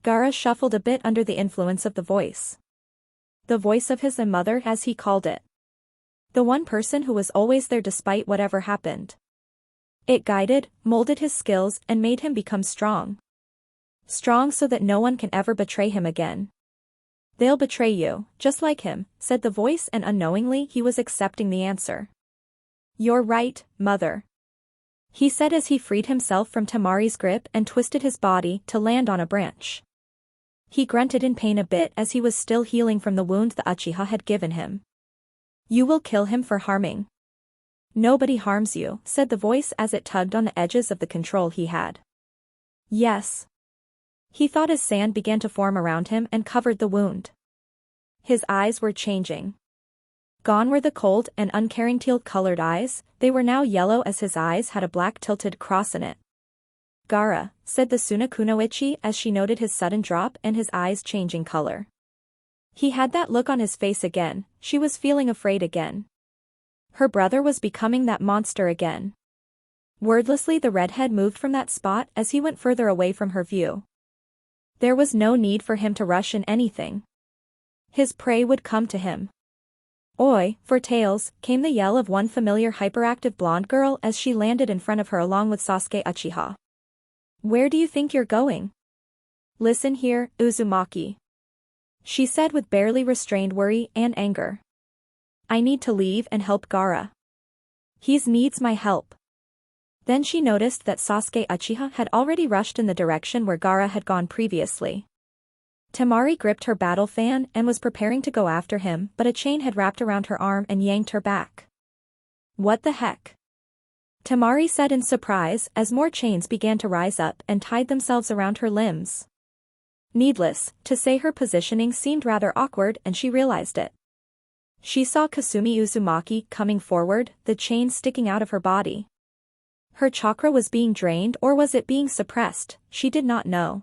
Gaara shuffled a bit under the influence of the voice. The voice of his mother, as he called it. The one person who was always there despite whatever happened. It guided, molded his skills and made him become strong. Strong so that no one can ever betray him again. They'll betray you, just like him, said the voice, and unknowingly he was accepting the answer. You're right, mother, he said as he freed himself from Tamari's grip and twisted his body to land on a branch. He grunted in pain a bit as he was still healing from the wound the Uchiha had given him. You will kill him for harming. Nobody harms you, said the voice as it tugged on the edges of the control he had. Yes. He thought as sand began to form around him and covered the wound. His eyes were changing. Gone were the cold and uncaring teal-colored eyes, they were now yellow as his eyes had a black tilted cross in it. "Gaara," said the Suna Kunoichi as she noted his sudden drop and his eyes changing color. He had that look on his face again, she was feeling afraid again. Her brother was becoming that monster again. Wordlessly the redhead moved from that spot as he went further away from her view. There was no need for him to rush in anything. His prey would come to him. "Oi, for tails," came the yell of one familiar hyperactive blonde girl as she landed in front of her along with Sasuke Uchiha. "Where do you think you're going?" "Listen here, Uzumaki," she said with barely restrained worry and anger. "I need to leave and help Gaara. He needs my help." Then she noticed that Sasuke Uchiha had already rushed in the direction where Gaara had gone previously. Temari gripped her battle fan and was preparing to go after him, but a chain had wrapped around her arm and yanked her back. "What the heck?" Temari said in surprise as more chains began to rise up and tied themselves around her limbs. Needless to say her positioning seemed rather awkward and she realized it. She saw Kasumi Uzumaki coming forward, the chain sticking out of her body. Her chakra was being drained or was it being suppressed, she did not know.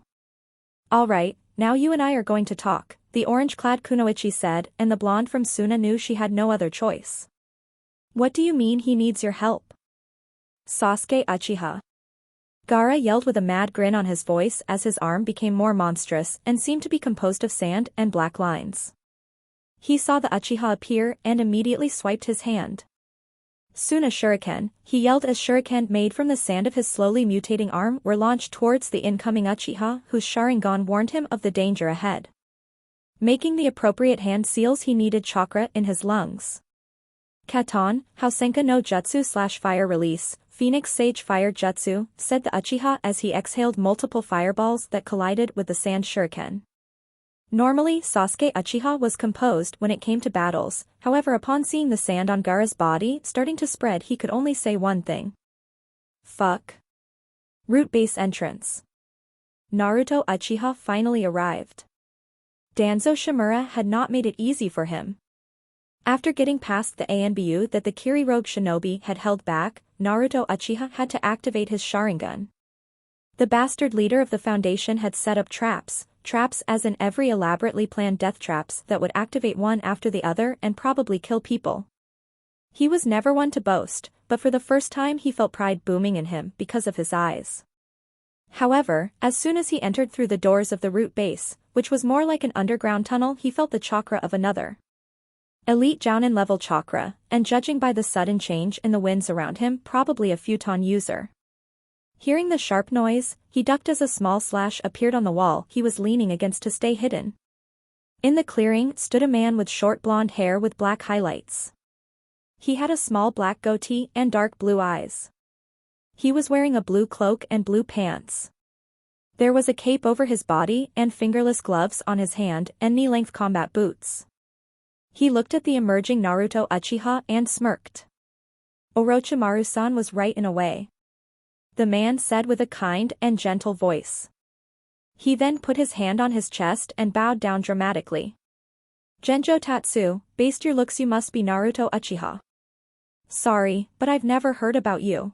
"All right. Now you and I are going to talk," the orange-clad Kunoichi said, and the blonde from Suna knew she had no other choice. "What do you mean he needs your help?" "Sasuke Uchiha." Gaara yelled with a mad grin on his voice as his arm became more monstrous and seemed to be composed of sand and black lines. He saw the Uchiha appear and immediately swiped his hand. "Suna Shuriken," he yelled as shuriken made from the sand of his slowly mutating arm were launched towards the incoming Uchiha whose Sharingan warned him of the danger ahead. Making the appropriate hand seals he needed chakra in his lungs. "Katon, Hausenka no Jutsu/Fire Release, Phoenix Sage Fire Jutsu," said the Uchiha as he exhaled multiple fireballs that collided with the sand shuriken. Normally Sasuke Uchiha was composed when it came to battles, however upon seeing the sand on Gaara's body starting to spread he could only say one thing. "Fuck." Root base entrance. Naruto Uchiha finally arrived. Danzo Shimura had not made it easy for him. After getting past the Anbu that the Kiri Rogue Shinobi had held back, Naruto Uchiha had to activate his Sharingan. The bastard leader of the Foundation had set up traps as in every elaborately planned death traps that would activate one after the other and probably kill people. He was never one to boast, but for the first time he felt pride booming in him because of his eyes. However, as soon as he entered through the doors of the root base, which was more like an underground tunnel, he felt the chakra of another elite Jounin level chakra, and judging by the sudden change in the winds around him, probably a futon user. Hearing the sharp noise, he ducked as a small slash appeared on the wall he was leaning against to stay hidden. In the clearing stood a man with short blonde hair with black highlights. He had a small black goatee and dark blue eyes. He was wearing a blue cloak and blue pants. There was a cape over his body and fingerless gloves on his hand and knee-length combat boots. He looked at the emerging Naruto Uchiha and smirked. "Orochimaru-san was right in a way," the man said with a kind and gentle voice. He then put his hand on his chest and bowed down dramatically. "Genjo Tatsu, based your looks you must be Naruto Uchiha." "Sorry, but I've never heard about you,"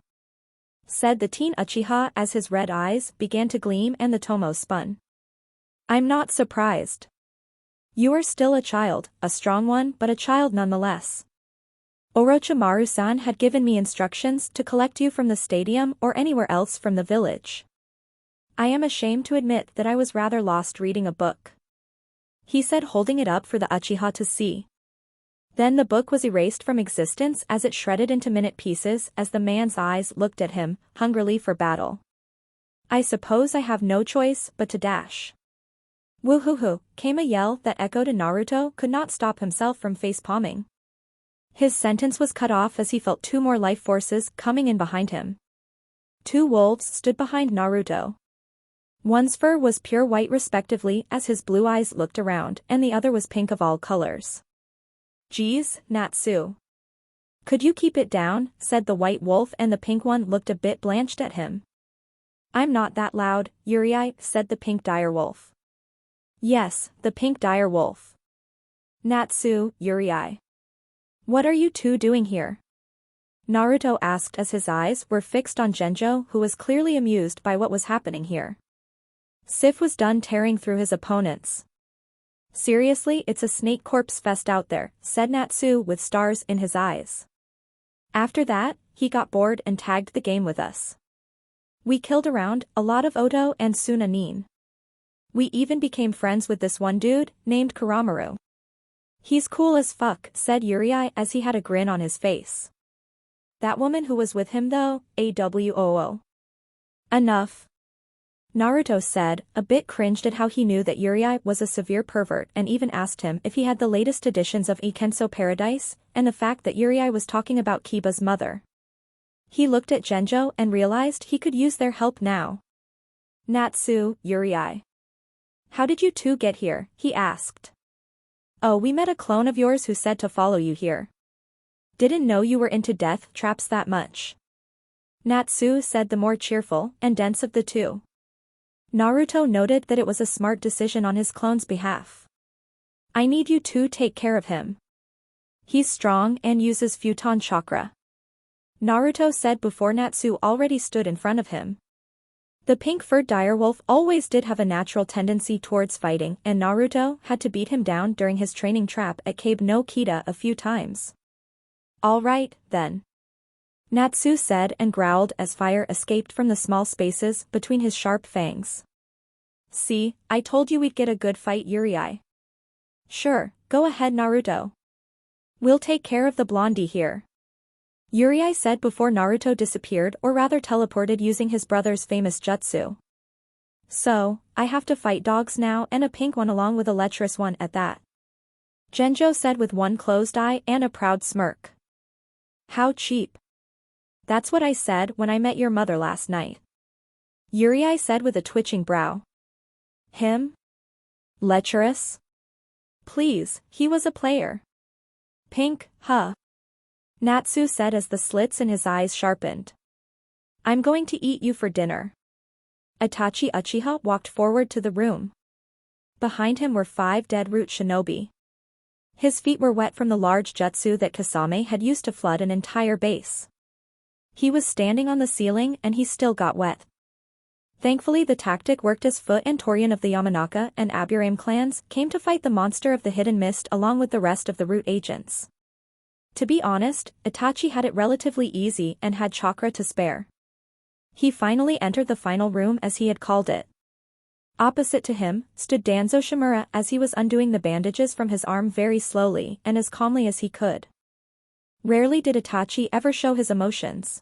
said the teen Uchiha as his red eyes began to gleam and the tomo spun. "I'm not surprised. You are still a child, a strong one but a child nonetheless. Orochimaru-san had given me instructions to collect you from the stadium or anywhere else from the village. I am ashamed to admit that I was rather lost reading a book," he said holding it up for the Uchiha to see. Then the book was erased from existence as it shredded into minute pieces as the man's eyes looked at him, hungrily for battle. "I suppose I have no choice but to dash." "Woohoo!" came a yell that echoed and Naruto could not stop himself from face-palming. His sentence was cut off as he felt two more life forces coming in behind him. Two wolves stood behind Naruto. One's fur was pure white respectively as his blue eyes looked around and the other was pink of all colors. "Geez, Natsu. Could you keep it down?" said the white wolf and the pink one looked a bit blanched at him. I'm not that loud, Uri, said the pink direwolf. Yes, the pink direwolf. Natsu, Uri. What are you two doing here? Naruto asked as his eyes were fixed on Genjo, who was clearly amused by what was happening here. Sif was done tearing through his opponents. Seriously, it's a snake corpse fest out there, said Natsu with stars in his eyes. After that, he got bored and tagged the game with us. We killed around a lot of Oto and Sunanin. We even became friends with this one dude, named Kuramaru. He's cool as fuck, said Uri as he had a grin on his face. That woman who was with him though, AWOO. Enough. Naruto said, a bit cringed at how he knew that Uri was a severe pervert and even asked him if he had the latest editions of Ikenso Paradise, and the fact that Uri was talking about Kiba's mother. He looked at Genjo and realized he could use their help now. Natsu, Uri. How did you two get here? He asked. Oh, we met a clone of yours who said to follow you here. Didn't know you were into death traps that much. Natsu said, the more cheerful and dense of the two. Naruto noted that it was a smart decision on his clone's behalf. I need you to take care of him. He's strong and uses futon chakra. Naruto said before Natsu already stood in front of him. The pink-furred direwolf always did have a natural tendency towards fighting, and Naruto had to beat him down during his training trap at Cave no Kita a few times. All right, then. Natsu said and growled as fire escaped from the small spaces between his sharp fangs. See, I told you we'd get a good fight, Uri. Sure, go ahead, Naruto. We'll take care of the blondie here. Uri said before Naruto disappeared, or rather teleported using his brother's famous jutsu. So, I have to fight dogs now, and a pink one along with a lecherous one at that. Genjo said with one closed eye and a proud smirk. How cheap. That's what I said when I met your mother last night. Uri said with a twitching brow. Him? Lecherous? Please, he was a player. Pink, huh? Natsu said as the slits in his eyes sharpened. I'm going to eat you for dinner. Itachi Uchiha walked forward to the room. Behind him were 5 dead root shinobi. His feet were wet from the large jutsu that Kasame had used to flood an entire base. He was standing on the ceiling and he still got wet. Thankfully the tactic worked as Foot and Torian of the Yamanaka and Aburame clans came to fight the monster of the hidden mist along with the rest of the root agents. To be honest, Itachi had it relatively easy and had chakra to spare. He finally entered the final room as he had called it. Opposite to him, stood Danzo Shimura as he was undoing the bandages from his arm very slowly and as calmly as he could. Rarely did Itachi ever show his emotions.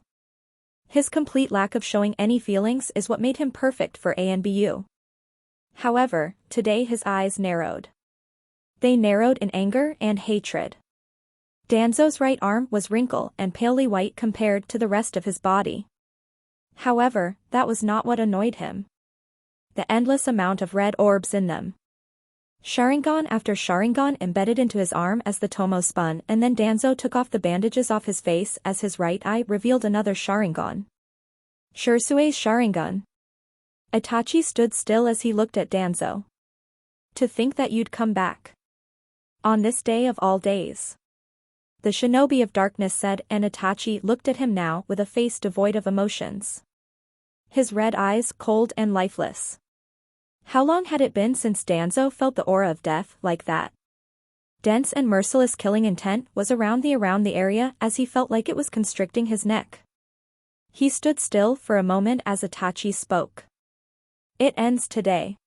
His complete lack of showing any feelings is what made him perfect for ANBU. However, today his eyes narrowed. They narrowed in anger and hatred. Danzo's right arm was wrinkled and palely white compared to the rest of his body. However, that was not what annoyed him. The endless amount of red orbs in them. Sharingan after Sharingan embedded into his arm as the tomo spun, and then Danzo took off the bandages off his face as his right eye revealed another Sharingan. Shursue's Sharingan. Itachi stood still as he looked at Danzo. To think that you'd come back. On this day of all days. The shinobi of darkness said, and Itachi looked at him now with a face devoid of emotions. His red eyes cold and lifeless. How long had it been since Danzo felt the aura of death like that? Dense and merciless killing intent was around the area as he felt like it was constricting his neck. He stood still for a moment as Itachi spoke. It ends today.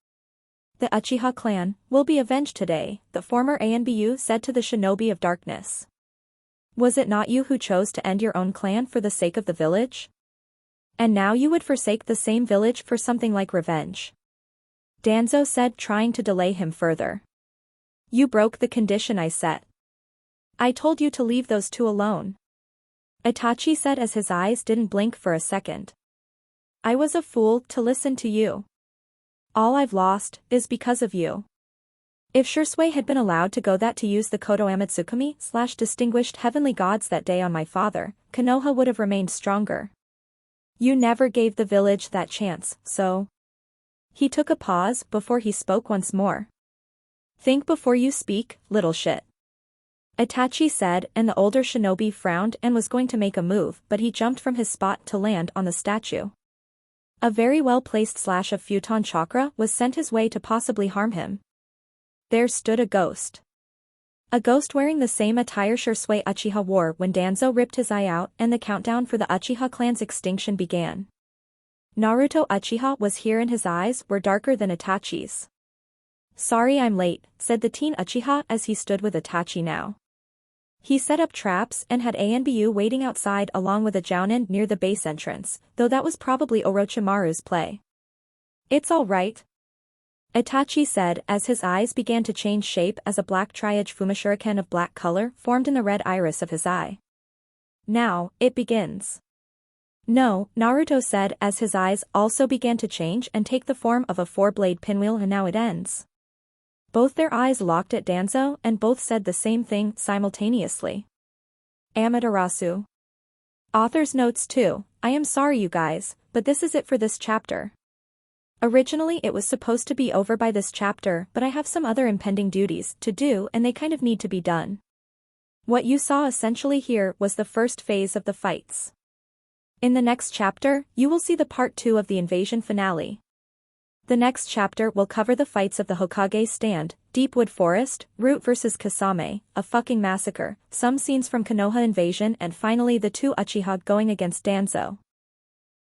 The Uchiha clan will be avenged today, the former ANBU said to the shinobi of darkness. Was it not you who chose to end your own clan for the sake of the village? And now you would forsake the same village for something like revenge? Danzo said, trying to delay him further. You broke the condition I set. I told you to leave those two alone. Itachi said as his eyes didn't blink for a second. I was a fool to listen to you. All I've lost is because of you. If Shursui had been allowed to go that to use the Koto Amatsukami / distinguished heavenly gods that day on my father, Konoha would have remained stronger. You never gave the village that chance, so. He took a pause before he spoke once more. Think before you speak, little shit. Itachi said, and the older shinobi frowned and was going to make a move, but he jumped from his spot to land on the statue. A very well-placed slash of futon chakra was sent his way to possibly harm him. There stood a ghost. A ghost wearing the same attire Shisui Uchiha wore when Danzo ripped his eye out and the countdown for the Uchiha clan's extinction began. Naruto Uchiha was here and his eyes were darker than Itachi's. Sorry I'm late, said the teen Uchiha as he stood with Itachi now. He set up traps and had Anbu waiting outside along with a jounin near the base entrance, though that was probably Orochimaru's play. It's all right, Itachi said as his eyes began to change shape as a black triage Fumashuriken of black color formed in the red iris of his eye. Now, it begins. No, Naruto said as his eyes also began to change and take the form of a four-blade pinwheel, and now it ends. Both their eyes locked at Danzo and both said the same thing simultaneously. Amaterasu. Author's notes too, I am sorry you guys, but this is it for this chapter. Originally it was supposed to be over by this chapter, but I have some other impending duties to do and they kind of need to be done. What you saw essentially here was the first phase of the fights. In the next chapter, you will see the part 2 of the invasion finale. The next chapter will cover the fights of the Hokage stand, Deepwood Forest, Root vs Kasame, a fucking massacre, some scenes from Konoha invasion and finally the two Uchiha going against Danzo.